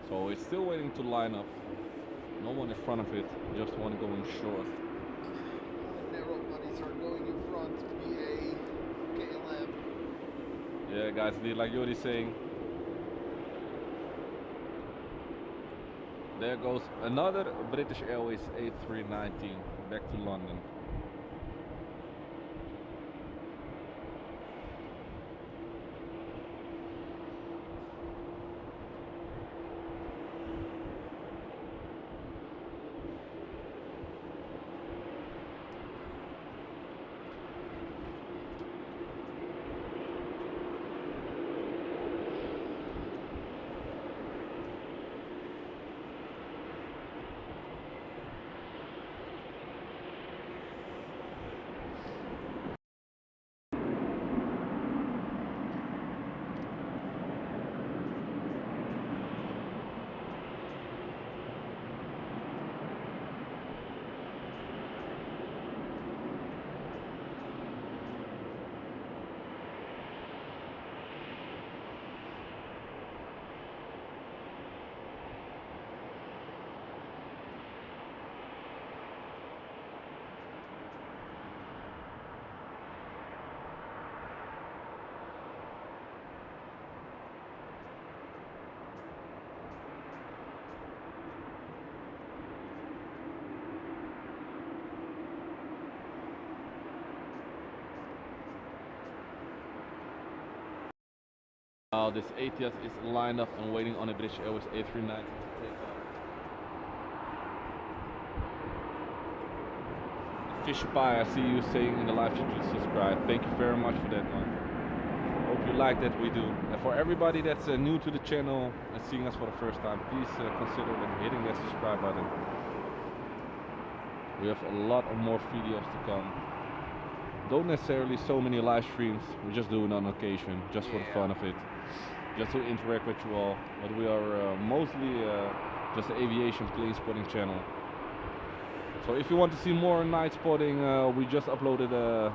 So it's still waiting to line up. No one in front of it, just one going short. Narrowbodies are going in front. BA, KLM. Yeah, guys, like Yuri's saying. There goes another British Airways A319 back to London. Now this ATS is lined up and waiting on a British Airways A319 to take off. Fish Pie, I see you saying in the live chat to subscribe. Thank you very much for that one. Hope you like that we do. And for everybody that's new to the channel and seeing us for the first time, please consider hitting that subscribe button. We have a lot of more videos to come. Don't necessarily so many live streams, we just do it on occasion, just for the fun of it. Just to interact with you all. But we are mostly just an aviation plane spotting channel. So if you want to see more night spotting, we just uploaded a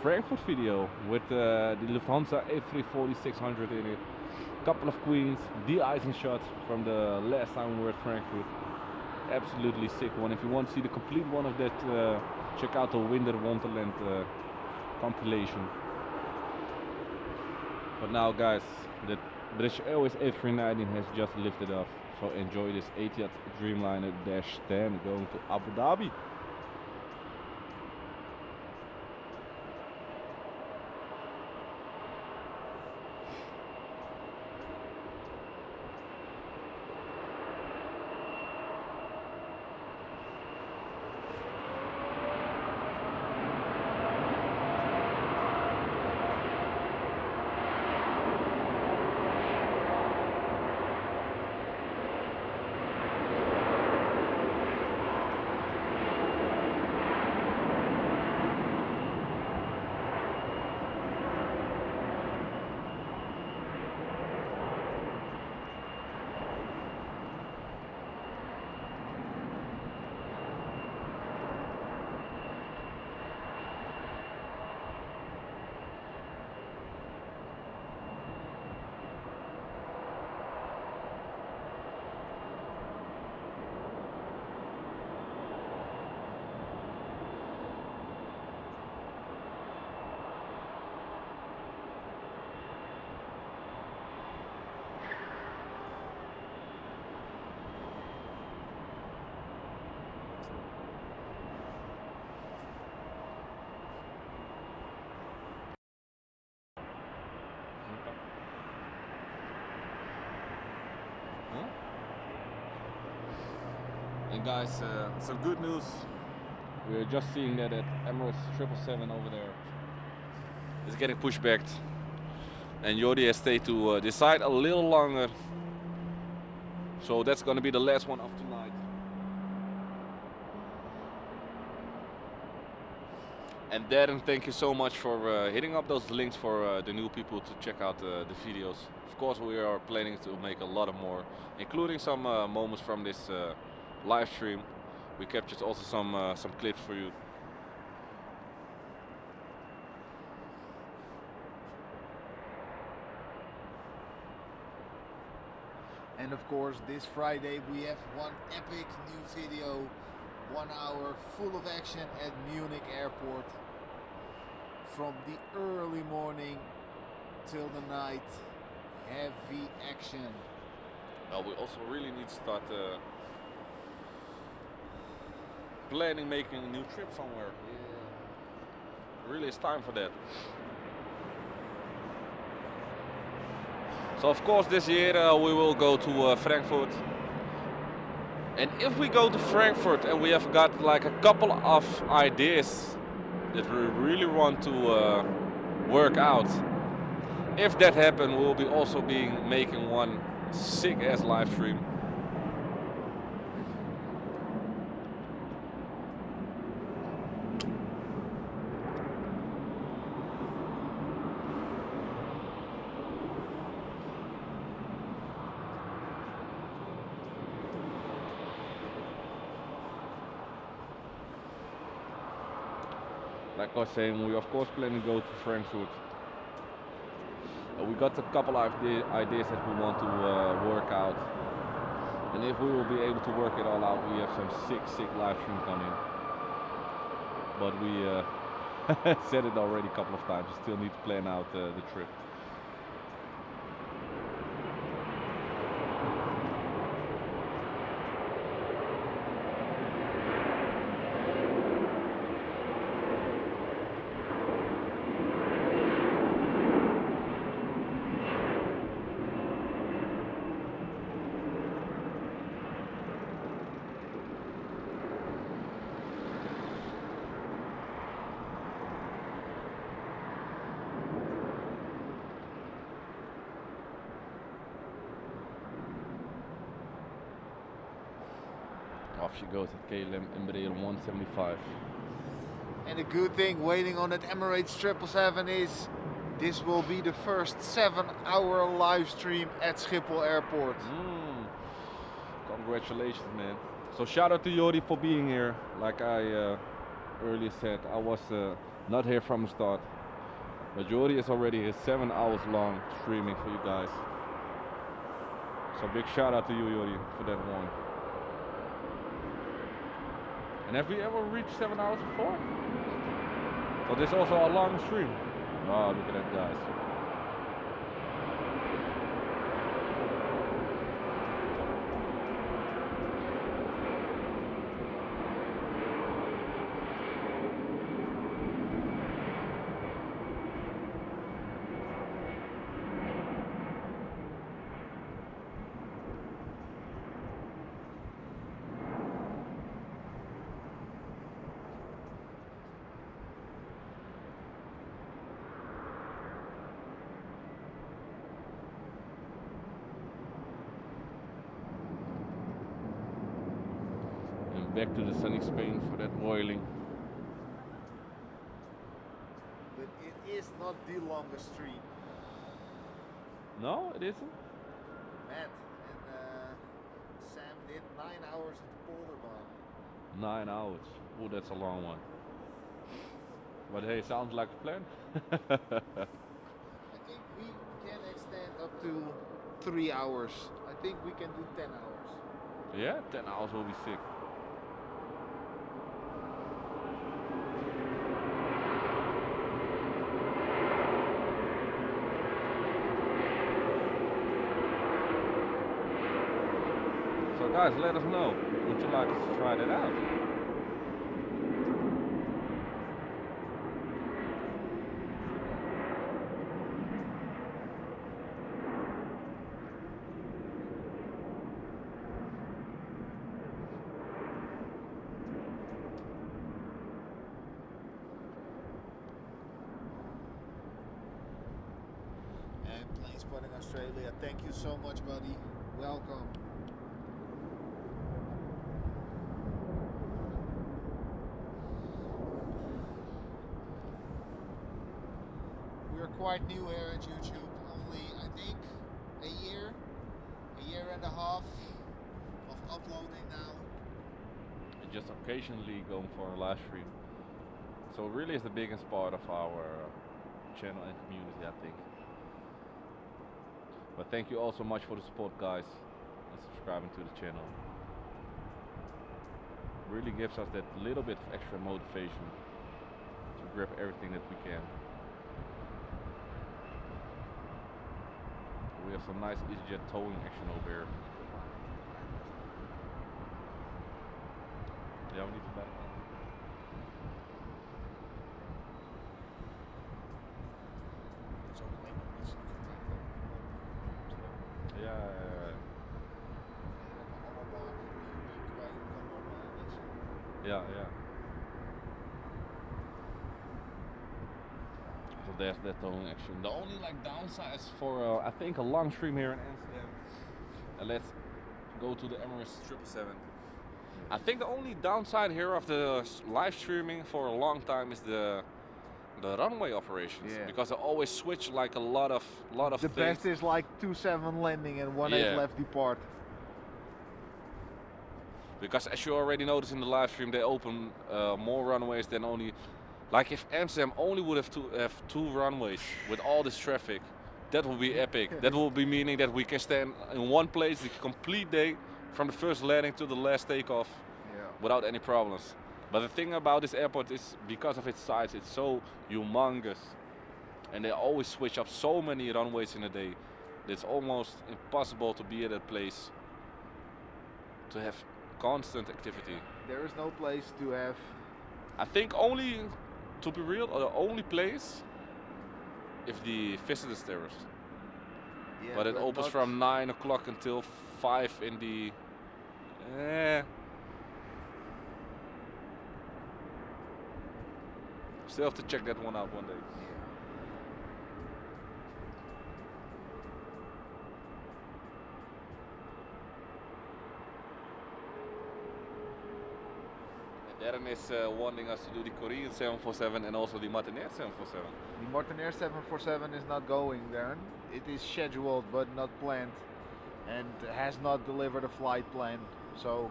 Frankfurt video with the Lufthansa A340-600 in it. Couple of queens, de-icing shots from the last time we were at Frankfurt. Absolutely sick one. If you want to see the complete one of that, check out the Winter Wonderland compilation. But now guys, the British Airways A319 has just lifted off. So enjoy this Etihad Dreamliner -10 going to Abu Dhabi. And guys, some good news. We're just seeing that Emirates 777 over there is getting pushed back. And Jordi has stayed to decide a little longer. So that's going to be the last one of tonight. And Darren, thank you so much for hitting up those links for the new people to check out the videos. Of course, we are planning to make a lot of more, including some moments from this live stream. We captured also some clips for you. And of course, this Friday we have one epic new video, 1 hour full of action at Munich Airport. From the early morning till the night, heavy action. Well, we also really need to start planning making a new trip somewhere. Yeah. Really, it's time for that. So of course this year we will go to Frankfurt. And if we go to Frankfurt and we have got like a couple of ideas that we really want to work out, if that happens, we will be also making one sick ass live stream. Like I was saying, we of course plan to go to Frankfurt. We got a couple of ideas that we want to work out. And if we will be able to work it all out, we have some sick live stream coming. But we said it already a couple of times, we still need to plan out the trip. Off she goes at KLM Embraer 175. And the good thing waiting on that Emirates 777 is this will be the first 7-hour live stream at Schiphol Airport. Congratulations, man. So shout out to Jordi for being here. Like I earlier said, I was not here from the start. But Jordi is already here 7 hours long streaming for you guys. So big shout out to you, Jordi, for that one. And have we ever reached 7 hours before? So this is also a long stream. Oh, look at that, guys. Back to the sunny Spain for that oiling. But it is not the longest stream. No, it isn't. Matt and Sam did 9 hours at the Polar Bar. 9 hours. Oh, that's a long one. But hey, sounds like a plan. I think we can extend up to 3 hours. I think we can do 10 hours. Yeah, 10 hours will be sick. So guys, let us know. Would you like us to try that out? Running Australia. Thank you so much, buddy. Welcome. We're quite new here at YouTube. Only, I think, a year and a half of uploading now. And just occasionally going for a live stream. So it really is the biggest part of our channel and community, I think. But thank you all so much for the support, guys, and subscribing to the channel. Really gives us that little bit of extra motivation to grab everything that we can. We have some nice EasyJet towing action over here. Ja, we need to back. Yeah. So there's that towing action. The only downside is for I think a long stream here in Amsterdam. And let's go to the Emirates 777. I think the only downside here of the live streaming for a long time is the runway operations, because they always switch a lot of the things. best is 27 landing and 18 left depart. Because as you already noticed in the live stream, they open more runways than only. If Amsterdam only would have two runways with all this traffic, that would be epic. That would be meaning that we can stand in one place the complete day from the first landing to the last takeoff without any problems. But the thing about this airport is, because of its size, it's so humongous, and they always switch up so many runways in a day. It's almost impossible to be at that place to have constant activity. There is no place to have. I think only, to be real, the only place if the visitors terrace. Yeah, but it opens from 9 o'clock until 5 in the. Still have to check that one out one day. Darren is wanting us to do the Korean 747 and also the Martinair 747. The Martinair 747 is not going, Darren. It is scheduled but not planned, and has not delivered a flight plan. So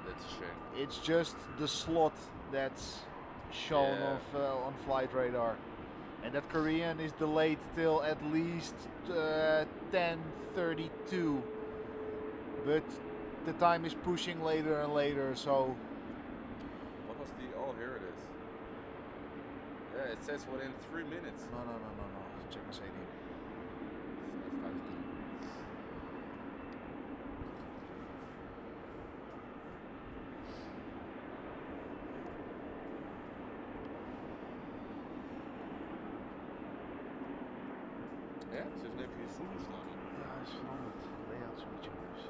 that's a shame. It's just the slot that's shown on flight radar, and that Korean is delayed till at least 10:32. But the time is pushing later and later, so. Here it is. Yeah, it says within 3 minutes. No. Check my stadium. Ja, ze heeft even je zoom staan. Ja, is veranderd. Layout switchen dus.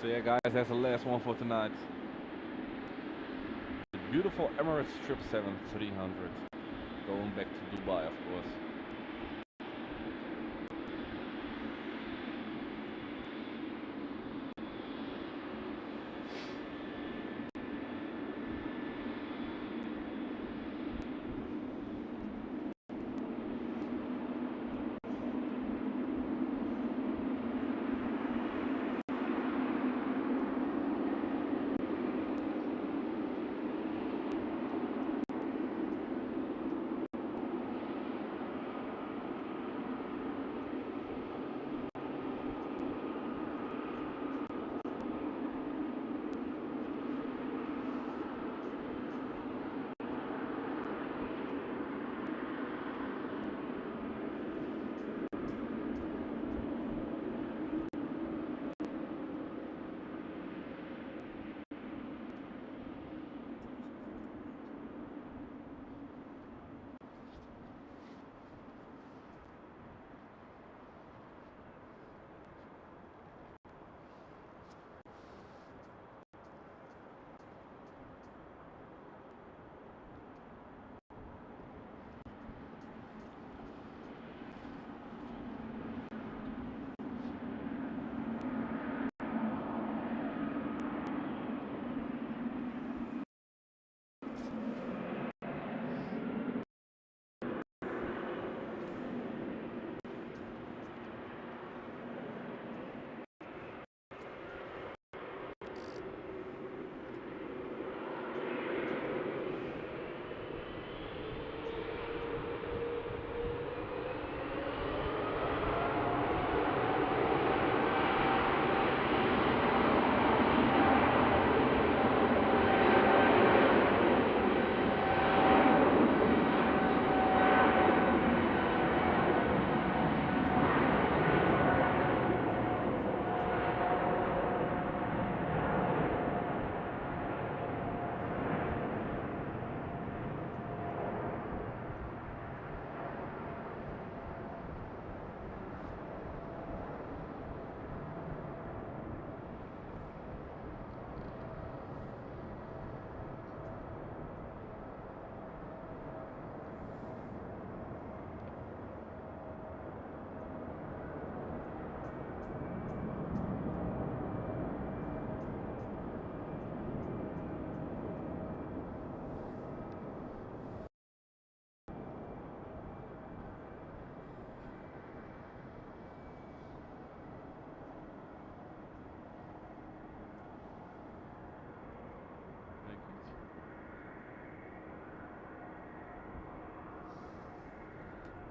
So yeah guys, that's the last one for tonight. The beautiful Emirates 777-300. Going back to Dubai, of course.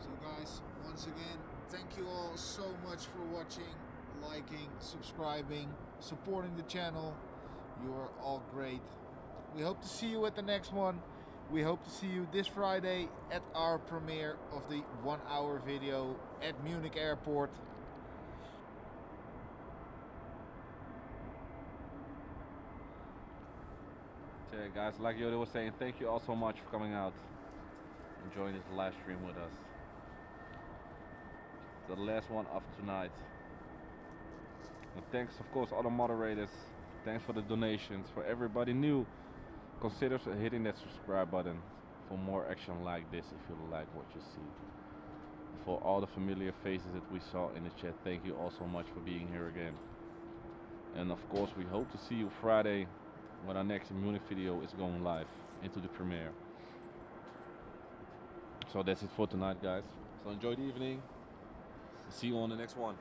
So guys, once again, thank you all so much for watching, liking, subscribing, supporting the channel. You are all great. We hope to see you at the next one. We hope to see you this Friday at our premiere of the 1-hour video at Munich Airport. So yeah, guys, like Yoda was saying, thank you all so much for coming out, enjoying this live stream with us. The last one of tonight. And thanks, of course, all the moderators. Thanks for the donations. For everybody new, consider hitting that subscribe button for more action like this if you like what you see. For all the familiar faces that we saw in the chat, thank you all so much for being here again. And of course, we hope to see you Friday when our next Munich video is going live into the premiere. So that's it for tonight, guys. So enjoy the evening. See you on the next one.